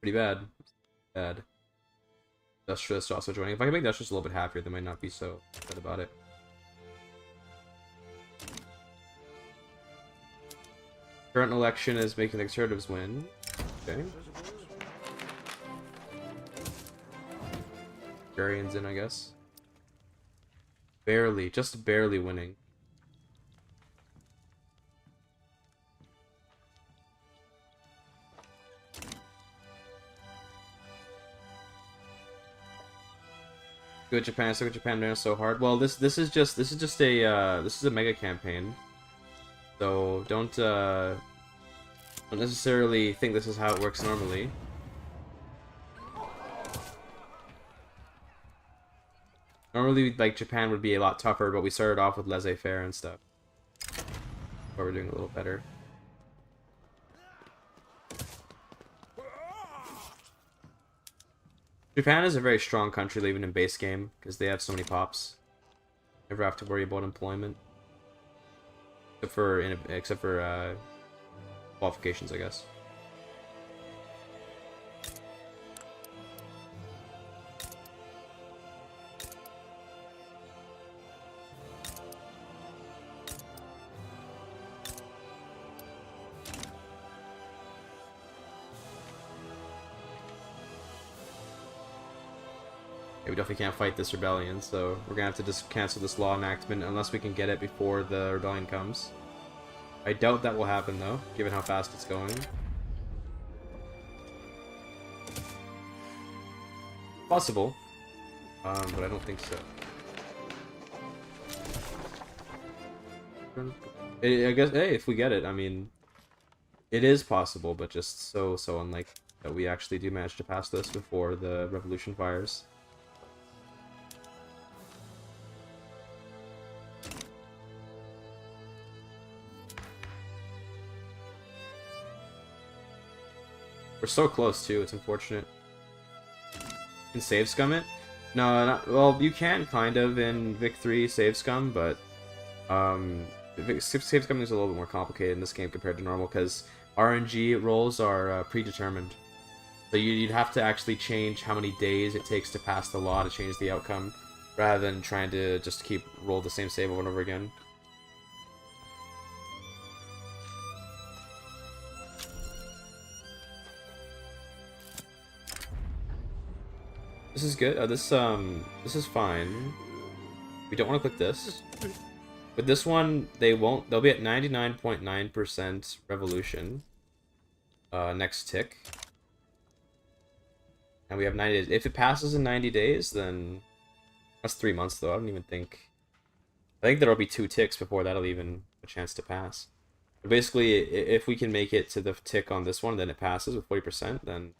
Pretty bad. Bad. Industrialist also joining. If I can make Industrialist a little bit happier, they might not be so upset about it. Current election is making the Conservatives win. Okay. Hungarians in, I guess. Barely, just barely winning. Good Japan, so good Japan ran so hard. Well, this is just a mega campaign. So don't necessarily think this is how it works normally. Normally, like, Japan would be a lot tougher, but we started off with laissez-faire and stuff. But we're doing a little better. Japan is a very strong country, even in base game, because they have so many pops. Never have to worry about employment. Except for qualifications, I guess. We definitely can't fight this rebellion, so we're gonna have to just cancel this law enactment unless we can get it before the rebellion comes. I doubt that will happen, though, given how fast it's going. Possible, but I don't think so. I guess, hey, if we get it, I mean, it is possible, but just so unlikely that we actually do manage to pass this before the revolution fires. We're so close, too. It's unfortunate. You can save scum it? No, not... Well, you can, kind of, in Vic 3 save scum, but... Save scumming is a little bit more complicated in this game compared to normal, because RNG rolls are predetermined. So you'd have to actually change how many days it takes to pass the law to change the outcome, rather than trying to just keep roll the same save over and over again. This is good. This is fine. We don't want to click this. With this one, they'll be at 99.9% revolution. Next tick. And we have 90 days. If it passes in 90 days, then... That's 3 months, though. I don't even think... I think there'll be 2 ticks before that'll even a chance to pass. But basically, if we can make it to the tick on this one, then it passes with 40%, then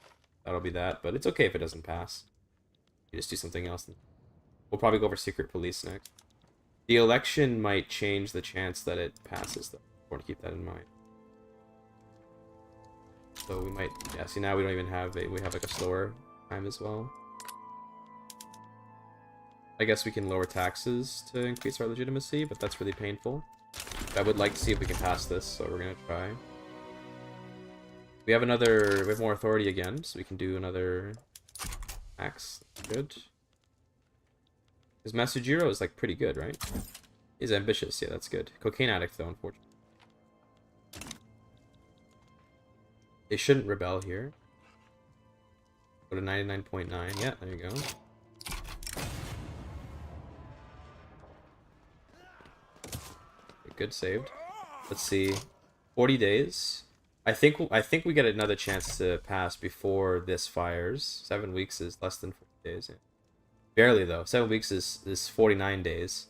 that'll be that. But it's okay if it doesn't pass. You just do something else. We'll probably go over secret police next. The election might change the chance that it passes, though. I want to keep that in mind. So we might... Yeah, see, now we don't even have a... We have, like, a slower time as well. I guess we can lower taxes to increase our legitimacy, but that's really painful. I would like to see if we can pass this, so we're gonna try. We have more authority again, so we can do another tax. Good. His Masujiro is, like, pretty good, right? He's ambitious, yeah, that's good. Cocaine addict, though, unfortunately. They shouldn't rebel here. Go to 99.9. Yeah, there you go. good, saved. Let's see. 40 days. I think we get another chance to pass before this fires. 7 weeks is less than 40 days. Yeah. Barely though. 7 weeks is 49 days.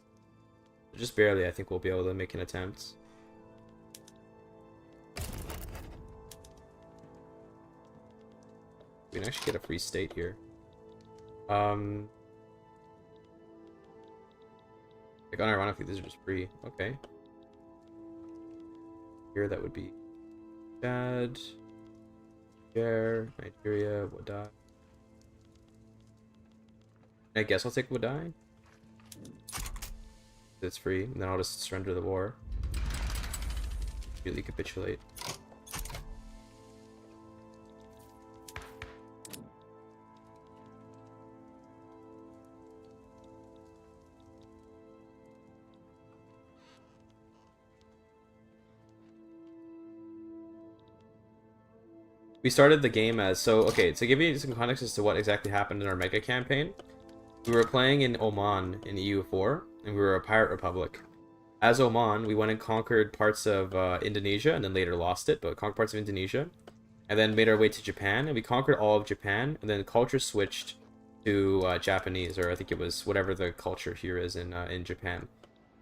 Just barely, I think we'll be able to make an attempt. We can actually get a free state here. Like, unironically, these are just free. Okay. Here, that would be Chad, Niger, Nigeria, Wadai. I guess I'll take Wadai. It's free, and then I'll just surrender the war. Really capitulate. We started the game as, so, okay, to give you some context as to what exactly happened in our Mega campaign, we were playing in Oman in EU4, and we were a pirate republic. As Oman, we went and conquered parts of Indonesia, and then later lost it, but conquered parts of Indonesia, and then made our way to Japan, and we conquered all of Japan, and then culture switched to Japanese, or I think it was whatever the culture here is in Japan.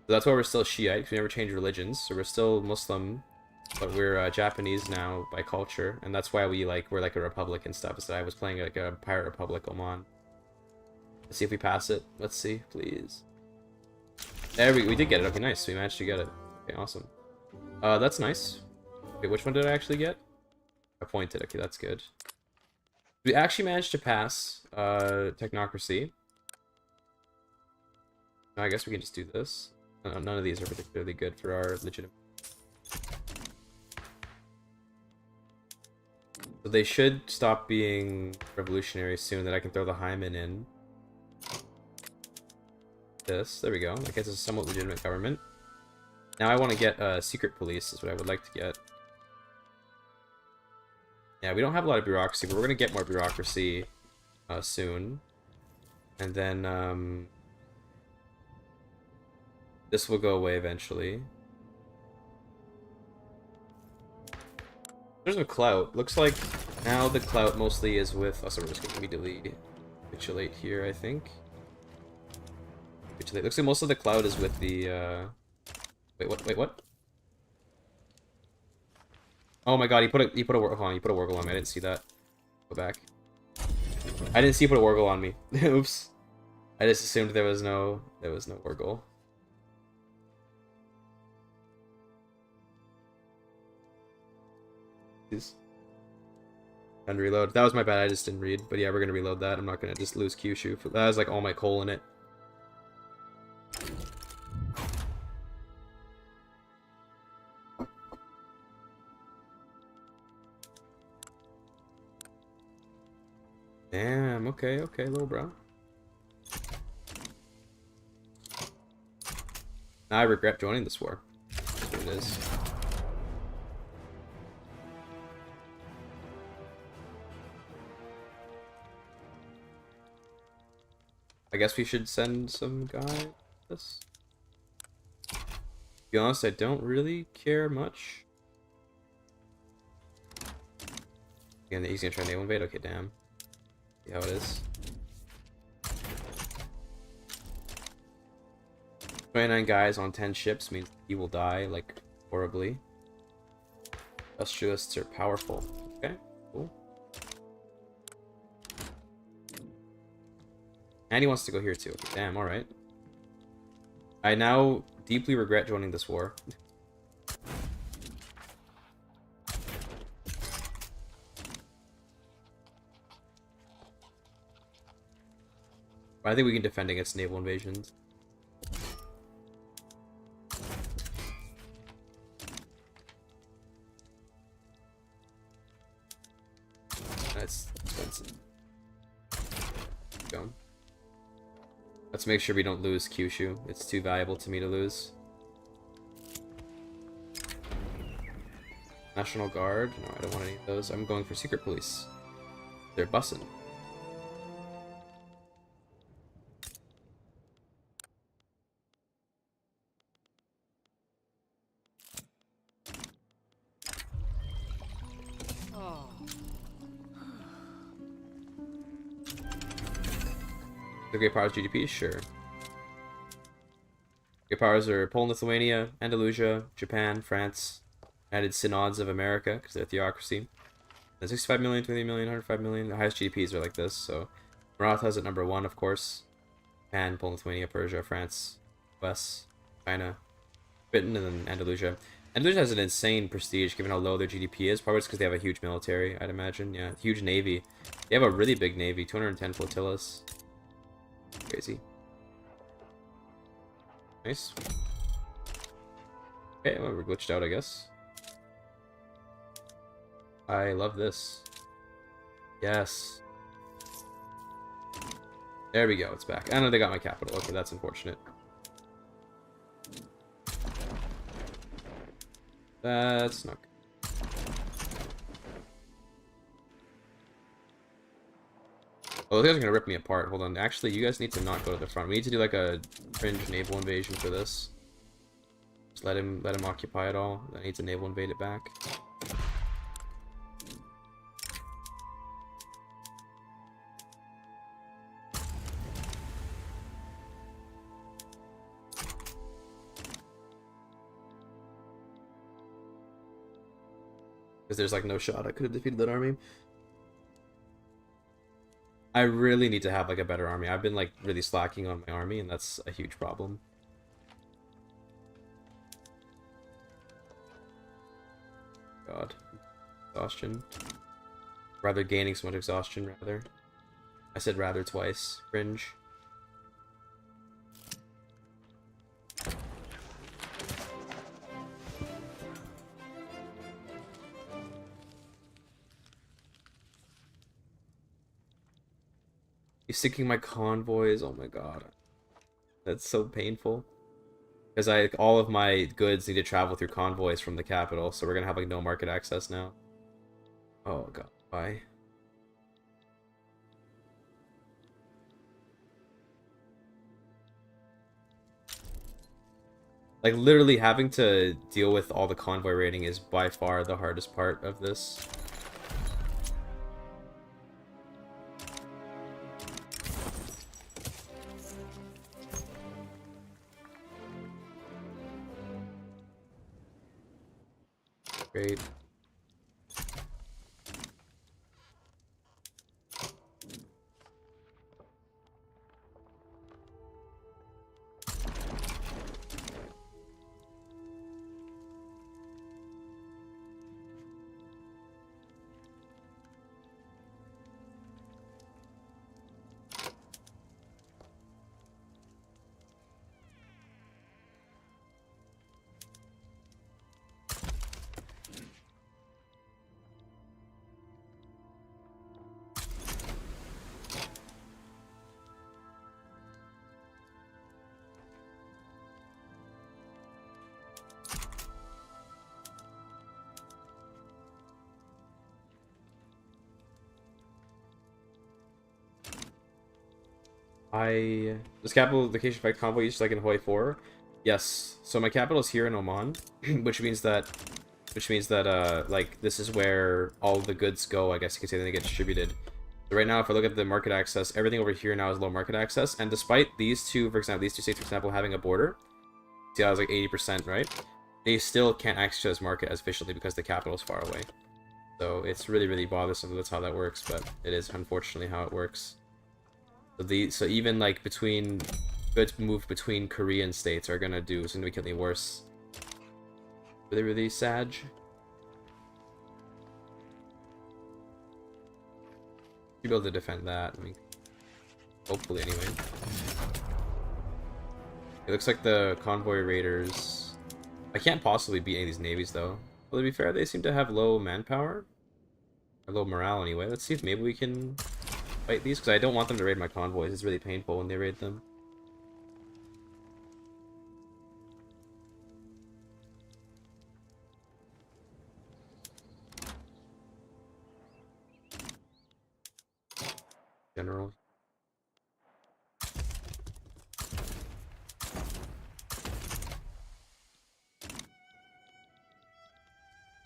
So that's why we're still Shiite, because we never changed religions, so we're still Muslim, but we're Japanese now by culture, and that's why we're like a republic and stuff. So I was playing like a pirate republic Oman. Let's see if we pass it. Let's see, please. There we did get it. Okay, nice. We managed to get it. Okay, awesome. That's nice. Okay, which one did I actually get? Appointed. Okay, that's good. We actually managed to pass technocracy. Now I guess we can just do this. None of these are particularly good for our legitimate. So they should stop being revolutionary soon, that I can throw the Hyman in. This. There we go. I guess it's a somewhat legitimate government. Now I want to get secret police, is what I would like to get. Yeah, we don't have a lot of bureaucracy, but we're going to get more bureaucracy soon. And then this will go away eventually. There's no clout. Looks like now the clout mostly is with... Oh, so we're just going to immediately capitulate here, I think. Capitulate. Looks like most of the clout is with the... Wait, what? Wait, what? Oh my god, he put a Wargle on me. He put a Wargle on me. I didn't see that. Go back. I didn't see he put a Wargle on me. Oops. I just assumed there was no Wargle. And reload. That was my bad, I just didn't read. But yeah, we're gonna reload that. I'm not gonna just lose Kyushu. That has like all my coal in it. Damn, okay, little bro. Now I regret joining this war. That's what it is. I guess we should send some guy this. To be honest, I don't really care much. Again, he's gonna try to naval invade? Okay, damn. See how it is. 29 guys on 10 ships means he will die, like, horribly. Industrialists are powerful. Okay, cool. And he wants to go here too. Okay, damn, alright. I now deeply regret joining this war. I think we can defend against naval invasions. That's expensive. Go. Let's make sure we don't lose Kyushu. It's too valuable to me to lose. National Guard? No, I don't want any of those. I'm going for secret police. They're bussin'. The great powers GDP, sure. Great powers are Poland, Lithuania, Andalusia, Japan, France, United Synods of America, because they're a theocracy. And 65 million, 20 million, 105 million. The highest GDPs are like this, so Maratha has at number 1, of course. Japan, Poland, Lithuania, Persia, France, US, China, Britain, and then Andalusia. Andalusia has an insane prestige given how low their GDP is. Probably because they have a huge military, I'd imagine. Yeah, huge navy. They have a really big navy, 210 flotillas. Crazy. Nice. Okay, well, we're glitched out, I guess. I love this. Yes. There we go, it's back. I know they got my capital. Okay, that's unfortunate. That's not good. Oh, those guys are gonna rip me apart. Hold on. Actually, you guys need to not go to the front. We need to do like a fringe naval invasion for this. Just let him occupy it all. I need to naval invade it back. Because there's like no shot I could have defeated that army. I really need to have like a better army. I've been like really slacking on my army, and that's a huge problem. God. Exhaustion. Rather gaining so much exhaustion, rather. I said rather twice. Fringe. He's sinking my convoys. Oh my god. That's so painful. Because all of my goods need to travel through convoys from the capital, so we're gonna have like no market access now. Oh god, why? Like literally having to deal with all the convoy raiding is by far the hardest part of this. Great. Does capital location affect convoy use like in Hawaii 4? Yes. So my capital is here in Oman, which means that like this is where all the goods go, I guess you could say, then they get distributed. So right now, if I look at the market access, everything over here now is low market access, and despite these two, for example, these two states, for example, having a border, see I was like 80%, right? They still can't access market as efficiently because the capital is far away. So it's really, really bothersome. That's how that works, but it is unfortunately how it works. So even like between goods moved between Korean states are gonna do significantly worse. Really, really sad. You'll be able to defend that. I mean, hopefully, anyway. It looks like the convoy raiders. I can't possibly beat any of these navies though. Well, to be fair, they seem to have low manpower, or low morale anyway. Let's see if maybe we can fight these, because I don't want them to raid my convoys. It's really painful when they raid them. General.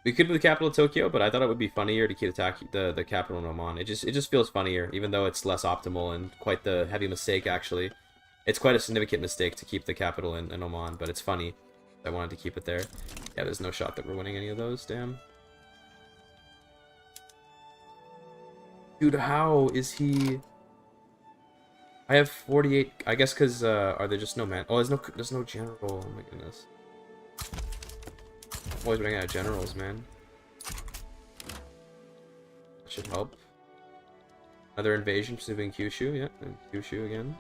We could be the capital of Tokyo, but I thought it would be funnier to keep attacking the capital in Oman. It just feels funnier, even though it's less optimal and quite the heavy mistake actually. It's quite a significant mistake to keep the capital in Oman, but it's funny. I wanted to keep it there. Yeah, there's no shot that we're winning any of those, damn. Dude, how is he... I have 48, I guess because, are there just no man... Oh, there's no general, oh my goodness. I'm always running out of generals, man. That should help. Another invasion, presumably in Kyushu, yeah, and Kyushu again.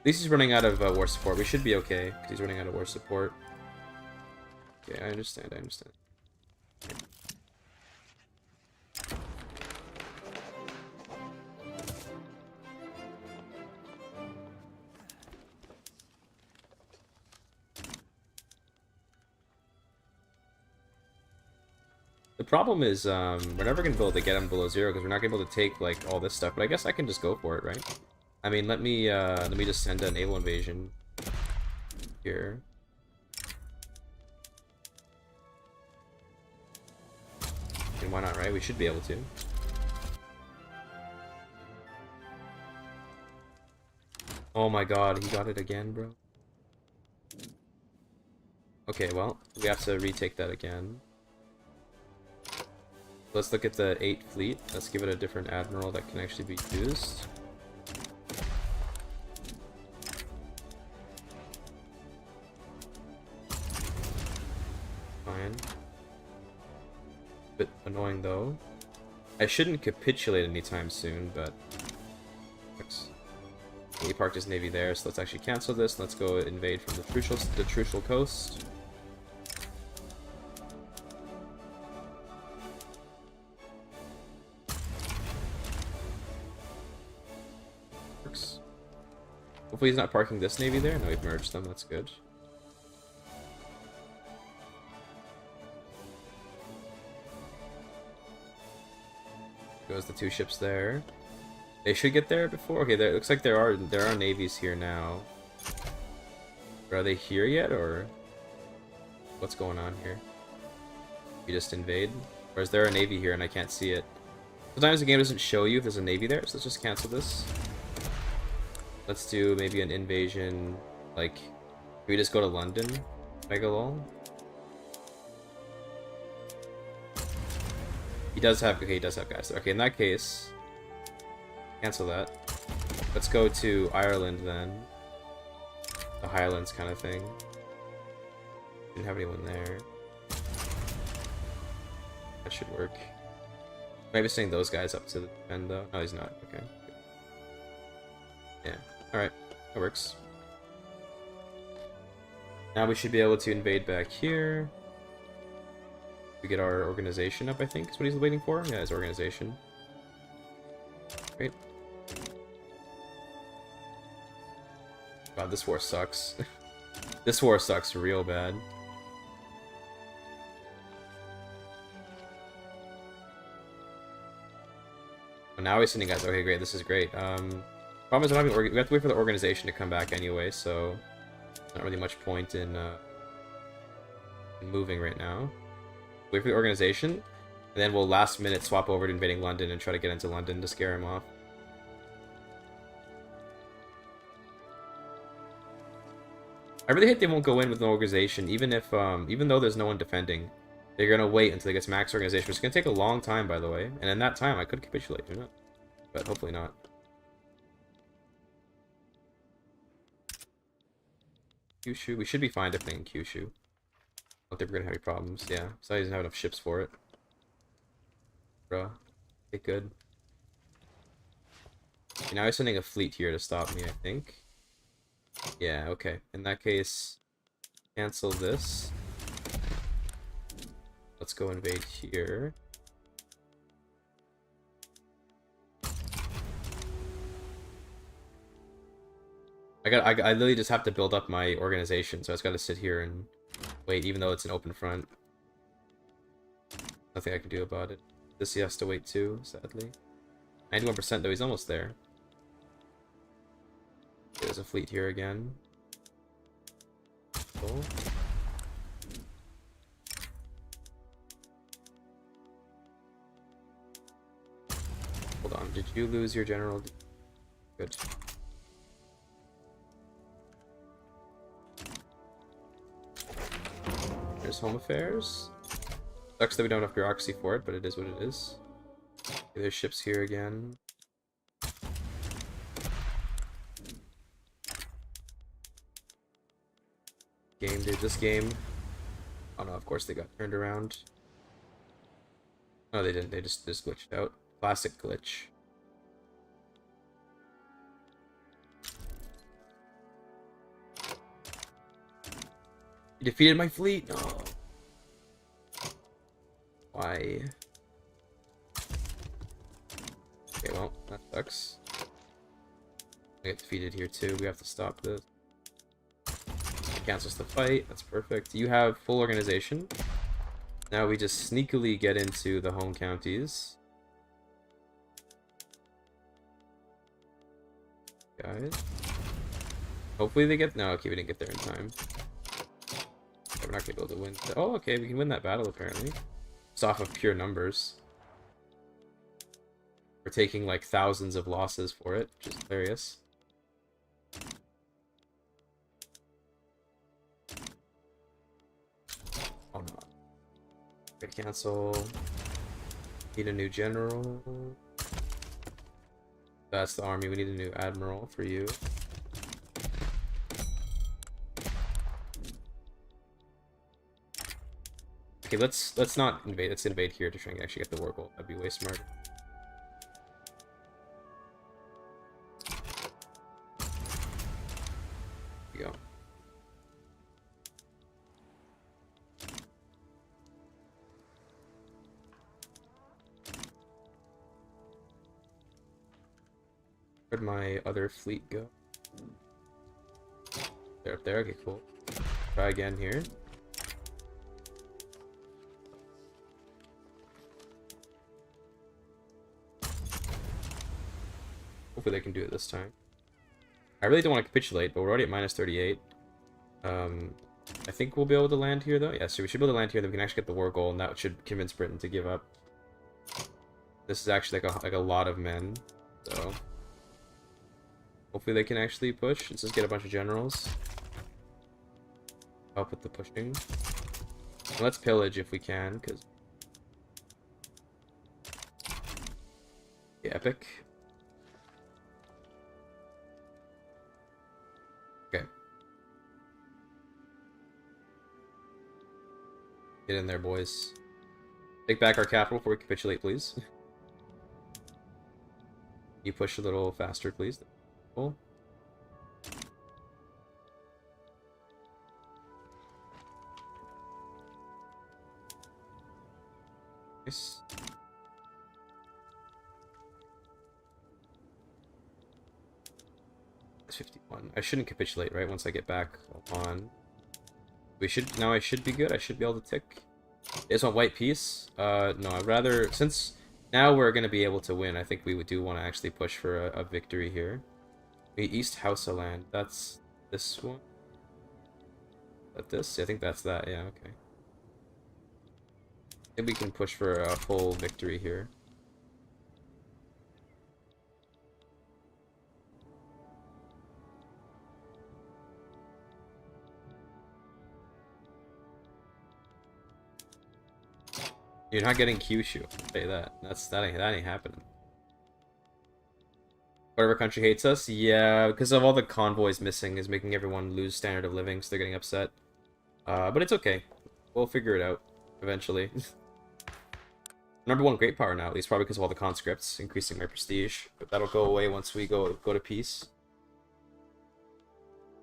At least he's running out of war support. We should be okay, because he's running out of war support. Okay, I understand, I understand. Okay. The problem is, we're never gonna be able to get him below 0 because we're not gonna be able to take like all this stuff. But I guess I can just go for it, right? I mean, let me just send a naval invasion here. And why not, right? We should be able to. Oh my god, he got it again, bro. Okay, well, we have to retake that again. Let's look at the 8 fleet. Let's give it a different admiral that can actually be used. Fine. Bit annoying though. I shouldn't capitulate anytime soon, but he parked his navy there, so let's actually cancel this. Let's go invade from the Trucial coast. Hopefully he's not parking this navy there. No, we've merged them. That's good. Goes the 2 ships there. They should get there before. Okay, there, it looks like there are navies here now. Are they here yet, or what's going on here? We just invade, or is there a navy here and I can't see it? Sometimes the game doesn't show you if there's a navy there, so let's just cancel this. Let's do maybe an invasion, like, can we just go to London? Mega lol? He does have, okay, he does have guys there. Okay, in that case, cancel that. Let's go to Ireland then. The Highlands kind of thing. Didn't have anyone there. That should work. Maybe sending those guys up to the end though. No, he's not. Okay. Yeah. Alright. That works. Now we should be able to invade back here. We get our organization up, I think, is what he's waiting for. Yeah, his organization. Great. God, this war sucks. This war sucks real bad. Oh, now he's sending guys. Okay, great. This is great. Problem is, we have to wait for the organization to come back anyway, so not really much point in moving right now. Wait for the organization, and then we'll last minute swap over to invading London and try to get into London to scare him off. I really hate they won't go in with an organization, even if, even though there's no one defending. They're gonna wait until it gets max organization, which is gonna take a long time, by the way. And in that time, I could capitulate, you know? But hopefully not. Kyushu, we should be fine defending Kyushu. I don't think we're gonna have any problems. Yeah, so he doesn't have enough ships for it. Bruh. Okay, good. Okay, now he's sending a fleet here to stop me, I think. Yeah, okay. In that case, cancel this. Let's go invade here. I literally just have to build up my organization, so I just gotta sit here and wait, even though it's an open front. Nothing I can do about it. This he has to wait too, sadly. 91% though, he's almost there. There's a fleet here again. Cool. Did you lose your general? Good. There's home affairs. Sucks that we don't have bureaucracy for it, but it is what it is. Okay, there's ships here again. Game, dude. This game. Oh no, of course they got turned around. No, they didn't. They just glitched out. Classic glitch. You defeated my fleet. No. Why? Okay, well, that sucks. I get defeated here too. We have to stop this. It cancels the fight. That's perfect. You have full organization. Now we just sneakily get into the home counties. Guys. Hopefully they get... No, okay, we didn't get there in time. Okay, we're not gonna be able to win. Oh, okay, we can win that battle apparently. It's off of pure numbers. We're taking like thousands of losses for it, which is hilarious. Oh no. Okay, cancel. Need a new general. That's the army. We need a new admiral for you. Okay, let's not invade. Let's invade here to try and actually get the war goal. That'd be way smarter. There we go. Where'd my other fleet go? They're up there. Okay, cool. Try again here. Hopefully they can do it this time. I really don't want to capitulate, but we're already at minus 38. I think we'll be able to land here, though. Yeah, so we should be able to land here, then we can actually get the war goal, and that should convince Britain to give up. This is actually like a lot of men, so... Hopefully they can actually push. Let's just get a bunch of generals. Help with the pushing. And let's pillage if we can, because... Yeah, epic. Okay. Get in there, boys. Take back our capital before we capitulate, please. You push a little faster, please. Cool. Nice. It's 51. I shouldn't capitulate, right? Once I get back on. We should... Now I should be good. I should be able to tick. Is on white peace? No, I'd rather... Since now we're going to be able to win, I think we do want to actually push for a victory here. East Hausa land. That's this one? That this? I think that's that. Yeah, okay. Maybe we can push for a full victory here. You're not getting Kyushu. I'll tell you that. That ain't happening. Whatever country hates us? Yeah, because of all the convoys missing is making everyone lose standard of living, so they're getting upset. But it's okay. We'll figure it out eventually. Number one great power now, at least probably because of all the conscripts, increasing my prestige. But that'll go away once we go to peace.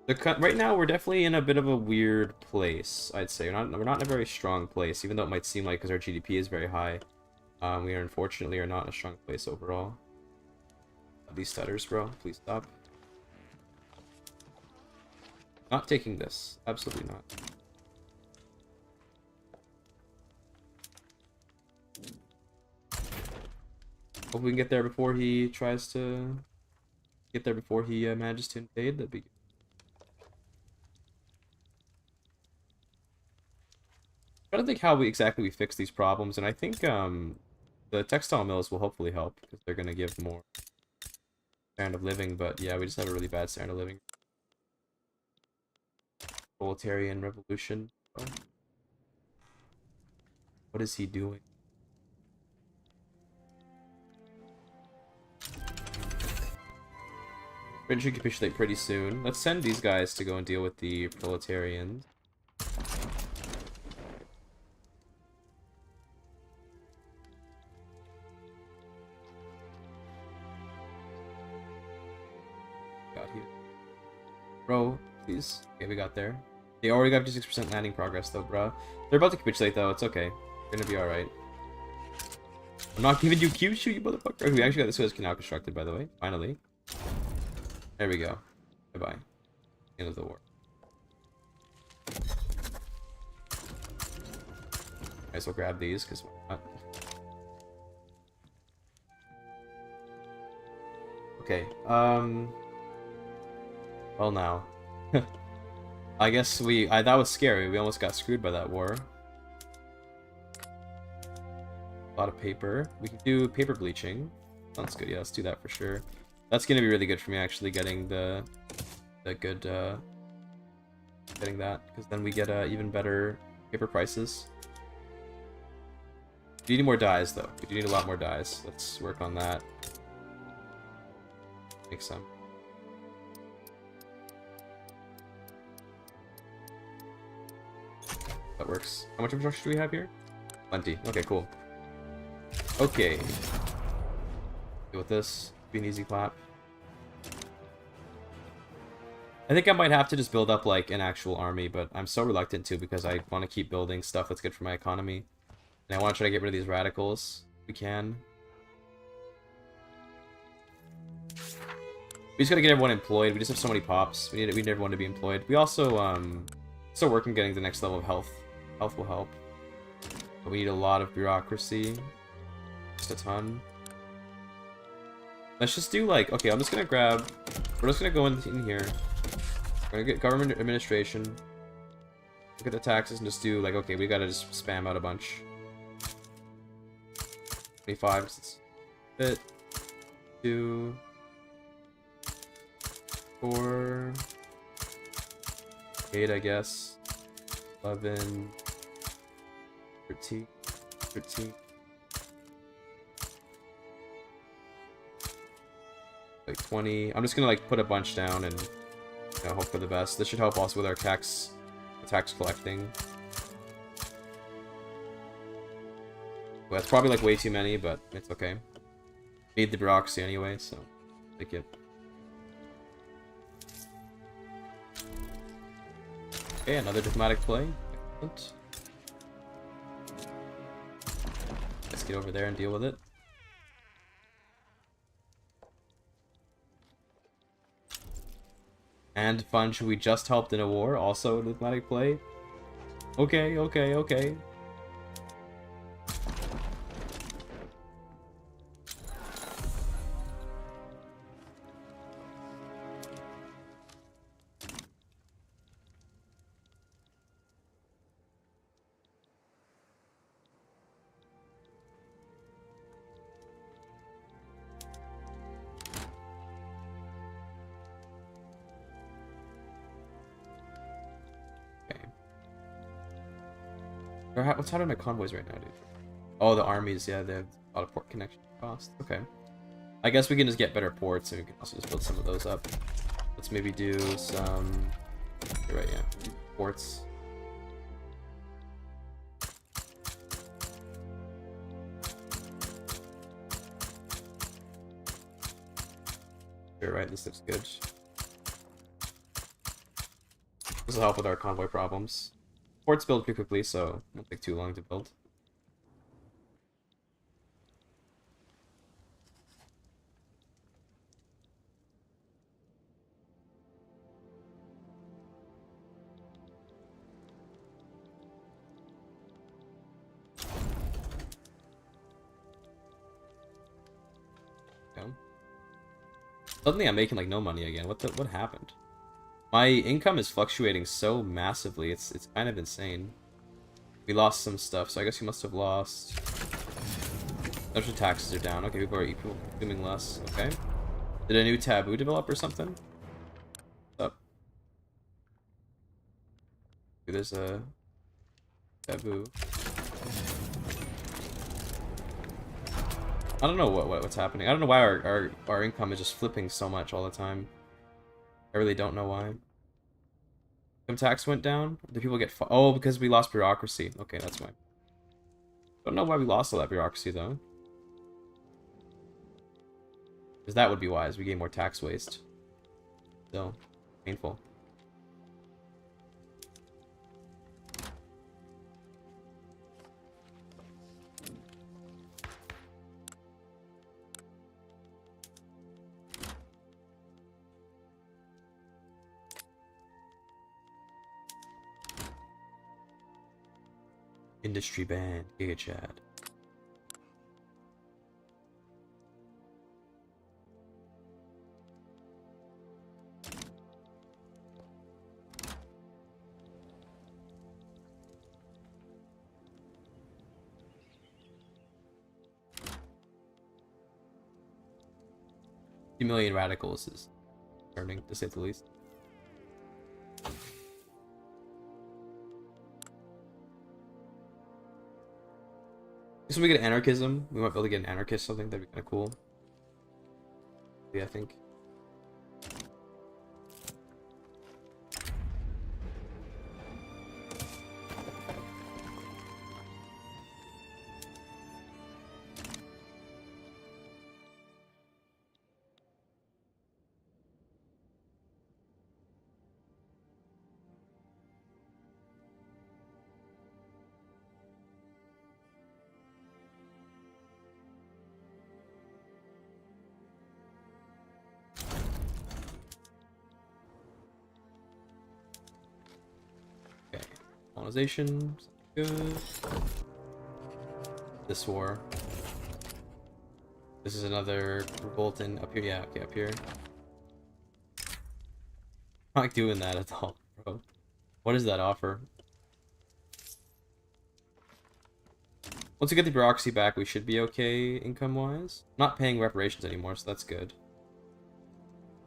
Right now, we're definitely in a bit of a weird place, I'd say. We're not in a very strong place, even though it might seem like because our GDP is very high. We are unfortunately not in a strong place overall. These stutters, bro. Please stop. Not taking this. Absolutely not. Hope we can get there before he tries to... Get there before he manages to invade. That'd be good. I don't think how exactly we fix these problems, and I think The textile mills will hopefully help because they're gonna give more standard of living. But yeah, we just have a really bad standard of living. Proletarian revolution. Oh. What is he doing? Britain should capitulate pretty soon. Let's send these guys to go and deal with the proletarians. Got here. Bro, please. Okay, we got there. They already got 56% landing progress though, bruh. They're about to capitulate though, it's okay. We're gonna be alright. I'm not giving you Kyushu, you motherfucker. We actually got the Suez Canal constructed, by the way. Finally. There we go. Bye-bye. End of the war. Might as well grab these, because why not? Okay, well now. I guess that was scary. We almost got screwed by that war. A lot of paper. We can do paper bleaching. Sounds good. Yeah, let's do that for sure. That's gonna be really good for me, actually, getting the good, getting that, because then we get even better paper prices. We need more dyes, though. We do need a lot more dyes. Let's work on that. Make some. That works. How much infrastructure do we have here? Plenty. Okay, cool. Okay. Deal with this. Be an easy clap. I think I might have to just build up like an actual army, but I'm so reluctant to because I want to keep building stuff that's good for my economy. And I want to try to get rid of these radicals if we can. We just gotta get everyone employed. We just have so many pops. We need everyone to be employed. We also still working getting the next level of health. Health will help. But we need a lot of bureaucracy. Just a ton. Let's just do like, okay, I'm just gonna grab, we're just gonna go in here. We're gonna get government administration. Look at the taxes and just do like, okay, we gotta just spam out a bunch. 25, fit. 2, 4, 8, I guess. 11, 13, 13. Like 20. I'm just gonna like put a bunch down and hope for the best. This should help also with our tax collecting. Well, that's probably like way too many, but it's okay. Need the bureaucracy anyway, so take it. Okay, another diplomatic play. Excellent. Let's get over there and deal with it. And Funge, who we just helped in a war, also a diplomatic play. Okay, okay, okay. What's out of my convoys right now, dude? Oh, the armies, yeah, they have a lot of port connection costs. Okay. I guess we can just get better ports and we can also just build some of those up. Let's maybe do some... You're right, yeah. Ports. You're right, this looks good. This will help with our convoy problems. Ports build pretty quickly, so it won't take too long to build. Suddenly I'm making like no money again. What happened? My income is fluctuating so massively. It's kind of insane. We lost some stuff, so I guess we must have lost Social taxes are down. Okay, people are consuming less. Okay. Did a new taboo develop or something? What's up? There's a taboo. I don't know what's happening. I don't know why our income is just flipping so much all the time. I really don't know why. Income tax went down? Do people get oh, because we lost bureaucracy. Okay, that's why. Don't know why we lost all that bureaucracy though. Because that would be wise. We gain more tax waste. So, painful. Industry ban, Giga Chad. A million radicals is concerning, to say the least. So we get anarchism. We might be able to get an anarchist something. That'd be kind of cool. Yeah, I think. Colonization, good. This war. This is another revolt in up here. Yeah, okay, up here. I'm not doing that at all, bro. What does that offer? Once we get the bureaucracy back, we should be okay income-wise. Not paying reparations anymore, so that's good.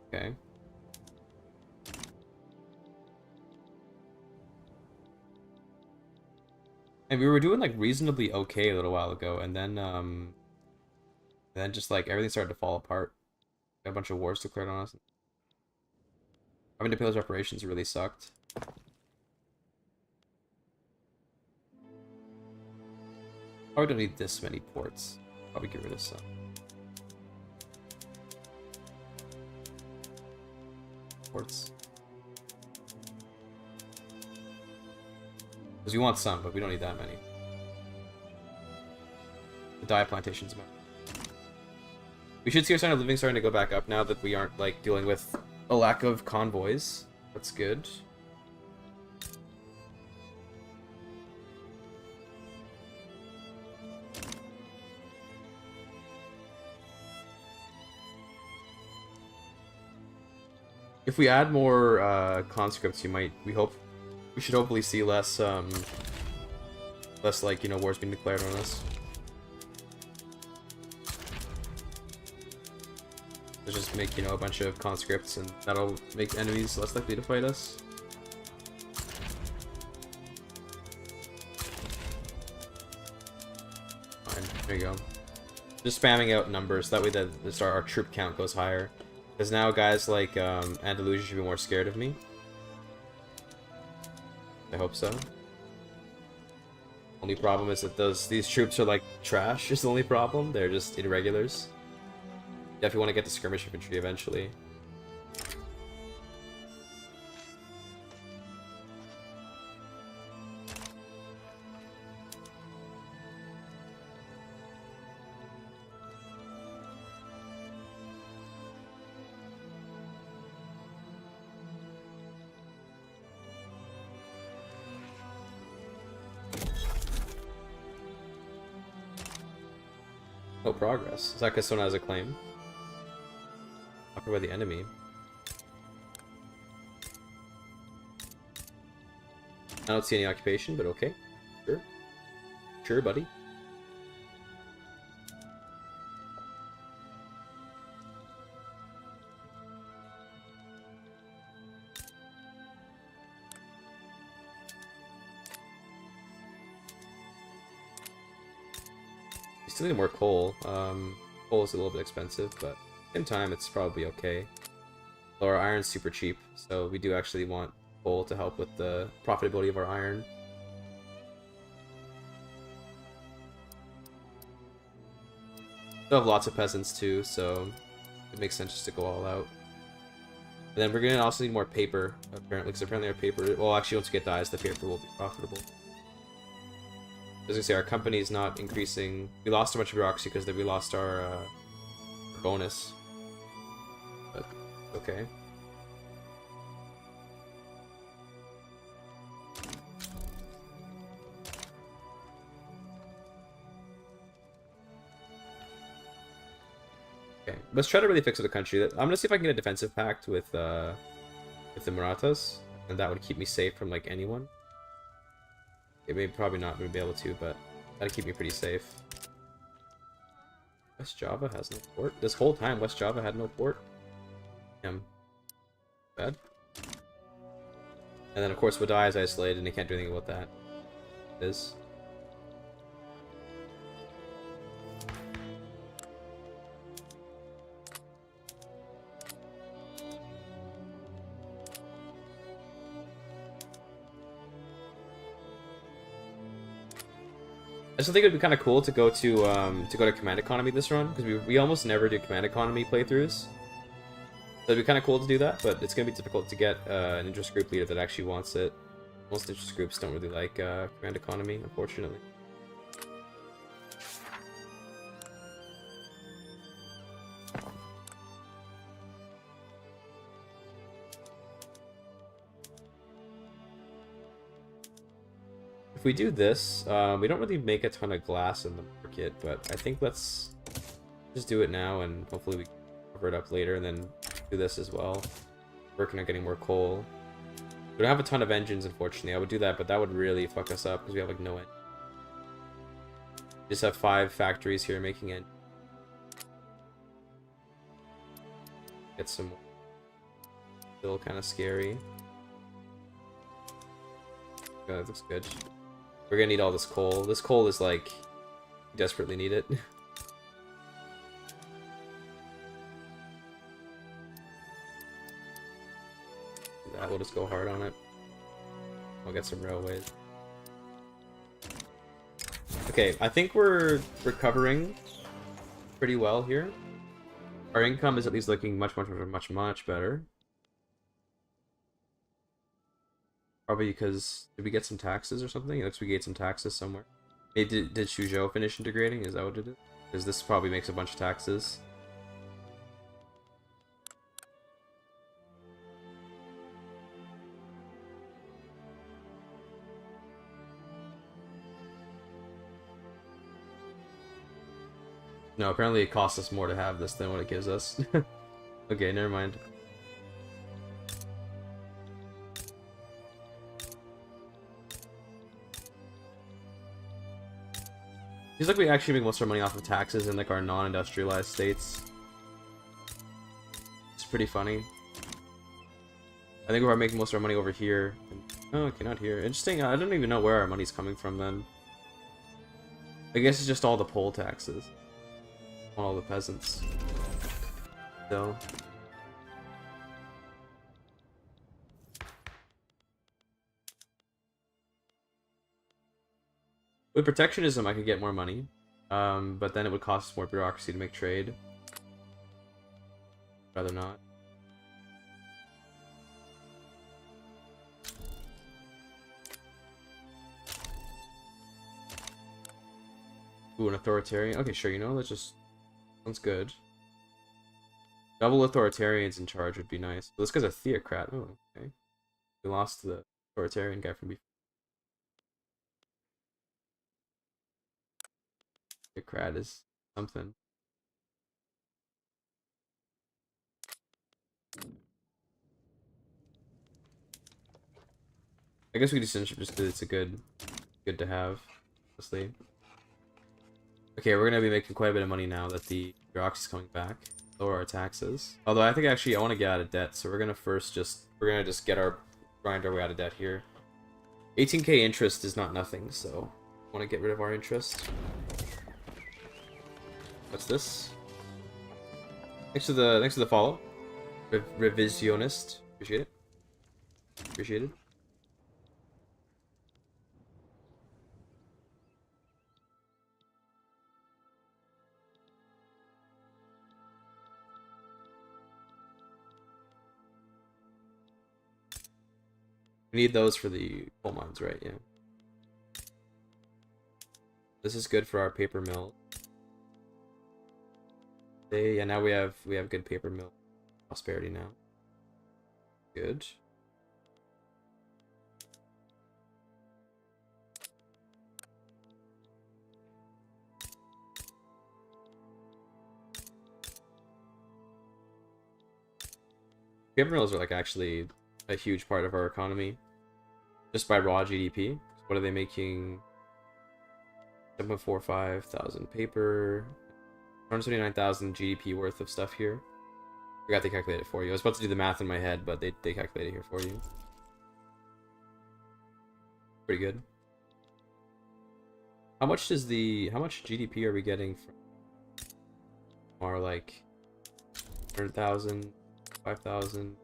Okay. And we were doing like reasonably okay a little while ago, and then just like everything started to fall apart. Got a bunch of wars declared on us. Having to pay those reparations really sucked. Probably don't need this many ports. Probably get rid of some. Ports. Because we want some, but we don't need that many. The dye plantations matter. We should see our standard of living starting to go back up now that we aren't like dealing with a lack of convoys. That's good. If we add more conscripts, we should hopefully see less less like, you know, wars being declared on us. Let's just make, you know, a bunch of conscripts, and that'll make enemies less likely to fight us. Fine, there you go. Just spamming out numbers, that way that our troop count goes higher. Because now guys like Andalusia should be more scared of me. I hope so. Only problem is that these troops are like trash is the only problem. They're just irregulars. Definitely want to get to skirmish infantry eventually. No progress. Is that because someone has a claim? Occupied by the enemy. I don't see any occupation, but okay. Sure. Sure, buddy. still need more coal. Coal is a little bit expensive, but at the same time, it's probably okay. So our iron's super cheap, so we do actually want coal to help with the profitability of our iron. Still have lots of peasants too, so it makes sense just to go all out. And then we're gonna also need more paper, apparently, because apparently our paper, well, actually once we get dyes, the paper will be profitable. As I say, our company is not increasing. We lost a bunch of bureaucracy because we lost our bonus. But, okay. Okay, let's try to really fix the country. I'm gonna see if I can get a defensive pact with the Marathas, and that would keep me safe from like anyone. It may probably not be able to, but that'd keep me pretty safe. West Java has no port. This whole time, West Java had no port. Damn. Bad. And then of course Wadai is isolated, and they can't do anything about that. It is. I still think it'd be kind of cool to go to command economy this run, because we almost never do command economy playthroughs. So it'd be kind of cool to do that, but it's gonna be difficult to get an interest group leader that actually wants it. Most interest groups don't really like command economy, unfortunately. If we do this, we don't really make a ton of glass in the market, but I think let's just do it now, and hopefully we can cover it up later, and then do this as well. Working on getting more coal. We don't have a ton of engines, unfortunately. I would do that, but that would really fuck us up, because we have like no engine. Just have 5 factories here making it. Get some more. Still kind of scary. Oh, that looks good. We're gonna need all this coal. This coal is like, we desperately need it. That, we'll just go hard on it. We'll get some railways. Okay, I think we're recovering pretty well here. Our income is at least looking much better. Probably because, did we get some taxes or something? It looks like we get some taxes somewhere. Hey, did Suzhou finish integrating? Is that what it is? Because this probably makes a bunch of taxes. No, apparently it costs us more to have this than what it gives us. Okay, never mind. Seems like we actually make most of our money off of taxes in like our non-industrialized states. It's pretty funny. I think we're making most of our money over here. Oh, okay, not here. Interesting. I don't even know where our money's coming from then. I guess it's just all the poll taxes. All the peasants. So. With protectionism, I could get more money, but then it would cost more bureaucracy to make trade. Rather not. Ooh, an authoritarian. Okay, sure, you know, let's just... Sounds good. Double authoritarians in charge would be nice. But this guy's a theocrat. Oh, okay. We lost the authoritarian guy from before. Theocrat is something. I guess we do citizenship just because it's a good to have, honestly. Okay, we're gonna be making quite a bit of money now that the bureaucracy's coming back. Lower our taxes. Although I think actually I want to get out of debt, so we're gonna just grind our way out of debt here. 18k interest is not nothing, so I want to get rid of our interest. What's this? Thanks to the follow. Revisionist. Appreciate it. Appreciate it. We need those for the coal mines, right? Yeah. This is good for our paper mill. Yeah, now we have good paper mill prosperity now. Good. Paper mills are like actually a huge part of our economy, just by raw GDP. What are they making? 7.45 thousand paper, 179,000 GDP worth of stuff here. I forgot they calculated it for you. I was about to do the math in my head, but they calculated it here for you. Pretty good. How much GDP are we getting from our like 100,000, 5,000,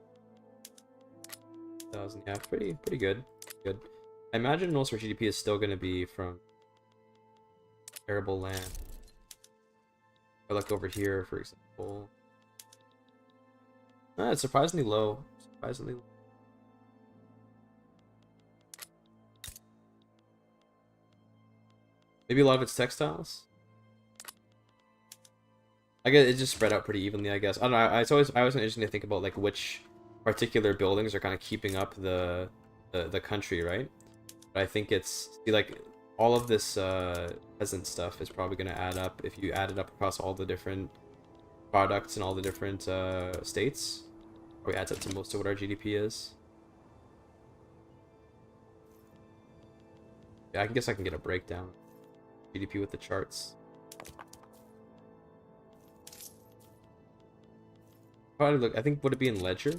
1,000? Yeah, pretty good. Good. I imagine most of our GDP is still going to be from arable land. Or like over here, for example. It's surprisingly low. Surprisingly low. Maybe a lot of it's textiles. I guess it just spread out pretty evenly, I guess. I don't know. It's always interesting to think about like which particular buildings are kind of keeping up the country, right? But I think it's like all of this peasant stuff is probably going to add up if you add it up across all the different products and all the different states. Probably adds up to most of what our GDP is. Yeah, I guess I can get a breakdown. GDP with the charts. Probably look. I think would it be in Ledger?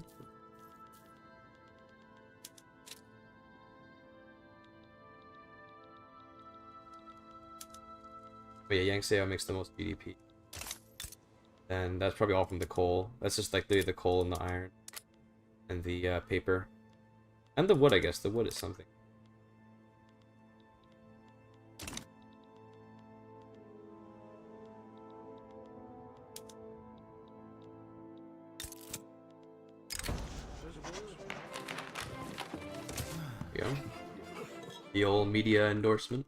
But yeah, Yangtze makes the most GDP. And that's probably all from the coal. That's just like the coal and the iron. And the paper. And the wood, I guess. The wood is something. There you go. The old media endorsement.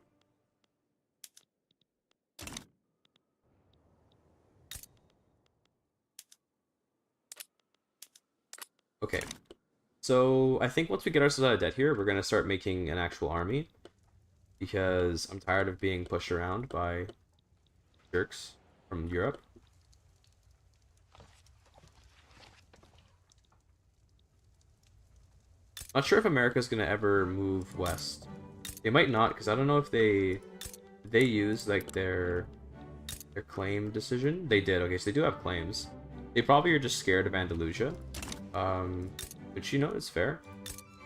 Okay, so I think once we get ourselves out of debt here, we're gonna start making an actual army, because I'm tired of being pushed around by jerks from Europe. Not sure if America's gonna ever move west. They might not, because I don't know if they use like their claim decision. They did. Okay, so they do have claims. They probably are just scared of Andalusia. Which, you know, is fair.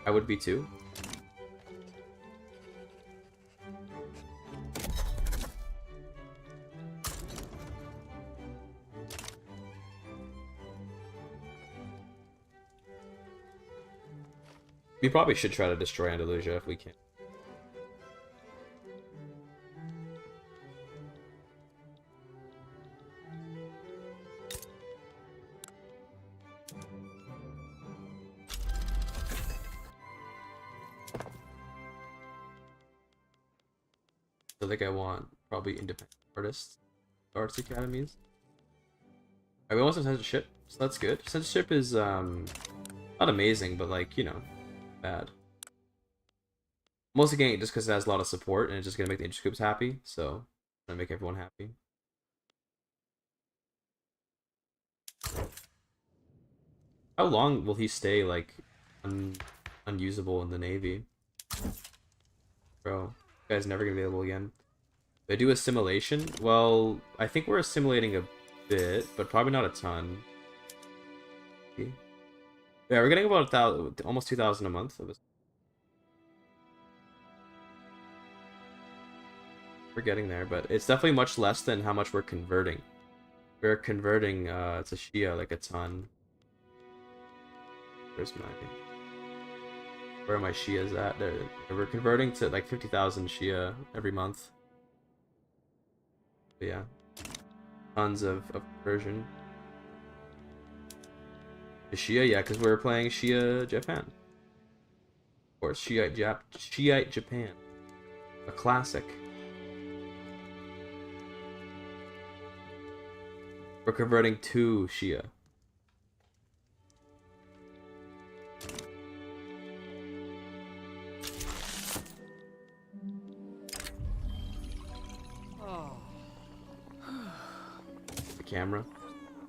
I would be too. We probably should try to destroy Andalusia if we can. I think I want probably independent arts academies. We want some censorship, so that's good. Censorship is not amazing, but like, you know, bad. Mostly getting it just because it has a lot of support and it's just gonna make the interest groups happy, so gonna make everyone happy. How long will he stay like unusable in the Navy? Bro, this guy's never gonna be available again. They do assimilation? Well, I think we're assimilating a bit, but probably not a ton. Yeah, we're getting about 1,000, almost 2,000 a month of this. We're getting there, but it's definitely much less than how much we're converting. We're converting to Shia like a ton. Where are my Shias at? There, we're converting to like 50,000 Shia every month. But yeah, tons of conversion. The Shia, yeah, because we're playing Shia Japan. Of course, Shiite Japan. A classic. We're converting to Shia. The camera.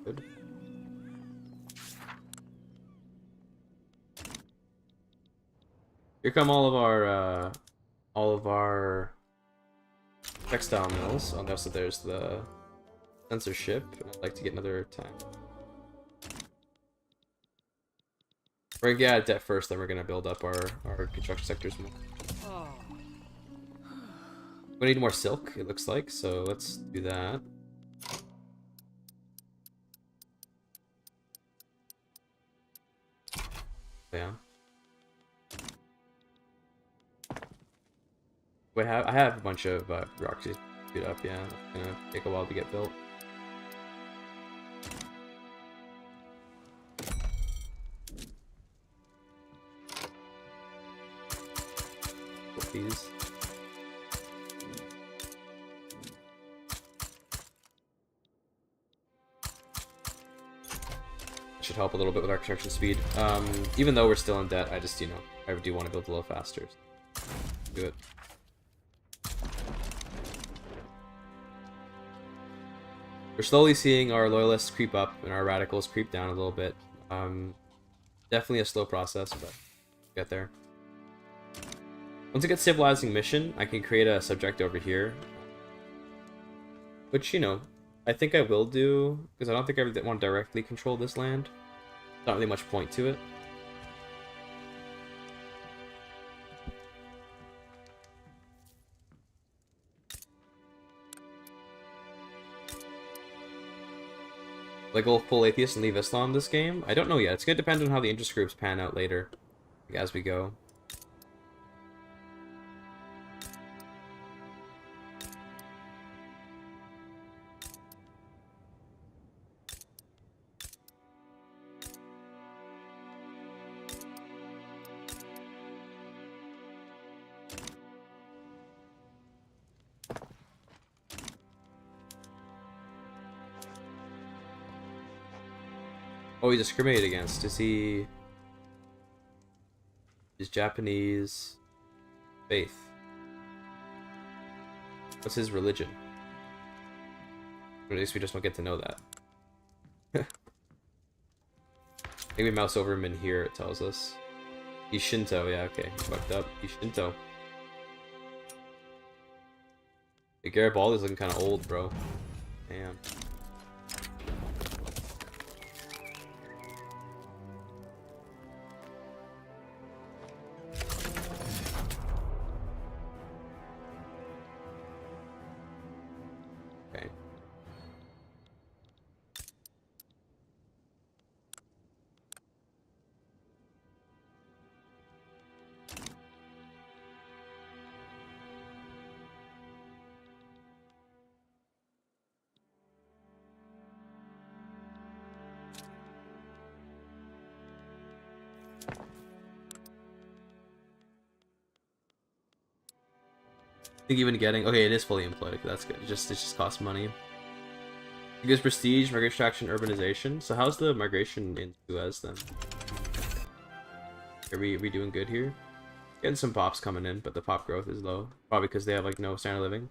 Good. Here come all of our textile mills. Oh no, so there's the censorship. I'd like to get another time. We're gonna get out of debt first, then we're gonna build up our construction sectors more. We need more silk, it looks like, so let's do that. Yeah. I have a bunch of rocks to speed up, yeah. It's gonna take a while to get built. These. Should help a little bit with our construction speed. Even though we're still in debt, I just, you know, I do want to build a little faster. So do it. We're slowly seeing our loyalists creep up and our radicals creep down a little bit. Definitely a slow process, but we'll get there. Once I get civilizing mission, I can create a subject over here. Which, you know, I think I will do, because I don't think I want to directly control this land. Not really much point to it. Like, go full atheist and leave Islam this game? I don't know yet. It's going to depend on how the interest groups pan out later, like, as we go. Oh, he's discriminated against. Is he... Is Japanese faith? What's his religion? Or at least we just don't get to know that. Maybe mouse over him in here, it tells us. He's Shinto, yeah, okay. He's fucked up. He's Shinto. Hey, Garibaldi's looking kind of old, bro. Damn. I think even getting... Okay, it is fully employed. Okay, that's good. It just costs money. It gives prestige, migration traction, urbanization. So how's the migration in Suez then? Are we doing good here? Getting some pops coming in, but the pop growth is low. Probably because they have like no standard living.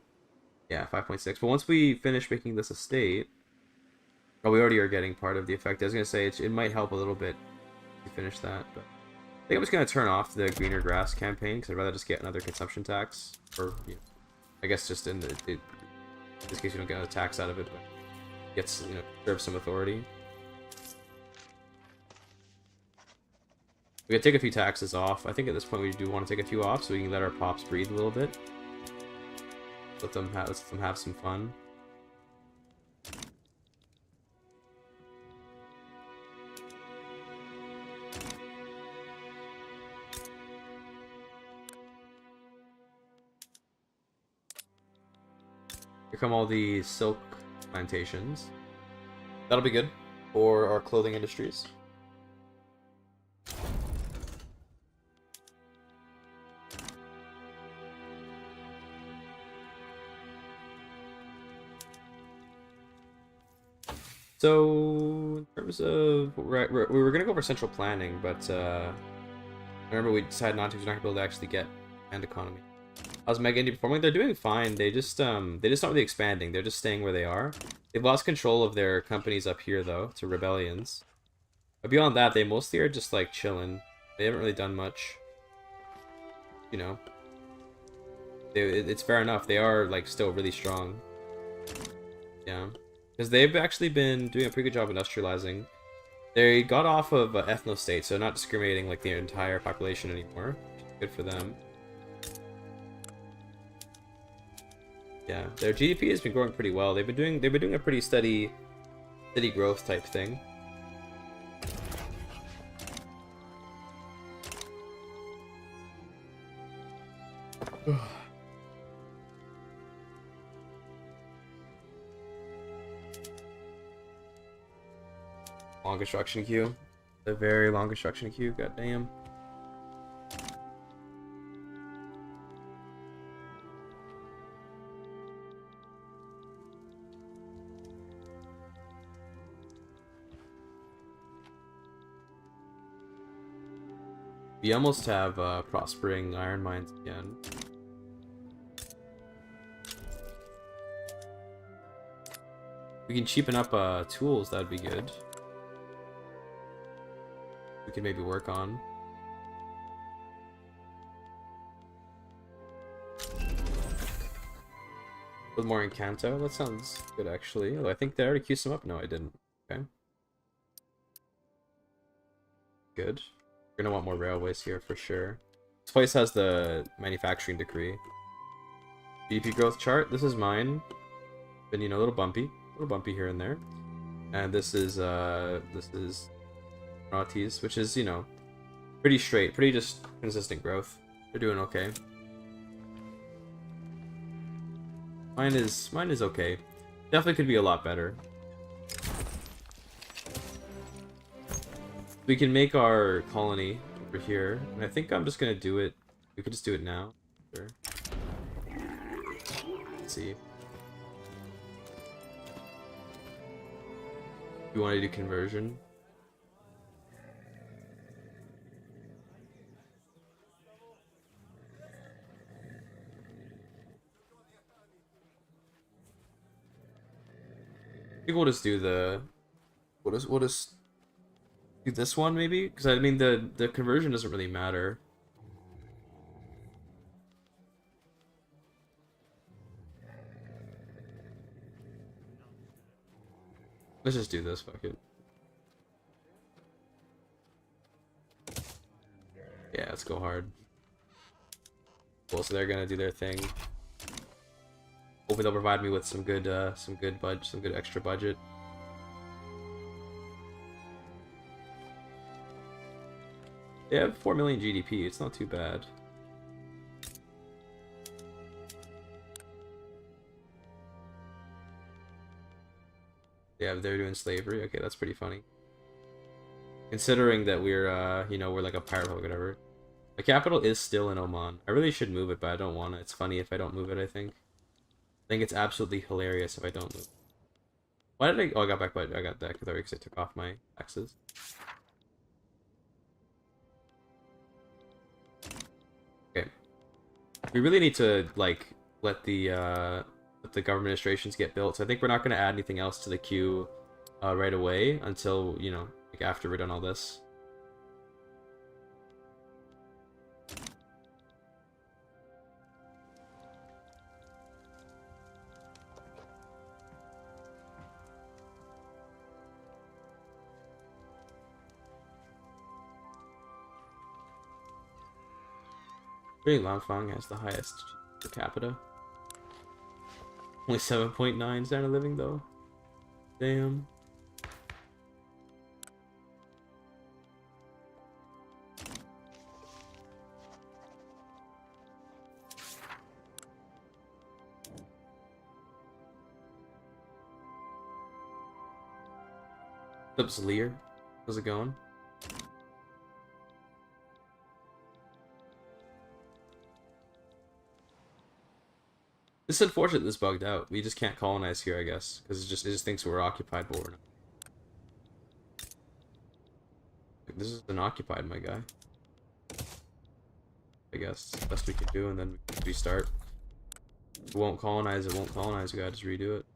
Yeah, 5.6. But once we finish making this estate... Oh, we already are getting part of the effect. I was going to say it might help a little bit to finish that, but... I think I'm just going to turn off the greener grass campaign, because I'd rather just get another consumption tax. Or, you know, I guess just in this case you don't get a tax out of it, but gets, you know, serve some authority. We could take a few taxes off. I think at this point we do want to take a few off, so we can let our pops breathe a little bit. Let's let them have some fun. Here come all the silk plantations. That'll be good for our clothing industries. So, in terms of, we were gonna go for central planning, but remember we decided not to. We're not gonna be able to actually get land economy. How's Mega Indie performing? They're doing fine. They just not really expanding. They're just staying where they are. They've lost control of their companies up here though to rebellions. But beyond that, they mostly are just like chilling. They haven't really done much. You know, it's fair enough. They are like still really strong. Yeah. Because they've actually been doing a pretty good job industrializing. They got off of ethno-state, so not discriminating like the entire population anymore. Good for them. Yeah, their GDP has been growing pretty well. They've been doing a pretty steady growth type thing. Long construction queue. A very long construction queue, goddamn. We almost have prospering iron mines again. We can cheapen up tools, that'd be good. We can maybe work on. With more Encanto, that sounds good actually. Oh, I think they already queued some up. No, I didn't. Okay. Good. We're gonna want more railways here for sure. This place has the manufacturing decree. GDP growth chart. This is mine. Been, you know, a little bumpy here and there. And this is Rati's, which is, you know, pretty straight, pretty just consistent growth. They're doing okay. Mine is okay. Definitely could be a lot better. We can make our colony over here, and I think I'm just gonna do it. We could just do it now. Sure. Let's see. We want to do conversion. I think we'll just do the. We'll just do this one maybe, because I mean the conversion doesn't really matter. Let's just do this. Fuck it. Yeah, let's go hard. Cool. So they're gonna do their thing. Hopefully they'll provide me with some good extra budget. They have 4 million GDP. It's not too bad. Yeah, they're doing slavery. Okay, that's pretty funny. Considering that we're, you know, we're like a pirate or whatever. The capital is still in Oman. I really should move it, but I don't want to. It's funny if I don't move it, I think. I think it's absolutely hilarious if I don't move. Why did I... Oh, I got back, but I got that because I took off my taxes. Okay. We really need to, like, let the government administrations get built. So I think we're not going to add anything else to the queue right away until, you know, like after we're done all this. Really, Langfang has the highest per capita. Only 7.9 standard of living though. Damn. Clips Lear. How's it going? It's unfortunate this bugged out. We just can't colonize here, I guess, because it just thinks we're occupied, but we're not. This is unoccupied, my guy. I guess best we can do, and then we restart. It won't colonize. It won't colonize. We gotta just redo it.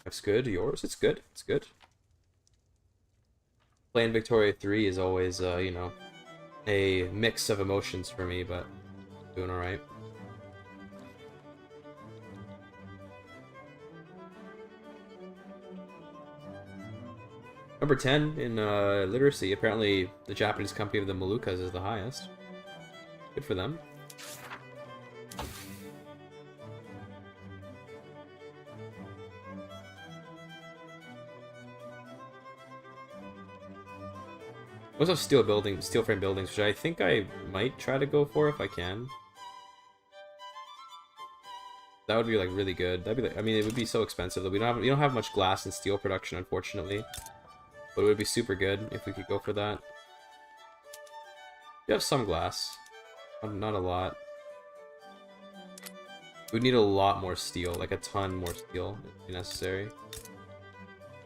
That's good. Yours? It's good. It's good. Playing Victoria 3 is always, you know, a mix of emotions for me, but doing alright. Number 10 in literacy. Apparently, the Japanese company of the Moluccas is the highest. Good for them. We also have steel frame buildings, which I think I might try to go for if I can. That would be like really good. That'd be like, I mean, it would be so expensive though. We don't have much glass and steel production, unfortunately. But it would be super good if we could go for that. We have some glass, not a lot. We'd need a lot more steel, like a ton more steel if necessary.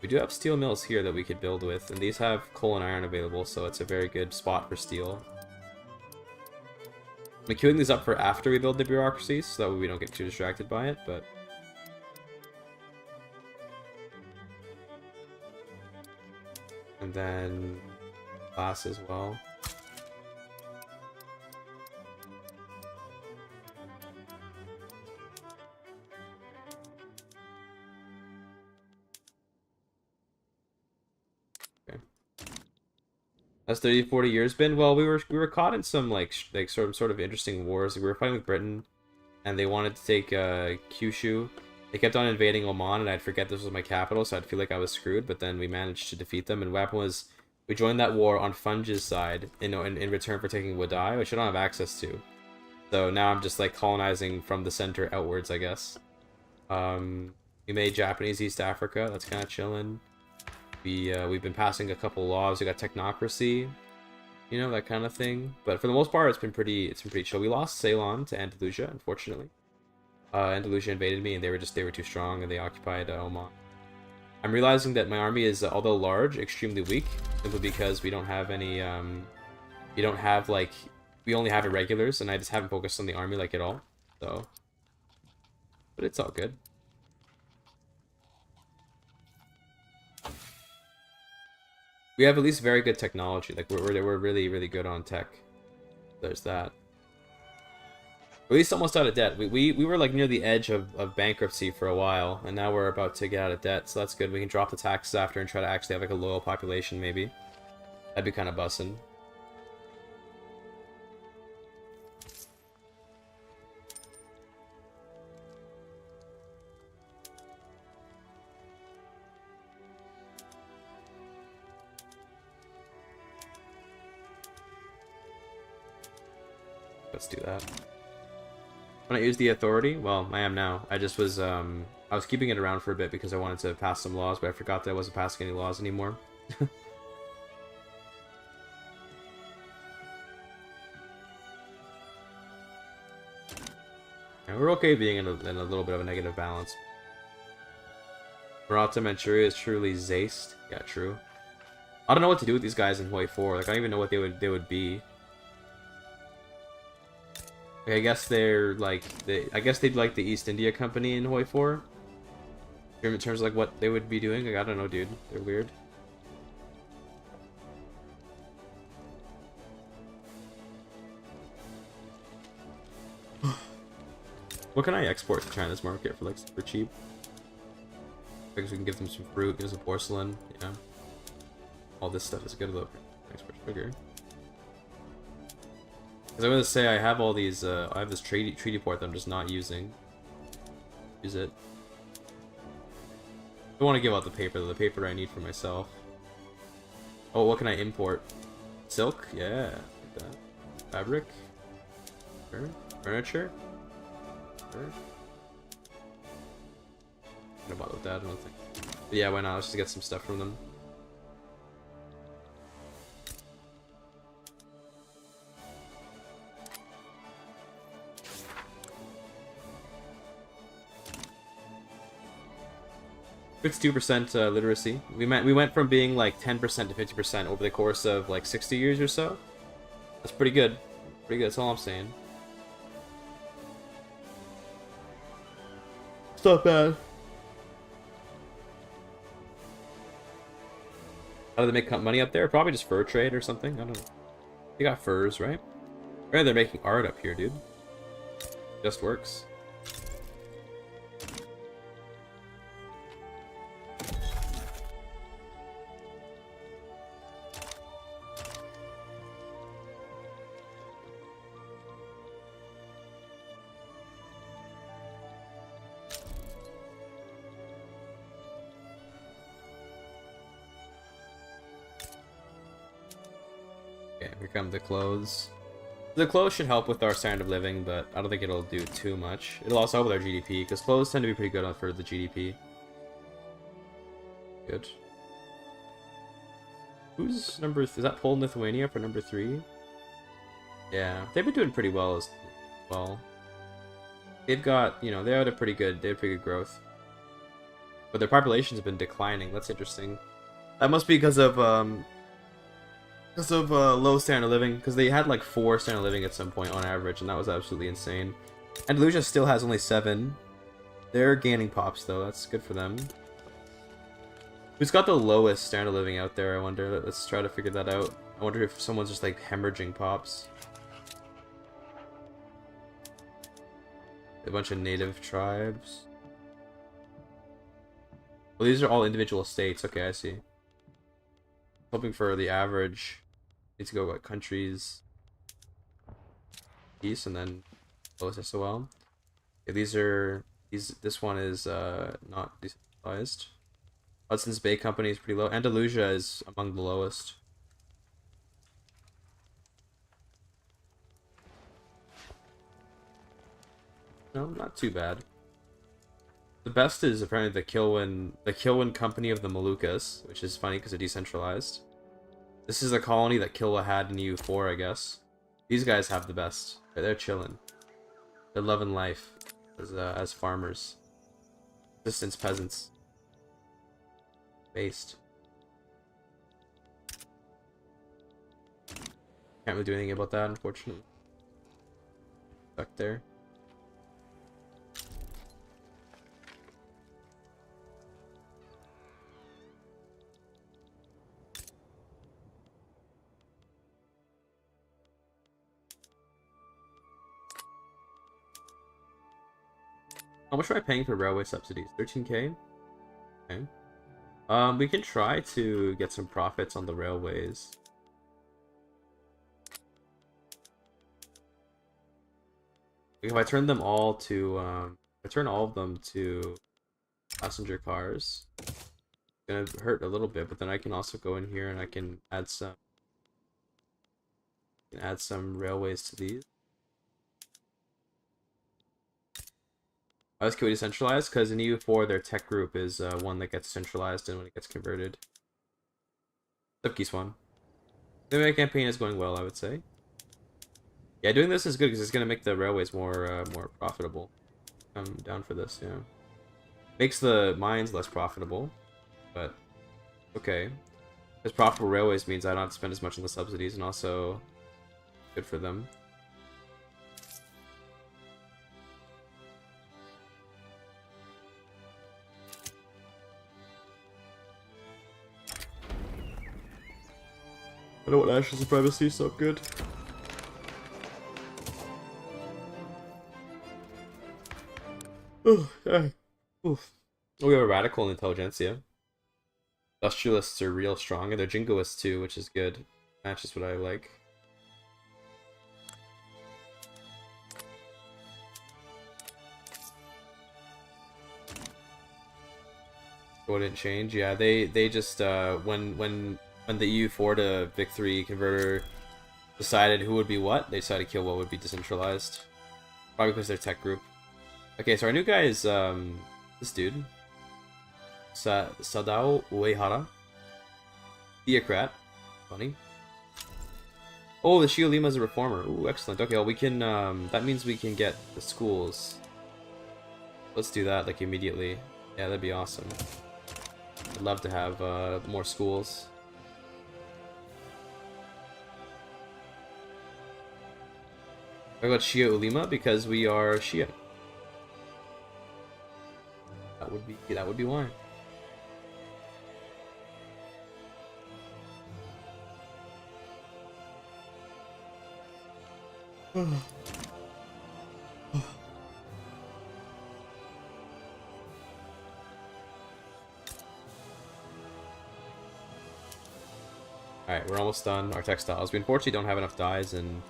We do have steel mills here that we could build with, and these have coal and iron available, so it's a very good spot for steel. I'm queuing these up for after we build the bureaucracy, so that way we don't get too distracted by it, but... And then... glass as well. Has 30-40 years been? Well, we were caught in some like sort of interesting wars. We were fighting with Britain, and they wanted to take Kyushu. They kept on invading Oman, and I'd forget this was my capital, so I'd feel like I was screwed. But then we managed to defeat them, and what happened was we joined that war on Funge's side, in return for taking Wadai, which I don't have access to. So now I'm just like colonizing from the center outwards, I guess. We made Japanese East Africa. That's kind of chilling. We've been passing a couple laws. We got technocracy, you know, that kind of thing. But for the most part, it's been pretty chill. We lost Ceylon to Andalusia, unfortunately. Andalusia invaded me, and they were too strong, and they occupied Oman. I'm realizing that my army is, although large, extremely weak, simply because we don't have any. We don't have like we only have irregulars, and I just haven't focused on the army like at all. So, but it's all good. We have at least very good technology. Like we're really good on tech. There's that. At least almost out of debt. We were like near the edge of bankruptcy for a while, and now we're about to get out of debt. So that's good. We can drop the taxes after and try to actually have like a loyal population, maybe. That'd be kind of bussin'. Let's do that. When I use the authority, well, I am now. I just was, I was keeping it around for a bit because I wanted to pass some laws, but I forgot that I wasn't passing any laws anymore. Yeah, we're okay being in a little bit of a negative balance. Murata Manchuria is truly Zaist. Yeah, true. I don't know what to do with these guys in Hoi 4. Like, I don't even know what they would be. I guess they're like I guess they'd like the East India Company in Hoi 4. In terms of like what they would be doing, like I don't know, dude. They're weird. What can I export to China's market for like super cheap? Because we can give them some fruit, give them some porcelain, you know. All this stuff is good though. Export sugar. Because I was gonna say I have all these. I have this treaty port that I'm just not using. Use it. I want to give out the paper. The paper I need for myself. Oh, what can I import? Silk? Yeah, like that. Fabric. Furniture. gonna bother with that, I don't think. But yeah, why not? Let's just get some stuff from them. It's 2% literacy. We went from being like 10% to 50% over the course of like 60 years or so. That's pretty good. Pretty good, that's all I'm saying. It's not bad. How do they make money up there? Probably just fur trade or something. I don't know. They got furs, right? Right, they're making art up here, dude. Just works. Okay, here come the clothes. The clothes should help with our standard of living, but I don't think it'll do too much. It'll also help with our GDP, because clothes tend to be pretty good for the GDP. Good. Who's number... Is that Poland, Lithuania for number 3? Yeah, they've been doing pretty well as well. They've got, you know, they had a pretty good growth. But their populations have been declining. That's interesting. That must be because of low standard of living, because they had like 4 standard of living at some point on average, and that was absolutely insane. Andalusia still has only 7. They're gaining pops though, that's good for them. Who's got the lowest standard of living out there, I wonder? Let's try to figure that out. I wonder if someone's just like hemorrhaging pops. A bunch of native tribes. Well, these are all individual states. Okay, I see. Hoping for the average. Need to go what countries? Peace and then lowest SOL. Okay, these are this one is not decentralized. Hudson's Bay Company is pretty low. Andalusia is among the lowest. No, not too bad. The best is apparently the Kilwan Company of the Moluccas, which is funny because they're decentralized. This is a colony that Kilwa had in EU4, I guess. These guys have the best. They're chilling. They're loving life as farmers. Resistance peasants. Based. Can't really do anything about that, unfortunately. Stuck there. How much am I paying for railway subsidies? 13k? Okay. We can try to get some profits on the railways. If I turn them all to, I turn all of them to passenger cars, it's gonna hurt a little bit, but then I can also go in here and I can add some railways to these. I was QA decentralized because in EU4 their tech group is one that gets centralized and when it gets converted. What's up, Keyswan? The campaign is going well, I would say. Yeah, doing this is good because it's gonna make the railways more profitable. I'm down for this, yeah. Makes the mines less profitable, but okay. Because profitable railways means I don't have to spend as much on the subsidies, and also good for them. I don't want national supremacy, so good. Oh, oof. We have a radical intelligentsia. Industrialists are real strong, and they're jingoists too, which is good. That's just what I like. What didn't change? Yeah, they just when the EU4 to Vic3 converter decided who would be what, they decided to kill what would be decentralized. Probably because they're tech group. Okay, so our new guy is this dude. Sadao Uehara. Theocrat. Funny. Oh, the Shiolima is a reformer. Ooh, excellent. Okay, well, we can, that means we can get the schools. Let's do that, like, immediately. Yeah, that'd be awesome. I'd love to have, more schools. I got Shia Ulima because we are Shia. That would be why. Alright, we're almost done. Our textiles. We unfortunately don't have enough dyes and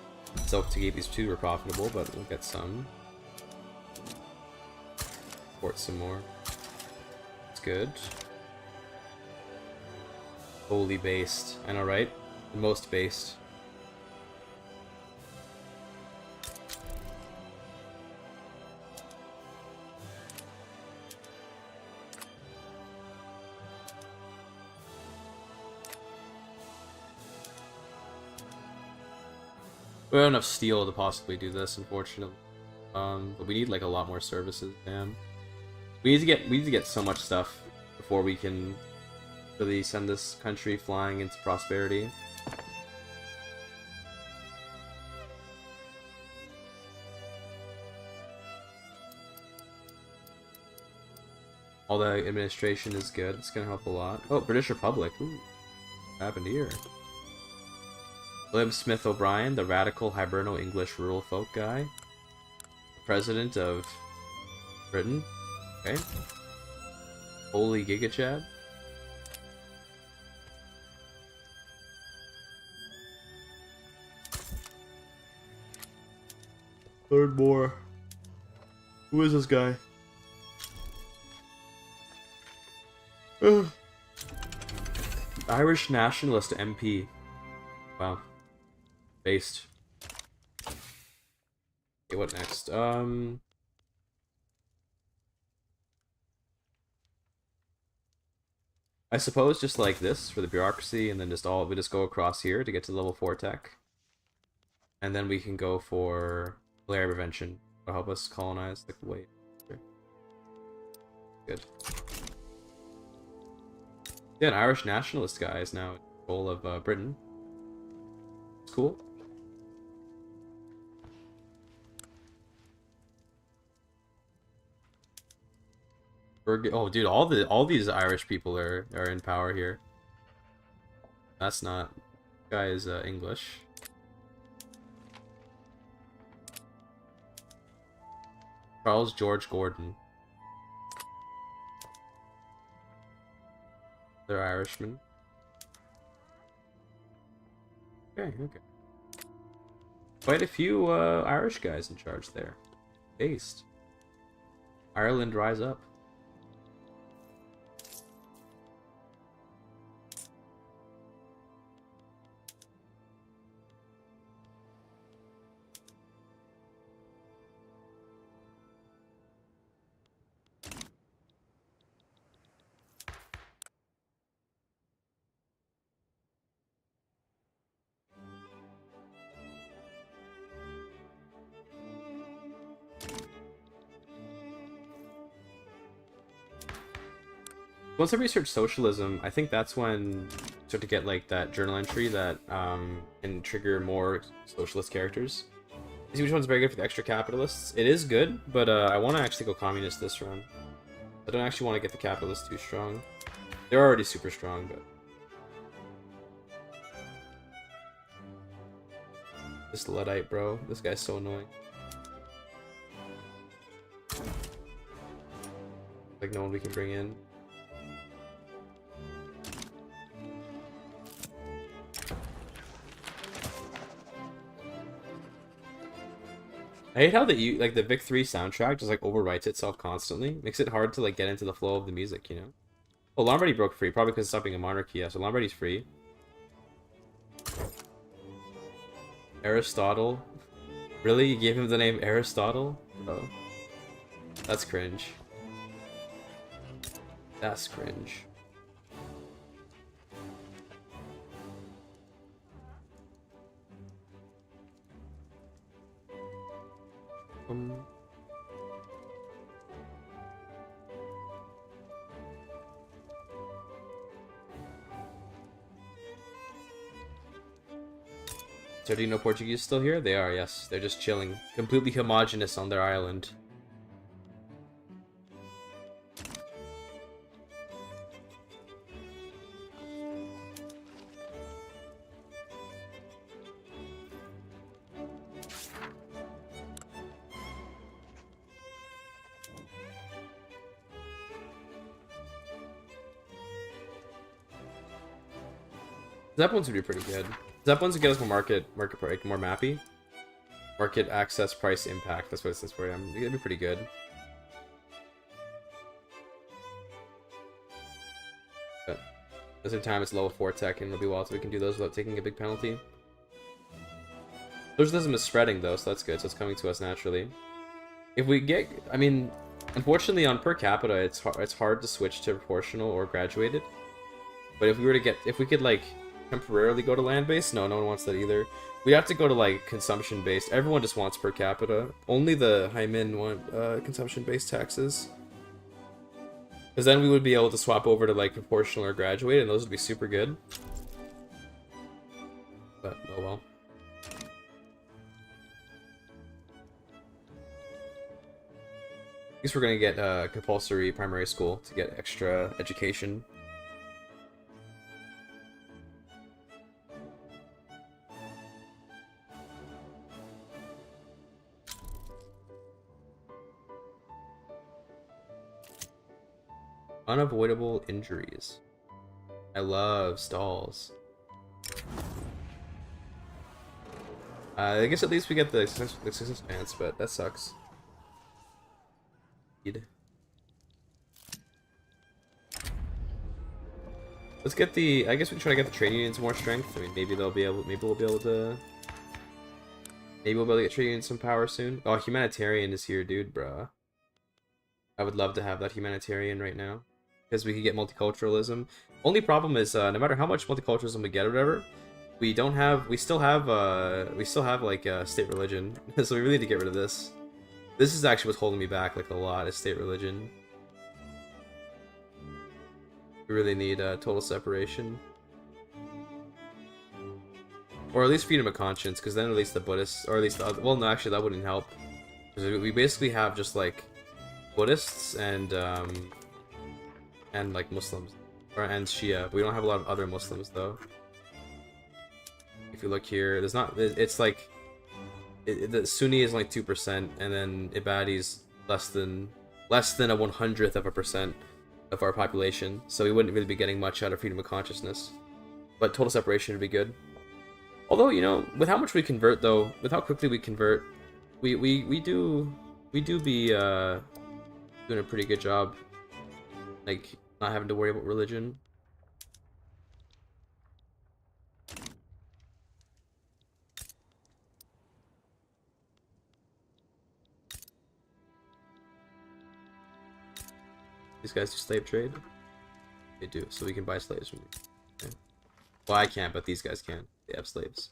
silk to keep these two were profitable, but we'll get some. Port some more. It's good. Wholly based. I know, right? The most based. We don't have enough steel to possibly do this, unfortunately. But we need like a lot more services. Damn. We need to get so much stuff before we can really send this country flying into prosperity. All the administration is good. It's gonna help a lot. Oh, British Republic. Ooh, what happened here? William Smith O'Brien, the radical Hiberno-English rural folk guy. President of Britain. Okay. Holy Gigachad. Learn more. Who is this guy? Irish nationalist MP. Wow. Based. Okay, what next? I suppose just like this for the bureaucracy, and then we just go across here to get to level 4 tech. And then we can go for malaria prevention. It'll help us colonize the way. Good. Yeah, an Irish nationalist guy is now in control of Britain. It's cool. Oh, dude, all these Irish people are in power here. That's not. This guy is English. Charles George Gordon. They're Irishmen. Okay, okay. Quite a few Irish guys in charge there. Based. Ireland rise up. Once I research socialism, I think that's when you start to get like that journal entry that can trigger more socialist characters. See which one's very good for the extra capitalists. It is good, but I want to actually go communist this run. I don't actually want to get the capitalists too strong. They're already super strong, but this Luddite, bro. This guy's so annoying. Like no one we can bring in. I hate how the Vic 3 soundtrack just like overwrites itself constantly. Makes it hard to like get into the flow of the music, you know? Oh, Lombardy broke free, probably because it's stopping a monarchy, yeah, so Lombardy's free. Aristotle. Really? You gave him the name Aristotle? Bro. That's cringe. That's cringe. So do you know Portuguese still here? They are, yes. They're just chilling. Completely homogenous on their island. Zeppelins would be pretty good. Zeppelins would get us more market like more mappy. Market access price impact. That's what it says for them. It'd be pretty good. But at the same time, it's level 4 tech, and it'll be wild, so we can do those without taking a big penalty. Socialism is spreading though, so that's good. So it's coming to us naturally. If we get, I mean, unfortunately on per capita, it's hard to switch to proportional or graduated. But if we were to get, if we could like temporarily go to land based, no one wants that either. We have to go to like consumption based. Everyone just wants per capita. Only the high min want consumption based taxes. Because then we would be able to swap over to like proportional or graduated, and those would be super good. But oh well. I guess we're gonna get compulsory primary school to get extra education. Unavoidable injuries. I love stalls. I guess at least we get the success pants, but that sucks. Let's get the. I guess we try to get the trade unions more strength. I mean, maybe they'll be able. Maybe we'll be able to. Maybe we'll be able to get trade unions some power soon. Oh, humanitarian is here, dude, bruh. I would love to have that humanitarian right now, because we could get multiculturalism. Only problem is, no matter how much multiculturalism we get or whatever, we don't have. We still have like state religion, so we really need to get rid of this. This is actually what's holding me back like a lot. Is state religion. We really need total separation. Or at least freedom of conscience, because then at least the Buddhists, or at least the other, well, no, actually that wouldn't help. Because we basically have just like Buddhists and like Muslims, and Shia. But we don't have a lot of other Muslims though. If you look here, there's not. It's like the Sunni is only 2%, and then Ibadi's less than a 100th of a percent of our population, so we wouldn't really be getting much out of freedom of consciousness. But total separation would be good. Although, you know, with how much we convert though, with how quickly we convert, we do be doing a pretty good job, like not having to worry about religion. These guys do slave trade? They do, so we can buy slaves from them. Okay. Well, I can't, but these guys can. They have slaves.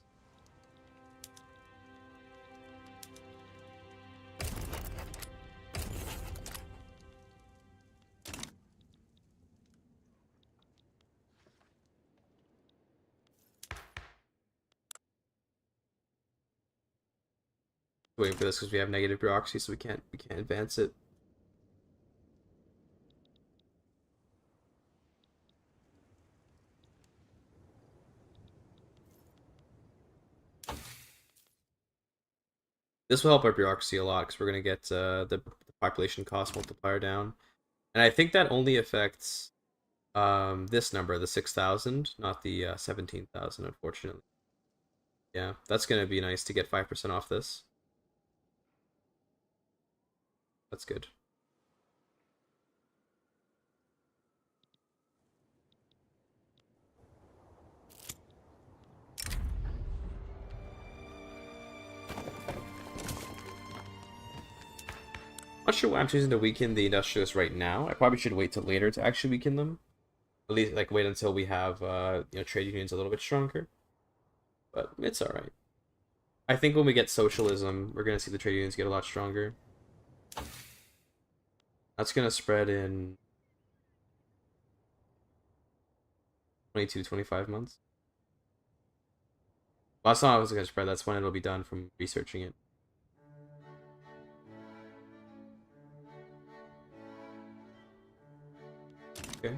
Waiting for this because we have negative bureaucracy, so we can't advance it. This will help our bureaucracy a lot because we're gonna get the population cost multiplier down, and I think that only affects this number, the 6,000, not the 17,000, unfortunately. Yeah, that's gonna be nice to get 5% off this. That's good. Not sure why I'm choosing to weaken the industrialists right now. I probably should wait till later to actually weaken them. At least like wait until we have trade unions a little bit stronger. But it's all right. I think when we get socialism, we're gonna see the trade unions get a lot stronger. That's gonna spread in 22, 25 months. Well, that's not how it's gonna spread. That's when it'll be done from researching it. Okay.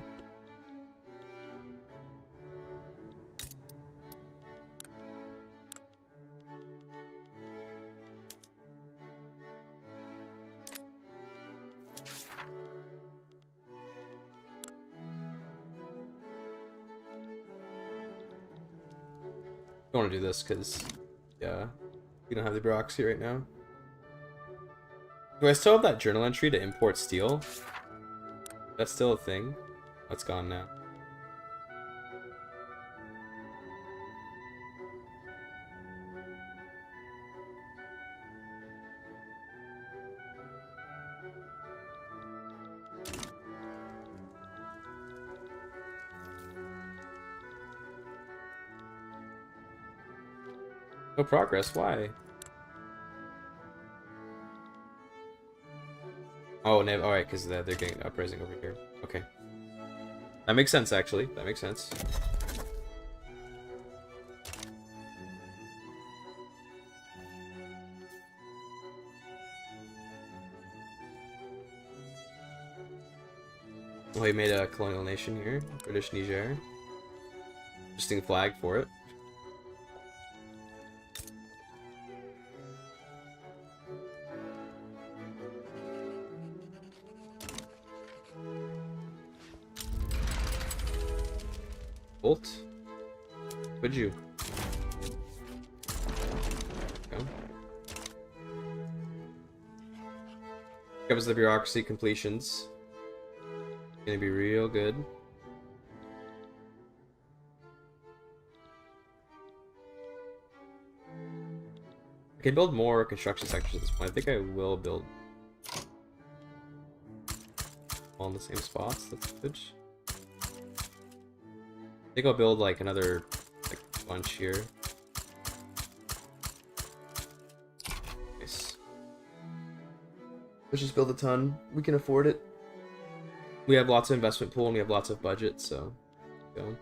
Don't want to do this because, yeah, we don't have the bureaucracy right now. Do I still have that journal entry to import steel? That's still a thing. That's gone now. No progress. Why? Oh, no. All right, because they're getting uprising over here. Okay, that makes sense. Actually, that makes sense. Well, he made a colonial nation here, British Niger. Interesting flag for it. Bolt? Would you? Go. Covers the bureaucracy completions. Gonna be real good. I can build more construction sectors at this point. I think I will build all in the same spots. That's good. I think I'll build like another bunch here. Nice. Let's just build a ton. We can afford it. We have lots of investment pool and we have lots of budget, so go.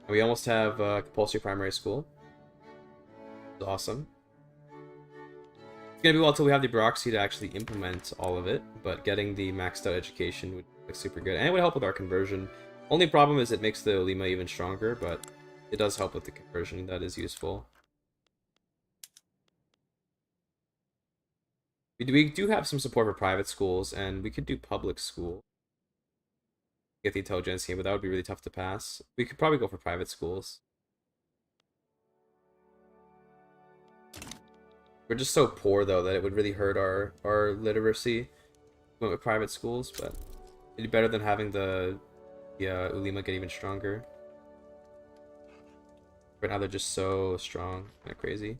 And we almost have compulsory primary school. It's awesome. It's gonna be well until we have the bureaucracy to actually implement all of it, but getting the maxed out education would be super good. And it would help with our conversion. Only problem is it makes the Ulema even stronger, but it does help with the conversion. That is useful. We do have some support for private schools, and we could do public school. Get the intelligentsia, but that would be really tough to pass. We could probably go for private schools. We're just so poor, though, that it would really hurt our literacy with private schools, but it'd be better than having the Ulema get even stronger. Right now they're just so strong. Kind of crazy.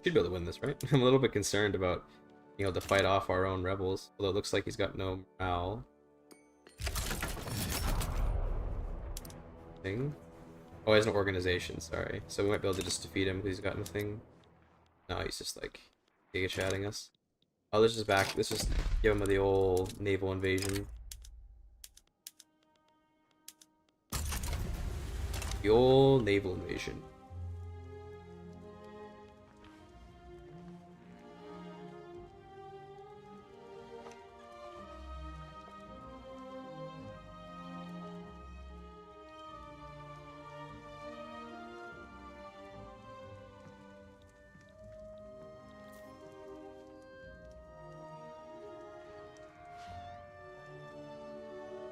Should be able to win this, right? I'm a little bit concerned about, to fight off our own rebels. Although it looks like he's got no morale. Thing. Oh, he has an organization, sorry. So we might be able to just defeat him because he's got nothing. No, he's just like giga chatting us. Oh, let's just let's just give him the old naval invasion. The old naval invasion.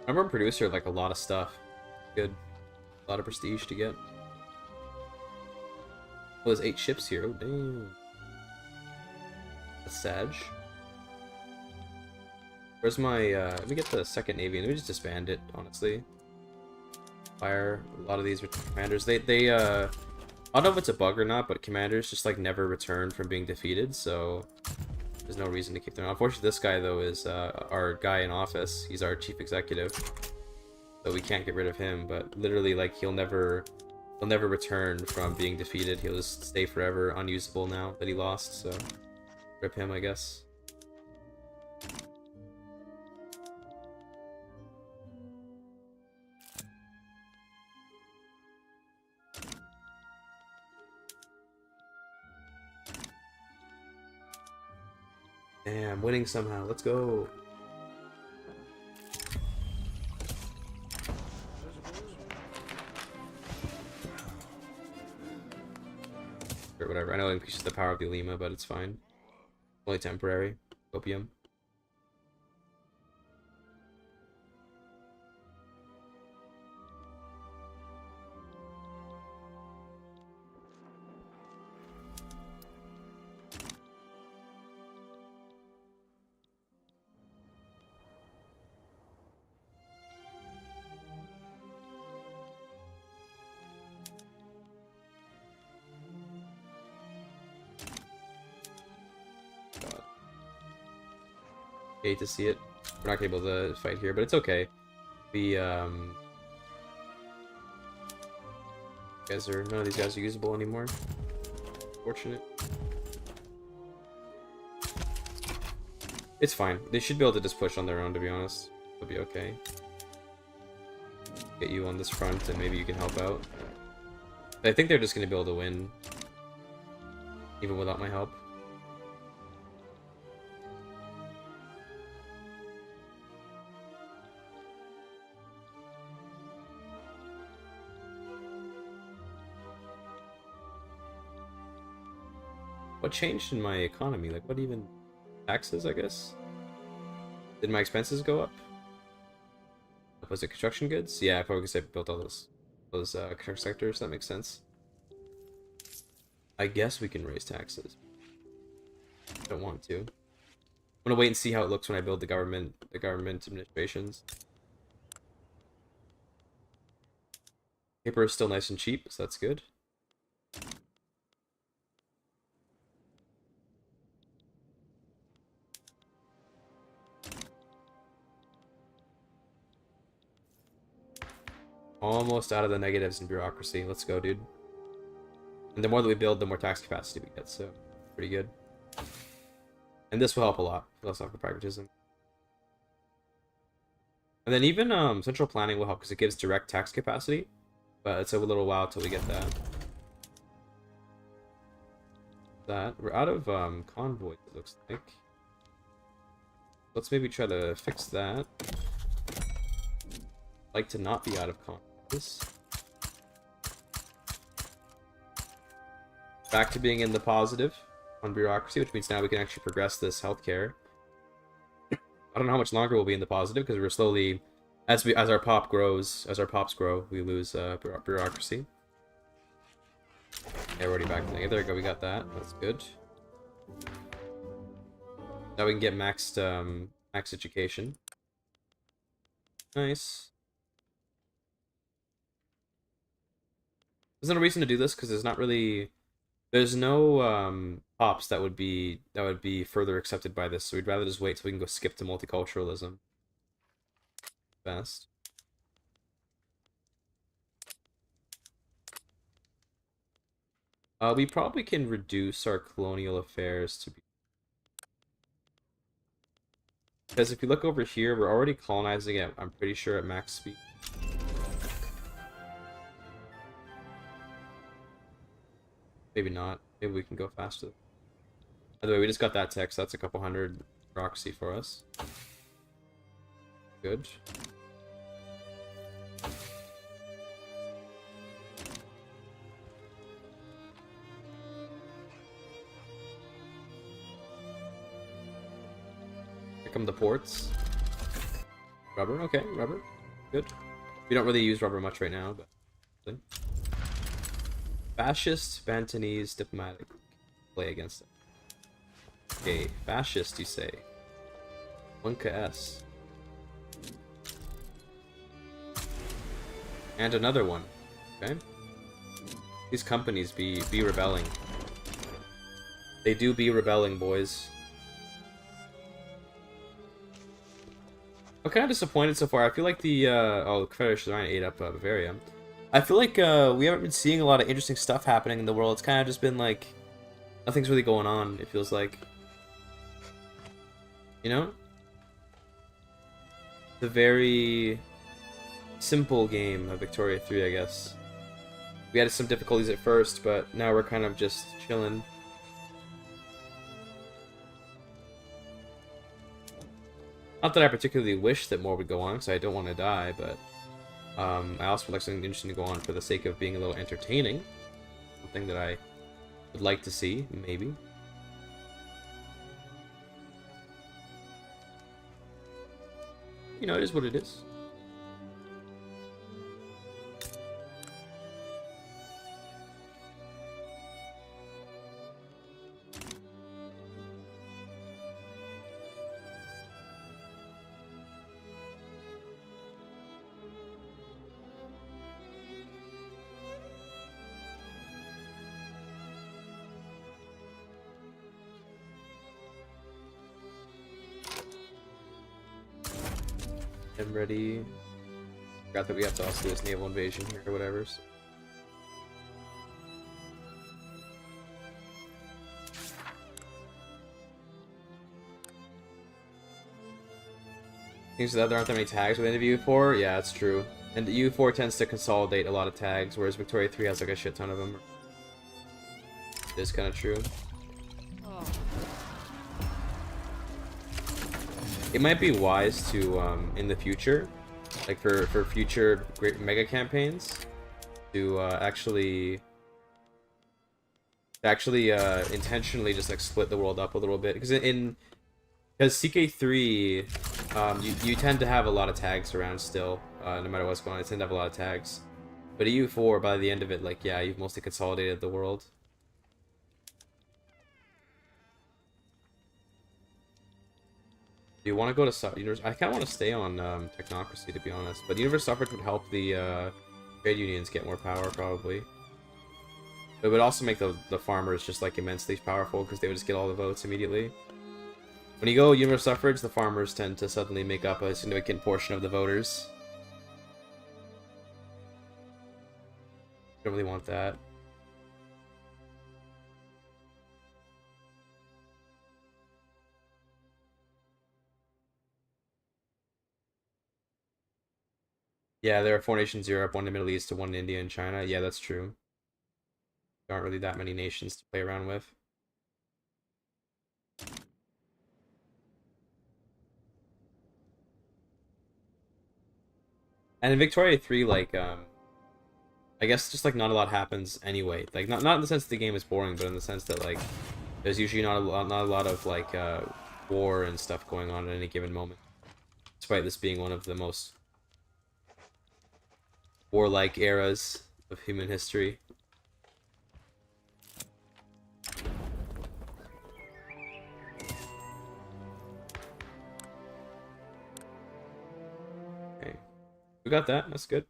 Number one producer, like a lot of stuff. Good. A lot of prestige to get. Oh, there's 8 ships here. Oh, damn. A Sag. Where's my, let me get the second navy, and let me just disband it, honestly. Fire. A lot of these commanders, I don't know if it's a bug or not, but commanders just, like, never return from being defeated, so there's no reason to keep them. Unfortunately, this guy, though, is, our guy in office. He's our chief executive. So we can't get rid of him, but literally, like, he'll never return from being defeated. He'll just stay forever unusable now that he lost, so rip him, I guess. Damn, winning somehow. Let's go. Or whatever. I know it increases the power of the Lima, but it's fine. Only temporary. Opium. Hate to see it. We're not able to fight here, but it's okay. We none of these guys are usable anymore. Fortunate. It's fine. They should be able to just push on their own, to be honest. It'll be okay. Get you on this front, and maybe you can help out. I think they're just gonna be able to win, even without my help. What changed in my economy? Like, what even? Taxes, I guess? Did my expenses go up? Was it construction goods? Yeah, probably because I built all those construction sectors. That makes sense. I guess we can raise taxes. I don't want to. I'm gonna wait and see how it looks when I build the government administrations. Paper is still nice and cheap, so that's good. Almost out of the negatives in bureaucracy. Let's go, dude. And the more that we build, the more tax capacity we get, so pretty good. And this will help a lot. Less off the pragmatism. And then even central planning will help because it gives direct tax capacity, but it's a little while till we get that. We're out of convoys, it looks like. Let's maybe try to fix that. Like to not be out of convoys. Back to being in the positive on bureaucracy, which means now we can actually progress this healthcare. I don't know how much longer we'll be in the positive because we're slowly, as our pops grow, we lose bureaucracy. Yeah, we're already back to negative. There we go. We got that. That's good. Now we can get maxed max education. Nice. There's no reason to do this because there's no pops that would be further accepted by this, so we'd rather just wait till we can go skip to multiculturalism. Best. We probably can reduce our colonial affairs to be, because if you look over here, we're already colonizing it, I'm pretty sure, at max speed. Maybe not. Maybe we can go faster. By the way, we just got that text. That's a couple hundred proxy for us. Good. Here come the ports. Rubber, okay, rubber. Good. We don't really use rubber much right now, but fascist, Bantonese, diplomatic. Play against it. Okay, fascist, you say. 1K S. And another one. Okay. These companies be rebelling. They do be rebelling, boys. I'm kind of disappointed so far. I feel like the oh, Confederation Rhine ate up Bavaria. I feel like we haven't been seeing a lot of interesting stuff happening in the world. It's kind of just been like nothing's really going on. It feels like, you know, the very simple game of Victoria 3, I guess. We had some difficulties at first, but now we're kind of just chilling. Not that I particularly wish that more would go on, because I don't want to die, but I also would like something interesting to go on for the sake of being a little entertaining. Something that I would like to see, maybe. You know, it is what it is. I'm ready. Forgot that we have to also do this naval invasion here or whatever. So. Things that there aren't that many tags within the U4? Yeah, it's true. And the U4 tends to consolidate a lot of tags, whereas Victoria 3 has like a shit ton of them. It is kind of true. It might be wise to, in the future, like for future great mega campaigns, to intentionally just like split the world up a little bit, because because CK3, you tend to have a lot of tags around still, no matter what's going on. You tend to have a lot of tags, but at U4, by the end of it, like yeah, you've mostly consolidated the world. Do you want to go to Universe? I kind of want to stay on Technocracy, to be honest. But Universe Suffrage would help the trade unions get more power, probably. It would also make the farmers just like immensely powerful, because they would just get all the votes immediately. When you go Universe Suffrage, the farmers tend to suddenly make up a significant portion of the voters. Don't really want that. Yeah, there are 4 nations in Europe, 1 in the Middle East, 1 in India and China. Yeah, that's true. There aren't really that many nations to play around with. And in Victoria 3, like, I guess just like not a lot happens anyway. Like not in the sense that the game is boring, but in the sense that like there's usually not a lot of like war and stuff going on at any given moment. Despite this being one of the most warlike eras of human history. Okay, we got that. That's good.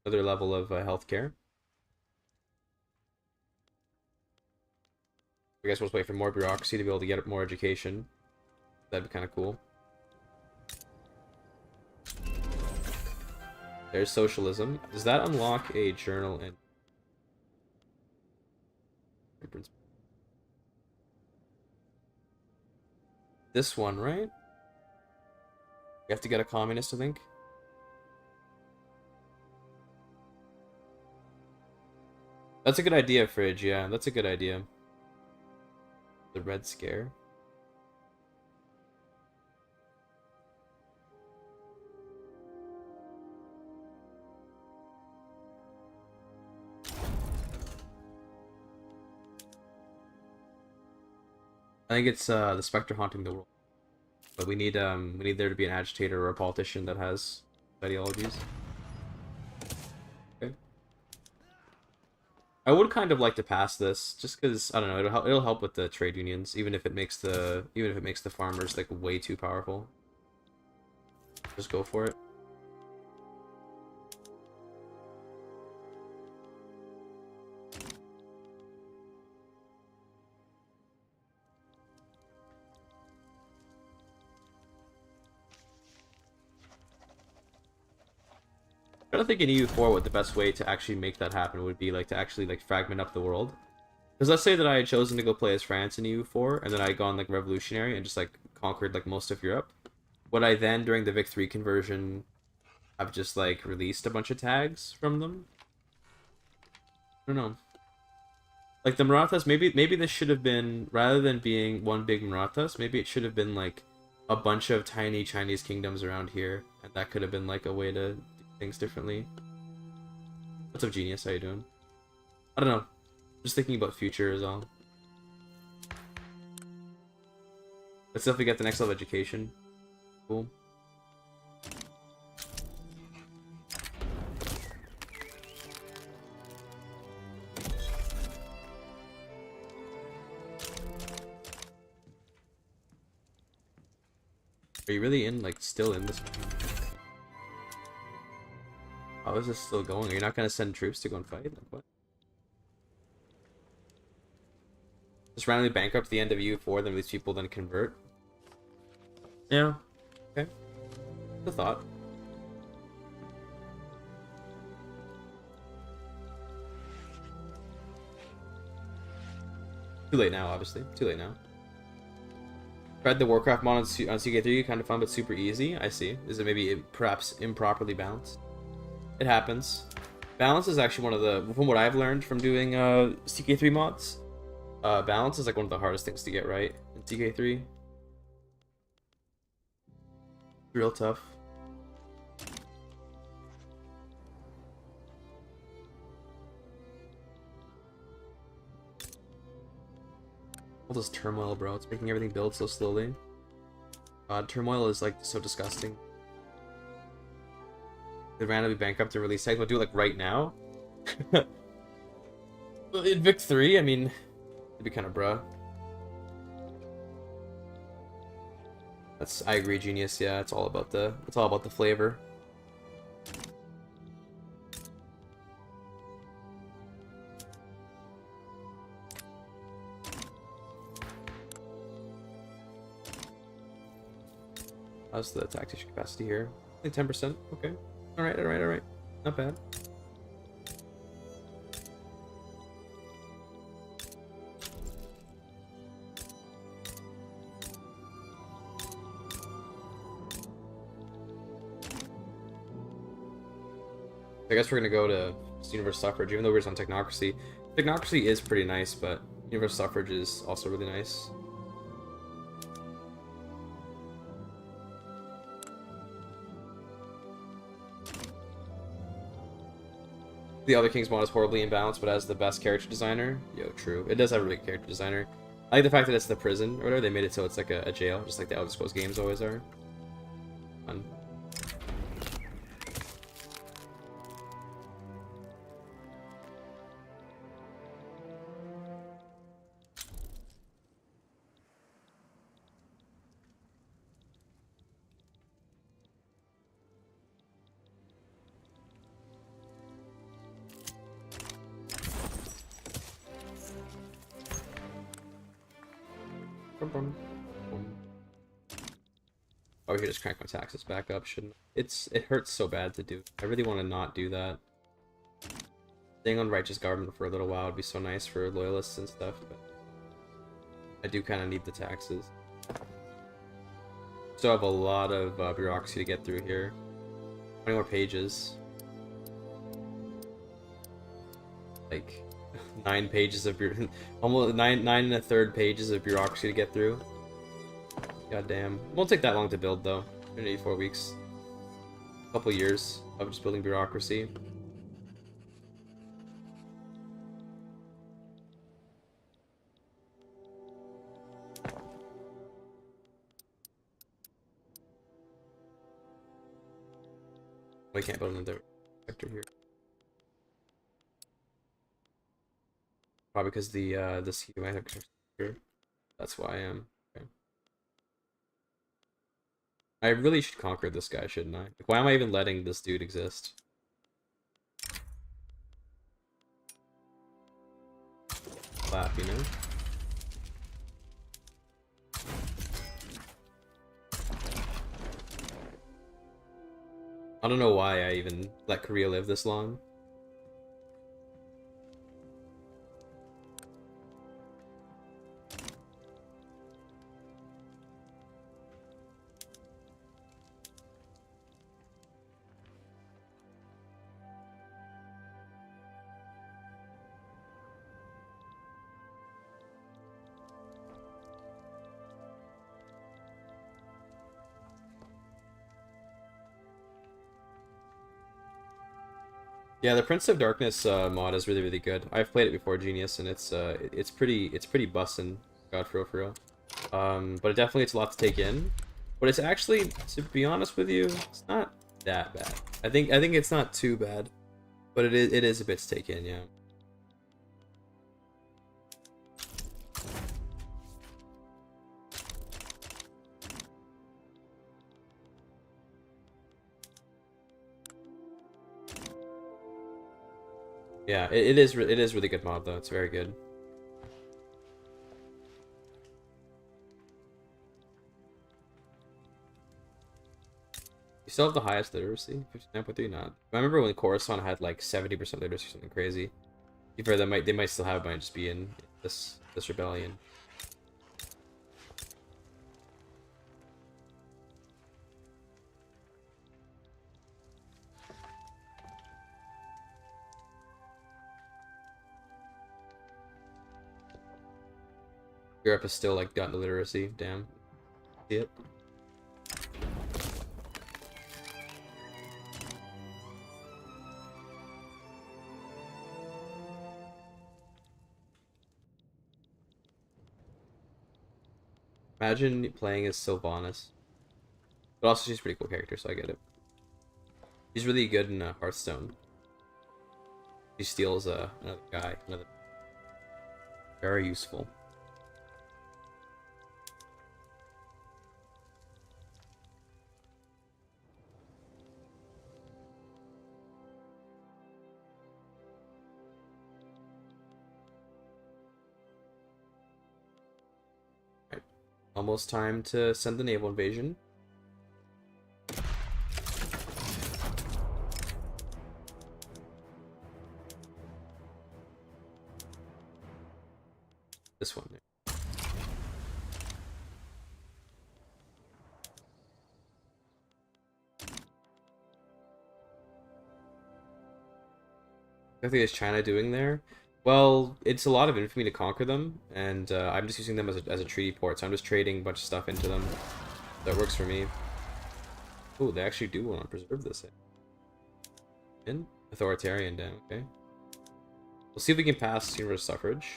Another level of healthcare. I guess we'll just wait for more bureaucracy to be able to get more education. That'd be kind of cool. There's socialism. Does that unlock a journal and this one, right? You have to get a communist, I think. That's a good idea, Fridge. Yeah, that's a good idea. The Red Scare. I think it's the Spectre haunting the world. But we need there to be an agitator or a politician that has ideologies. I would kind of like to pass this, just because I don't know. It'll help with the trade unions, even if it makes the farmers like way too powerful. Just go for it. I don't think in EU4 what the best way to actually make that happen would be like to actually like fragment up the world. Because let's say that I had chosen to go play as France in EU4, and then I had gone like revolutionary and just like conquered like most of Europe. Would I then, during the Vic3 conversion, have just like released a bunch of tags from them? I don't know. Like the Marathas, maybe this should have been, rather than being one big Marathas, maybe it should have been like a bunch of tiny Chinese kingdoms around here, and that could have been like a way to do things differently. What's up, Genius? How you doing? I don't know. Just thinking about future is all. Let's definitely get the next level of education. Cool. Are you really in, like, still in this? How is this still going? Are you not gonna send troops to go and fight? Like, what? Just randomly bankrupt the end of EU4, then these people then convert? Yeah. Okay. The thought. Too late now, obviously. Too late now. Tried the Warcraft mod on CK3, kind of fun but super easy. I see. Is it maybe perhaps improperly balanced? It happens. Balance is actually one of the, from what I've learned from doing CK3 mods, balance is like one of the hardest things to get right in CK3. Real tough. All this turmoil, bro. It's making everything build so slowly. Turmoil is like so disgusting. They randomly bankrupt and release tags. We'll do it like right now. In Vic 3, I mean, it'd be kind of bruh. I agree, Genius. Yeah, it's all about the flavor. How's the tactician capacity here? I think 10%. Okay. Alright, alright, alright. Not bad. I guess we're gonna go to universal suffrage, even though we're just on technocracy. Technocracy is pretty nice, but universal suffrage is also really nice. The other King's mod is horribly imbalanced, but has the best character designer. Yo, true. It does have a really good character designer. I like the fact that it's the prison or whatever. They made it so it's like a jail, just like the Elder Scrolls games always are. Fun. Oh, here, just crank my taxes back up, shouldn't I? It hurts so bad to do. I really want to not do that. Staying on righteous government for a little while would be so nice for loyalists and stuff, but I do kind of need the taxes. Still have a lot of bureaucracy to get through here. 20 more pages. Like 9 pages of almost nine and a third pages of bureaucracy to get through. God damn. Won't take that long to build though. 84 weeks. A couple years of just building bureaucracy. I can't build another sector here. Probably because the CK might have constructed. That's why I am. Okay. I really should conquer this guy, shouldn't I? Like, why am I even letting this dude exist? Clap, you know? I don't know why I even let Korea live this long. Yeah, the Prince of Darkness mod is really good. I've played it before, Genius, and it's pretty bussin', God for real. But it definitely it's a lot to take in. But it's actually, to be honest with you, it's not that bad. I think it's not too bad, but it is a bit to take in, yeah. Yeah, it is really good mod though. It's very good. You still have the highest literacy, 59.3. Not. I remember when Coruscant had like 70% literacy, or something crazy. Even they might still have, might just be in this rebellion. Europe has still like gotten the literacy. Damn. See it. Imagine playing as Sylvanas. But also she's a pretty cool character, so I get it. She's really good in Hearthstone. She steals another guy. Very useful. Right. Almost time to send the naval invasion. This one. I think is China doing there? Well, it's a lot of infamy to conquer them, and I'm just using them as a treaty port, so I'm just trading a bunch of stuff into them. That works for me. Oh, they actually do want to preserve this. In authoritarian, damn. Okay. We'll see if we can pass universal suffrage.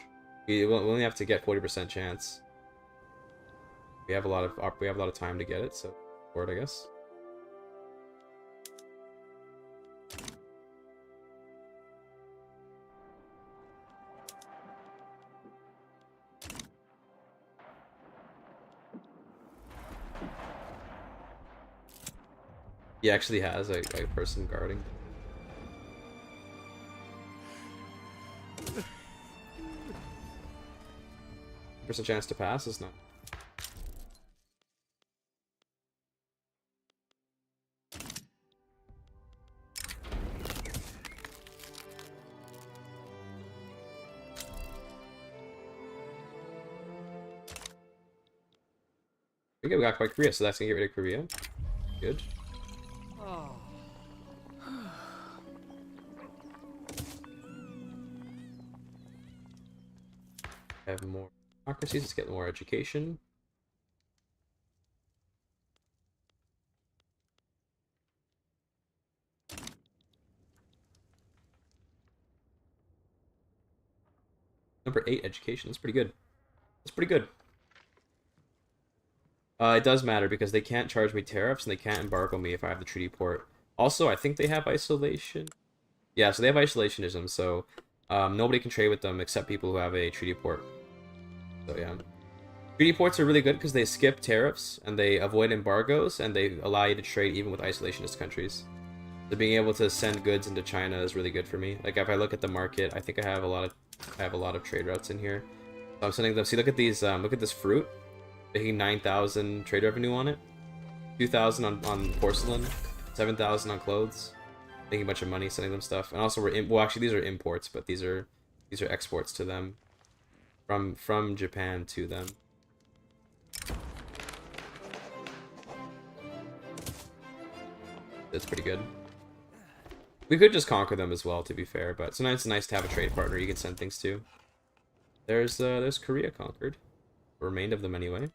We only have to get 40% chance. We have a lot of time to get it, so forward, I guess. He actually has a person guarding. Percent chance to pass is not. Okay, we got quite Korea, so that's gonna get rid of Korea. Good. Have more democracies, let's get more education. Number 8, education. That's pretty good. That's pretty good. It does matter because they can't charge me tariffs and they can't embargo me if I have the treaty port. Also, I think they have isolation. Yeah, so they have isolationism, so Nobody can trade with them except people who have a treaty port. So yeah. Treaty ports are really good because they skip tariffs and they avoid embargoes and they allow you to trade even with isolationist countries. So being able to send goods into China is really good for me. Like if I look at the market, I think I have a lot of trade routes in here. So I'm sending them. See, look at these. Look at this fruit. Making 9,000 trade revenue on it. 2,000 on porcelain. 7,000 on clothes. Making a bunch of money, sending them stuff. And also well, actually these are imports, but these are exports to them. From Japan to them. That's pretty good. We could just conquer them as well, to be fair, but sometimes it's nice to have a trade partner you can send things to. There's Korea conquered. Or remained of them anyway.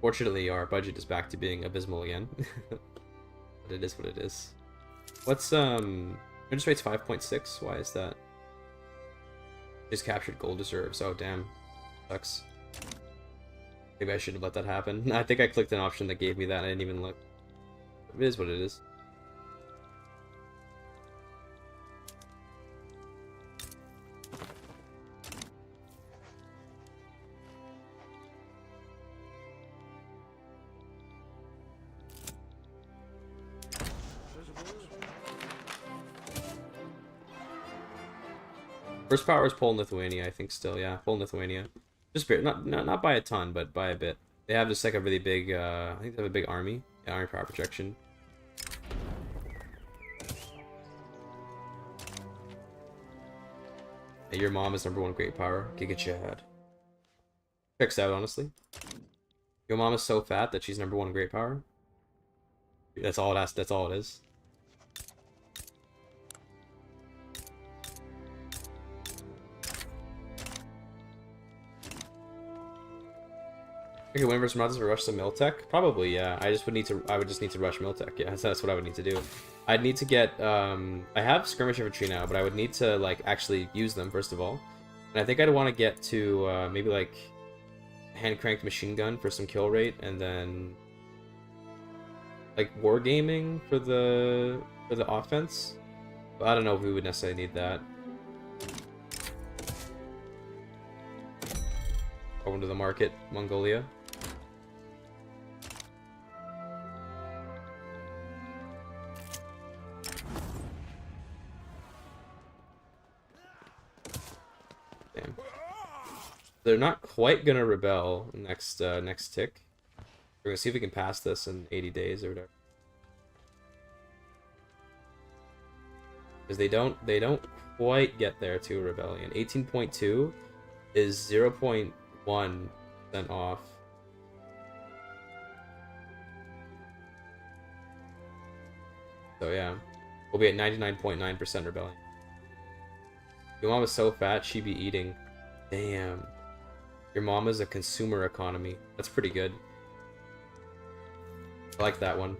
Fortunately, our budget is back to being abysmal again. But it is what it is. What's, interest rate's 5.6? Why is that? Just captured gold reserves. Oh, damn. Sucks. Maybe I shouldn't have let that happen. I think I clicked an option that gave me that and I didn't even look. It is what it is. First power is Poland, Lithuania, I think still, yeah. Poland, Lithuania. Just not by a ton, but by a bit. They have just like a really big, I think they have a big army. Yeah, army power projection. Hey, your mom is #1 great power. Giga Chad. Checks out, honestly. Your mom is so fat that she's #1 great power. That's all it has, that's all it is. Okay, win versus Marathas for rush some Miltech? Probably, yeah. I would just need to rush Miltech. Yeah, that's what I would need to do. I'd need to get, I have skirmish infantry now, but I would need to, like, actually use them, first of all. And I think I'd want to get to, maybe, like, hand-cranked machine gun for some kill rate, and then, like, wargaming for the offense. But I don't know if we would necessarily need that. Over to the market, Mongolia. Damn. They're not quite gonna rebel next next tick. We're gonna see if we can pass this in 80 days or whatever. Because they don't quite get there to a rebellion. 18.2 is 0.1% off. So yeah, we'll be at 99.9% rebellion. Your mom is so fat, she'd be eating. Damn. Your mom is a consumer economy. That's pretty good. I like that one.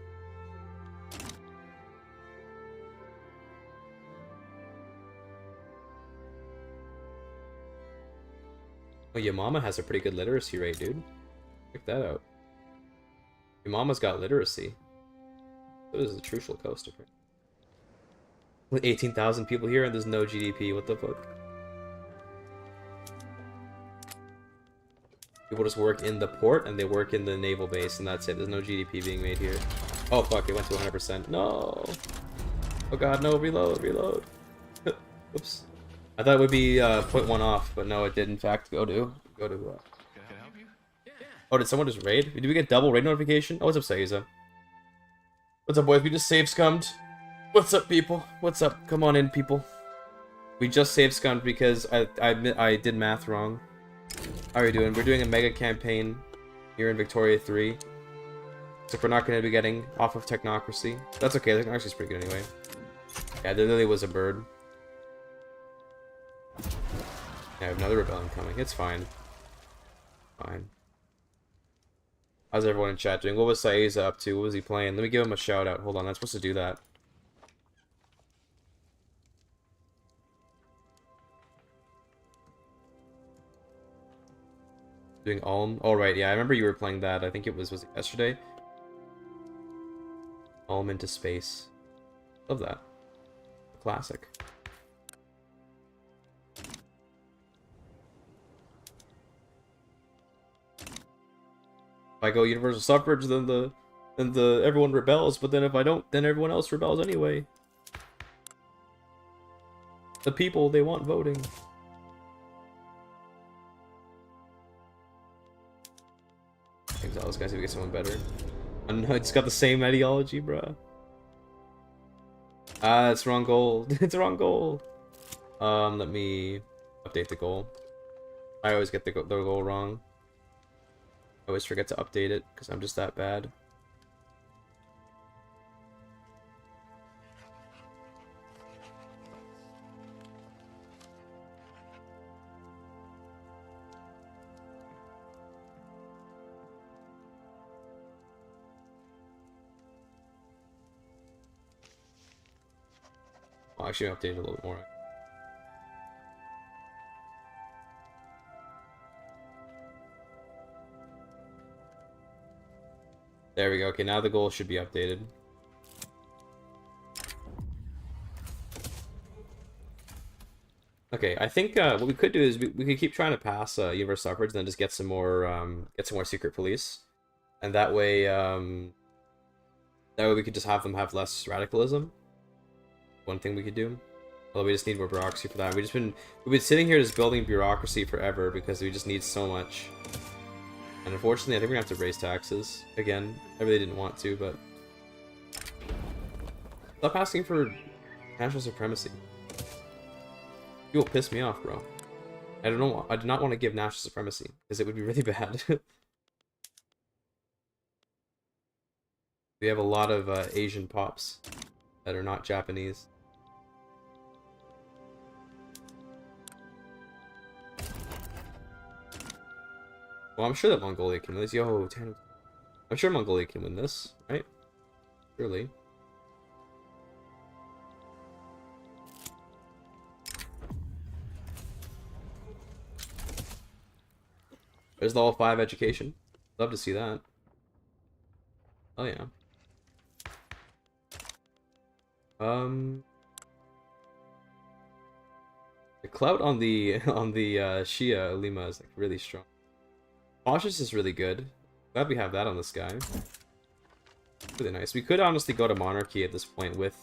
Oh, your mama has a pretty good literacy rate, dude. Check that out. Your mama's got literacy. So this is a Trucial Coast, apparently. With 18,000 people here and there's no GDP, what the fuck? People just work in the port and they work in the naval base and that's it. There's no GDP being made here. Oh fuck, it went to 100%. No! Oh god, no, reload, reload. Oops. I thought it would be 0.1 off, but no, it did in fact go to... Oh, did someone just raid? Did we get double raid notification? Oh, what's up, Saiza? What's up, boys? We just save scummed. What's up, people? What's up? Come on in, people. We just save scummed because I did math wrong. How are we doing? We're doing a mega campaign here in Victoria 3. So we're not going to be getting off of Technocracy. That's okay, Technocracy's pretty good anyway. Yeah, there literally was a bird. I have another rebellion coming. It's fine. Fine. How's everyone in chat doing? What was Saiza up to? What was he playing? Let me give him a shout out. Hold on, I'm supposed to do that. Doing Ulm. Oh right, yeah, I remember you were playing that. I think was it yesterday? Ulm into space. Love that. Classic. If I go universal suffrage, then the everyone rebels. But then if I don't, then everyone else rebels anyway. The people, they want voting. Exile guys, if we get someone better. I don't know, it's got the same ideology, bruh. Ah, it's wrong goal. It's wrong goal. Let me update the goal. I always get the goal wrong. I always forget to update it because I'm just that bad. I'll actually update it a little bit more. There we go. Okay, now the goal should be updated. Okay, I think what we could do is we could keep trying to pass universal suffrage, and then just get some more secret police, and that way we could just have them have less radicalism. One thing we could do. Although we just need more bureaucracy for that. We've been sitting here just building bureaucracy forever because we just need so much. And unfortunately, I think we're gonna have to raise taxes again. I really didn't want to, but stop asking for national supremacy. You will piss me off, bro. I don't know. I do not want to give national supremacy because it would be really bad. We have a lot of Asian pops that are not Japanese. Well, I'm sure that Mongolia can win this. Yo, I'm sure Mongolia can win this, right? Surely. There's the level 5 education. Love to see that. Oh yeah. The clout on the Shia Ulema is like really strong. Cautious is really good. Glad we have that on this guy. Really nice. We could honestly go to monarchy at this point with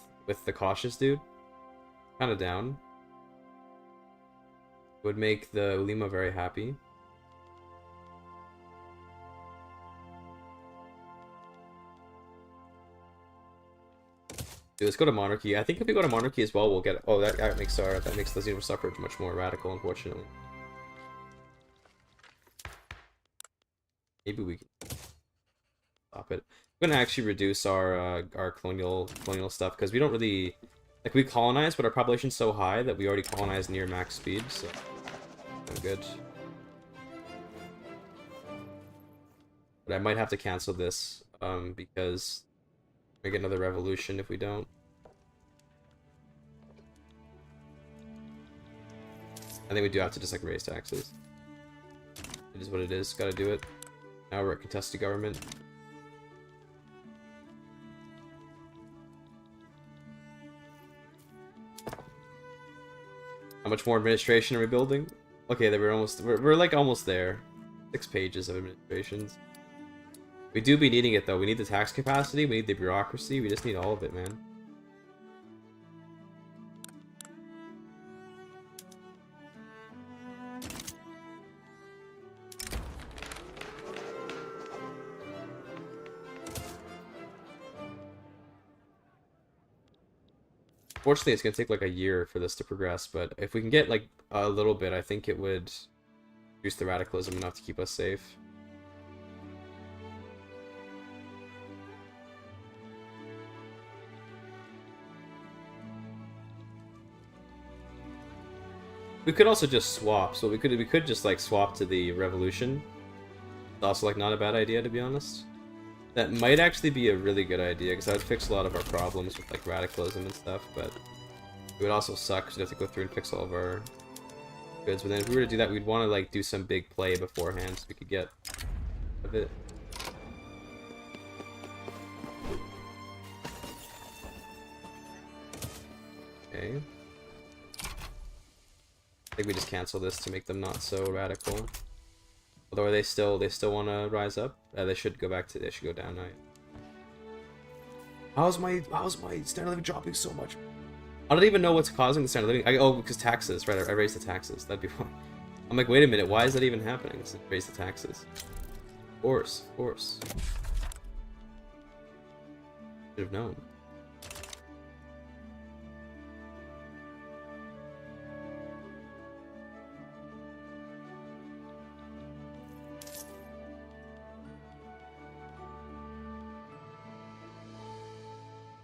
the cautious dude. Kind of down. Would make the Ulema very happy. Dude, let's go to monarchy. I think if we go to monarchy as well, we'll get. Oh, that makes the universal suffrage much more radical, unfortunately. Maybe we can stop it. I'm gonna actually reduce our colonial stuff because we don't really like we colonize, but our population's so high that we already colonize near max speed, so I'm good. But I might have to cancel this because we get another revolution if we don't. I think we do have to just like raise taxes. It is what it is. Gotta do it. Now we're at contested government. How much more administration are we building? Okay, we're like almost there. 6 pages of administrations. We do be needing it though. We need the tax capacity, we need the bureaucracy, we just need all of it, man. Fortunately, it's gonna take like a year for this to progress, but if we can get like a little bit, I think it would reduce the radicalism enough to keep us safe. We could also just swap, so we could just like swap to the revolution. It's also like not a bad idea, to be honest. That might actually be a really good idea, because that would fix a lot of our problems with like radicalism and stuff, but it would also suck because we'd have to go through and fix all of our goods. But then if we were to do that, we'd want to like do some big play beforehand so we could get a bit. Okay. I think we just cancel this to make them not so radical. Although they still want to rise up. They should go back to. They should go down now. How's my standard living dropping so much? I don't even know what's causing the standard living. Oh, because taxes, right? I raised the taxes. That'd be fun. I'm like, wait a minute, why is that even happening? Raise the taxes. Of course. Should have known.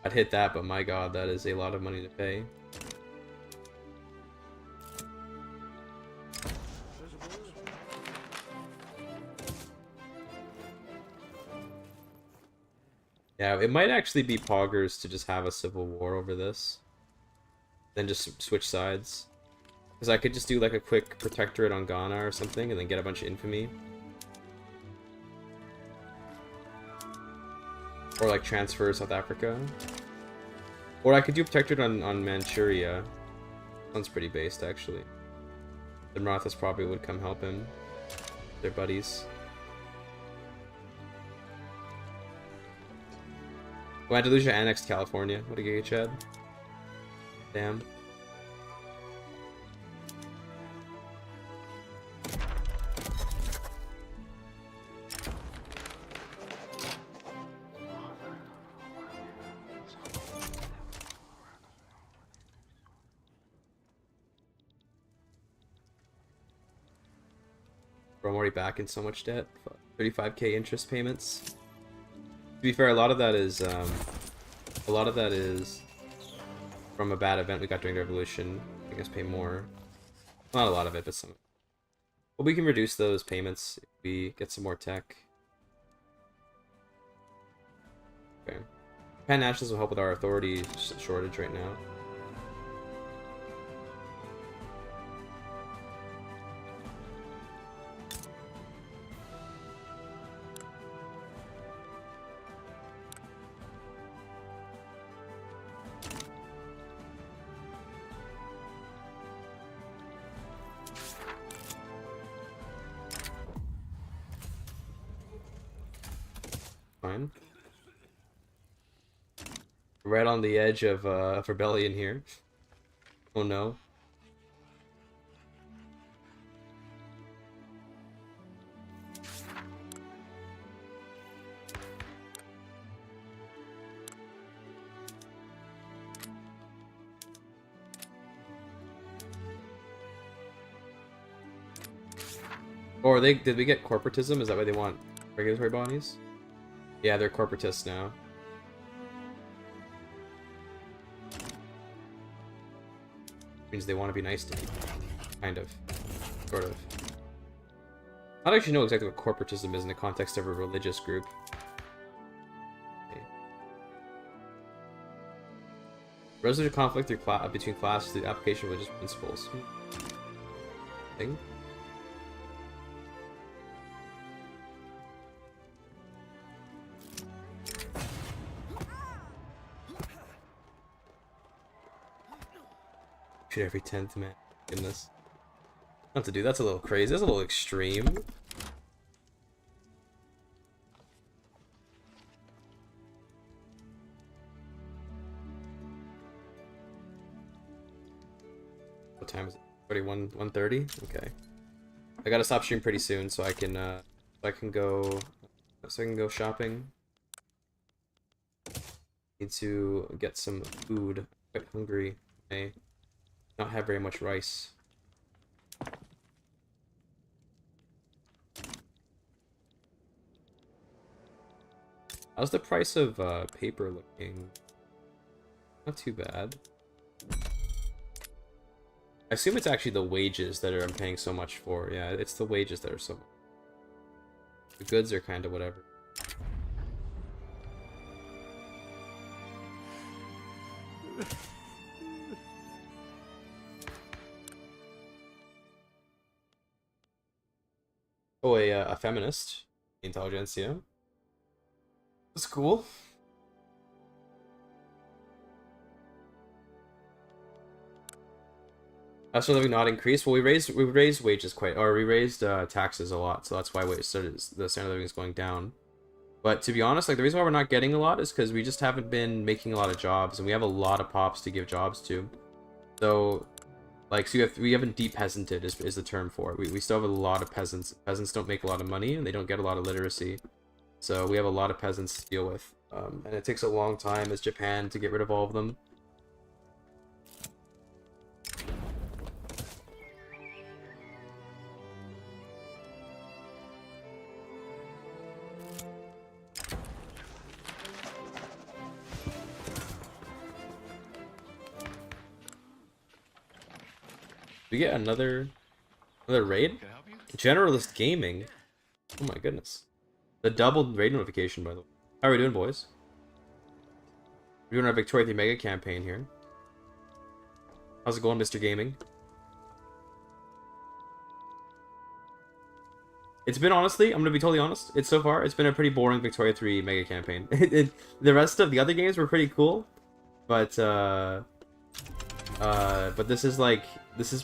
I'd hit that, but my god, that is a lot of money to pay. Yeah, it might actually be poggers to just have a civil war over this. Then just switch sides. Because I could just do like a quick protectorate on Ghana or something and then get a bunch of infamy. Or like transfer South Africa. Or I could do protectorate on Manchuria. Sounds pretty based actually. The Marathas probably would come help him. They're buddies. Oh, Andalusia annexed California. What a gay Chad. Damn. Bro, I'm already back in so much debt. 35k interest payments. To be fair, a lot of that is from a bad event we got during the revolution. I guess pay more. Not a lot of it, but some. But we can reduce those payments if we get some more tech. Okay. Pan nationals will help with our authority shortage right now. Fine. Right on the edge of rebellion here. Oh no. Or did we get corporatism? Is that why they want regulatory bodies? Yeah, they're corporatists now. Means they want to be nice to me. Kind of. Sort of. I don't actually know exactly what corporatism is in the context of a religious group. Okay. Resolution conflict between classes through the application of religious principles. Thing? Every 10th man. Goodness. Not to do, that's a little crazy. That's a little extreme. What time is it? 1:30? Okay. I gotta stop streaming pretty soon so I can go shopping. Need to get some food. Quite hungry. Okay. Not have very much rice. How's the price of paper looking? Not too bad. I assume it's actually the wages that I'm paying so much for. Yeah, it's the wages that are so much. The goods are kind of whatever. Oh, a feminist. Intelligentsia. That's cool. That's why we not increased. Well, we raised wages quite, or we raised taxes a lot, so that's why the standard of living is going down. But to be honest, like the reason why we're not getting a lot is because we just haven't been making a lot of jobs, and we have a lot of pops to give jobs to. So, like, so we haven't de-peasanted is the term for it. We still have a lot of peasants. Peasants don't make a lot of money, and they don't get a lot of literacy. So we have a lot of peasants to deal with, and it takes a long time as Japan to get rid of all of them. We get another raid? Generalist Gaming? Oh my goodness. The doubled raid notification, by the way. How are we doing, boys? We're doing our Victoria 3 Mega campaign here. How's it going, Mr. Gaming? It's been, honestly, I'm gonna be totally honest, it's been a pretty boring Victoria 3 Mega campaign. The rest of the other games were pretty cool, but this is like,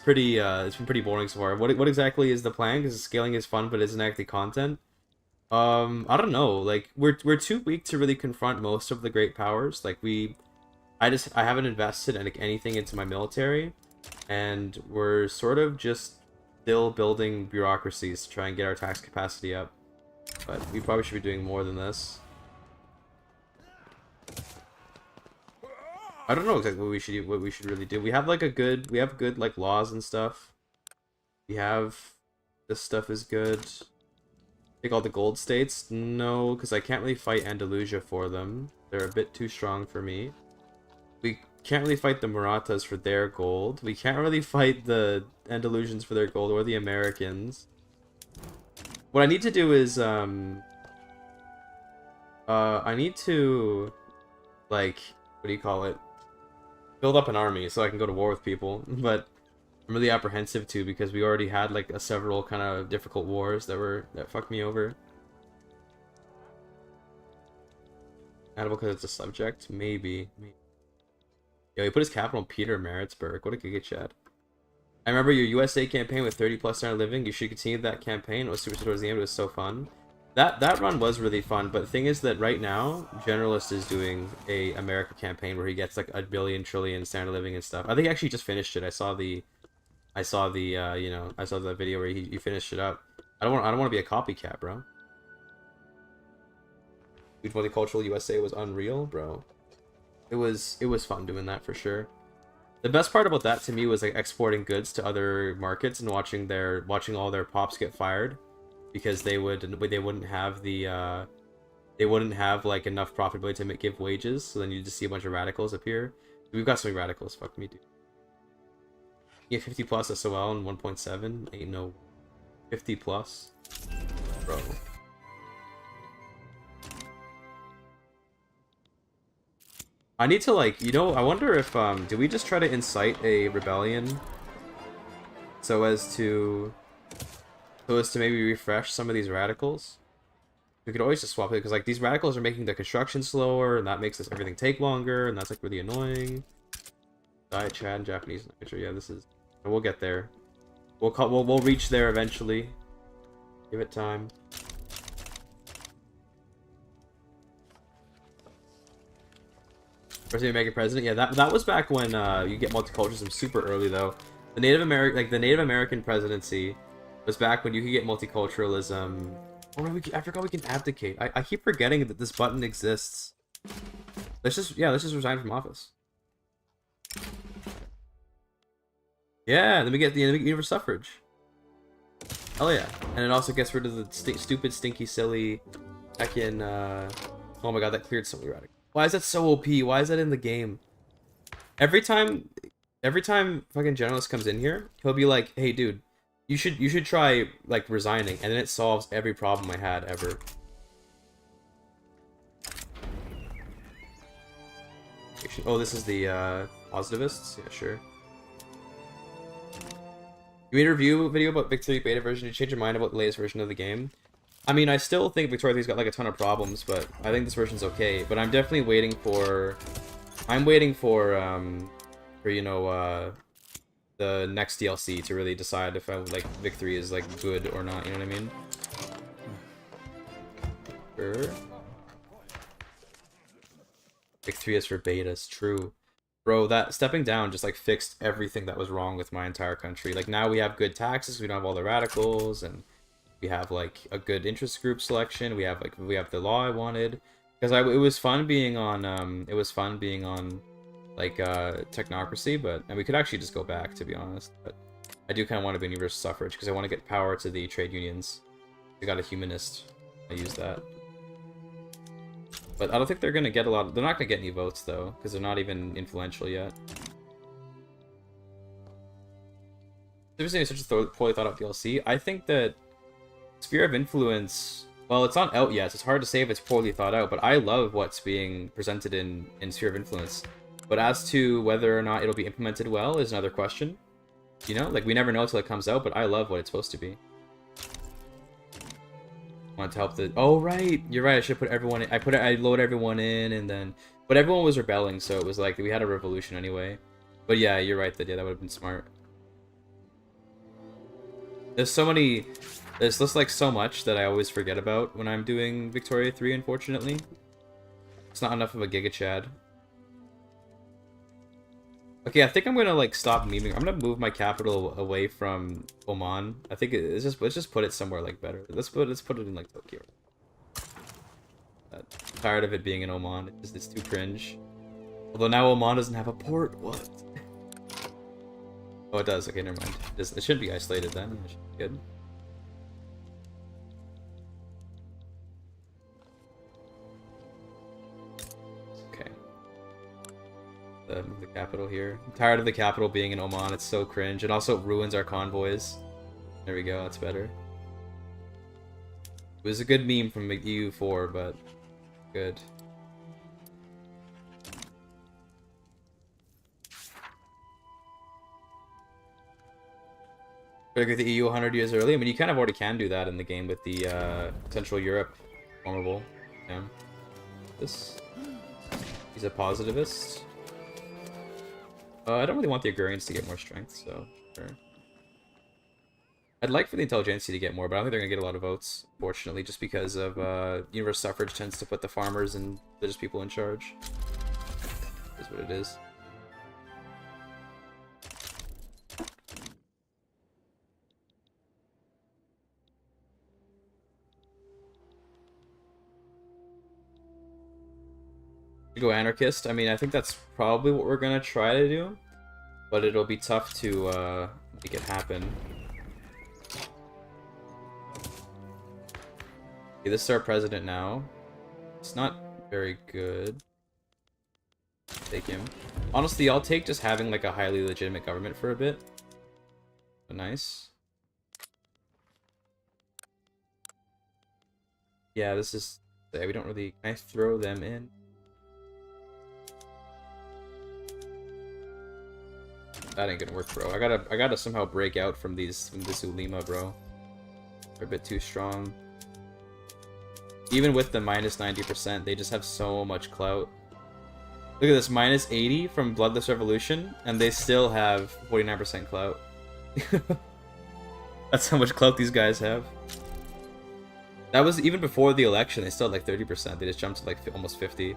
pretty, it's been pretty boring so far. What exactly is the plan? Because scaling is fun, but isn't actually content. I don't know. Like, we're too weak to really confront most of the great powers. Like, I haven't invested anything into my military, and we're sort of just still building bureaucracies to try and get our tax capacity up. But we probably should be doing more than this. I don't know exactly what we should really do. We have like good like laws and stuff. We have this stuff is good. Take all the gold states? No, because I can't really fight Andalusia for them. They're a bit too strong for me. We can't really fight the Marathas for their gold. We can't really fight the Andalusians for their gold or the Americans. What I need to do is I need to, like, what do you call it? Build up an army so I can go to war with people, but I'm really apprehensive too because we already had like several kind of difficult wars that fucked me over. Addable because it's a subject? Maybe. Yeah, he put his capital in Peter Maritzburg. What a giga chat. I remember your USA campaign with 30+ standard living. You should continue that campaign. It was super towards the end. It was so fun. That run was really fun, but the thing is that right now, Generalist is doing a America campaign where he gets like 1 billion trillion standard living and stuff. I think he actually just finished it. I saw the video where he finished it up. I don't want to be a copycat, bro. Huge multicultural USA was unreal, bro. It was fun doing that for sure. The best part about that to me was like exporting goods to other markets and watching all their pops get fired because they wouldn't have the they wouldn't have like enough profitability to give wages. So then you just see a bunch of radicals appear. We've got so many radicals. Fuck me, dude. Yeah, 50+ SOL and 1.7 ain't no 50+, bro. I need to like, I wonder if do we just try to incite a rebellion so as to maybe refresh some of these radicals? We could always just swap it because like these radicals are making the construction slower, and that makes everything take longer, and that's like really annoying. Diet Chad and Japanese literature. Yeah, this is. We'll get there. We'll reach there eventually. Give it time. First American president. Yeah, that was back when you get multiculturalism super early though. The Native American presidency was back when you could get multiculturalism. Oh, I forgot we can abdicate. I keep forgetting that this button exists. Let's just resign from office. Yeah, then we get the universal suffrage. Hell yeah. And it also gets rid of the stupid, stinky, silly, heckin', oh my god, that cleared so many radicals. Why is that so OP? Why is that in the game? Every time fucking Generalist comes in here, he'll be like, hey dude, you should try, like, resigning, and then it solves every problem I had ever. Oh, this is the, positivists? Yeah, sure. You made a review video about Victory beta version. Did you change your mind about the latest version of the game? I mean, I still think Victoria 3's got like a ton of problems, but I think this version's okay. But I'm definitely waiting for... I'm waiting for you know, the next DLC to really decide if like Victory is like good or not, you know what I mean? Sure. Victory is for betas, true. Bro, that stepping down just like fixed everything that was wrong with my entire country. Like now we have good taxes, we don't have all the radicals, and we have like a good interest group selection. We have the law I wanted. Because it was fun being on like technocracy, and we could actually just go back, to be honest. But I do kind of want to be universal suffrage because I want to get power to the trade unions. I got a humanist. I use that. But I don't think they're gonna get a lot. They're not gonna get any votes though, because they're not even influential yet. Seriously, such a poorly thought out DLC. I think that Sphere of Influence. Well, it's not out yet, so it's hard to say if it's poorly thought out. But I love what's being presented in Sphere of Influence. But as to whether or not it'll be implemented well is another question. You know, like we never know until it comes out. But I love what it's supposed to be. Want to help the... Oh, right! You're right, I should put everyone in. I load everyone in, and then... But everyone was rebelling, so it was like, we had a revolution anyway. But yeah, you're right, that would have been smart. There's so many... There's just like so much that I always forget about when I'm doing Victoria 3, unfortunately. It's not enough of a Giga Chad. Okay, I think I'm gonna like stop memeing. I'm gonna move my capital away from Oman. I think let's just put it somewhere like better. Let's put it in like Tokyo. I'm tired of it being in Oman. It's too cringe. Although now Oman doesn't have a port. What? Oh, it does. Okay, never mind. It shouldn't be isolated then. It should be good. Move the capital here. I'm tired of the capital being in Oman. It's so cringe. And also it ruins our convoys. There we go. That's better. It was a good meme from EU4, but good. Better get the EU 100 years early. I mean, you kind of already can do that in the game with the Central Europe formable. Yeah. He's a positivist. I don't really want the agrarians to get more strength, so sure. I'd like for the intelligentsia to get more, but I don't think they're gonna get a lot of votes, fortunately, just because of universal suffrage tends to put the farmers and the just people in charge. Is what it is. Go anarchist. I mean, I think that's probably what we're gonna try to do, but it'll be tough to make it happen. Okay, this is our president now. It's not very good. Take him. Honestly, I'll take just having like a highly legitimate government for a bit. But nice. Yeah, this is... Yeah, we don't really... Can I throw them in? That ain't gonna work, bro. I gotta somehow break out from this Ulema, bro. They're a bit too strong. Even with the minus 90%, they just have so much clout. Look at this, minus 80 from Bloodless Revolution, and they still have 49% clout. That's how much clout these guys have. That was even before the election, they still had like 30%. They just jumped to like almost 50.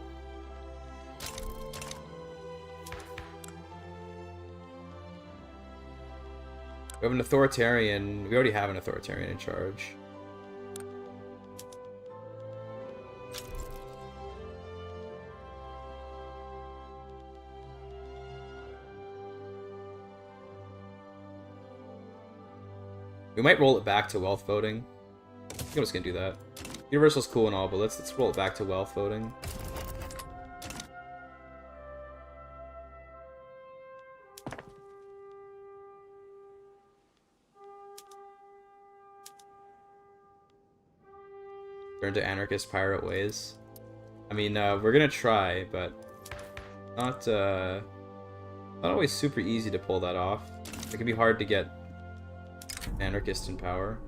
We have an authoritarian. We already have an authoritarian in charge. We might roll it back to wealth voting. I think I'm just gonna do that. Universal's cool and all, but let's roll it back to wealth voting. Turn to anarchist pirate ways. I mean, we're gonna try, but not always super easy to pull that off. It can be hard to get Anarchist in power.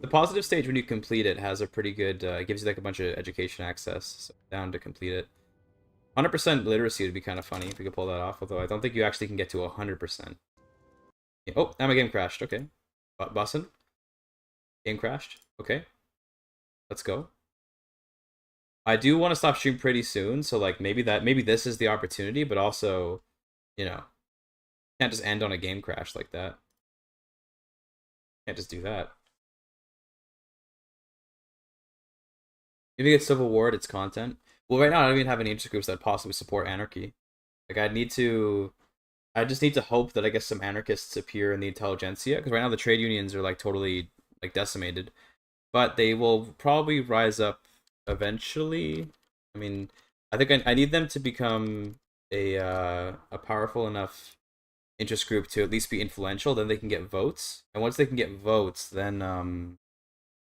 The positive stage, when you complete it, has a pretty good, gives you like a bunch of education access, so down to complete it. 100% literacy would be kind of funny if we could pull that off, although I don't think you actually can get to 100%. Oh, now my game crashed. Okay. Bussin'. Game crashed. Okay. Let's go. I do want to stop stream pretty soon, so like maybe this is the opportunity, but also, you know, can't just end on a game crash like that. Can't just do that. If you get Civil War, it's content. Well, right now I don't even have any interest groups that possibly support anarchy. Like I just need to hope that I guess some anarchists appear in the intelligentsia, because right now the trade unions are like totally like decimated, but they will probably rise up eventually. I mean, I think I need them to become a powerful enough interest group to at least be influential. Then they can get votes, and once they can get votes, then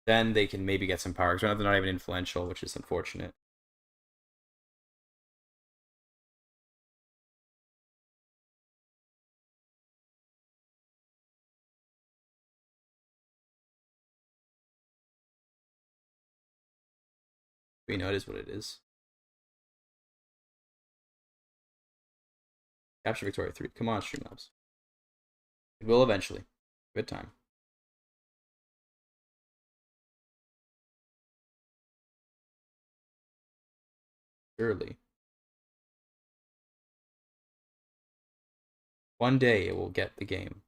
they can maybe get some power. Because right now they're not even influential, which is unfortunate. But, you know, it is what it is. Capture Victoria 3. Come on, Streamlabs. It will eventually. Good time. Surely. One day it will get the game.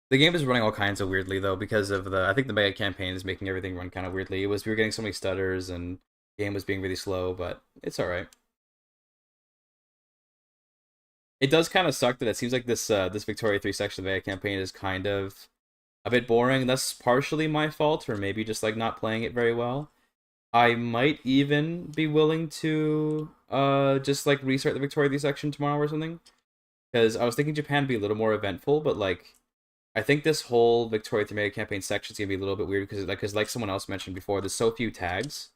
The game is running all kinds of weirdly though because of I think the mega campaign is making everything run kind of weirdly. We were getting so many stutters and the game was being really slow, but it's all right. It does kind of suck that it seems like this Victoria 3 section of the mega campaign is kind of a bit boring. That's partially my fault, or maybe just like not playing it very well. I might even be willing to just like restart the Victoria 3 section tomorrow or something. Because I was thinking Japan would be a little more eventful, but like I think this whole Victoria 3 mega campaign section is gonna be a little bit weird because like someone else mentioned before, there's so few tags.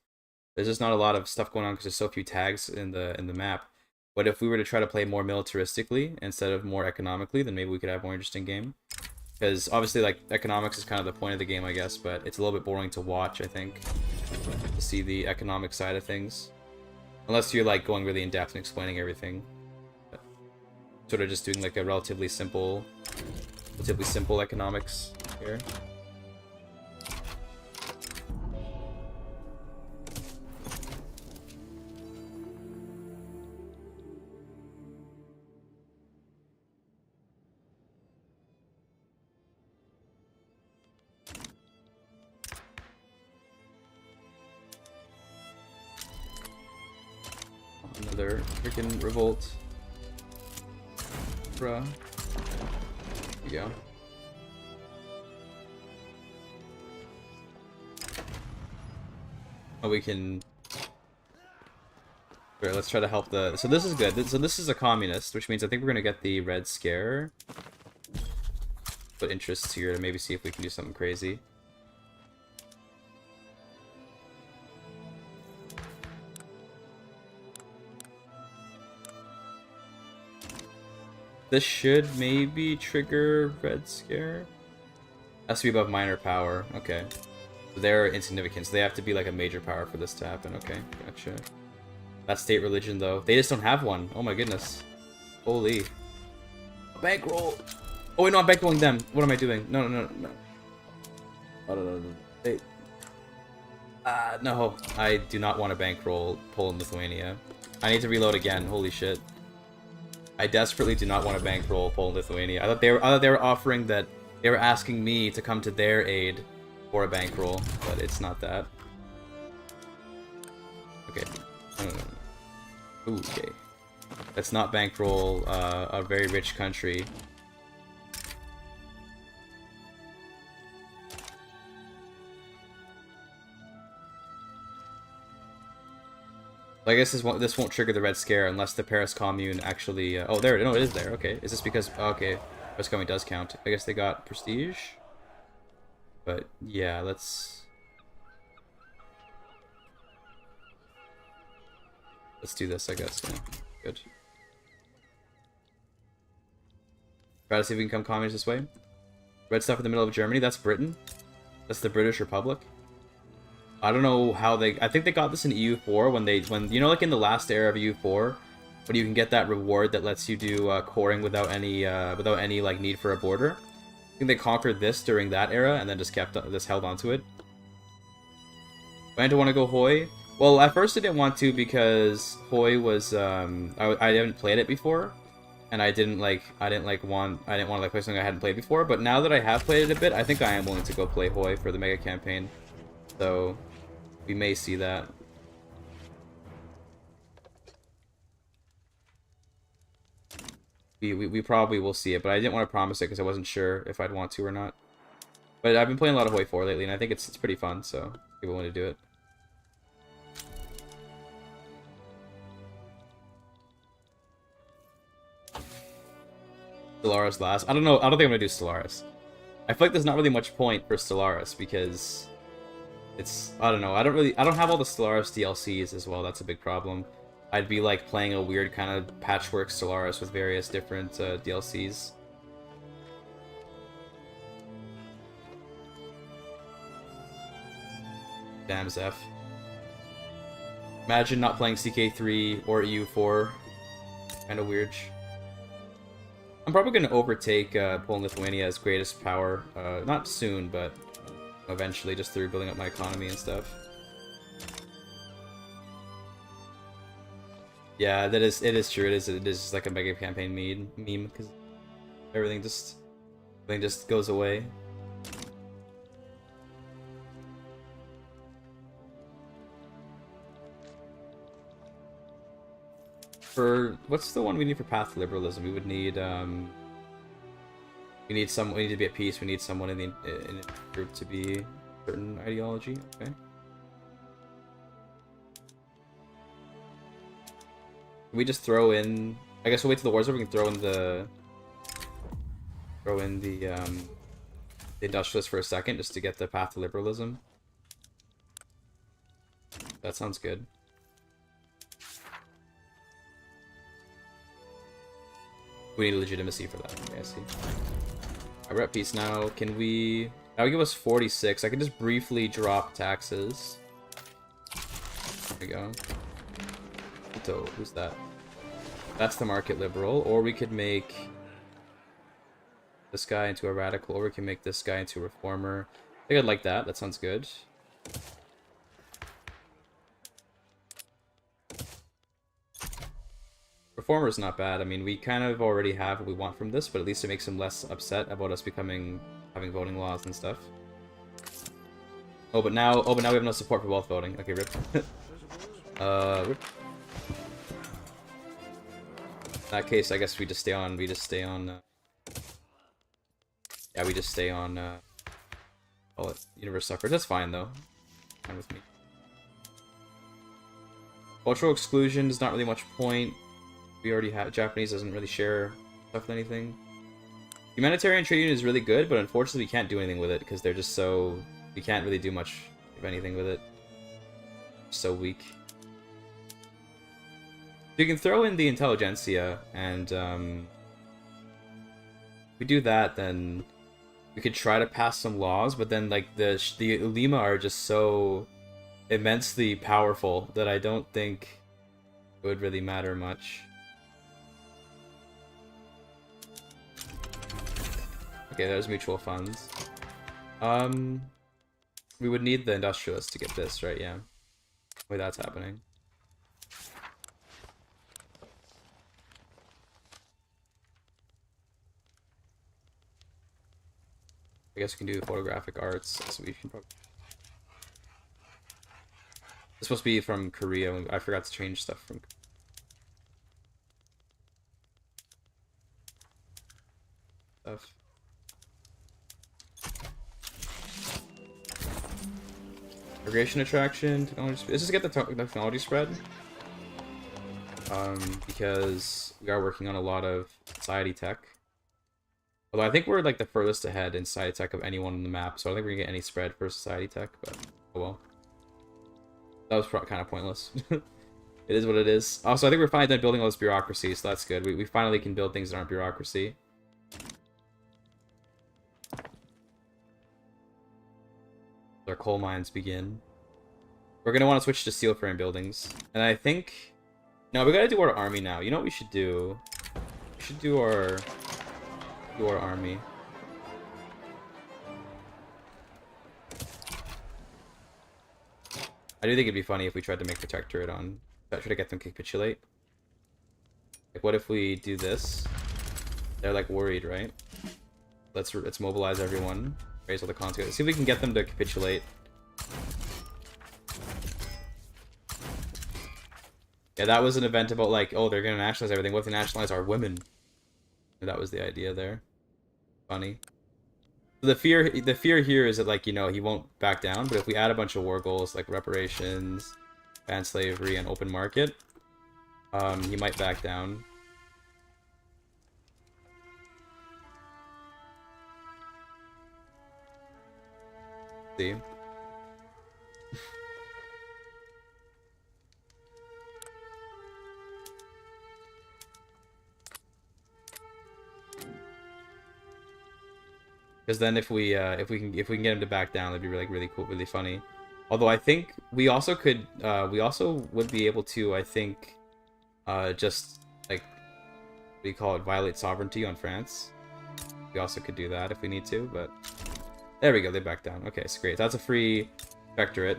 There's just not a lot of stuff going on because there's so few tags in the map. But if we were to try to play more militaristically instead of more economically, then maybe we could have a more interesting game. Because obviously, like, economics is kind of the point of the game, I guess, but it's a little bit boring to watch, I think, to see the economic side of things. Unless you're, like, going really in-depth and explaining everything. But sort of just doing, like, a relatively simple economics here. Another freaking revolt. Bruh. There you go. Oh, we can... Alright, let's try to help the... So this is good. So this is a communist, which means I think we're gonna get the Red Scare. Put interests here to maybe see if we can do something crazy. This should maybe trigger Red Scare. Has to be above minor power. Okay. So they're insignificant. So they have to be like a major power for this to happen. Okay, gotcha. That state religion though. They just don't have one. Oh my goodness. Holy. A bankroll! Oh wait, no, I'm bankrolling them. What am I doing? No, no, no, no. Oh, no, no, no. They... no. I do not want to bankroll Poland, Lithuania. I need to reload again. Holy shit. I desperately do not want to bankroll Poland, Lithuania. I thought they were offering that they were asking me to come to their aid for a bankroll, but it's not that. Okay. No, no, no. Ooh, okay. Let's not bankroll a very rich country. I guess this won't trigger the Red Scare unless the Paris Commune actually... oh, there. No, it is there. Okay. Is this because... Oh, okay. Paris Commune does count. I guess they got prestige. But, yeah, let's... Let's do this, I guess. Yeah. Good. Try to see if we can come communist this way. Red stuff in the middle of Germany. That's Britain. That's the British Republic. I don't know how they... I think they got this in EU4 when you know, like in the last era of EU4, when you can get that reward that lets you do coring without any like need for a border. I think they conquered this during that era and then just held onto it. I don't want to go Hoi. Well, at first I didn't want to because Hoi was I haven't played it before, and I didn't want to play something I hadn't played before. But now that I have played it a bit, I think I am willing to go play Hoi for the mega campaign. So we may see that. We probably will see it, but I didn't want to promise it because I wasn't sure if I'd want to or not. But I've been playing a lot of Hoi 4 lately, and I think it's pretty fun, so people want to do it. Stellaris last. I don't know. I don't think I'm gonna do Stellaris. I feel like there's not really much point for Stellaris because it's... I don't know. I don't have all the Stellaris DLCs as well. That's a big problem. I'd be like playing a weird kind of patchwork Stellaris with various different DLCs. Damn Zeph. Imagine not playing CK3 or EU4. Kinda weird. I'm probably going to overtake Poland Lithuania as greatest power. Not soon, but eventually, just through building up my economy and stuff. Yeah, it is true. It is like a mega campaign meme because everything just goes away. For what's the one we need for path to liberalism? We would need we need to be at peace. We need someone in the group to be a certain ideology. Okay. We just throw in... I guess we'll wait till the war's over. We can throw in the industrialists for a second, just to get the path to liberalism. That sounds good. We need legitimacy for that. Okay, I see. Alright, we're at peace now. Can we... That would give us 46. I can just briefly drop taxes. There we go. So, who's that? That's the market liberal. Or we could make this guy into a radical, or we can make this guy into a reformer. I think I'd like that. That sounds good. Reformer is not bad. I mean, we kind of already have what we want from this, but at least it makes him less upset about us having voting laws and stuff. But now we have no support for wealth voting. Okay, rip. Rip. In that case, I guess we just stay on. Yeah, we just stay on. Call it universe suffrage. That's fine though. Fine with me. Cultural exclusion is not really much point. We already have... Japanese doesn't really share stuff with anything. Humanitarian trade union is really good, but unfortunately we can't do anything with it because they're just so... We can't really do much of anything with it. So weak. You can throw in the intelligentsia, and if we do that, then we could try to pass some laws, but then like the Ulema are just so immensely powerful that I don't think it would really matter much. Okay, there's mutual funds. We would need the industrialists to get this, right? Yeah. Wait, that's happening. I guess we can do photographic arts, so we can probably... It's supposed to be from Korea. I forgot to change stuff from... stuff. Irrigation attraction, technology spread. Let's just get the technology spread. Because we are working on a lot of society tech. Although I think we're like the furthest ahead in society tech of anyone on the map, so I don't think we're gonna get any spread for society tech, but oh well. That was kind of pointless. It is what it is. Also, I think we're finally done building all this bureaucracy, so that's good. We finally can build things that aren't bureaucracy. Our coal mines begin. We're gonna want to switch to steel frame buildings. And I think... No, we gotta do our army now. You know what we should do? We should do our army. I do think it'd be funny if we tried to make Protectorate on... Try to get them to capitulate. Like, what if we do this? They're, like, worried, right? Let's mobilize everyone. Raise all the cons. See if we can get them to capitulate. Yeah, that was an event about, like, oh, they're gonna nationalize everything. What if they nationalize our women? And that was the idea there. Funny. The fear here is that, like, you know, he won't back down, but if we add a bunch of war goals, like reparations, ban slavery, and open market, he might back down. See? Because then if we can get him to back down, that'd be really cool, really funny. Although I think we also could we also would be able to, I think, just like, what do you call it, violate sovereignty on France. We also could do that if we need to, but there we go, they back down. Okay, so great. That's a free Vectorate.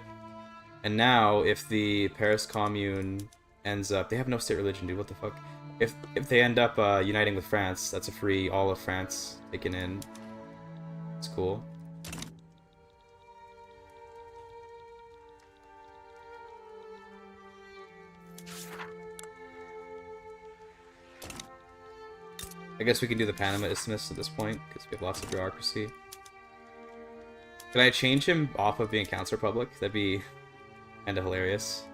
And now if the Paris Commune ends up, they have no state religion, dude. What the fuck? If they end up uniting with France, that's a free all of France taken in. It's cool. I guess we can do the Panama Isthmus at this point, because we have lots of bureaucracy. Can I change him off of being Council Republic? That'd be kinda hilarious.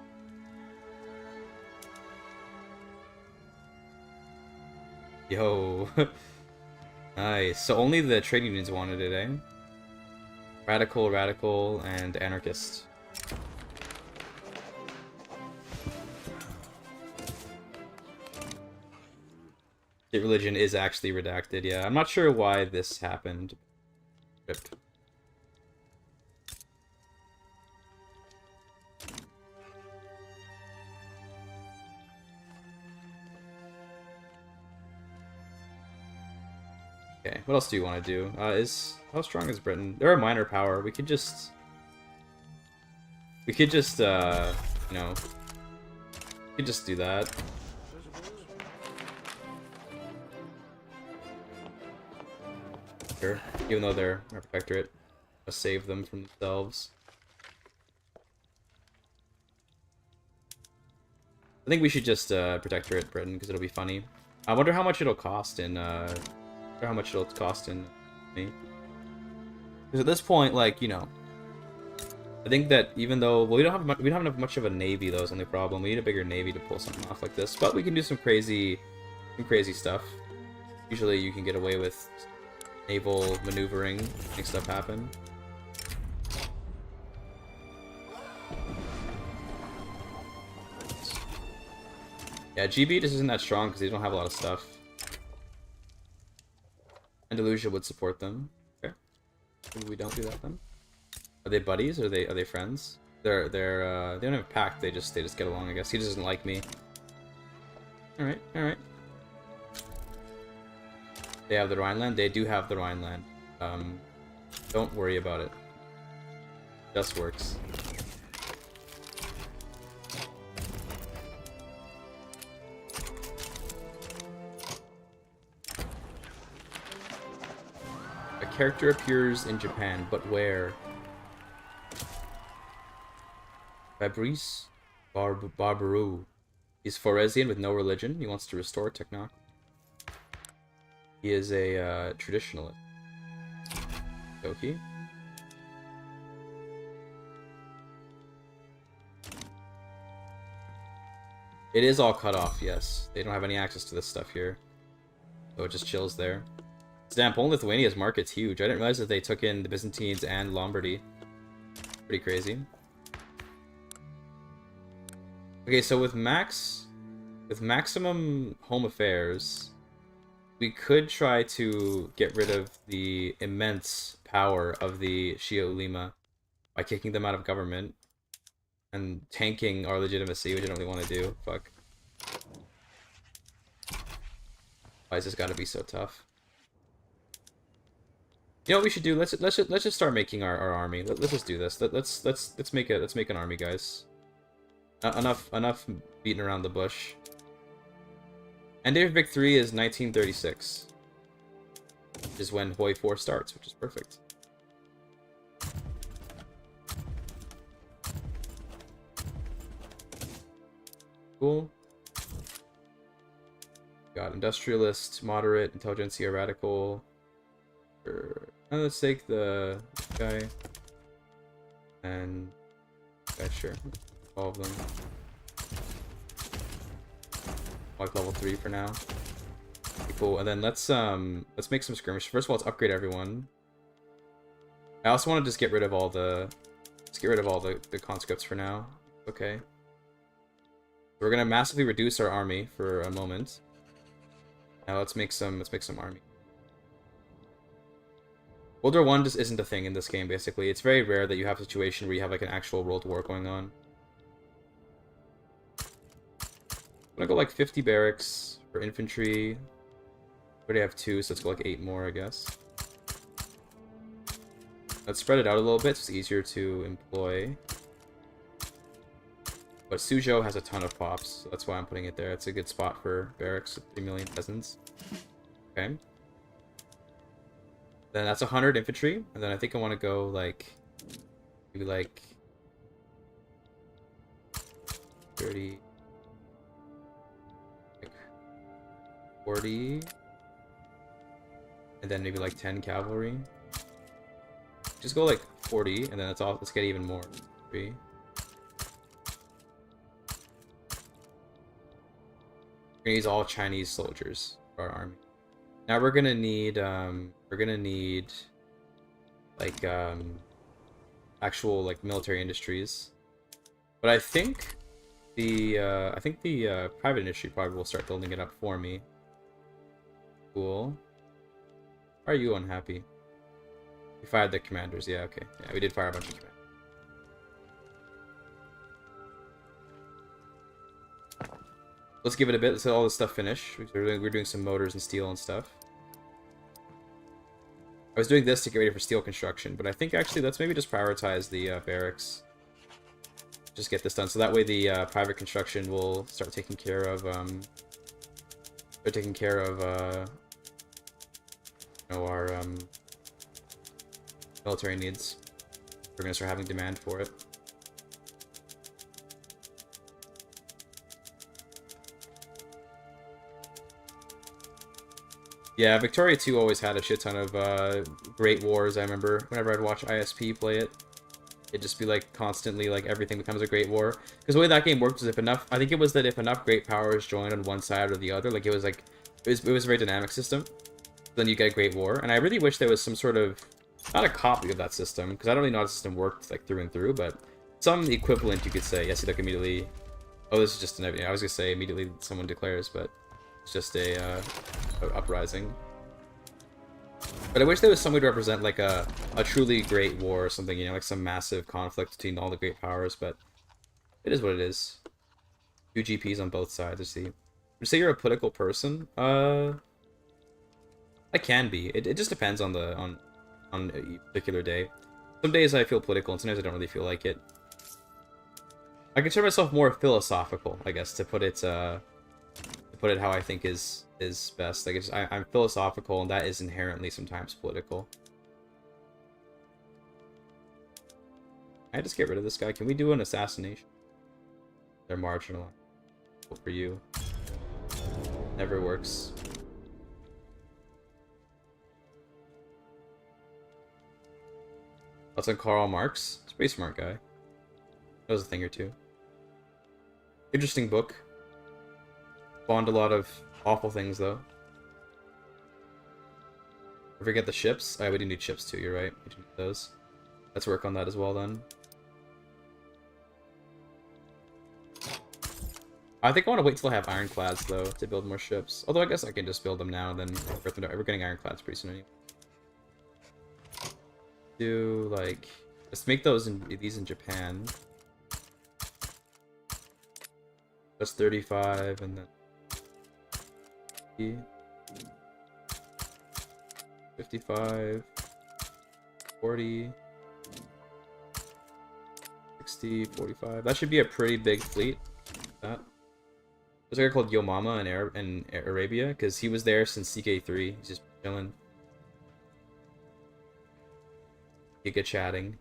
Yo. Nice. So only the trade unions wanted it, eh? Radical, and anarchist. State religion is actually redacted, yeah. I'm not sure why this happened. Rip. Okay, what else do you want to do? How strong is Britain? They're a minor power. We could just, you know, we could just do that. Sure. Even though they're our protectorate, let's save them from themselves. I think we should just protectorate Britain because it'll be funny. I wonder how much it'll cost in how much it'll cost in me. Because at this point, like, you know, I think that even though, well, we don't have much of a navy, though, is the only problem. We need a bigger navy to pull something off like this, but we can do some crazy stuff. Usually, you can get away with naval maneuvering, make stuff happen. Yeah, GB just isn't that strong because they don't have a lot of stuff. Andalusia would support them. Okay. Maybe we don't do that then. Are they buddies? Or are they friends? They don't have a pact. They just get along, I guess. He doesn't like me. All right. They have the Rhineland. They do have the Rhineland. Don't worry about it. Just works. Character appears in Japan, but where? Fabrice Barbarou. He's Foresian with no religion. He wants to restore technology. He is a traditionalist. Okay. It is all cut off, yes. They don't have any access to this stuff here. So it just chills there. Damn, Poland Lithuania's market's huge. I didn't realize that they took in the Byzantines and Lombardy. Pretty crazy. Okay, so with maximum home affairs, we could try to get rid of the immense power of the Shia Ulema by kicking them out of government and tanking our legitimacy, which I don't really want to do. Fuck. Why is this gotta be so tough? You know what we should do? Let's just start making our army. Let's just do this. Let's make an army, guys. Enough beating around the bush. And day of victory is 1936, which is when Hoi 4 starts, which is perfect. Cool. Got industrialist, moderate, intelligentsia, radical. Sure. And let's take the guy. And okay, sure. All of them. Like level 3 for now. Okay, cool. And then let's make some skirmish. First of all, let's upgrade everyone. I also want to just get rid of all the conscripts for now. Okay. We're gonna massively reduce our army for a moment. Now let's make some army. World War I just isn't a thing in this game, basically. It's very rare that you have a situation where you have like an actual world war going on. I'm gonna go like 50 barracks for infantry. We already have 2, so let's go like 8 more, I guess. Let's spread it out a little bit so it's easier to employ. But Suzhou has a ton of pops, so that's why I'm putting it there. It's a good spot for barracks with 3 million peasants. Okay. Then that's 100 infantry, and then I think I want to go like maybe like 30, like 40, and then maybe like 10 cavalry. Just go like 40, and then that's all. Let's get even more. 3. We're gonna use all Chinese soldiers for our army. Now we're gonna need like actual like military industries. But I think the private industry probably will start building it up for me. Cool. Why are you unhappy? We fired the commanders. Yeah, okay. Yeah, we did fire a bunch of commanders. Let's give it a bit. Let's let all this stuff finish. We're doing some motors and steel and stuff. I was doing this to get ready for steel construction, but I think actually let's maybe just prioritize the barracks. Just get this done, so that way the private construction will start taking care of you know, our military needs. We're gonna start having demand for it. Yeah, Victoria 2 always had a shit ton of great wars. I remember whenever I'd watch ISP play it, it'd just be like constantly like everything becomes a great war. Because the way that game worked was if enough, I think it was that if enough great powers joined on one side or the other, like it was a very dynamic system. Then you get a great war, and I really wish there was some sort of not a copy of that system, because I don't really know how the system worked like through and through, but some equivalent you could say. Yes, you look immediately. Oh, this is just an. I was gonna say immediately someone declares, but it's just a uprising. But I wish there was some way to represent like a truly great war or something, you know, like some massive conflict between all the great powers, but it is what it is. 2 GPs on both sides, I see. Would you say you're a political person? I can be. It just depends on a particular day. Some days I feel political, and sometimes I don't really feel like it. I consider myself more philosophical, I guess, to put it how I think is best. Like I'm philosophical, and that is inherently sometimes political. I just get rid of this guy. Can we do an assassination? They're marginal. For you. Never works. That's on Karl Marx. He's a pretty smart guy. Knows a thing or two. Interesting book. Spawned a lot of awful things, though. Forget the ships. Oh, we do need ships too, you're right. We do need those. Let's work on that as well, then. I think I want to wait till I have ironclads though to build more ships. Although I guess I can just build them now and then rip them down. We're getting ironclads pretty soon anyway. Do like let's make these in Japan. That's 35 and then 55, 40, 60, 45. That should be a pretty big fleet. That. There's a guy called Yomama in Arabia, because he was there since CK3. He's just chilling. Giga chatting.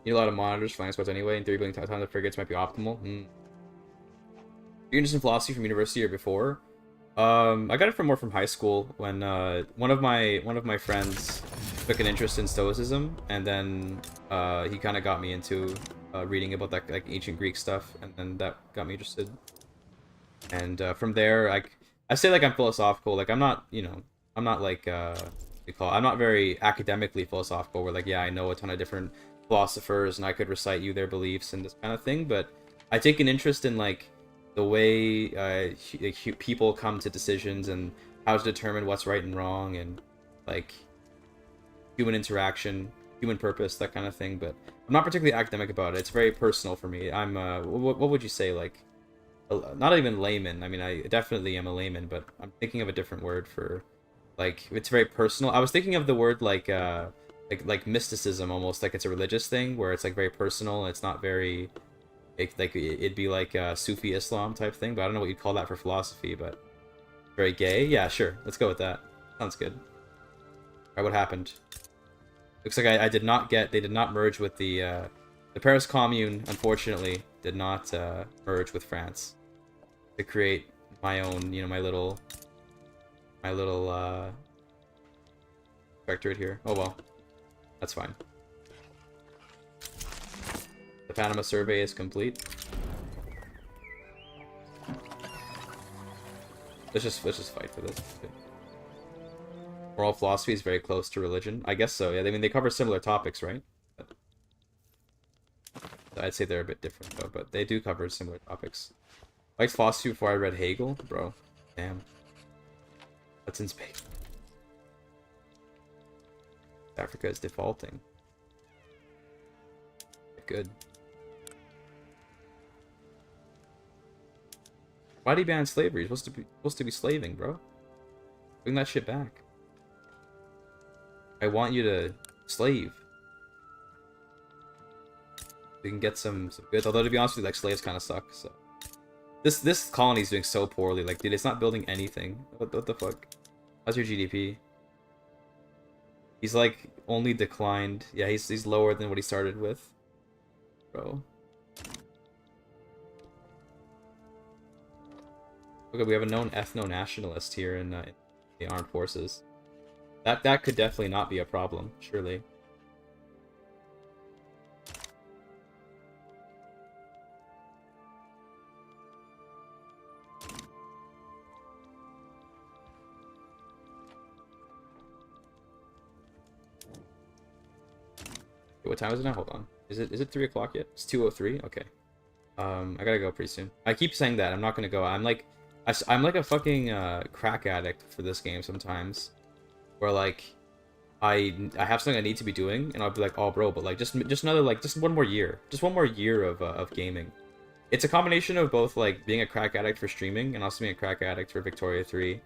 Need a lot of monitors, flying squads anyway, and 3 billion times of frigates might be optimal. You're interested in philosophy from university or before? I got it from high school when one of my friends took an interest in Stoicism, and then he kind of got me into reading about that like ancient Greek stuff, and then that got me interested. And from there, I say like I'm philosophical. Like I'm not, you know, I'm not like I'm not very academically philosophical. Where like yeah, I know a ton of different philosophers and I could recite you their beliefs and this kind of thing. But I take an interest in like the way people come to decisions and how to determine what's right and wrong and like human interaction, human purpose, that kind of thing. But I'm not particularly academic about it. It's very personal for me. I'm what would you say, like not even layman. I mean, I definitely am a layman, but I'm thinking of a different word for like it's very personal. I was thinking of the word like mysticism, almost like it's a religious thing where it's like very personal. It's not very it'd be like Sufi Islam type thing, but I don't know what you'd call that for philosophy. But very gay. Yeah, sure. Let's go with that. Sounds good. Alright, what happened? Looks like I did not get. They did not merge with the Paris Commune. Unfortunately, did not merge with France to create my own. You know, my little directorate here. Oh well, that's fine. The Panama survey is complete. Let's just fight for this. Moral philosophy is very close to religion. I guess so, yeah. I mean, they cover similar topics, right? But I'd say they're a bit different, though. But they do cover similar topics. I liked philosophy before I read Hegel. Bro, damn. That's in space. Africa is defaulting. Good. Why do you ban slavery? You're supposed to be slaving, bro. Bring that shit back. I want you to slave. We can get some goods. Although to be honest with you, like slaves kind of suck. So this colony is doing so poorly. Like, dude, it's not building anything. What the fuck? How's your GDP? He's like only declined. Yeah, he's lower than what he started with, bro. Okay, we have a known ethno-nationalist here in the armed forces. That could definitely not be a problem, surely. What time is it now? Hold on. Is it 3 o'clock yet? It's 2:03. Okay. I gotta go pretty soon. I keep saying that. I'm not gonna go. I'm like a fucking crack addict for this game sometimes. Where like I have something I need to be doing, and I'll be like, oh bro, but like just another like just one more year, of gaming. It's a combination of both like being a crack addict for streaming and also being a crack addict for Victoria 3.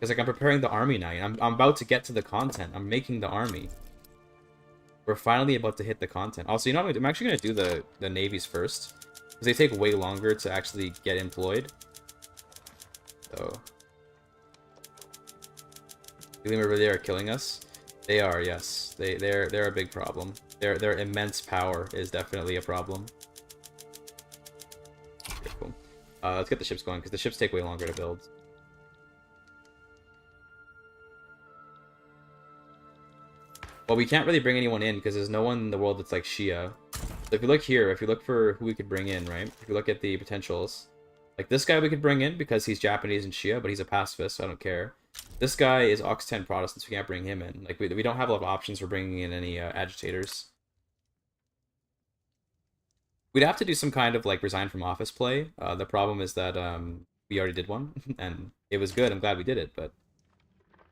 Because like I'm preparing the army now. I'm about to get to the content. I'm making the army. We're finally about to hit the content. Also, you know what I'm actually gonna do the navies first, because they take way longer to actually get employed. So. You over there are killing us? They are, yes. They're a big problem. Their immense power is definitely a problem. Okay, cool. Let's get the ships going, because the ships take way longer to build. Well, we can't really bring anyone in, because there's no one in the world that's like Shia. So if you look here, if you look for who we could bring in, right? If you look at the potentials, Like, this guy we could bring in because he's Japanese and Shia, but he's a pacifist, so I don't care. This guy is Ox 10 Protestants, we can't bring him in. Like, we don't have a lot of options for bringing in any agitators. We'd have to do some kind of, like, resign from office play. The problem is that we already did one, and it was good. I'm glad we did it, but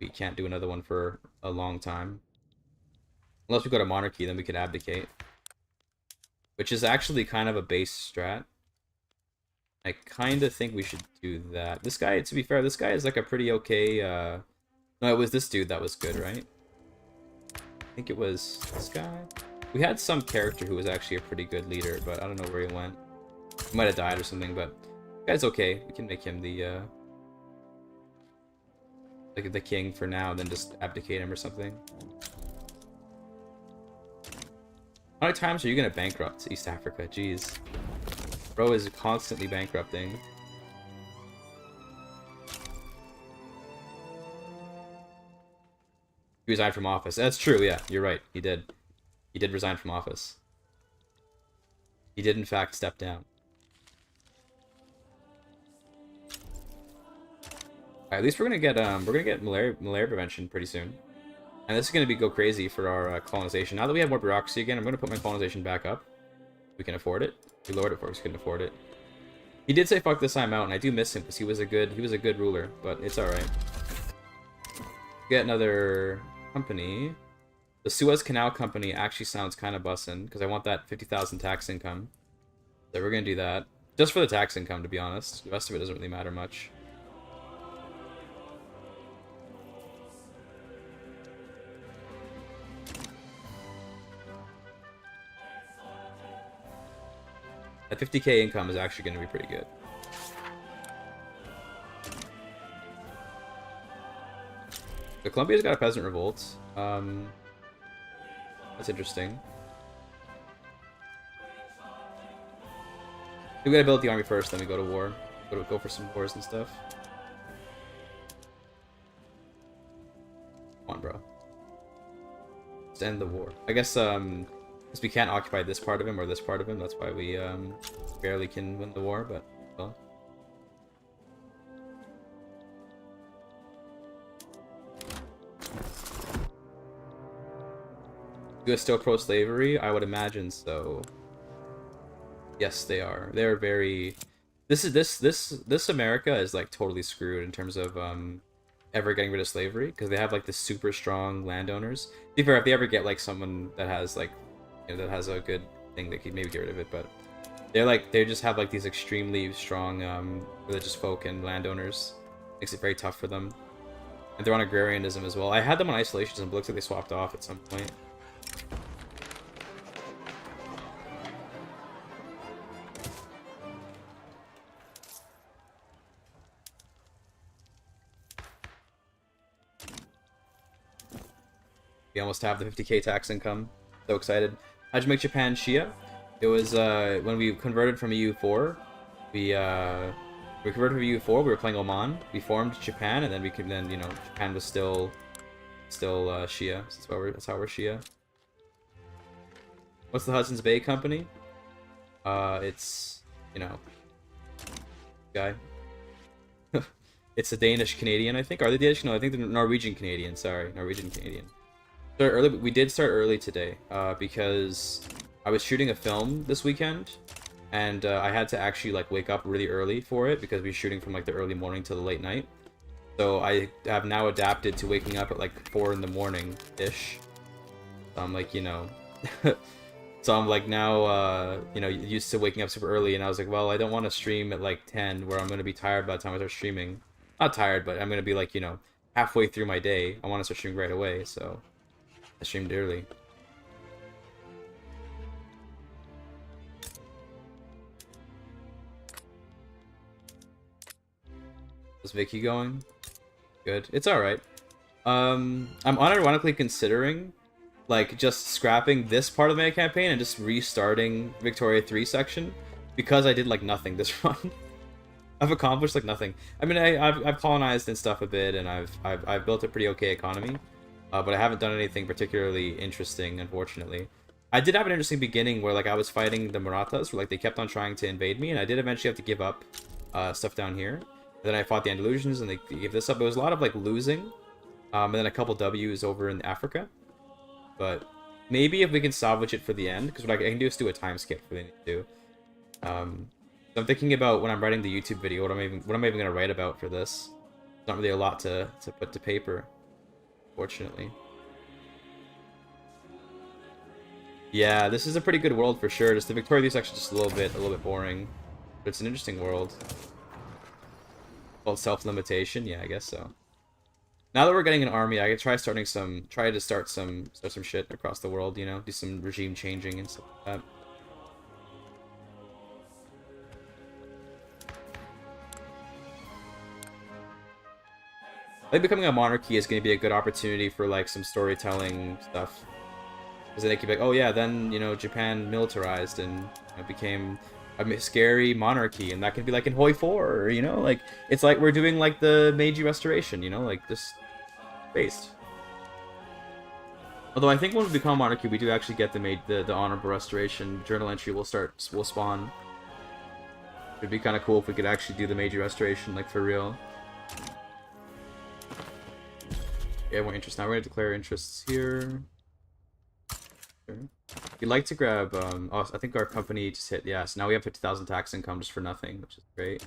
we can't do another one for a long time. Unless we go to monarchy, then we could abdicate. Which is actually kind of a base strat. I kind of think we should do that. This guy, to be fair, this guy is like a pretty okay, No, it was this dude that was good, right? I think it was this guy. We had some character who was actually a pretty good leader, but I don't know where he went. He might have died or something, but this guy's okay. We can make him the, like the king for now, and then just abdicate him or something. How many times are you gonna bankrupt East Africa? Jeez. Bro is constantly bankrupting. He resigned from office. That's true, yeah. You're right. He did. He did resign from office. He did, in fact, step down. Alright, at least we're gonna get malaria prevention pretty soon. And this is gonna go crazy for our colonization. Now that we have more bureaucracy again, I'm gonna put my colonization back up. We can afford it. We lowered it for us, we couldn't afford it. He did say fuck this, I'm out, and I do miss him because he was a good ruler, but it's alright. Get another company. The Suez Canal Company actually sounds kind of bussin', because I want that 50,000 tax income. So we're gonna do that. Just for the tax income, to be honest. The rest of it doesn't really matter much. That 50k income is actually going to be pretty good. So Colombia's got a peasant revolt. That's interesting. We gotta build the army first, then we go to war. Go for some wars and stuff. Come on, bro. Let's end the war. I guess because we can't occupy this part of him or this part of him, that's why we barely can win the war, but well. US still pro-slavery? I would imagine so. Yes, they are. They're very. This America is like totally screwed in terms of ever getting rid of slavery because they have like the super strong landowners. To be fair, if they ever get like someone that has like, you know, that has a good thing, they could maybe get rid of it. But they just have like these extremely strong religious folk and landowners. Makes it very tough for them. And they're on agrarianism as well. I had them on isolationism, but looks like they swapped off at some point. We almost have the 50k tax income. So excited. How'd you make Japan Shia? It was when we converted from EU4. We converted from EU4. We were playing Oman. We formed Japan, and then you know, Japan was still Shia. That's how we're Shia. What's the Hudson's Bay Company? It's, you know, guy. It's a Danish Canadian, I think. Are they Danish? No, I think they're Norwegian Canadian. Sorry, Norwegian Canadian. We did start early today because I was shooting a film this weekend, and I had to actually like wake up really early for it because we were shooting from like the early morning to the late night. So I have now adapted to waking up at like 4 in the morning ish. So I'm like, you know, so I'm like now you know, used to waking up super early, and I was like, well, I don't want to stream at like 10 where I'm gonna be tired by the time I start streaming. Not tired, but I'm gonna be like, you know, halfway through my day. I want to start streaming right away, so I streamed early. How's Vicky going? Good. It's alright. I'm unironically considering like just scrapping this part of my campaign and just restarting Victoria 3 section because I did like nothing this run. I've accomplished like nothing. I mean, I've colonized and stuff a bit, and I've built a pretty okay economy. But I haven't done anything particularly interesting, unfortunately. I did have an interesting beginning where, like, I was fighting the Marathas, where, like, they kept on trying to invade me, and I did eventually have to give up stuff down here. And then I fought the Andalusians, and they gave this up. It was a lot of like losing, and then a couple W's over in Africa. But maybe if we can salvage it for the end, because what I can do is do a time skip for the end too. So I'm thinking about when I'm writing the YouTube video, what am I even gonna write about for this? It's not really a lot to put to paper, fortunately. Yeah, this is a pretty good world for sure. Just the Victoria is actually just a little bit boring, but it's an interesting world. Called self-limitation, yeah, I guess so. Now that we're getting an army, I could try to start some shit across the world. You know, do some regime changing and stuff like that. I think becoming a monarchy is going to be a good opportunity for like some storytelling stuff. Because then they could be like, oh yeah, then, you know, Japan militarized and became a scary monarchy, and that could be like in Hoi 4, you know? Like, it's like we're doing like the Meiji Restoration, you know? Like, just based. Although I think when we become monarchy, we do actually get the Honorable Restoration. Journal entry will spawn. It'd be kind of cool if we could actually do the Meiji Restoration, like, for real. Yeah, more interest. Now we're gonna declare interests here. We'd like to grab, oh, I think our company just hit, yeah, so now we have 50,000 tax income just for nothing, which is great.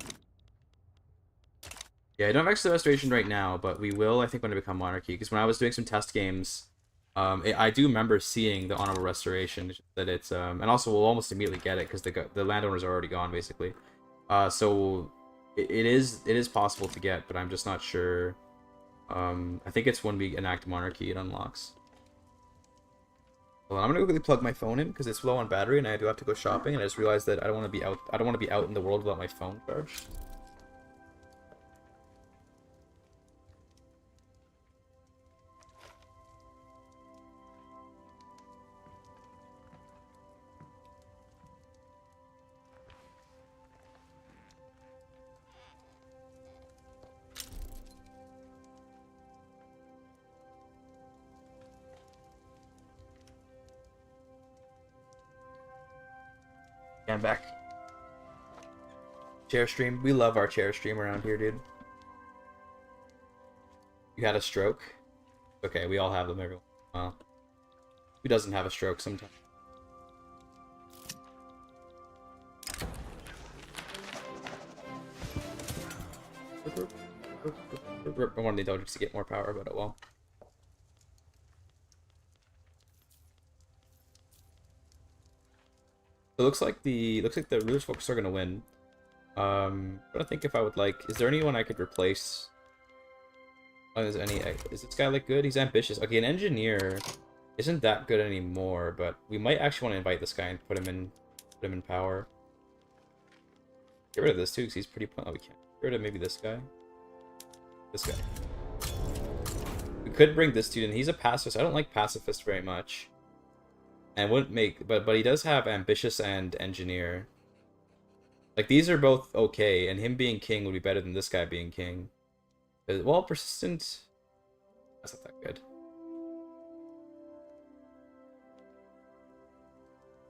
Yeah, I don't have extra restoration right now, but we will, I think, when I become monarchy, because when I was doing some test games, I do remember seeing the honorable restoration, that it's, and also we'll almost immediately get it, because the landowners are already gone, basically. So, it is possible to get, but I'm just not sure. I think it's when we enact monarchy, it unlocks. Well, I'm gonna quickly plug my phone in because it's low on battery, and I do have to go shopping. And I just realized that I don't want to be out. I don't want to be out in the world without my phone charged. Yeah, I'm back. Chair stream. We love our chair stream around here, dude. You had a stroke? Okay, we all have them every once in a while. Who doesn't have a stroke sometimes? I wanted the indulgence to get more power, but it will. So it looks like the rulers focus are gonna win. But I think if I would like, is there anyone I could replace? Oh, is this guy like good? He's ambitious. Okay, an engineer isn't that good anymore, but we might actually want to invite this guy and put him in power. Get rid of this too, because he's pretty. Oh, we can't. Get rid of maybe this guy. This guy. We could bring this dude in. He's a pacifist. I don't like pacifist very much. And wouldn't make, but he does have ambitious and engineer. Like, these are both okay, and him being king would be better than this guy being king. Well, persistent. That's not that good.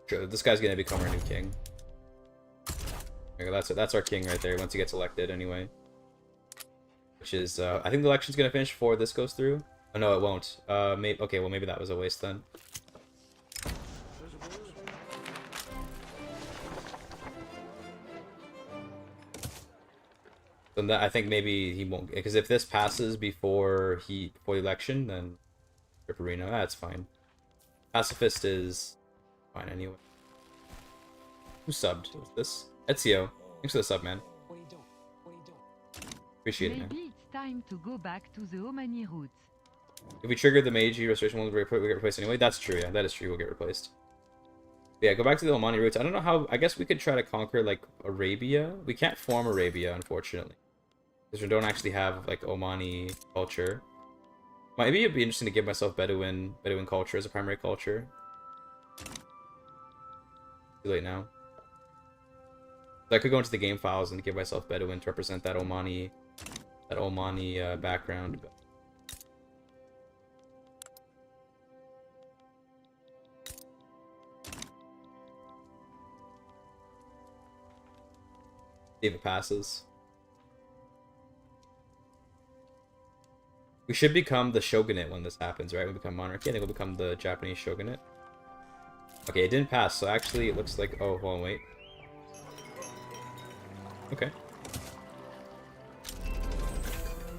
Sure, this guy's gonna become our new king. Okay, that's our king right there once he gets elected anyway. Which is, I think the election's gonna finish before this goes through. Oh no, it won't. Okay, well maybe that was a waste then. Then I think maybe he won't, because if this passes before the election, then Ripperino, that's fine. Pacifist is fine anyway. Who subbed? What's this? Ezio. Thanks for the sub, man. Appreciate it, man. Maybe it's time to go back to the Omani roots. If we trigger the Meiji Restoration, we'll get replaced anyway. That's true, yeah. That is true, we'll get replaced. But yeah, go back to the Omani roots. I don't know how... I guess we could try to conquer, like, Arabia. We can't form Arabia, unfortunately. Because we don't actually have, like, Omani culture. Maybe it'd be interesting to give myself Bedouin culture as a primary culture. Too late now. So I could go into the game files and give myself Bedouin to represent that Omani background. But... See if it passes. We should become the shogunate when this happens, right? We become monarchy. I think we'll become the Japanese shogunate. Okay, it didn't pass, so actually it looks like... Oh, hold on, wait. Okay.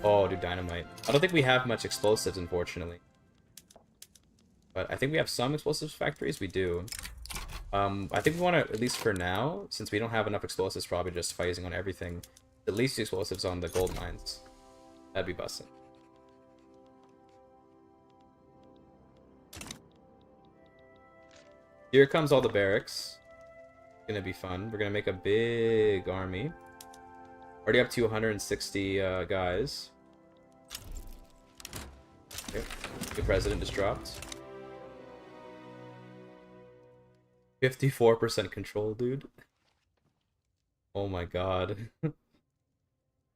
Oh, dude, dynamite. I don't think we have much explosives, unfortunately. But I think we have some explosives factories. We do. I think we want to, at least for now, since we don't have enough explosives, probably justify using on everything. At least explosives on the gold mines. That'd be bussin'. Here comes all the barracks. Gonna be fun. We're gonna make a big army. Already up to 160 guys. Okay. The president just dropped. 54% control, dude. Oh my god.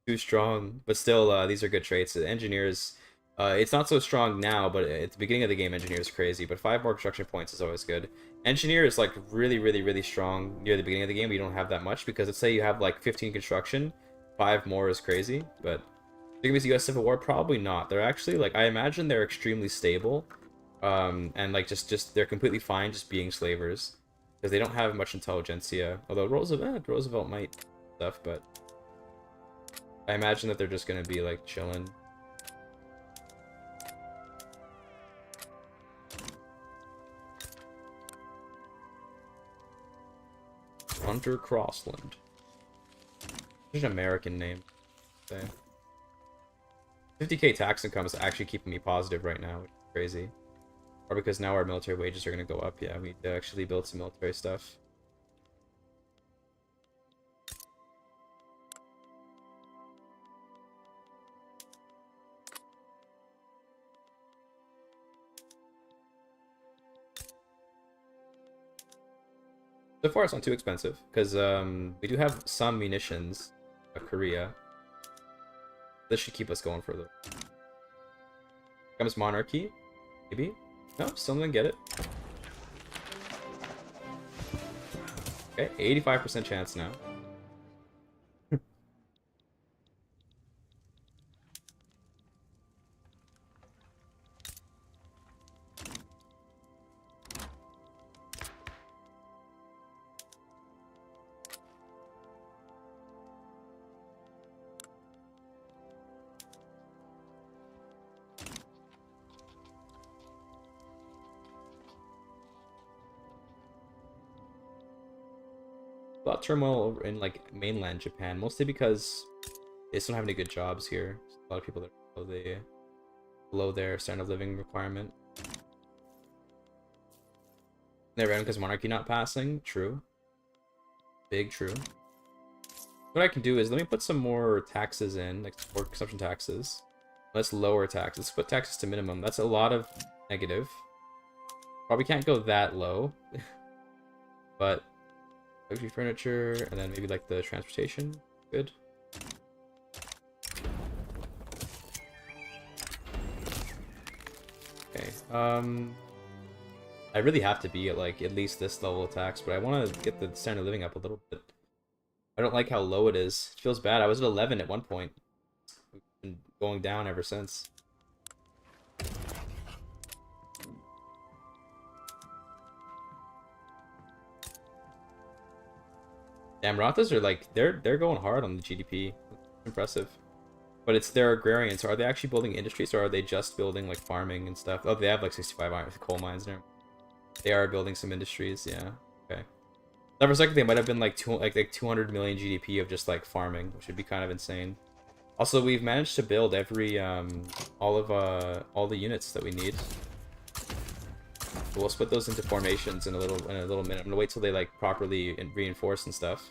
Too strong. But still, these are good traits. Engineers, it's not so strong now, but at the beginning of the game, Engineer is crazy. But 5 more construction points is always good. Engineer is like really, really, really strong near the beginning of the game, but you don't have that much because let's say you have like 15 construction, 5 more is crazy. But think of the US Civil War, probably not. They're actually like, I imagine they're extremely stable, and like just they're completely fine just being slavers because they don't have much intelligentsia. Although Roosevelt might stuff, but I imagine that they're just gonna be like chilling. Hunter Crossland. Such an American name. Say. 50k tax income is actually keeping me positive right now, which is crazy. Or because now our military wages are gonna go up. Yeah, we actually built some military stuff. So far, it's not too expensive because we do have some munitions. Korea. This should keep us going for a little. Comes monarchy, maybe. No, still didn't get it. Okay, 85% chance now. A lot of turmoil over in like mainland Japan, mostly because they just don't have any good jobs here. A lot of people that are below their standard of living requirement. Never end because monarchy not passing. True. Big true. What I can do is let me put some more taxes in, like more consumption taxes. Let's lower taxes. Let's put taxes to minimum. That's a lot of negative. Probably can't go that low. But luxury furniture, and then maybe like the transportation. Good. Okay. I really have to be at like at least this level of tax, but I want to get the standard of living up a little bit. I don't like how low it is. It feels bad. I was at 11 at one point. We've been going down ever since. Damn, Rathas are like they're going hard on the GDP. It's impressive. But it's their agrarians. So are they actually building industries, or are they just building like farming and stuff? Oh, they have like 65 coal mines there. They are building some industries, yeah. Okay. Now for a second they might have been like 200 million GDP of just like farming, which would be kind of insane. Also, we've managed to build every all the units that we need. We'll split those into formations in a little minute. I'm gonna wait till they like properly reinforce and stuff.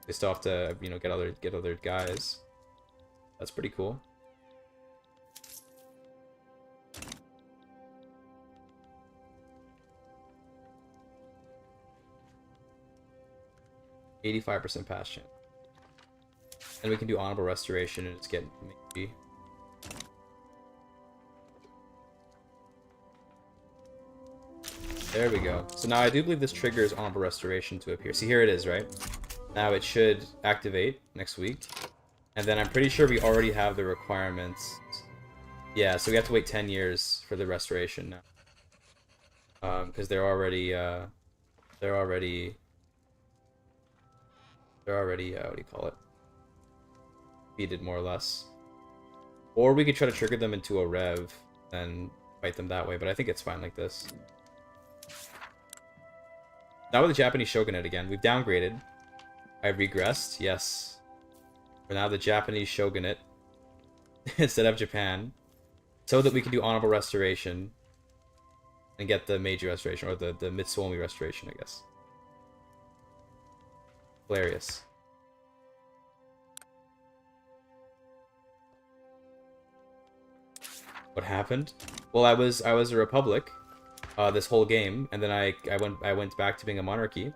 They still have to, you know, get other guys. That's pretty cool. %85 pass chance. And we can do honorable restoration and just get maybe. There we go. So now I do believe this triggers honorable restoration to appear. See, here it is, right? Now it should activate next week. And then I'm pretty sure we already have the requirements. Yeah, so we have to wait 10 years for the restoration now. Because they're already what do you call it? Defeated more or less. Or we could try to trigger them into a rev and fight them that way, but I think it's fine like this. Now with the Japanese shogunate again. We've downgraded. I regressed, yes. We're now the Japanese shogunate instead of Japan. So that we can do honorable restoration and get the Meiji restoration, or the Mitsuomi restoration, I guess. Hilarious. What happened? Well, I was a republic this whole game, and then I went back to being a monarchy,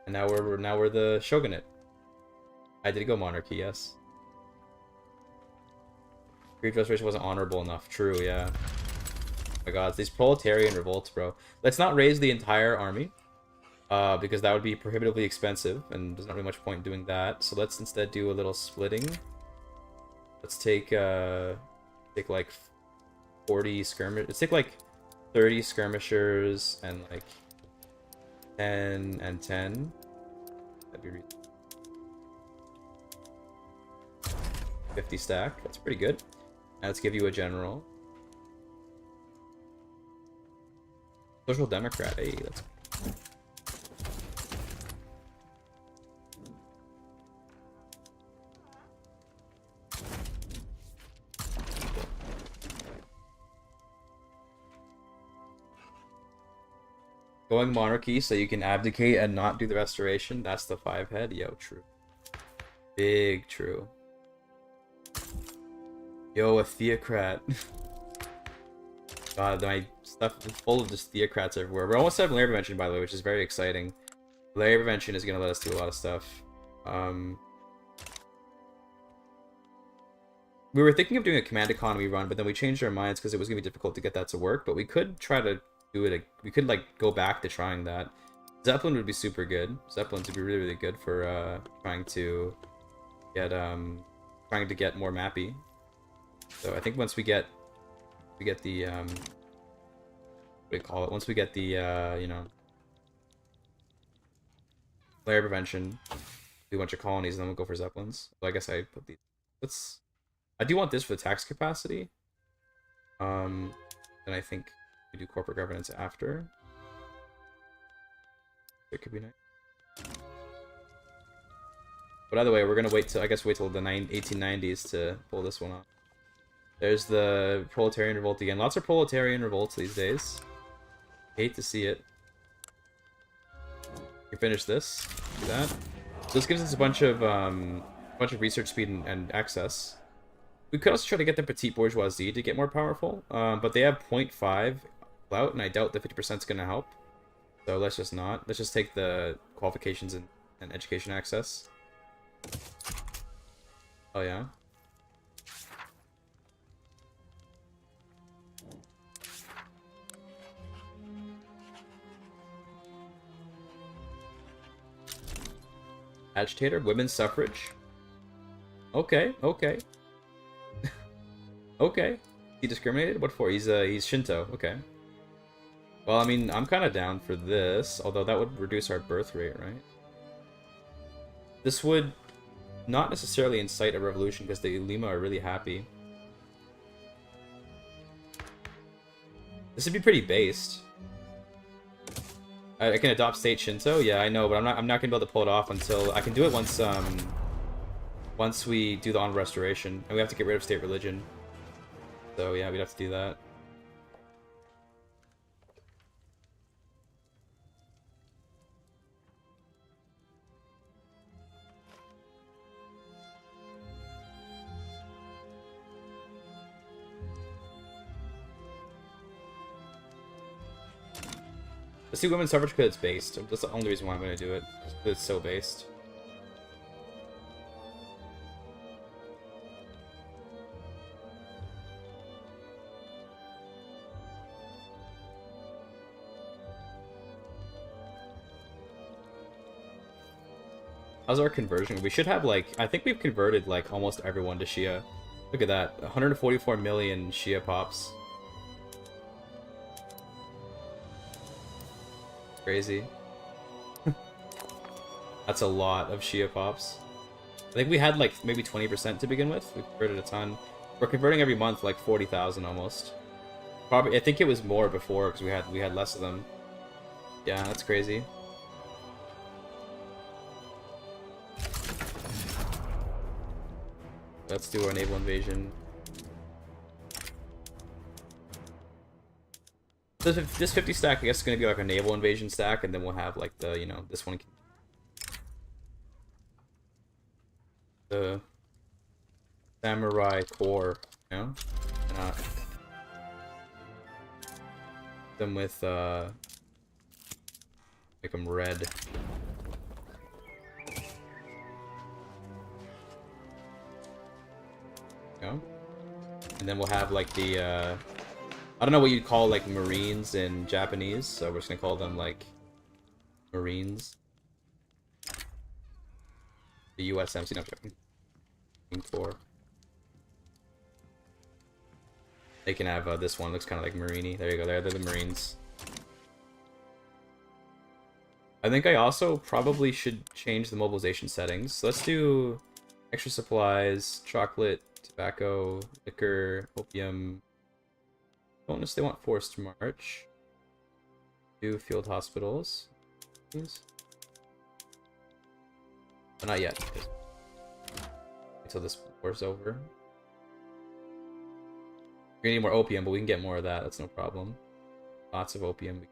and now we're the shogunate. I did go monarchy, yes. Greek restoration wasn't honorable enough. True, yeah. Oh my God, these proletarian revolts, bro. Let's not raise the entire army, because that would be prohibitively expensive, and there's not really much point in doing that. So let's instead do a little splitting. Let's take like 40 skirmish. Let's take like 30 skirmishers and like 10 and 10. That'd be 50 stack. That's pretty good. Now let's give you a general. Social Democrat. Hey, that's going monarchy so you can abdicate and not do the restoration. That's the 5 head. Yo, true. Big true. Yo, a theocrat. God, my stuff is full of just theocrats everywhere. We're almost at malaria prevention, by the way, which is very exciting. Malaria prevention is going to let us do a lot of stuff. We were thinking of doing a command economy run, but then we changed our minds because it was going to be difficult to get that to work. But we could try to do it. We could like go back to trying that. Zeppelin would be super good. Zeppelins would be really, really good for trying to get more mappy. So I think once we get the what do you call it? Once we get the you know, malaria prevention, do a bunch of colonies, and then we'll go for Zeppelins. So I guess I put these. I do want this for the tax capacity. And I think we do corporate governance after. It could be nice. But either way, we're gonna wait till the 1890s to pull this one off. There's the proletarian revolt again. Lots of proletarian revolts these days. Hate to see it. We finish this. Do that. So this gives us a bunch of research speed and access. We could also try to get the petite bourgeoisie to get more powerful, but they have 0.5 clout, and I doubt the 50% is going to help. So let's just not. Let's just take the qualifications and education access. Oh yeah. Agitator, women's suffrage. Okay, okay. Okay. He discriminated? What for? He's Shinto. Okay. Well, I mean, I'm kind of down for this, although that would reduce our birth rate, right? This would not necessarily incite a revolution because the Ulema are really happy. This would be pretty based. I can adopt state Shinto, yeah, I know, but I'm not gonna be able to pull it off until I can do it once we do the on restoration, and we have to get rid of state religion. So yeah, we'd have to do that. Let's see women's suffrage because it's based. That's the only reason why I'm going to do it. It's so based. How's our conversion? We should have like, I think we've converted like almost everyone to Shia. Look at that, 144 million Shia pops. Crazy. That's a lot of Shia pops. I think we had like maybe 20% to begin with. We converted a ton. We're converting every month like 40,000 almost. Probably, I think it was more before because we had less of them. Yeah, that's crazy. Let's do our naval invasion. This 50 stack, I guess, is going to be like a naval invasion stack, and then we'll have like the, you know, this one. The samurai core, you know? Not them with, make them red. Go. And then we'll have like the I don't know what you'd call like Marines in Japanese, so we're just gonna call them like Marines. The USMC, no, joking. 4. They can have this one, looks kind of like Marini. There you go, they're the Marines. I think I also probably should change the mobilization settings. So let's do extra supplies, chocolate, tobacco, liquor, opium. Bonus, they want forced march. Do field hospitals, please. But not yet. Until this war's over. We're gonna need more opium, but we can get more of that. That's no problem. Lots of opium.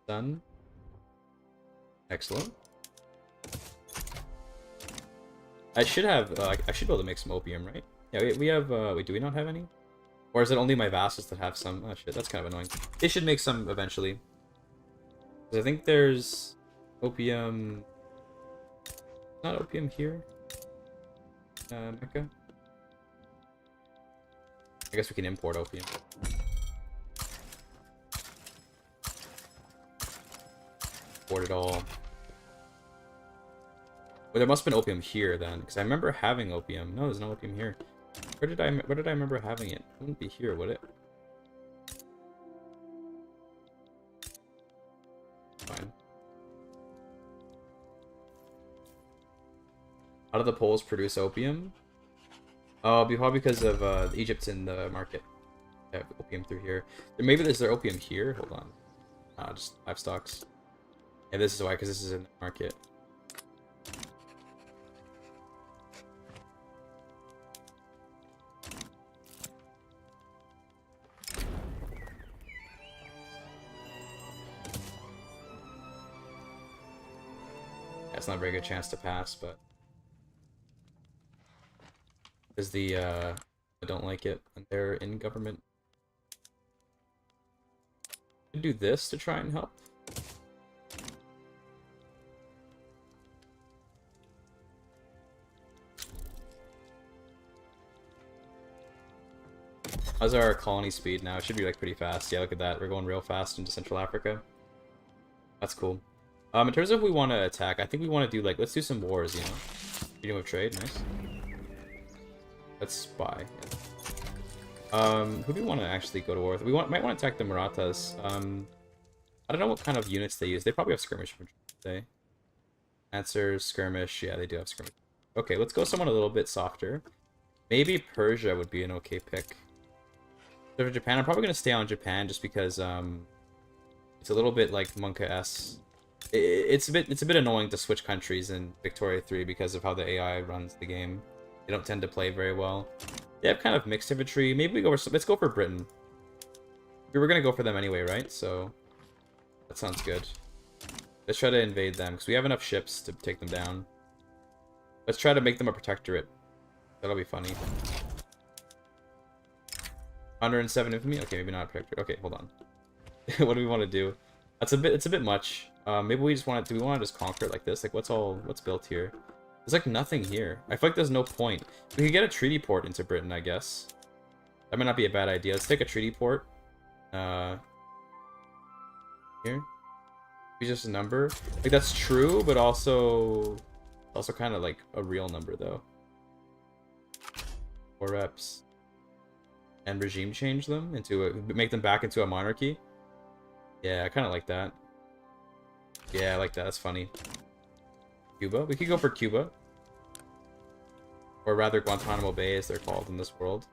Done. Excellent. I should have. I should be able to make some opium, right? Yeah, we have. Wait, do we not have any? Or is it only my vassals that have some? Oh shit, that's kind of annoying. They should make some eventually. I think there's opium. Not opium here. Mecca. I guess we can import opium. Import it all. Well, there must have been opium here then, because I remember having opium. No, there's no opium here. Where did I remember having it? It wouldn't be here, would it? Fine. How do the Poles produce opium? Oh, probably because of Egypt's in the market. They have opium through here. Maybe there's their opium here. Hold on. Just livestocks. Yeah, this is why, because this is in the market. That's not a very good chance to pass, but is the I don't like it when they're in government. I do this to try and help. How's our colony speed now? It should be like pretty fast. Yeah, look at that. We're going real fast into Central Africa. That's cool. In terms of if we want to attack, I think we want to do like, let's do some wars, you know? Freedom of trade, nice. Let's spy. Yeah. Who do we want to actually go to war with? We might want to attack the Marathas. I don't know what kind of units they use. They probably have skirmish for today. Answers, skirmish. Yeah, they do have skirmish. Okay, let's go someone a little bit softer. Maybe Persia would be an okay pick. So for Japan, I'm probably going to stay on Japan just because it's a little bit like Monka-S. It's a bit annoying to switch countries in Victoria 3 because of how the AI runs the game. They don't tend to play very well. They have kind of mixed infantry. Maybe we go for, let's go for Britain. We were going to go for them anyway, right? So that sounds good. Let's try to invade them because we have enough ships to take them down. Let's try to make them a protectorate. That'll be funny. 107 infantry? Okay, maybe not a protectorate. Okay, hold on. What do we want to do? It's a bit much. Maybe we just want to, do we want to just conquer it like this? Like, what's built here? There's like nothing here. I feel like there's no point. We could get a treaty port into Britain, I guess. That might not be a bad idea. Let's take a treaty port. Here. He's just a number. Like that's true, but also kind of like a real number though. 4 reps. And regime change them into make them back into a monarchy. Yeah, I kind of like that. Yeah, I like that. That's funny. Cuba. We could go for Cuba. Or rather Guantanamo Bay as they're called in this world.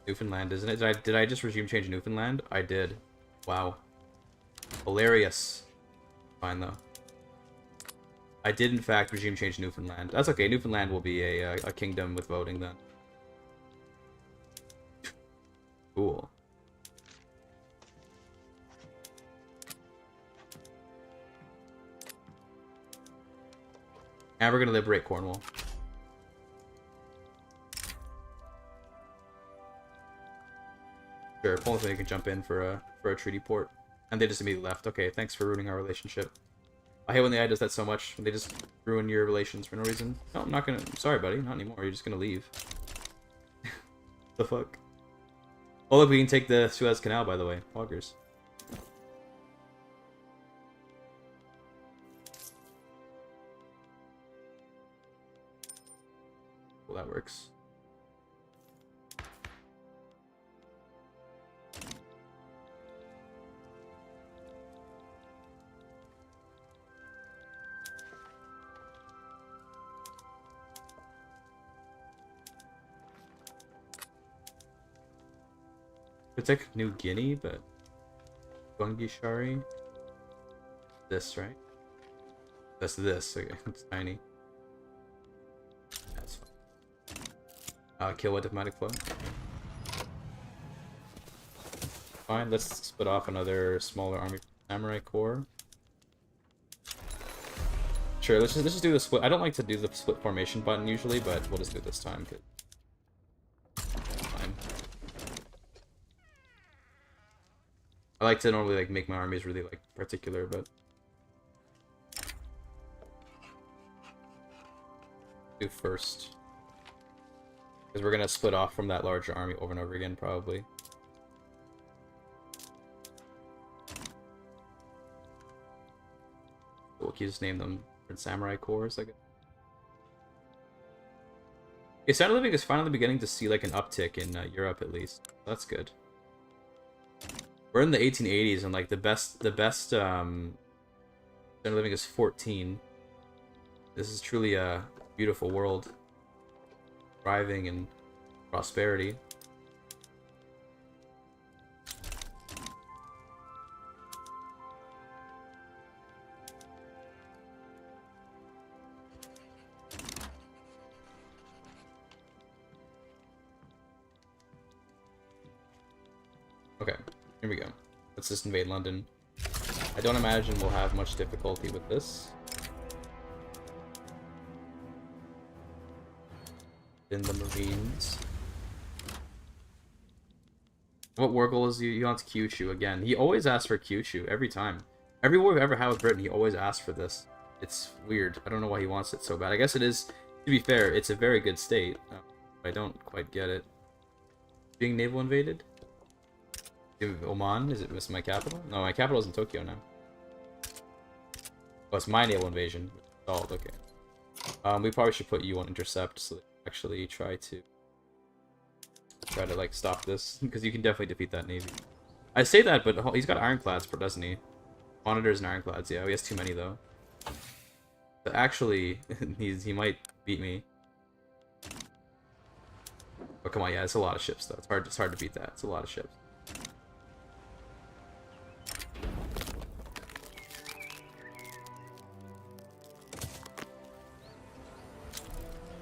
Newfoundland, isn't it? Did I just regime change Newfoundland? I did. Wow. Hilarious. Fine, though. I did, in fact, regime change Newfoundland. That's okay. Newfoundland will be a kingdom with voting, then. Cool. And we're gonna liberate Cornwall. Sure, Poland can jump in for a treaty port. And they just immediately left. Okay, thanks for ruining our relationship. I hate when the AI does that so much. They just ruin your relations for no reason. No, I'm not gonna... Sorry, buddy. Not anymore. You're just gonna leave. The fuck? Oh, look, we can take the Suez Canal, by the way. Poggers. Well, that works. It's like New Guinea, but Gungishari. This, right? That's this. Okay, it's tiny. That's fine. Kill a diplomatic flow. Fine. Let's split off another smaller army samurai corps. Sure. Let's just do the split. I don't like to do the split formation button usually, but we'll just do it this time. Fine. I like to normally like make my armies really like particular, but do first because we're gonna split off from that larger army over and over again probably. We'll just name them Samurai Corps, I guess. Okay, Sound of Living is finally beginning to see like an uptick in Europe at least. That's good. We're in the 1880s, and like the best Sound of Living is 14. This is truly a beautiful world, thriving in prosperity. Okay, here we go. Let's just invade London. I don't imagine we'll have much difficulty with this. In the Marines. What war goal is he wants Kyushu again? He always asks for Kyushu every time. Every war we've ever had with Britain, he always asks for this. It's weird. I don't know why he wants it so bad. I guess it is, to be fair, it's a very good state. I don't quite get it. Being naval invaded? Oman? Is it my capital? No, my capital is in Tokyo now. Oh, it's my naval invasion. Oh, okay. We probably should put you on intercept so that we actually try to like stop this because you can definitely defeat that navy. I say that, but he's got ironclads, doesn't he? Monitors and ironclads. Yeah, he has too many though. But actually, he might beat me. Oh come on, yeah, it's a lot of ships though. It's hard to beat that. It's a lot of ships.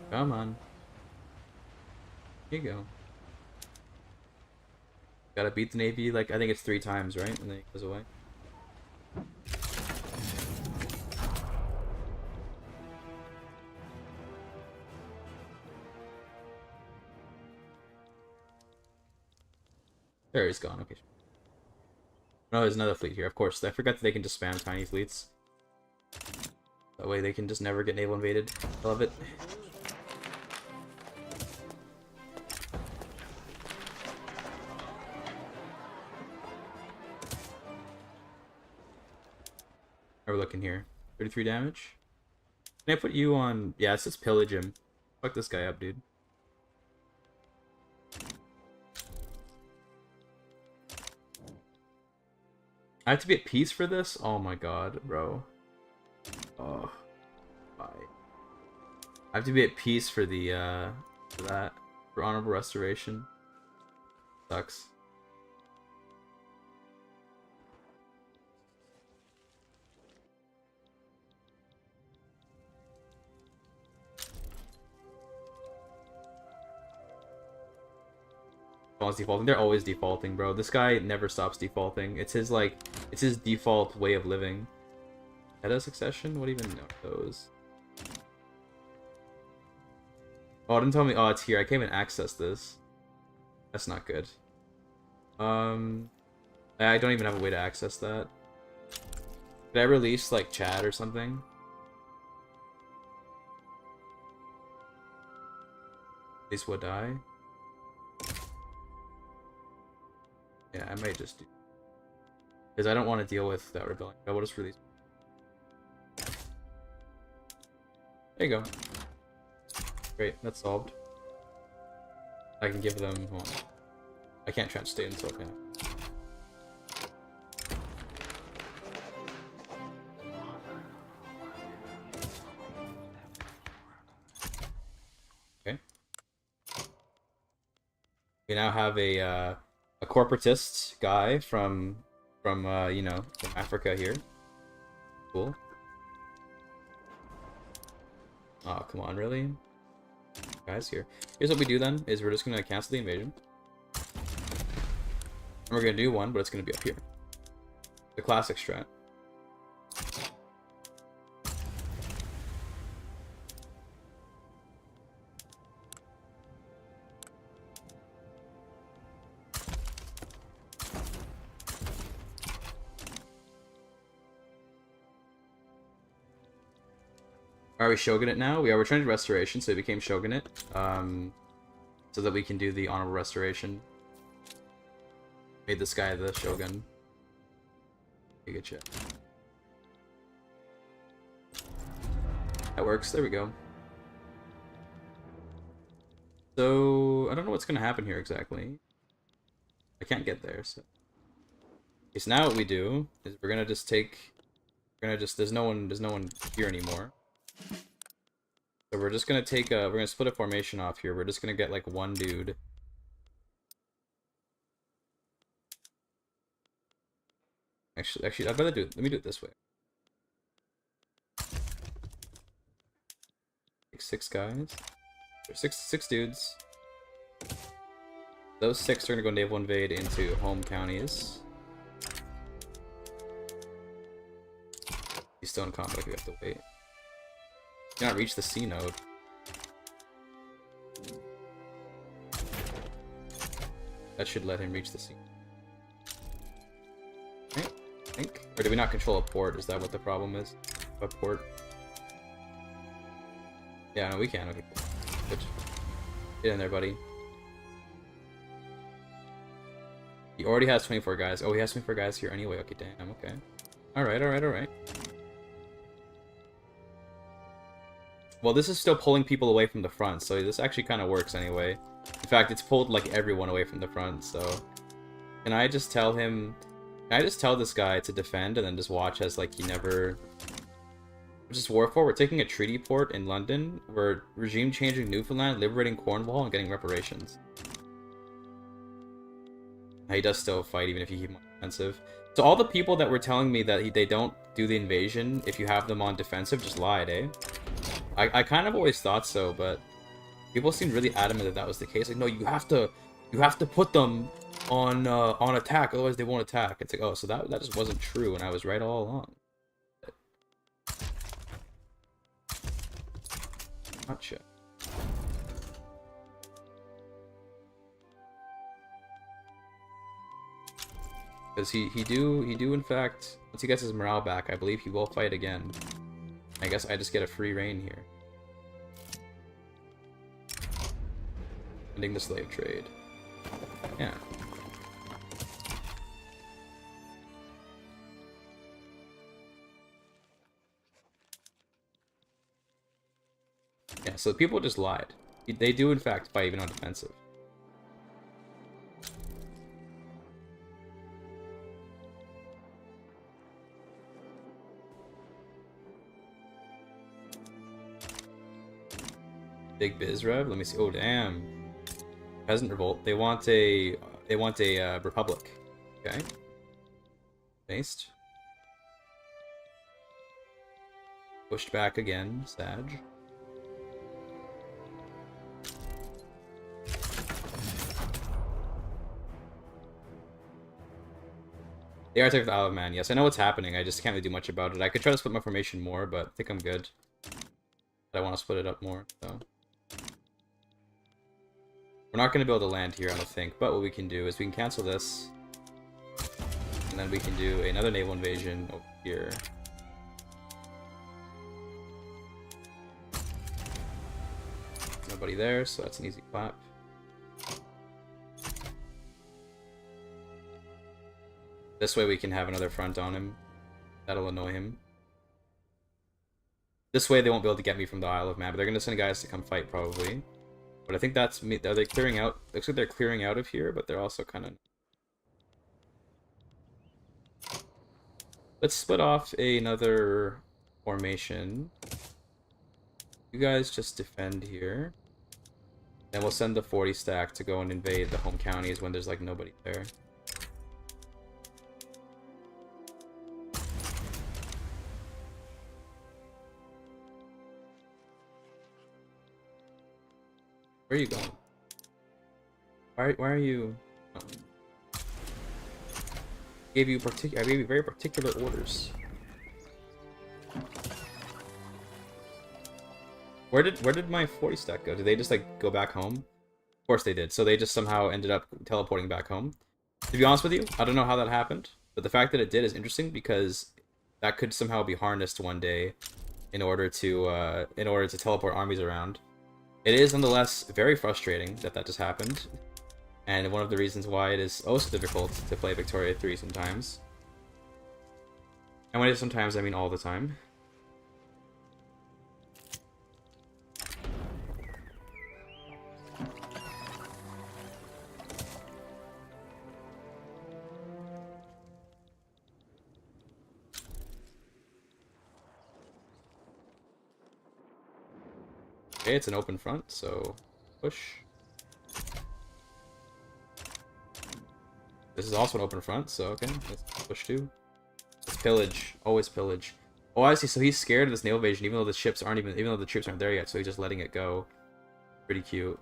Come on. Here you go. Gotta beat the navy, like, I think it's 3 times, right? And then it goes away. There, he's gone. Okay. No, there's another fleet here, of course. I forgot that they can just spam tiny fleets. That way they can just never get naval invaded. I love it. How are we looking here? 33 damage. Can I put you on? Yeah, it's just pillage him. Fuck this guy up, dude. I have to be at peace for this? Oh my god, bro. Oh, bye. I have to be at peace for the, for that. For honorable restoration. Sucks. Always defaulting. They're always defaulting, bro. This guy never stops defaulting. It's his, like, it's his default way of living. Meta succession? What even know those? Oh, it didn't tell me. Oh, it's here. I can't even access this. That's not good. I don't even have a way to access that. Did I release, like, chat or something? At least would die. Yeah, I might just do. Because I don't want to deal with that rebellion. I will just release. There you go. Great, that's solved. I can give them. Well, I can't translate until okay. Okay. We now have a corporatist guy from you know, from Africa here. Cool. Oh, come on, really? Guys, here. Here's what we do then, is we're just gonna cancel the invasion. And we're gonna do one, but it's gonna be up here. The classic strat. Are we shogunate now? We're trying to restoration, so we became shogunate. So that we can do the honorable restoration. Made this guy the shogun. You get shit. That works. There we go. So I don't know what's gonna happen here exactly. I can't get there. So, okay, so now what we do is we're gonna just take. We're gonna just. There's no one here anymore. So we're just gonna take a. We're gonna split a formation off here. We're just gonna get like one dude. Actually, I'd rather do it. Let me do it this way. Take 6 guys. There's six dudes. Those 6 are gonna go naval invade into home counties. He's still in combat. We have to wait. Cannot reach the C node. That should let him reach the C. Right? I think. Or do we not control a port? Is that what the problem is? A port? Yeah, no, we can. Okay. Good. Get in there, buddy. He already has 24 guys. Oh, he has 24 guys here anyway. Okay, damn. Okay. Alright, alright, alright. Well, this is still pulling people away from the front, so this actually kind of works anyway. In fact, it's pulled, like, everyone away from the front, so... Can I just tell him... Can I just tell this guy to defend and then just watch as, like, he never... Just war for? We're taking a treaty port in London. We're regime-changing Newfoundland, liberating Cornwall, and getting reparations. He does still fight, even if you keep him on defensive. So all the people that were telling me that they don't do the invasion if you have them on defensive just lied, eh? I kind of always thought so, but people seemed really adamant that that was the case. Like, no, you have to put them on attack, otherwise they won't attack. It's like, oh, so that just wasn't true, and I was right all along. Gotcha. Because he do in fact, once he gets his morale back, I believe he will fight again. I guess I just get a free reign here. Ending the slave trade. Yeah. Yeah, so people just lied. They do, in fact, fight even on defensive. Big Biz Rev. Let me see. Oh, damn. Peasant Revolt. They want a republic. Okay. Based. Pushed back again. Sag. The Arctic of the Isle of Man. Yes, I know what's happening. I just can't really do much about it. I could try to split my formation more, but I think I'm good. But I want to split it up more, so. We're not going to be able to land here, I don't think. But what we can do is we can cancel this. And then we can do another naval invasion over here. Nobody there, so that's an easy clap. This way we can have another front on him. That'll annoy him. This way they won't be able to get me from the Isle of Man, but they're going to send guys to come fight, probably. But I think that's me. Are they clearing out? Looks like they're clearing out of here, but they're also kind of... Let's split off another formation. You guys just defend here. Then we'll send the 40 stack to go and invade the home counties when there's like nobody there. Where are you going? Why are you... Oh. I gave you very particular orders. Where did my 40 stack go? Did they just like go back home? Of course they did. So they just somehow ended up teleporting back home. To be honest with you, I don't know how that happened, but the fact that it did is interesting because that could somehow be harnessed one day in order to teleport armies around. It is nonetheless very frustrating that that just happened, and one of the reasons why it is also difficult to play Victoria 3 sometimes. And when I say sometimes, I mean all the time. Okay, it's an open front, so push. This is also an open front, so okay, let's push too. Let's pillage, always pillage. Oh, I see. So he's scared of this naval invasion, even though the ships aren't even though the troops aren't there yet. So he's just letting it go. Pretty cute.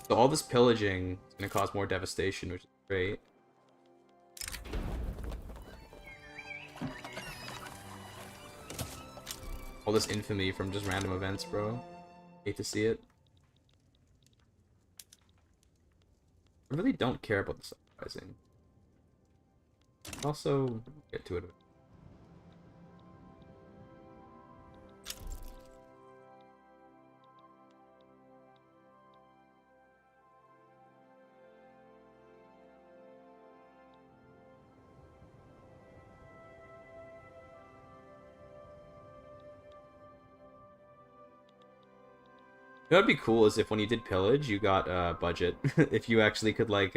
So all this pillaging is gonna cause more devastation, which is great. All this infamy from just random events, bro. Hate to see it. I really don't care about the surprising. Also, get to it. You know what'd be cool is if when you did pillage, you got budget. If you actually could like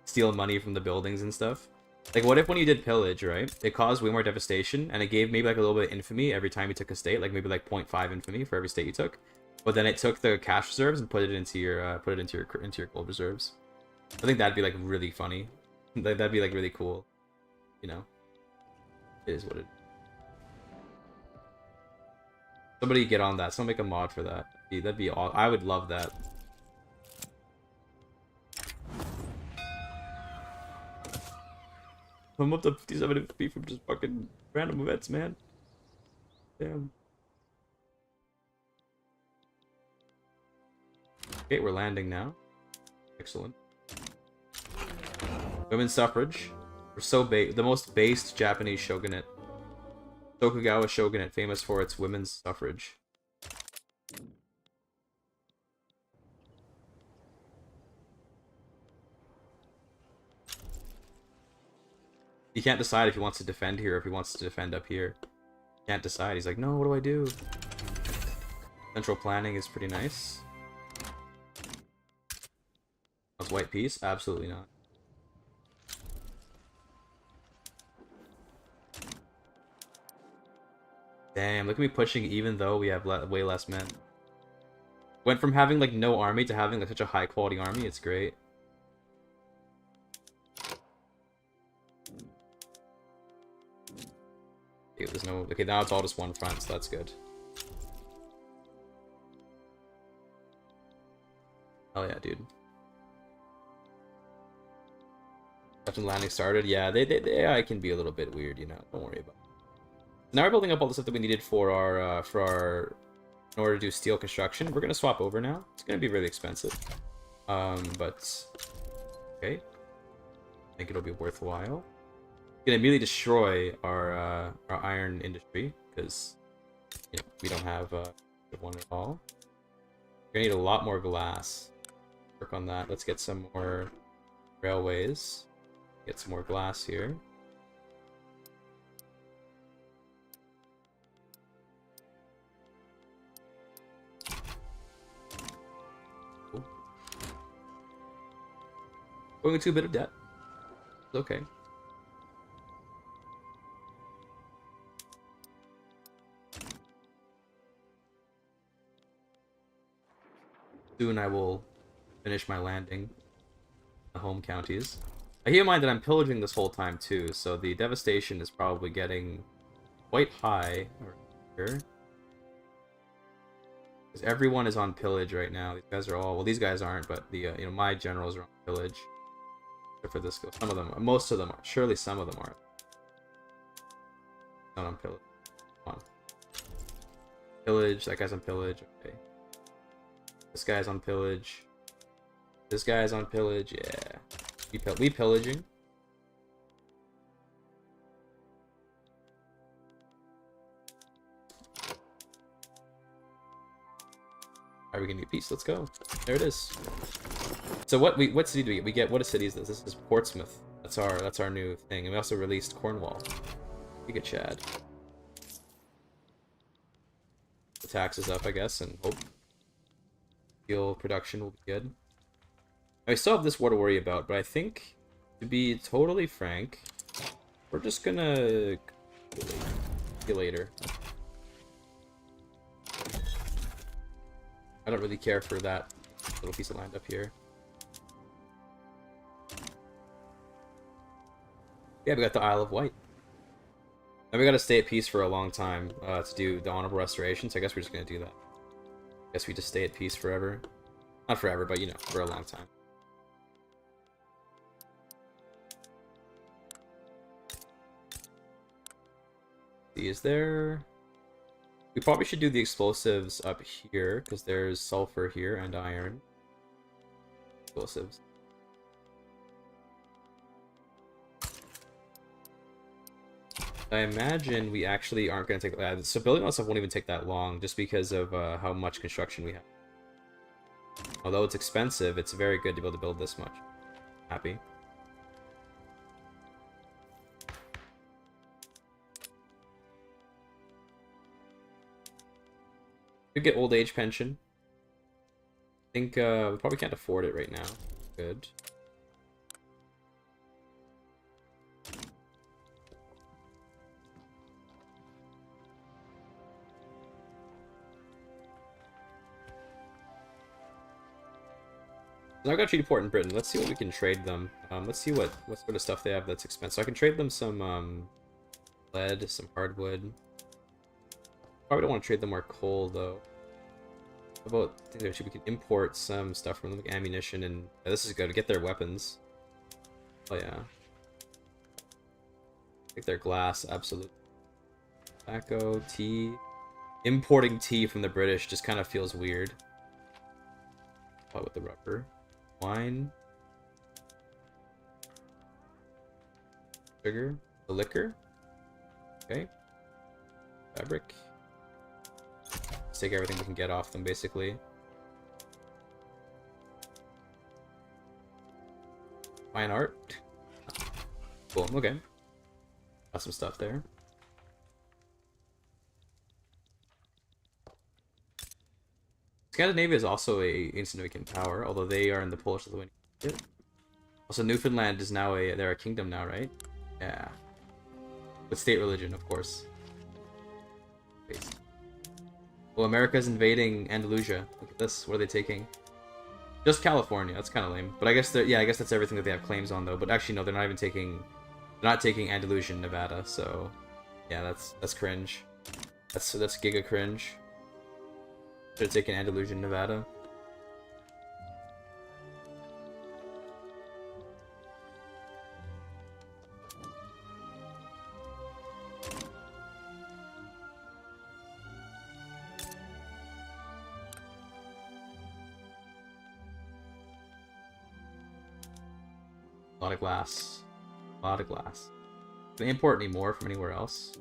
steal money from the buildings and stuff. Like, what if when you did pillage, right? It caused way more devastation, and it gave maybe like a little bit of infamy every time you took a state, like maybe like 0.5 infamy for every state you took. But then it took the cash reserves and put it into your gold reserves. I think that'd be like really funny. That'd be like really cool. You know, it is what it. Somebody get on that. Someone make a mod for that. That'd be all. I would love that. I'm up to 57 FP from just fucking random events, man. Damn. Okay, we're landing now. Excellent. Women's suffrage. We're so the most based Japanese shogunate. Tokugawa shogunate, famous for its women's suffrage. He can't decide if he wants to defend here or if he wants to defend up here. Can't decide. He's like, no, what do I do? Central planning is pretty nice. Was white piece? Absolutely not. Damn, look at me pushing even though we have way less men. Went from having like no army to having like such a high quality army. It's great. Okay, there's no. Okay, now it's all just one front, so that's good. Hell yeah, dude. Captain landing started. Yeah, the AI can be a little bit weird, you know. Don't worry about it. Now we're building up all the stuff that we needed for our in order to do steel construction. We're gonna swap over now. It's gonna be really expensive. But okay. I think it'll be worthwhile. Gonna immediately destroy our iron industry because you know, we don't have one at all. We're gonna need a lot more glass. Work on that. Let's get some more railways. Get some more glass here. Cool. Going into a bit of debt. It's okay. Soon I will finish my landing. The home counties. I keep in mind that I'm pillaging this whole time too, so the devastation is probably getting quite high over here. Because everyone is on pillage right now. These guys are all well. These guys aren't, but the you know, my generals are on pillage. Except for this guy. Some of them, most of them are. Surely some of them aren't. Not on pillage. Come on. Pillage. That guy's on pillage. Okay. This guy's on pillage. This guy's on pillage. Yeah. We pillaging. Alright, we can get peace. Let's go. There it is. So what city do we get? We get, what city is this? This is Portsmouth. That's our new thing. And we also released Cornwall. We get Chad. The taxes up, I guess, and hope steel production will be good. I still have this war to worry about, but I think, to be totally frank, we're just gonna see you later. I don't really care for that little piece of land up here. Yeah, we got the Isle of Wight. And we gotta stay at peace for a long time to do the honorable restoration, so I guess we're just gonna do that. I guess we just stay at peace forever. Not forever, but you know, for a long time. Is there... We probably should do the explosives up here, because there's sulfur here and iron. Explosives. I imagine we actually aren't going to take... so building all stuff won't even take that long, just because of how much construction we have. Although it's expensive, it's very good to be able to build this much. Happy. Could get old age pension. I think we probably can't afford it right now. Good. So I've got treaty port in Britain. Let's see what we can trade them. Let's see what sort of stuff they have that's expensive. So I can trade them some lead, some hardwood. Probably don't want to trade them our coal though. How about we can import some stuff from them, like ammunition, and this is good to get their weapons. Oh yeah. Take their glass, absolutely. Tobacco, tea. Importing tea from the British just kind of feels weird. What with the rubber? Wine. Sugar. The liquor. Okay. Fabric. Let's take everything we can get off them, basically. Fine art. Cool, okay. Got some stuff there. Scandinavia is also a insignificant power, although they are in the Polish-Lithuanian market. Also, Newfoundland is now they're a kingdom now, right? Yeah. With state religion, of course. Based. Well, America's invading Andalusia. Look at this. What are they taking? Just California. That's kind of lame. But I guess I guess that's everything that they have claims on, though. But actually, no, they're not even taking. They're not taking Andalusia and Nevada. So, yeah, that's cringe. That's giga cringe. Should have taken Andalusia and Nevada. A lot of glass. A lot of glass. Can they import any more from anywhere else?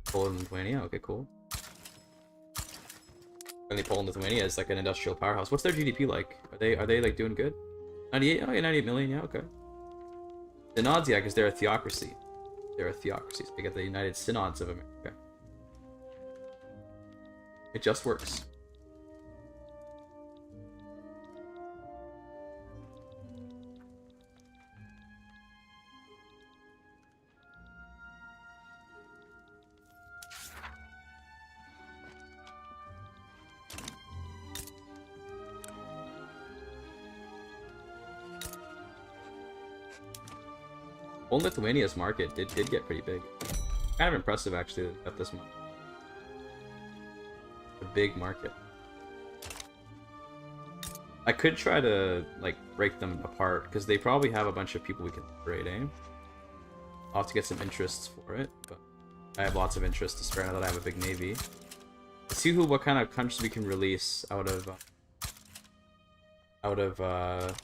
Poland and Lithuania? Okay, cool. Apparently Poland and Lithuania is like an industrial powerhouse. What's their GDP like? Are they like doing good? 98? Oh yeah, 98 million, yeah, okay. Synods, yeah, because they're a theocracy. They're a theocracy. So they get the United Synods of America. It just works. Poland Lithuania's market did get pretty big. Kind of impressive actually at this month. A big market. I could try to like break them apart because they probably have a bunch of people we can liberate, eh? I'll have to get some interests for it, but I have lots of interest to spare now that I have a big navy. Let's see what kind of countries we can release out of Poland,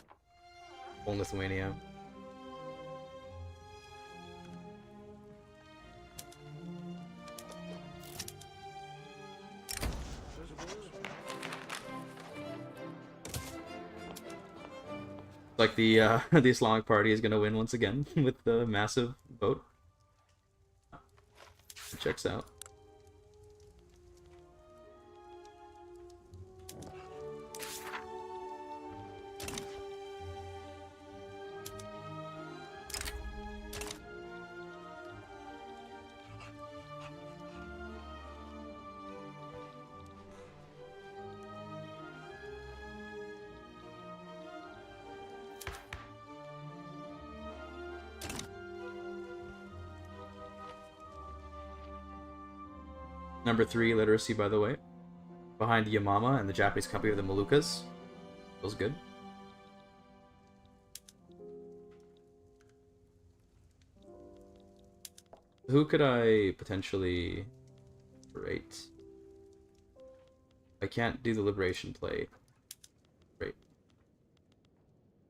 Lithuania. Like the the Islamic Party is gonna win once again with the massive vote. It checks out. Number 3 literacy, by the way, behind Yamama and the Japanese company of the Moluccas. Feels good. Who could I potentially liberate? I can't do the liberation play. Great.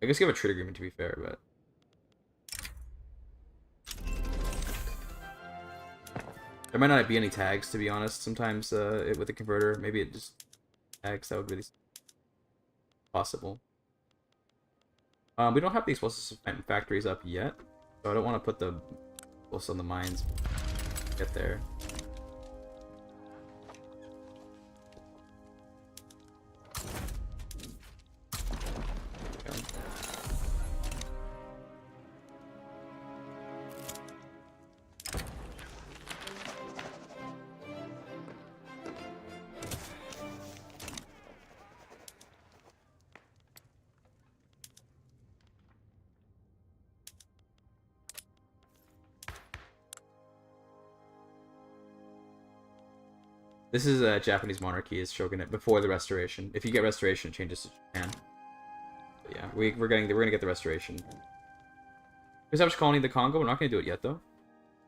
I guess you have a trade agreement to be fair, but there might not be any tags, to be honest. Sometimes with the converter, maybe it just tags. That would really possible. We don't have the explosive factories up yet, so I don't want to put the explosives on the mines. Get there. This is a Japanese monarchy is shogunate before the restoration. If you get restoration, it changes to Japan. But yeah, we're gonna get the restoration. Establish colony in the Congo. We're not gonna do it yet though.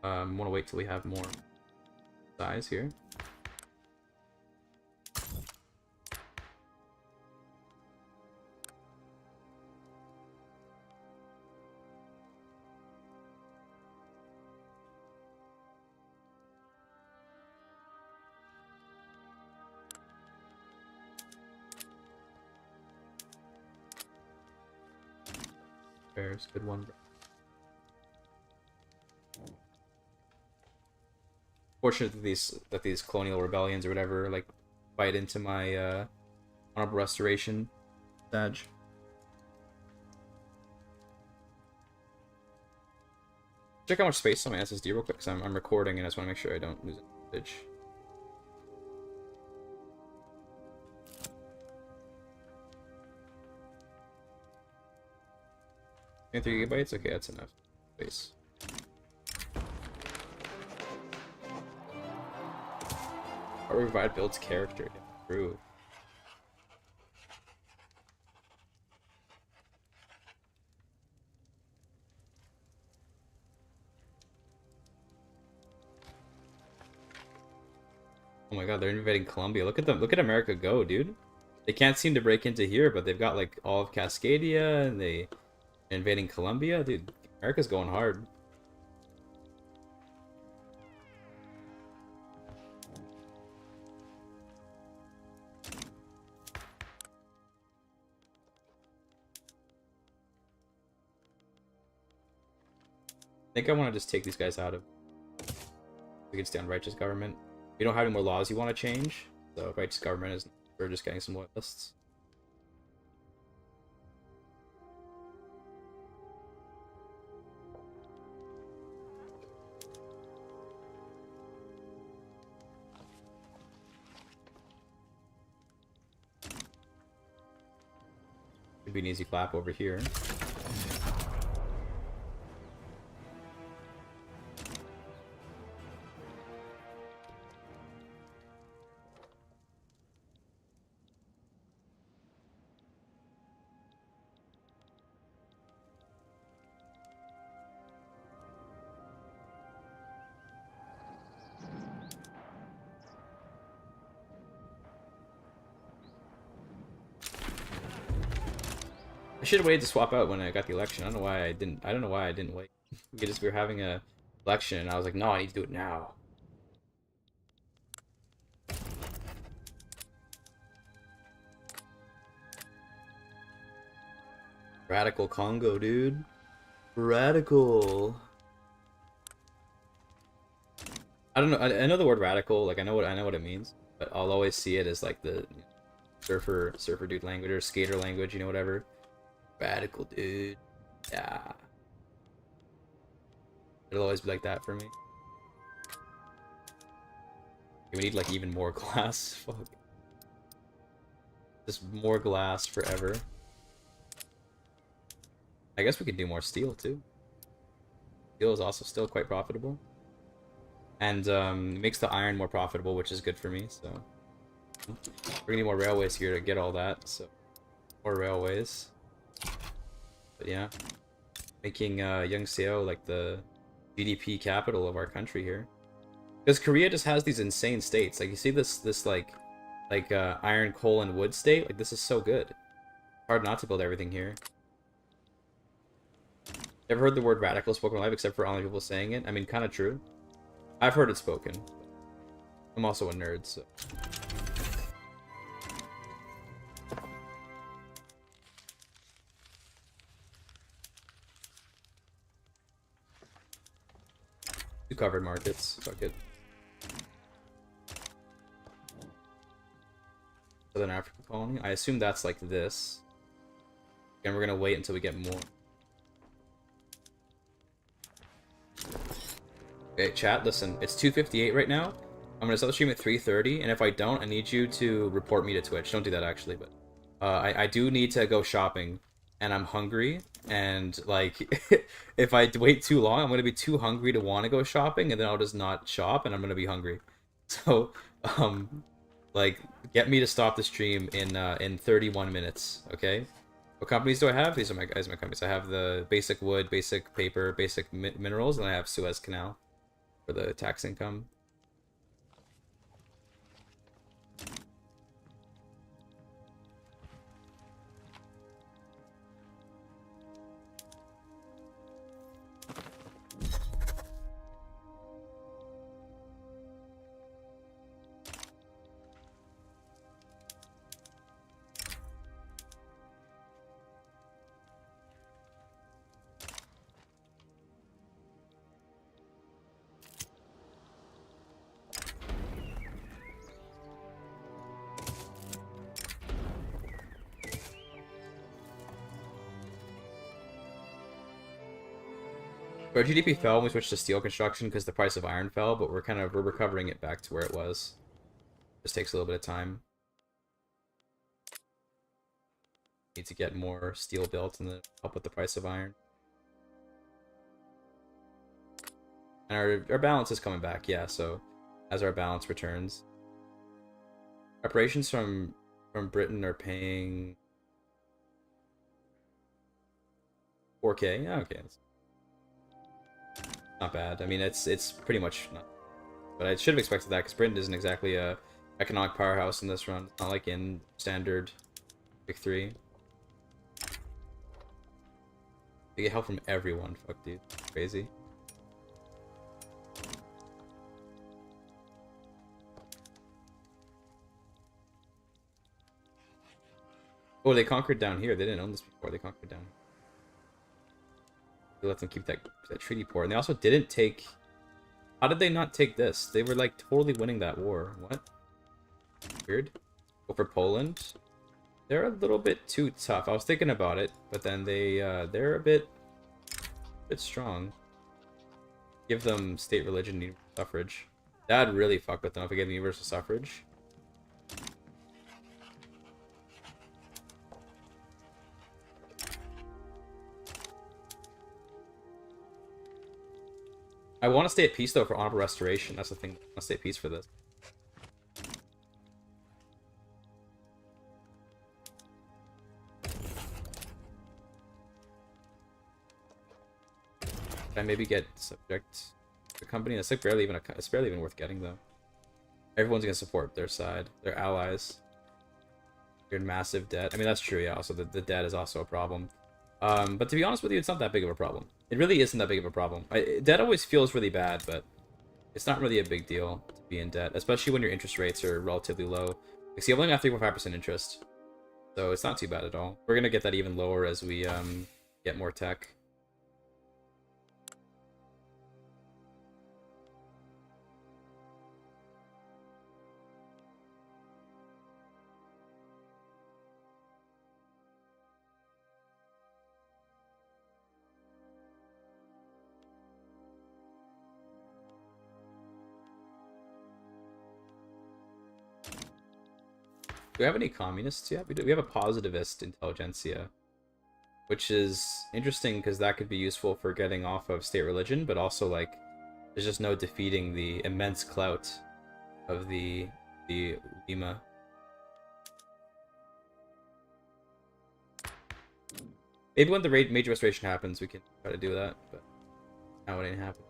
Want to wait till we have more size here. Bears, good one. Fortunate that these colonial rebellions or whatever like bite into my honorable restoration badge. Check how much space on my SSD real quick, because I'm recording and I just want to make sure I don't lose footage. $3 GB? Okay, that's enough space. Or revive builds character. True. Oh my god, they're invading Colombia. Look at them. Look at America go, dude. They can't seem to break into here, but they've got like all of Cascadia and they invading Colombia. Dude, America's going hard. I think I want to just take these guys out of. We can stay on righteous government. You don't have any more laws you want to change, so righteous government is for just getting some loyalists. Could be an easy clap over here. I should have waited to swap out when I got the election. I don't know why I didn't. I don't know why I didn't wait. We were having a election, and I was like, no, I need to do it now. Radical Congo, dude. Radical. I don't know. I know the word radical. Like I know what it means, but I'll always see it as like the surfer dude language or skater language. You know, whatever. Radical, dude. Yeah. It'll always be like that for me. We need like even more glass. Fuck. Just more glass forever. I guess we could do more steel too. Steel is also still quite profitable. And it makes the iron more profitable, which is good for me, so. We're gonna need more railways here to get all that, so. More railways. But yeah. Making Youngseo like the GDP capital of our country here. Because Korea just has these insane states. Like, you see this like iron, coal, and wood state? Like, this is so good. Hard not to build everything here. Never heard the word radical spoken live except for online people saying it. I mean, kind of true. I've heard it spoken. I'm also a nerd, so. Two covered markets. Fuck it. Southern African colony. I assume that's like this. And we're gonna wait until we get more. Okay, chat, listen. It's 2:58 right now. I'm gonna start the stream at 3:30, and if I don't, I need you to report me to Twitch. Don't do that, actually, but... I do need to go shopping, and I'm hungry, and, like, if I wait too long, I'm gonna be too hungry to want to go shopping, and then I'll just not shop, and I'm gonna be hungry. So, like, get me to stop the stream in 31 minutes, okay? What companies do I have? These are my companies. I have the basic wood, basic paper, basic minerals, and I have Suez Canal for the tax income. Our GDP fell when we switched to steel construction because the price of iron fell, but we're recovering it back to where it was. Just takes a little bit of time. Need to get more steel built and then help with the price of iron. And our balance is coming back, yeah, so as our balance returns. Reparations from Britain are paying 4K. Yeah, okay. That's not bad. I mean, it's pretty much not. But I should have expected that because Britain isn't exactly a economic powerhouse in this run. It's not like in standard CK3. They get help from everyone. Fuck, dude. Crazy. Oh, they conquered down here. They didn't own this before. They conquered down here. They let them keep that treaty port. And they also didn't take... How did they not take this? They were, like, totally winning that war. What? Weird. Go for Poland. They're a little bit too tough. I was thinking about it, but then they're a bit strong. Give them state religion, universal suffrage. That'd really fuck with them if I gave them universal suffrage. I want to stay at peace, though, for honorable restoration. That's the thing. I want to stay at peace for this. Can I maybe get subject the company? It's like barely even worth getting, though. Everyone's gonna support their side. Their allies. You're in massive debt. I mean, that's true, yeah. Also, the debt is also a problem. But to be honest with you, it's not that big of a problem. It really isn't that big of a problem. Debt always feels really bad, but it's not really a big deal to be in debt, especially when your interest rates are relatively low. Like, see, I'm only at 3.5% interest, so it's not too bad at all. We're gonna get that even lower as we get more tech. Do we have any communists yet? We do. We have a positivist intelligentsia, which is interesting because that could be useful for getting off of state religion, but also, like, there's just no defeating the immense clout of the Lima. Maybe when the major restoration happens, we can try to do that, but now it ain't happening.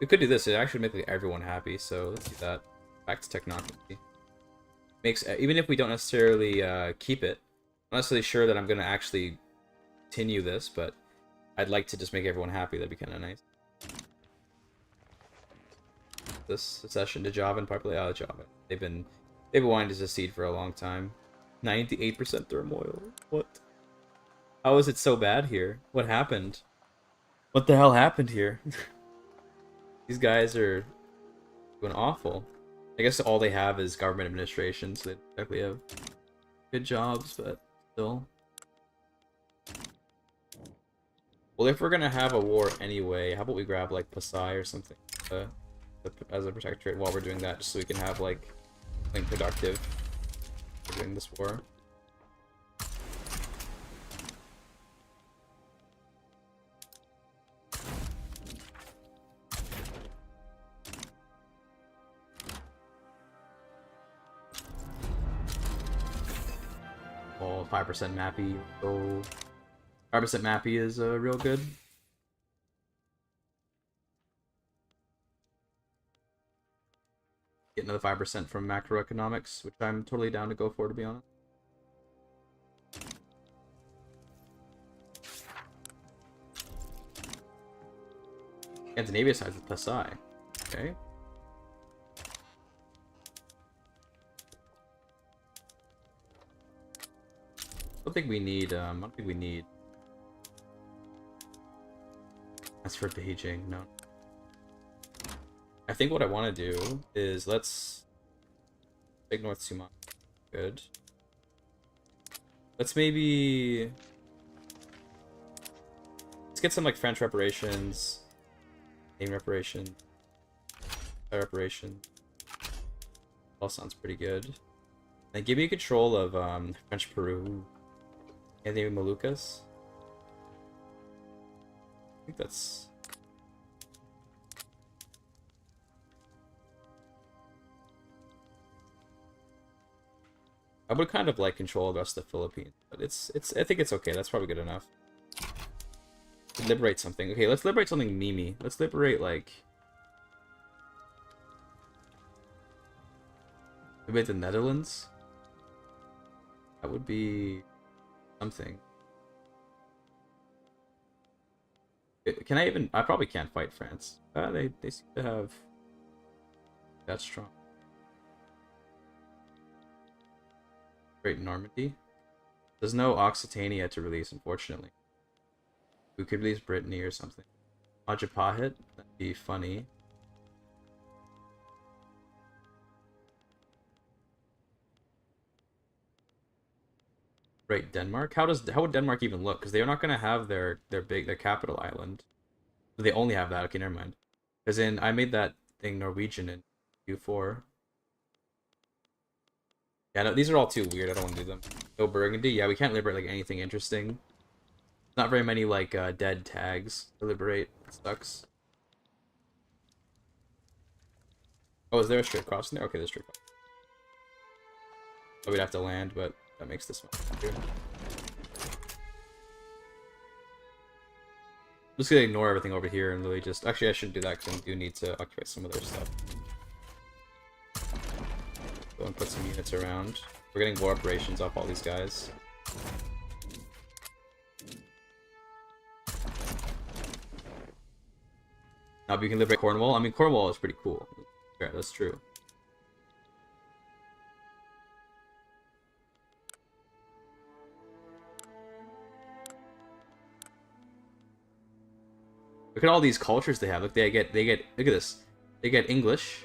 We could do this. It actually make like everyone happy. So let's do that. Back to technocracy. Makes even if we don't necessarily keep it. I'm not necessarily sure that I'm gonna actually continue this, but I'd like to just make everyone happy. That'd be kind of nice. This secession to Java and populate out of Java. They've been wanting to secede for a long time. 98% turmoil. What? How is it so bad here? What happened? What the hell happened here? These guys are doing awful. I guess all they have is government administration, so they definitely have good jobs, but still. Well, if we're gonna have a war anyway, how about we grab like Pasai or something as a protectorate while we're doing that, just so we can have like something productive for doing this war. Oh, 5% Mappy. Oh, 5% Mappy is real good. Get another 5% from macroeconomics, which I'm totally down to go for, to be honest. Scandinavia sides with Pasai. Okay. I don't think we need, I don't think we need. As for Beijing, no. I think what I want to do is let's take North Sumatra. Good. Let's maybe... Let's get some, like, French reparations. Name reparation. Reparation. All sounds pretty good. And give me control of, French Peru. And maybe Moluccas. I think that's... I would kind of like control the rest of the Philippines, but I think it's okay. That's probably good enough. Liberate something. Okay, let's liberate something Mimi. Let's liberate, like... Liberate the Netherlands? That would be... something. Can I even... I probably can't fight France. They seem to have... That's strong. Great Normandy. There's no Occitania to release, unfortunately. We could release Brittany or something. Majapahit? That'd be funny. Right, Denmark? How would Denmark even look? Because they're not gonna have their capital island. They only have that. Okay, never mind. Because in I made that thing Norwegian in Q4. Yeah, no, these are all too weird. I don't want to do them. No Burgundy. Yeah, we can't liberate like anything interesting. Not very many like dead tags to liberate. It sucks. Oh, is there a straight cross in there? Okay, there's straight cross. Oh, we'd have to land, but that makes this one easier. I'm just gonna ignore everything over here and really just... Actually, I shouldn't do that because I do need to occupy some of their stuff. Go and put some units around. We're getting war operations off all these guys. Now we can liberate Cornwall. I mean, Cornwall is pretty cool. Yeah, that's true. Look at all these cultures they have. Look, they get. Look at this. They get English.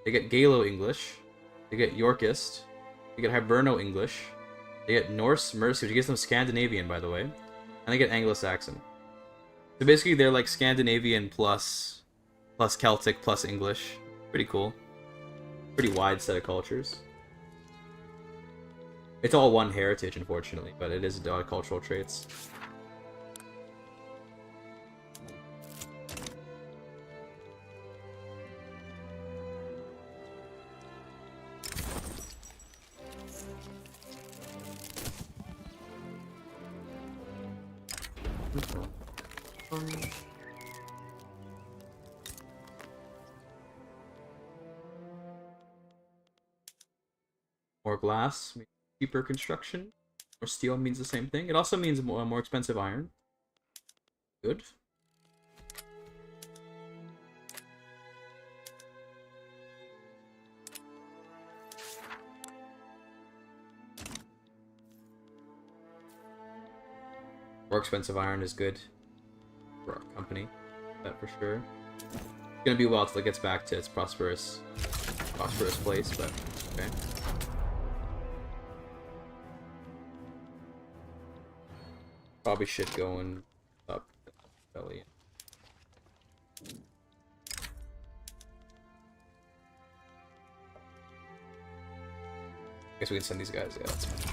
They get Galo English. They get Yorkist. They get Hiberno English. They get Norse Mercia, which gives them Scandinavian, by the way. And they get Anglo-Saxon. So basically, they're like Scandinavian plus Celtic plus English. Pretty cool. Pretty wide set of cultures. It's all one heritage, unfortunately, but it is a lot of cultural traits. More glass means cheaper construction. More steel means the same thing. It also means more expensive iron. Good. More expensive iron is good for our company, that for sure. It's gonna be a while till it gets back to its prosperous place, but okay. Probably shit going up the belly. Guess we can send these guys. Yeah, that's fine.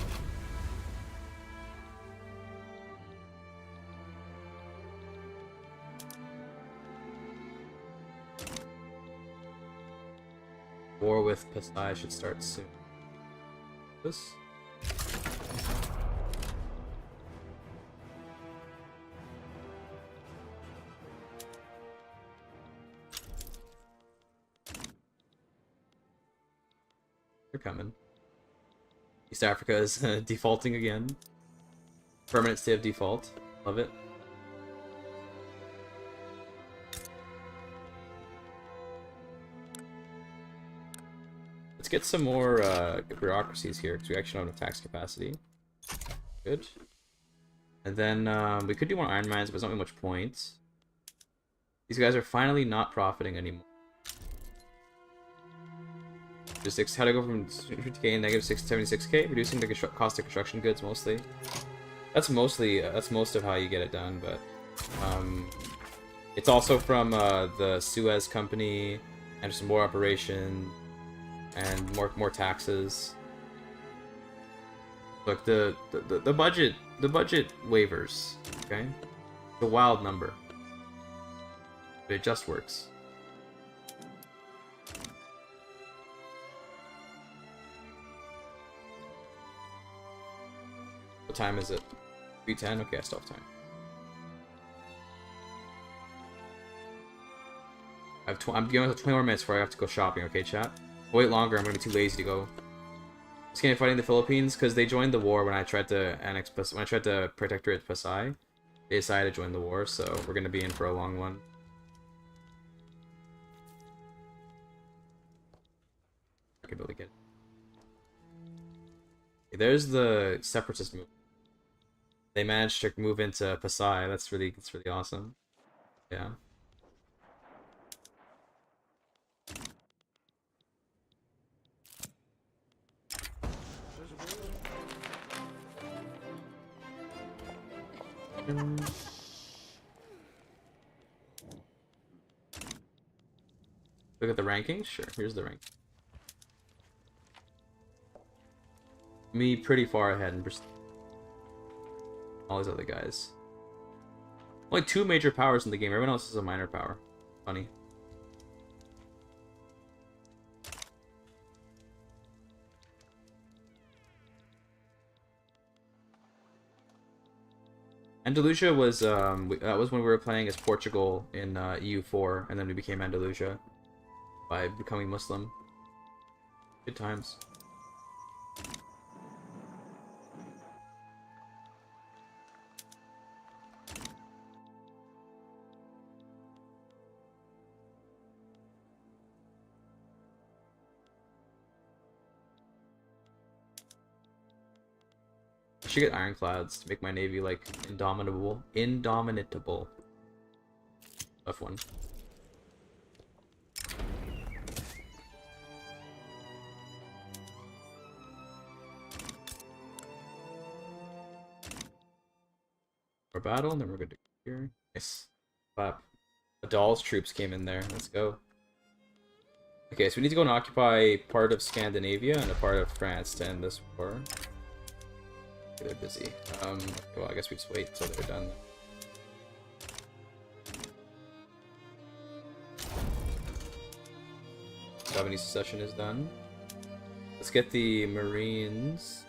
War with Pasai should start soon. This. They're coming. East Africa is defaulting again. Permanent state of default. Love it. Let's get some more bureaucracies here, because we actually don't have tax capacity. Good. And then we could do more iron mines, but there's not really much point. These guys are finally not profiting anymore. How to go from 50k and negative 76k, reducing the cost of construction goods mostly. That's mostly that's most of how you get it done, but it's also from the Suez Company and some more operation and more taxes. Look, the budget waivers, okay? The wild number, but it just works. What time is it? 3:10. Okay, I still have time. I'm giving myself 20 more minutes before I have to go shopping. Okay, chat. Wait longer. I'm gonna be too lazy to go. Scanning fighting the Philippines because they joined the war when I tried to annex when I tried to protectorate Pasay. They decided to join the war, so we're gonna be in for a long one. I can barely get it. Okay, there's the separatist move. They managed to move into Pasay. That's really awesome. Yeah. Look at the rankings? Sure, here's the rank. Me pretty far ahead in all these other guys. Only 2 major powers in the game, everyone else is a minor power. Funny. Andalusia was that was when we were playing as Portugal in EU4, and then we became Andalusia by becoming Muslim. Good times. I should get ironclads to make my navy like indomitable. F1. More battle, and then we're good to go here. Nice. Clap. Adal's troops came in there. Let's go. Okay, so we need to go and occupy part of Scandinavia and a part of France to end this war. Okay, they're busy. Well, I guess we just wait until they're done. Japanese secession is done. Let's get the Marines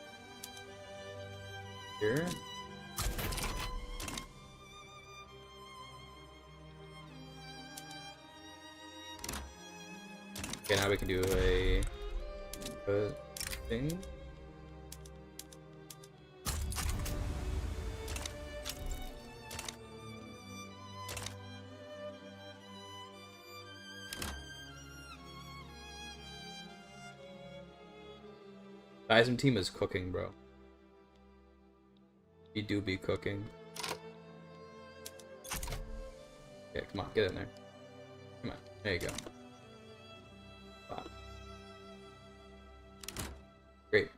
here. Okay, now we can do a thing. Ism team is cooking, bro. You do be cooking. Okay, come on, get in there. Come on, there you go. Wow. Great.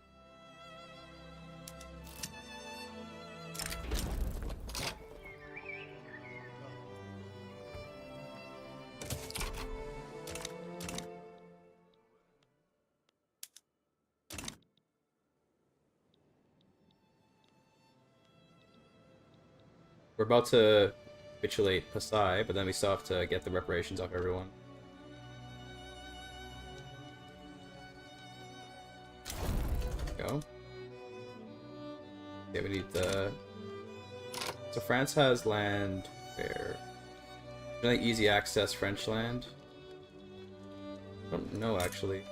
We're about to capitulate Pasay, but then we still have to get the reparations off everyone. Go. Okay, we need the... So France has land where... Really easy access French land. I don't know, actually.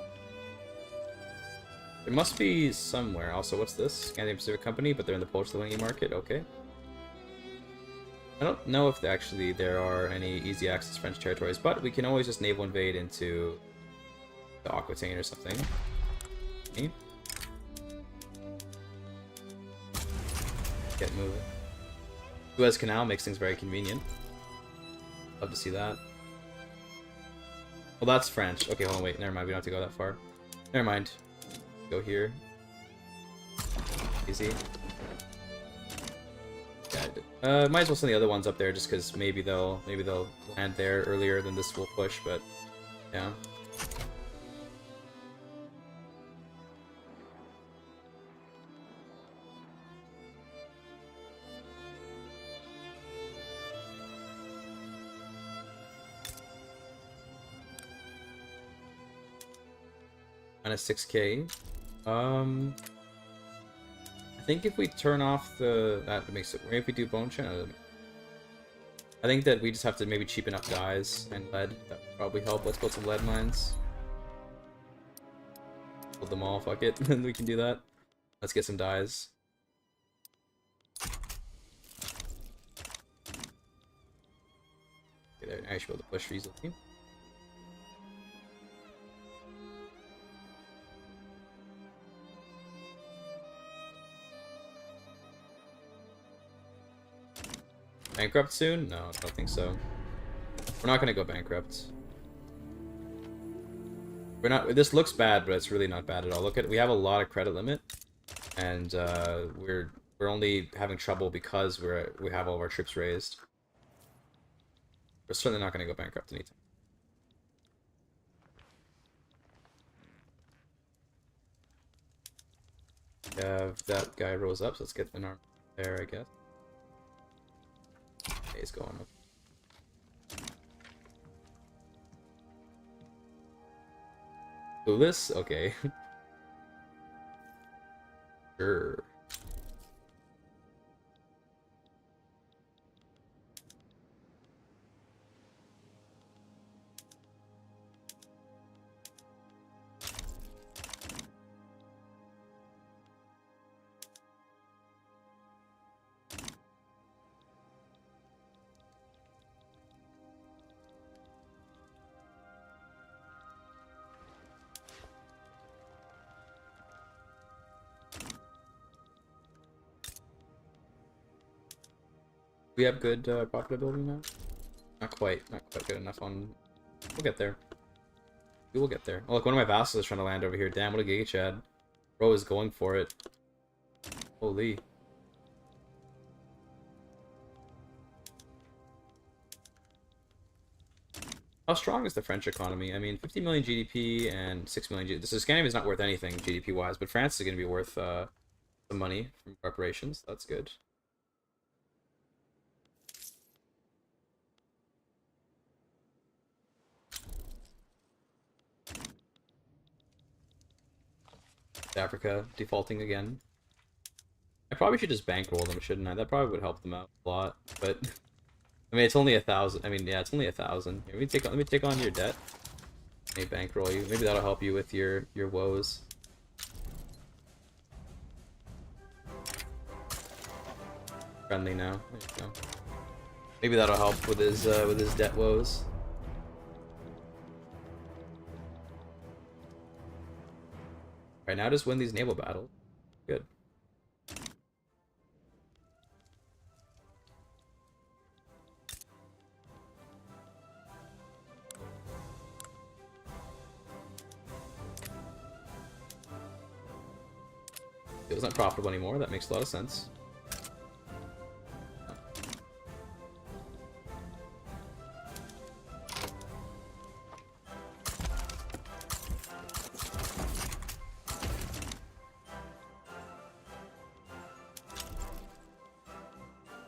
There must be somewhere. Also, what's this? Scandinavian Pacific Company, but they're in the Polish-Lithuanian market. Okay. I don't know if there are any easy access French territories, but we can always just naval invade into the Aquitaine or something. Okay. Get moving. Suez Canal makes things very convenient. Love to see that. Well, that's French. Okay, hold on, wait. Never mind. We don't have to go that far. Never mind. Go here. Easy. Yeah, might as well send the other ones up there just because maybe they'll land there earlier than this will push, but yeah. Minus 6k. I think if we turn off the... That makes it... Maybe if we do Bone Channel... I think that we just have to maybe cheapen up dyes and lead. That would probably help. Let's build some lead mines. Build them all, fuck it. We can do that. Let's get some dyes. Okay, there. I should be able to push easily. Bankrupt soon? No, I don't think so. We're not gonna go bankrupt. We're not. This looks bad, but it's really not bad at all. Look at, we have a lot of credit limit, and we're only having trouble because we have all of our troops raised. We're certainly not gonna go bankrupt anytime. Yeah, that guy rose up, so let's get an arm there, I guess. Okay, he's going up. Clueless? Okay. Sure. We have good profitability now? Not quite good enough on... We'll get there. We will get there. Oh, look, one of my vassals is trying to land over here. Damn, what a Giga Chad. Bro is going for it. Holy. How strong is the French economy? I mean, 50 million GDP and 6 million GDP. So Scandinavia is not worth anything GDP-wise, but France is going to be worth some money from reparations. That's good. Africa defaulting again. I probably should just bankroll them, shouldn't I? That probably would help them out a lot, but I mean, it's only 1,000. I mean, yeah, it's only 1,000. Let me take on your debt. Let me bankroll you. Maybe that'll help you with your woes. Friendly now. There you go. Maybe that'll help with his debt woes. Right now, just win these naval battles. Good. It was not profitable anymore. That makes a lot of sense.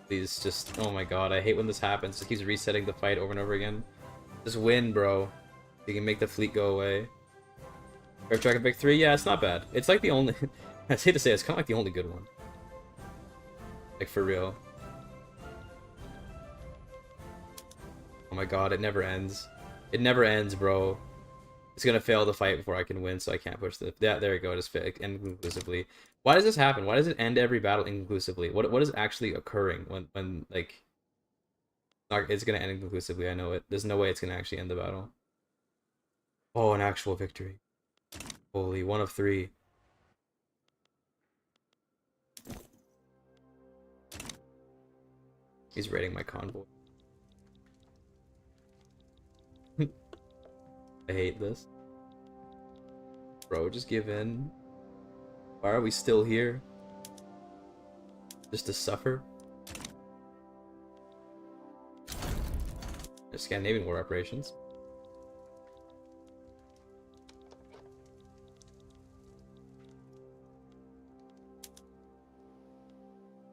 These just, oh my god, I hate when this happens. It keeps resetting the fight over and over again. Just win, bro. You can make the fleet go away. Air Track Pick 3, yeah, it's not bad. It's like the only, I hate to say it, it's kind of like the only good one. Like, for real. Oh my god, it never ends. It never ends, bro. It's gonna fail the fight before I can win, so I can't push the... Yeah, there we go, just end inconclusively. Why does this happen? Why does it end every battle inconclusively? What is actually occurring when like... It's gonna end inconclusively, I know it. There's no way it's gonna actually end the battle. Oh, an actual victory. Holy, 1 of 3. He's raiding my convoy. I hate this. Bro, just give in. Why are we still here? Just to suffer? Scandinavian war operations.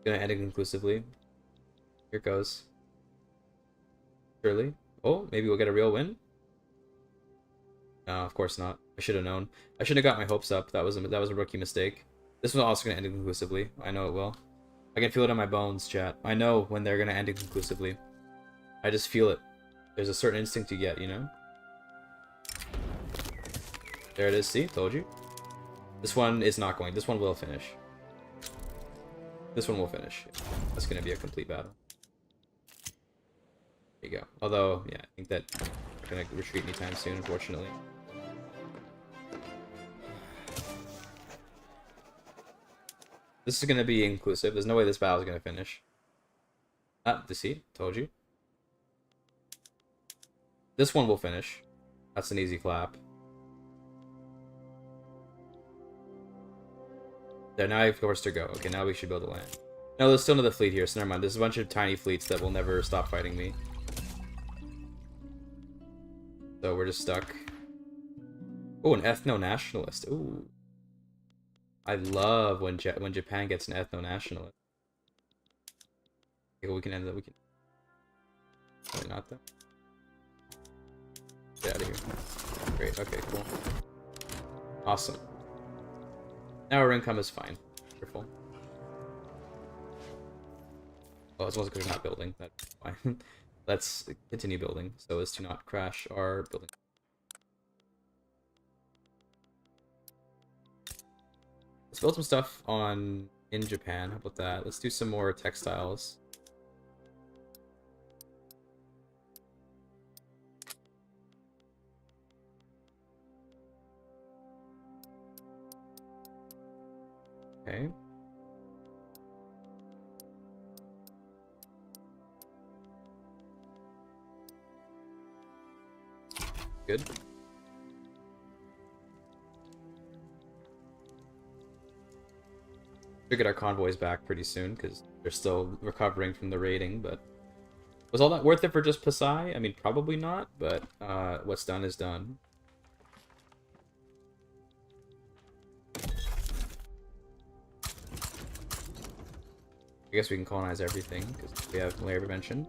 Gonna end it conclusively. Here it goes. Surely. Oh, maybe we'll get a real win? No, of course not. I should have known. I should have got my hopes up. That was a rookie mistake. This one's also gonna end it conclusively. I know it will. I can feel it in my bones, chat. I know when they're gonna end it conclusively. I just feel it. There's a certain instinct you get, you know? There it is, see? Told you. This one is not going. This one will finish. This one will finish. That's gonna be a complete battle. There you go. Although, yeah, I think that we're gonna retreat anytime soon, unfortunately. This is gonna be inclusive. There's no way this battle is gonna finish. Ah, see? Told you. This one will finish. That's an easy clap. There, now I have course to go. Okay, now we should build a land. No, there's still another fleet here, so never mind. There's a bunch of tiny fleets that will never stop fighting me. So we're just stuck. Oh, an ethno-nationalist. Ooh. I love when Japan gets an ethno-nationalist. Okay, well, we can end that. We can. Probably not though. Get out of here. Great. Okay. Cool. Awesome. Now our income is fine. Wonderful. Oh, as long as we're not building, that's fine. Let's continue building so as to not crash our building. Let's build some stuff in Japan. How about that? Let's do some more textiles. Okay. Good. Should get our convoys back pretty soon because they're still recovering from the raiding, but was all that worth it for just Pasai? I mean, probably not, but what's done is done. I guess we can colonize everything because we have layer prevention.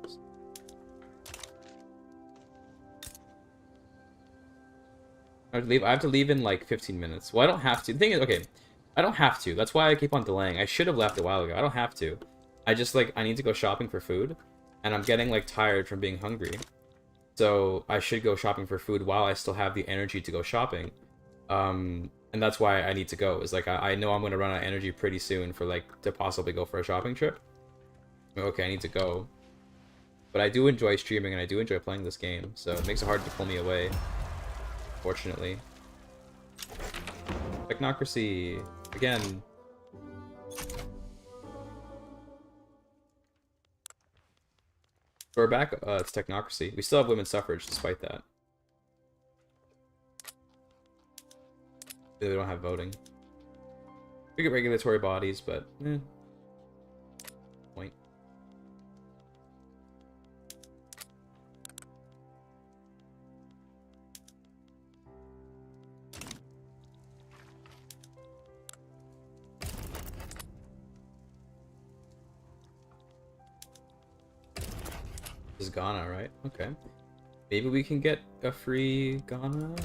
I have to leave in like 15 minutes. Well, I don't have to. The thing is, okay, I don't have to. That's why I keep on delaying. I should have left a while ago. I don't have to. I just like I need to go shopping for food, and I'm getting like tired from being hungry. So I should go shopping for food while I still have the energy to go shopping. And that's why I need to go. Is like I know I'm gonna run out of energy pretty soon for like to possibly go for a shopping trip. Okay, I need to go. But I do enjoy streaming and I do enjoy playing this game, so it makes it hard to pull me away. Fortunately. Technocracy again. So we're back. It's technocracy. We still have women's suffrage despite that. We don't have voting. We get regulatory bodies, but point. This is Ghana, right? Okay. Maybe we can get a free Ghana.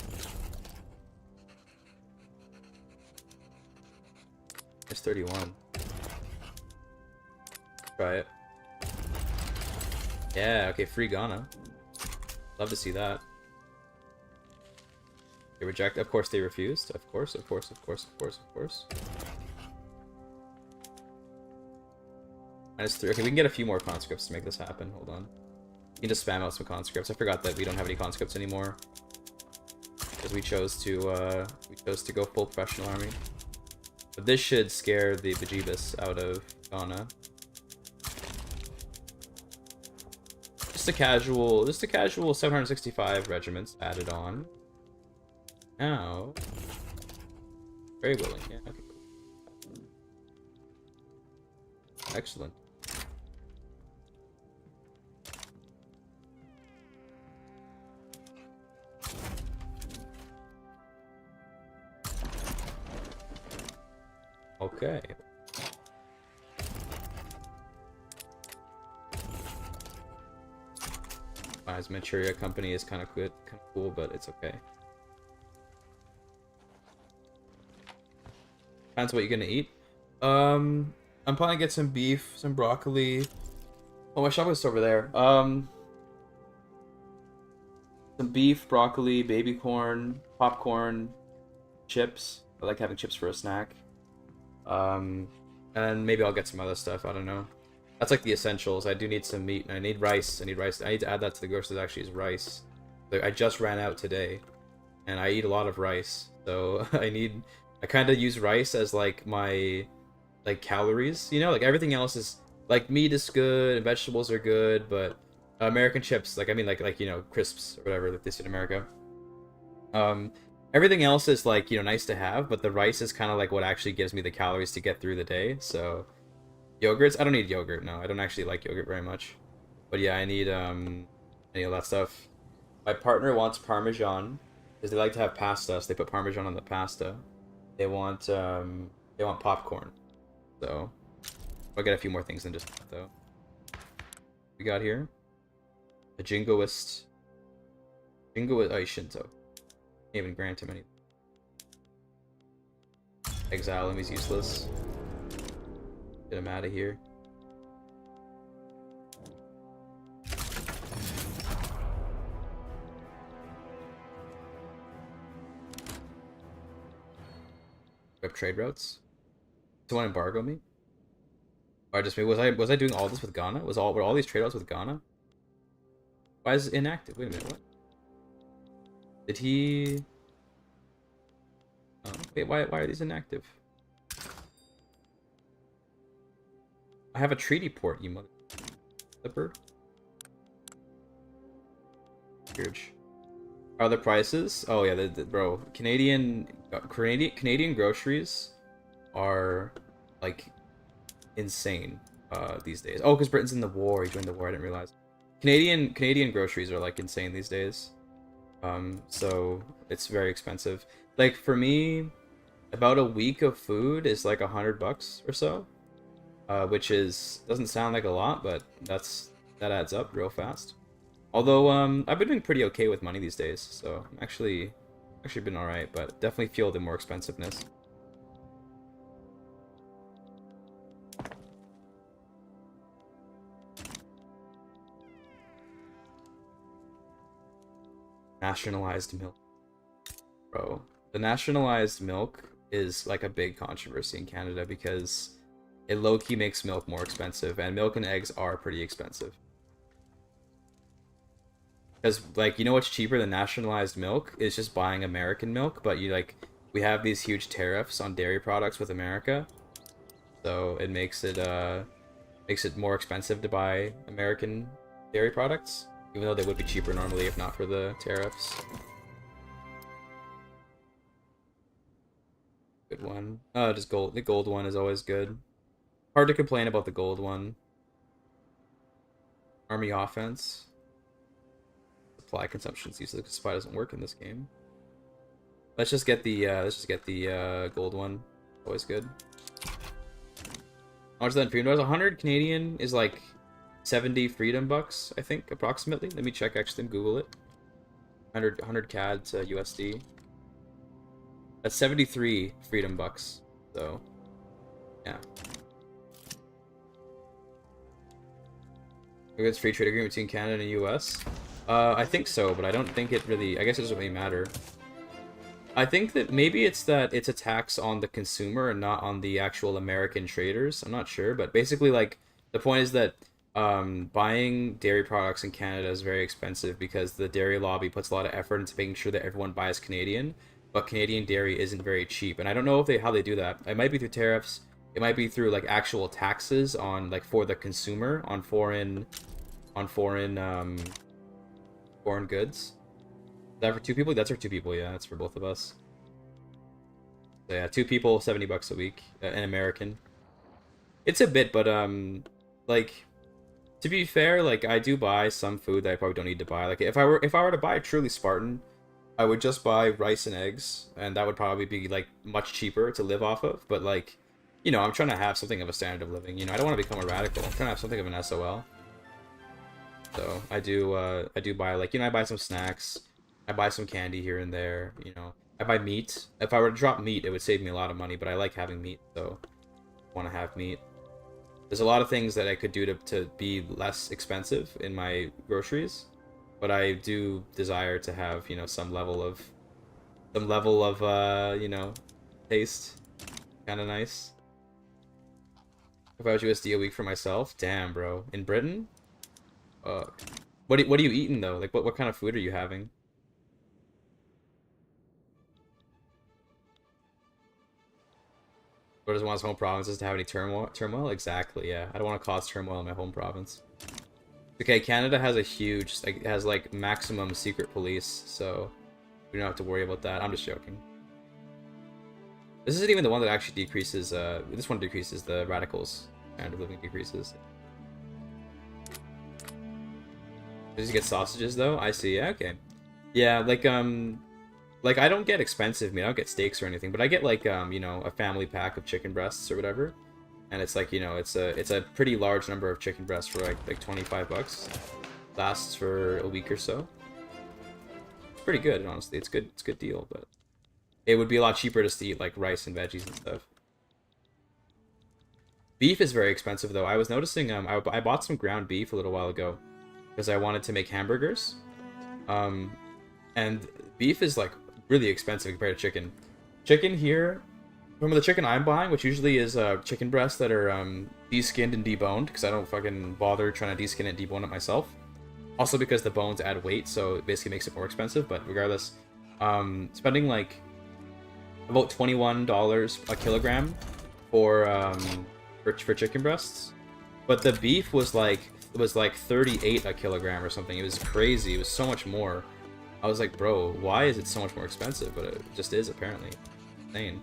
It's 31. Try it. Yeah, okay, free Ghana. Love to see that. They reject. Of course they refused. Of course, of course, of course, of course, of course. -3. Okay, we can get a few more conscripts to make this happen. Hold on. We can just spam out some conscripts. I forgot that we don't have any conscripts anymore. Because we chose to go full professional army. But this should scare the bejeebus out of Ghana. Just a casual 765 regiments added on. Now, Very willing, yeah. Okay. Excellent. Okay. His Manchuria company is kind of good, kind of cool, but it's okay. Depends what you're gonna eat. I'm planning to get some beef, some broccoli. Oh, my shop is over there. Some beef, broccoli, baby corn, popcorn, chips. I like having chips for a snack. And maybe I'll get some other stuff. I don't know. That's like the essentials. I do need some meat, and I need rice. I need rice. I need to add that to the groceries. Actually, is rice. Like, I just ran out today, and I eat a lot of rice, so I kind of use rice as like my like calories. You know, like everything else is like meat is good and vegetables are good, but American chips, like I mean, like you know, crisps or whatever that they say in America. Um, Everything else is like, you know, nice to have, but the rice is kind of like what actually gives me the calories to get through the day. So yogurts, I don't need yogurt. No, I don't actually like yogurt very much. But yeah, I need any of that stuff. My partner wants Parmesan because they like to have pasta, so they put Parmesan on the pasta. They want popcorn. So I'll get a few more things than just that though. We got here a jingoist. Jingoist. Oh, Shinto. Can't even grant him anything. Exile him. He's useless. Get him out of here. Up trade routes. Someone embargo me? Or just me? Was I doing all this with Ghana? Were all these trade routes with Ghana? Why is it inactive? Wait a minute, what? Did he? Oh, wait, why are these inactive? I have a treaty port, you mother flipper. Huge. Are the prices? Oh yeah, bro. Canadian groceries are like insane these days. Oh, because Britain's in the war. He joined the war. I didn't realize. Canadian groceries are like insane these days. So it's very expensive. Like for me, about a week of food is like $100 or so, which doesn't sound like a lot, but that adds up real fast. Although I've been doing pretty okay with money these days, so I'm actually been all right, but definitely feel the more expensiveness. Nationalized milk. Bro, the nationalized milk is like a big controversy in Canada because it low-key makes milk more expensive, and milk and eggs are pretty expensive. Because, like, you know what's cheaper than nationalized milk? Is just buying American milk, but we have these huge tariffs on dairy products with America, so it makes it more expensive to buy American dairy products, even though they would be cheaper normally if not for the tariffs. Good one. Just gold. The gold one is always good. Hard to complain about the gold one. Army offense. Supply consumption useless because supply doesn't work in this game. Let's just get the gold one. Always good. How much is that in freedom dollars? 100 Canadian is like 70 freedom bucks, I think, approximately. Let me check actually and Google it. 100 CAD to USD. That's 73 freedom bucks. So, yeah. Maybe it's free trade agreement between Canada and the US. I think so, but I don't think it really. I guess it doesn't really matter. I think that maybe it's a tax on the consumer and not on the actual American traders. I'm not sure, but basically, like, the point is that buying dairy products in Canada is very expensive because the dairy lobby puts a lot of effort into making sure that everyone buys Canadian, but Canadian dairy isn't very cheap. And I don't know if how they do that. It might be through tariffs. It might be through like actual taxes on like for the consumer on foreign goods. Is that for two people? That's for two people, yeah, that's for both of us. So yeah, 2 people, $70 a week, an American. It's a bit, but like to be fair, like I do buy some food that I probably don't need to buy. Like if I were to buy a truly Spartan, I would just buy rice and eggs, and that would probably be like much cheaper to live off of. But like, I'm trying to have something of a standard of living. I don't want to become a radical. I'm trying to have something of an SOL. So I do buy like I buy some snacks, I buy some candy here and there. I buy meat. If I were to drop meat, it would save me a lot of money. But I like having meat, so I want to have meat. There's a lot of things that I could do to be less expensive in my groceries, but I do desire to have some level of taste. Kind of nice. If I was USD a week for myself, damn, bro. In Britain, what are you eating though? Like what kind of food are you having? Or doesn't want his home provinces to have any turmoil? Turmoil? Exactly. Yeah, I don't want to cause turmoil in my home province. Okay, Canada has a huge, like, has like maximum secret police, so we don't have to worry about that. I'm just joking. This isn't even the one that actually decreases. This one decreases the radicals. Standard of living decreases. Does he get sausages though? I see. Yeah, okay. Yeah, like I don't get expensive meat. I don't get steaks or anything, but I get like a family pack of chicken breasts or whatever. And it's like, it's a pretty large number of chicken breasts for like $25. Lasts for a week or so. It's pretty good, honestly. It's good. It's a good deal, but it would be a lot cheaper just to eat like rice and veggies and stuff. Beef is very expensive though. I was noticing I bought some ground beef a little while ago because I wanted to make hamburgers. And beef is like really expensive compared to chicken. Chicken here, from the chicken I'm buying, which usually is chicken breasts that are de-skinned and deboned, because I don't fucking bother trying to deskin and debone it myself. Also because the bones add weight, so it basically makes it more expensive. But regardless, spending like about $21 a kilogram for chicken breasts, but the beef was like 38 a kilogram or something. It was crazy. It was so much more. I was like, bro, why is it so much more expensive? But it just is, apparently. Insane.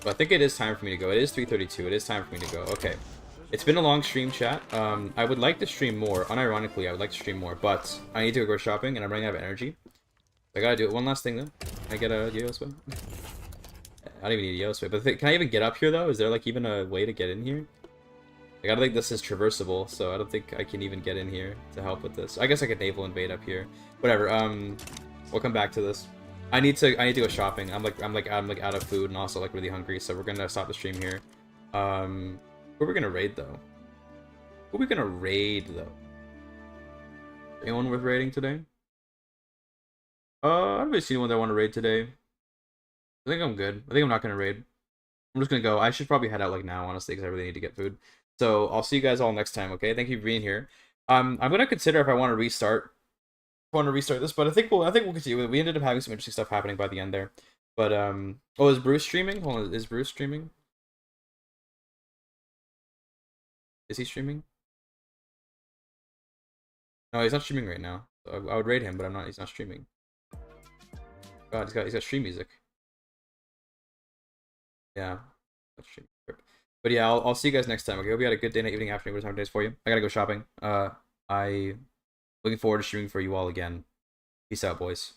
But I think it is time for me to go. It is 3:32. It is time for me to go. Okay. It's been a long stream, chat. I would like to stream more. Unironically, I would like to stream more, but I need to go shopping, and I'm running out of energy. I gotta do it. One last thing, though. Can I get a Yosway? I don't even need a Yosway. But can I even get up here, though? Is there, like, even a way to get in here? Like, I don't think this is traversable, so I don't think I can even get in here to help with this. I guess I could naval invade up here. Whatever. We'll come back to this. I need to go shopping. I'm out of food and also like really hungry, so we're gonna stop the stream here. Who are we gonna raid though? Who are we gonna raid though? Anyone worth raiding today? I don't really see anyone that I want to raid today. I think I'm good. I think I'm not gonna raid. I'm just gonna go. I should probably head out like now, honestly, because I really need to get food. So I'll see you guys all next time. Okay? Thank you for being here. I'm gonna consider if I want to restart. This, but I think we'll continue. We ended up having some interesting stuff happening by the end there. But oh, is Bruce streaming? Hold on, is Bruce streaming? Is he streaming? No, he's not streaming right now. So I would raid him, but I'm not. He's not streaming. God, he's got stream music. Yeah, that's stream. But yeah, I'll see you guys next time. Okay, hope you had a good day, night, evening, afternoon, whatever time it is for you. I gotta go shopping. I looking forward to streaming for you all again. Peace out, boys.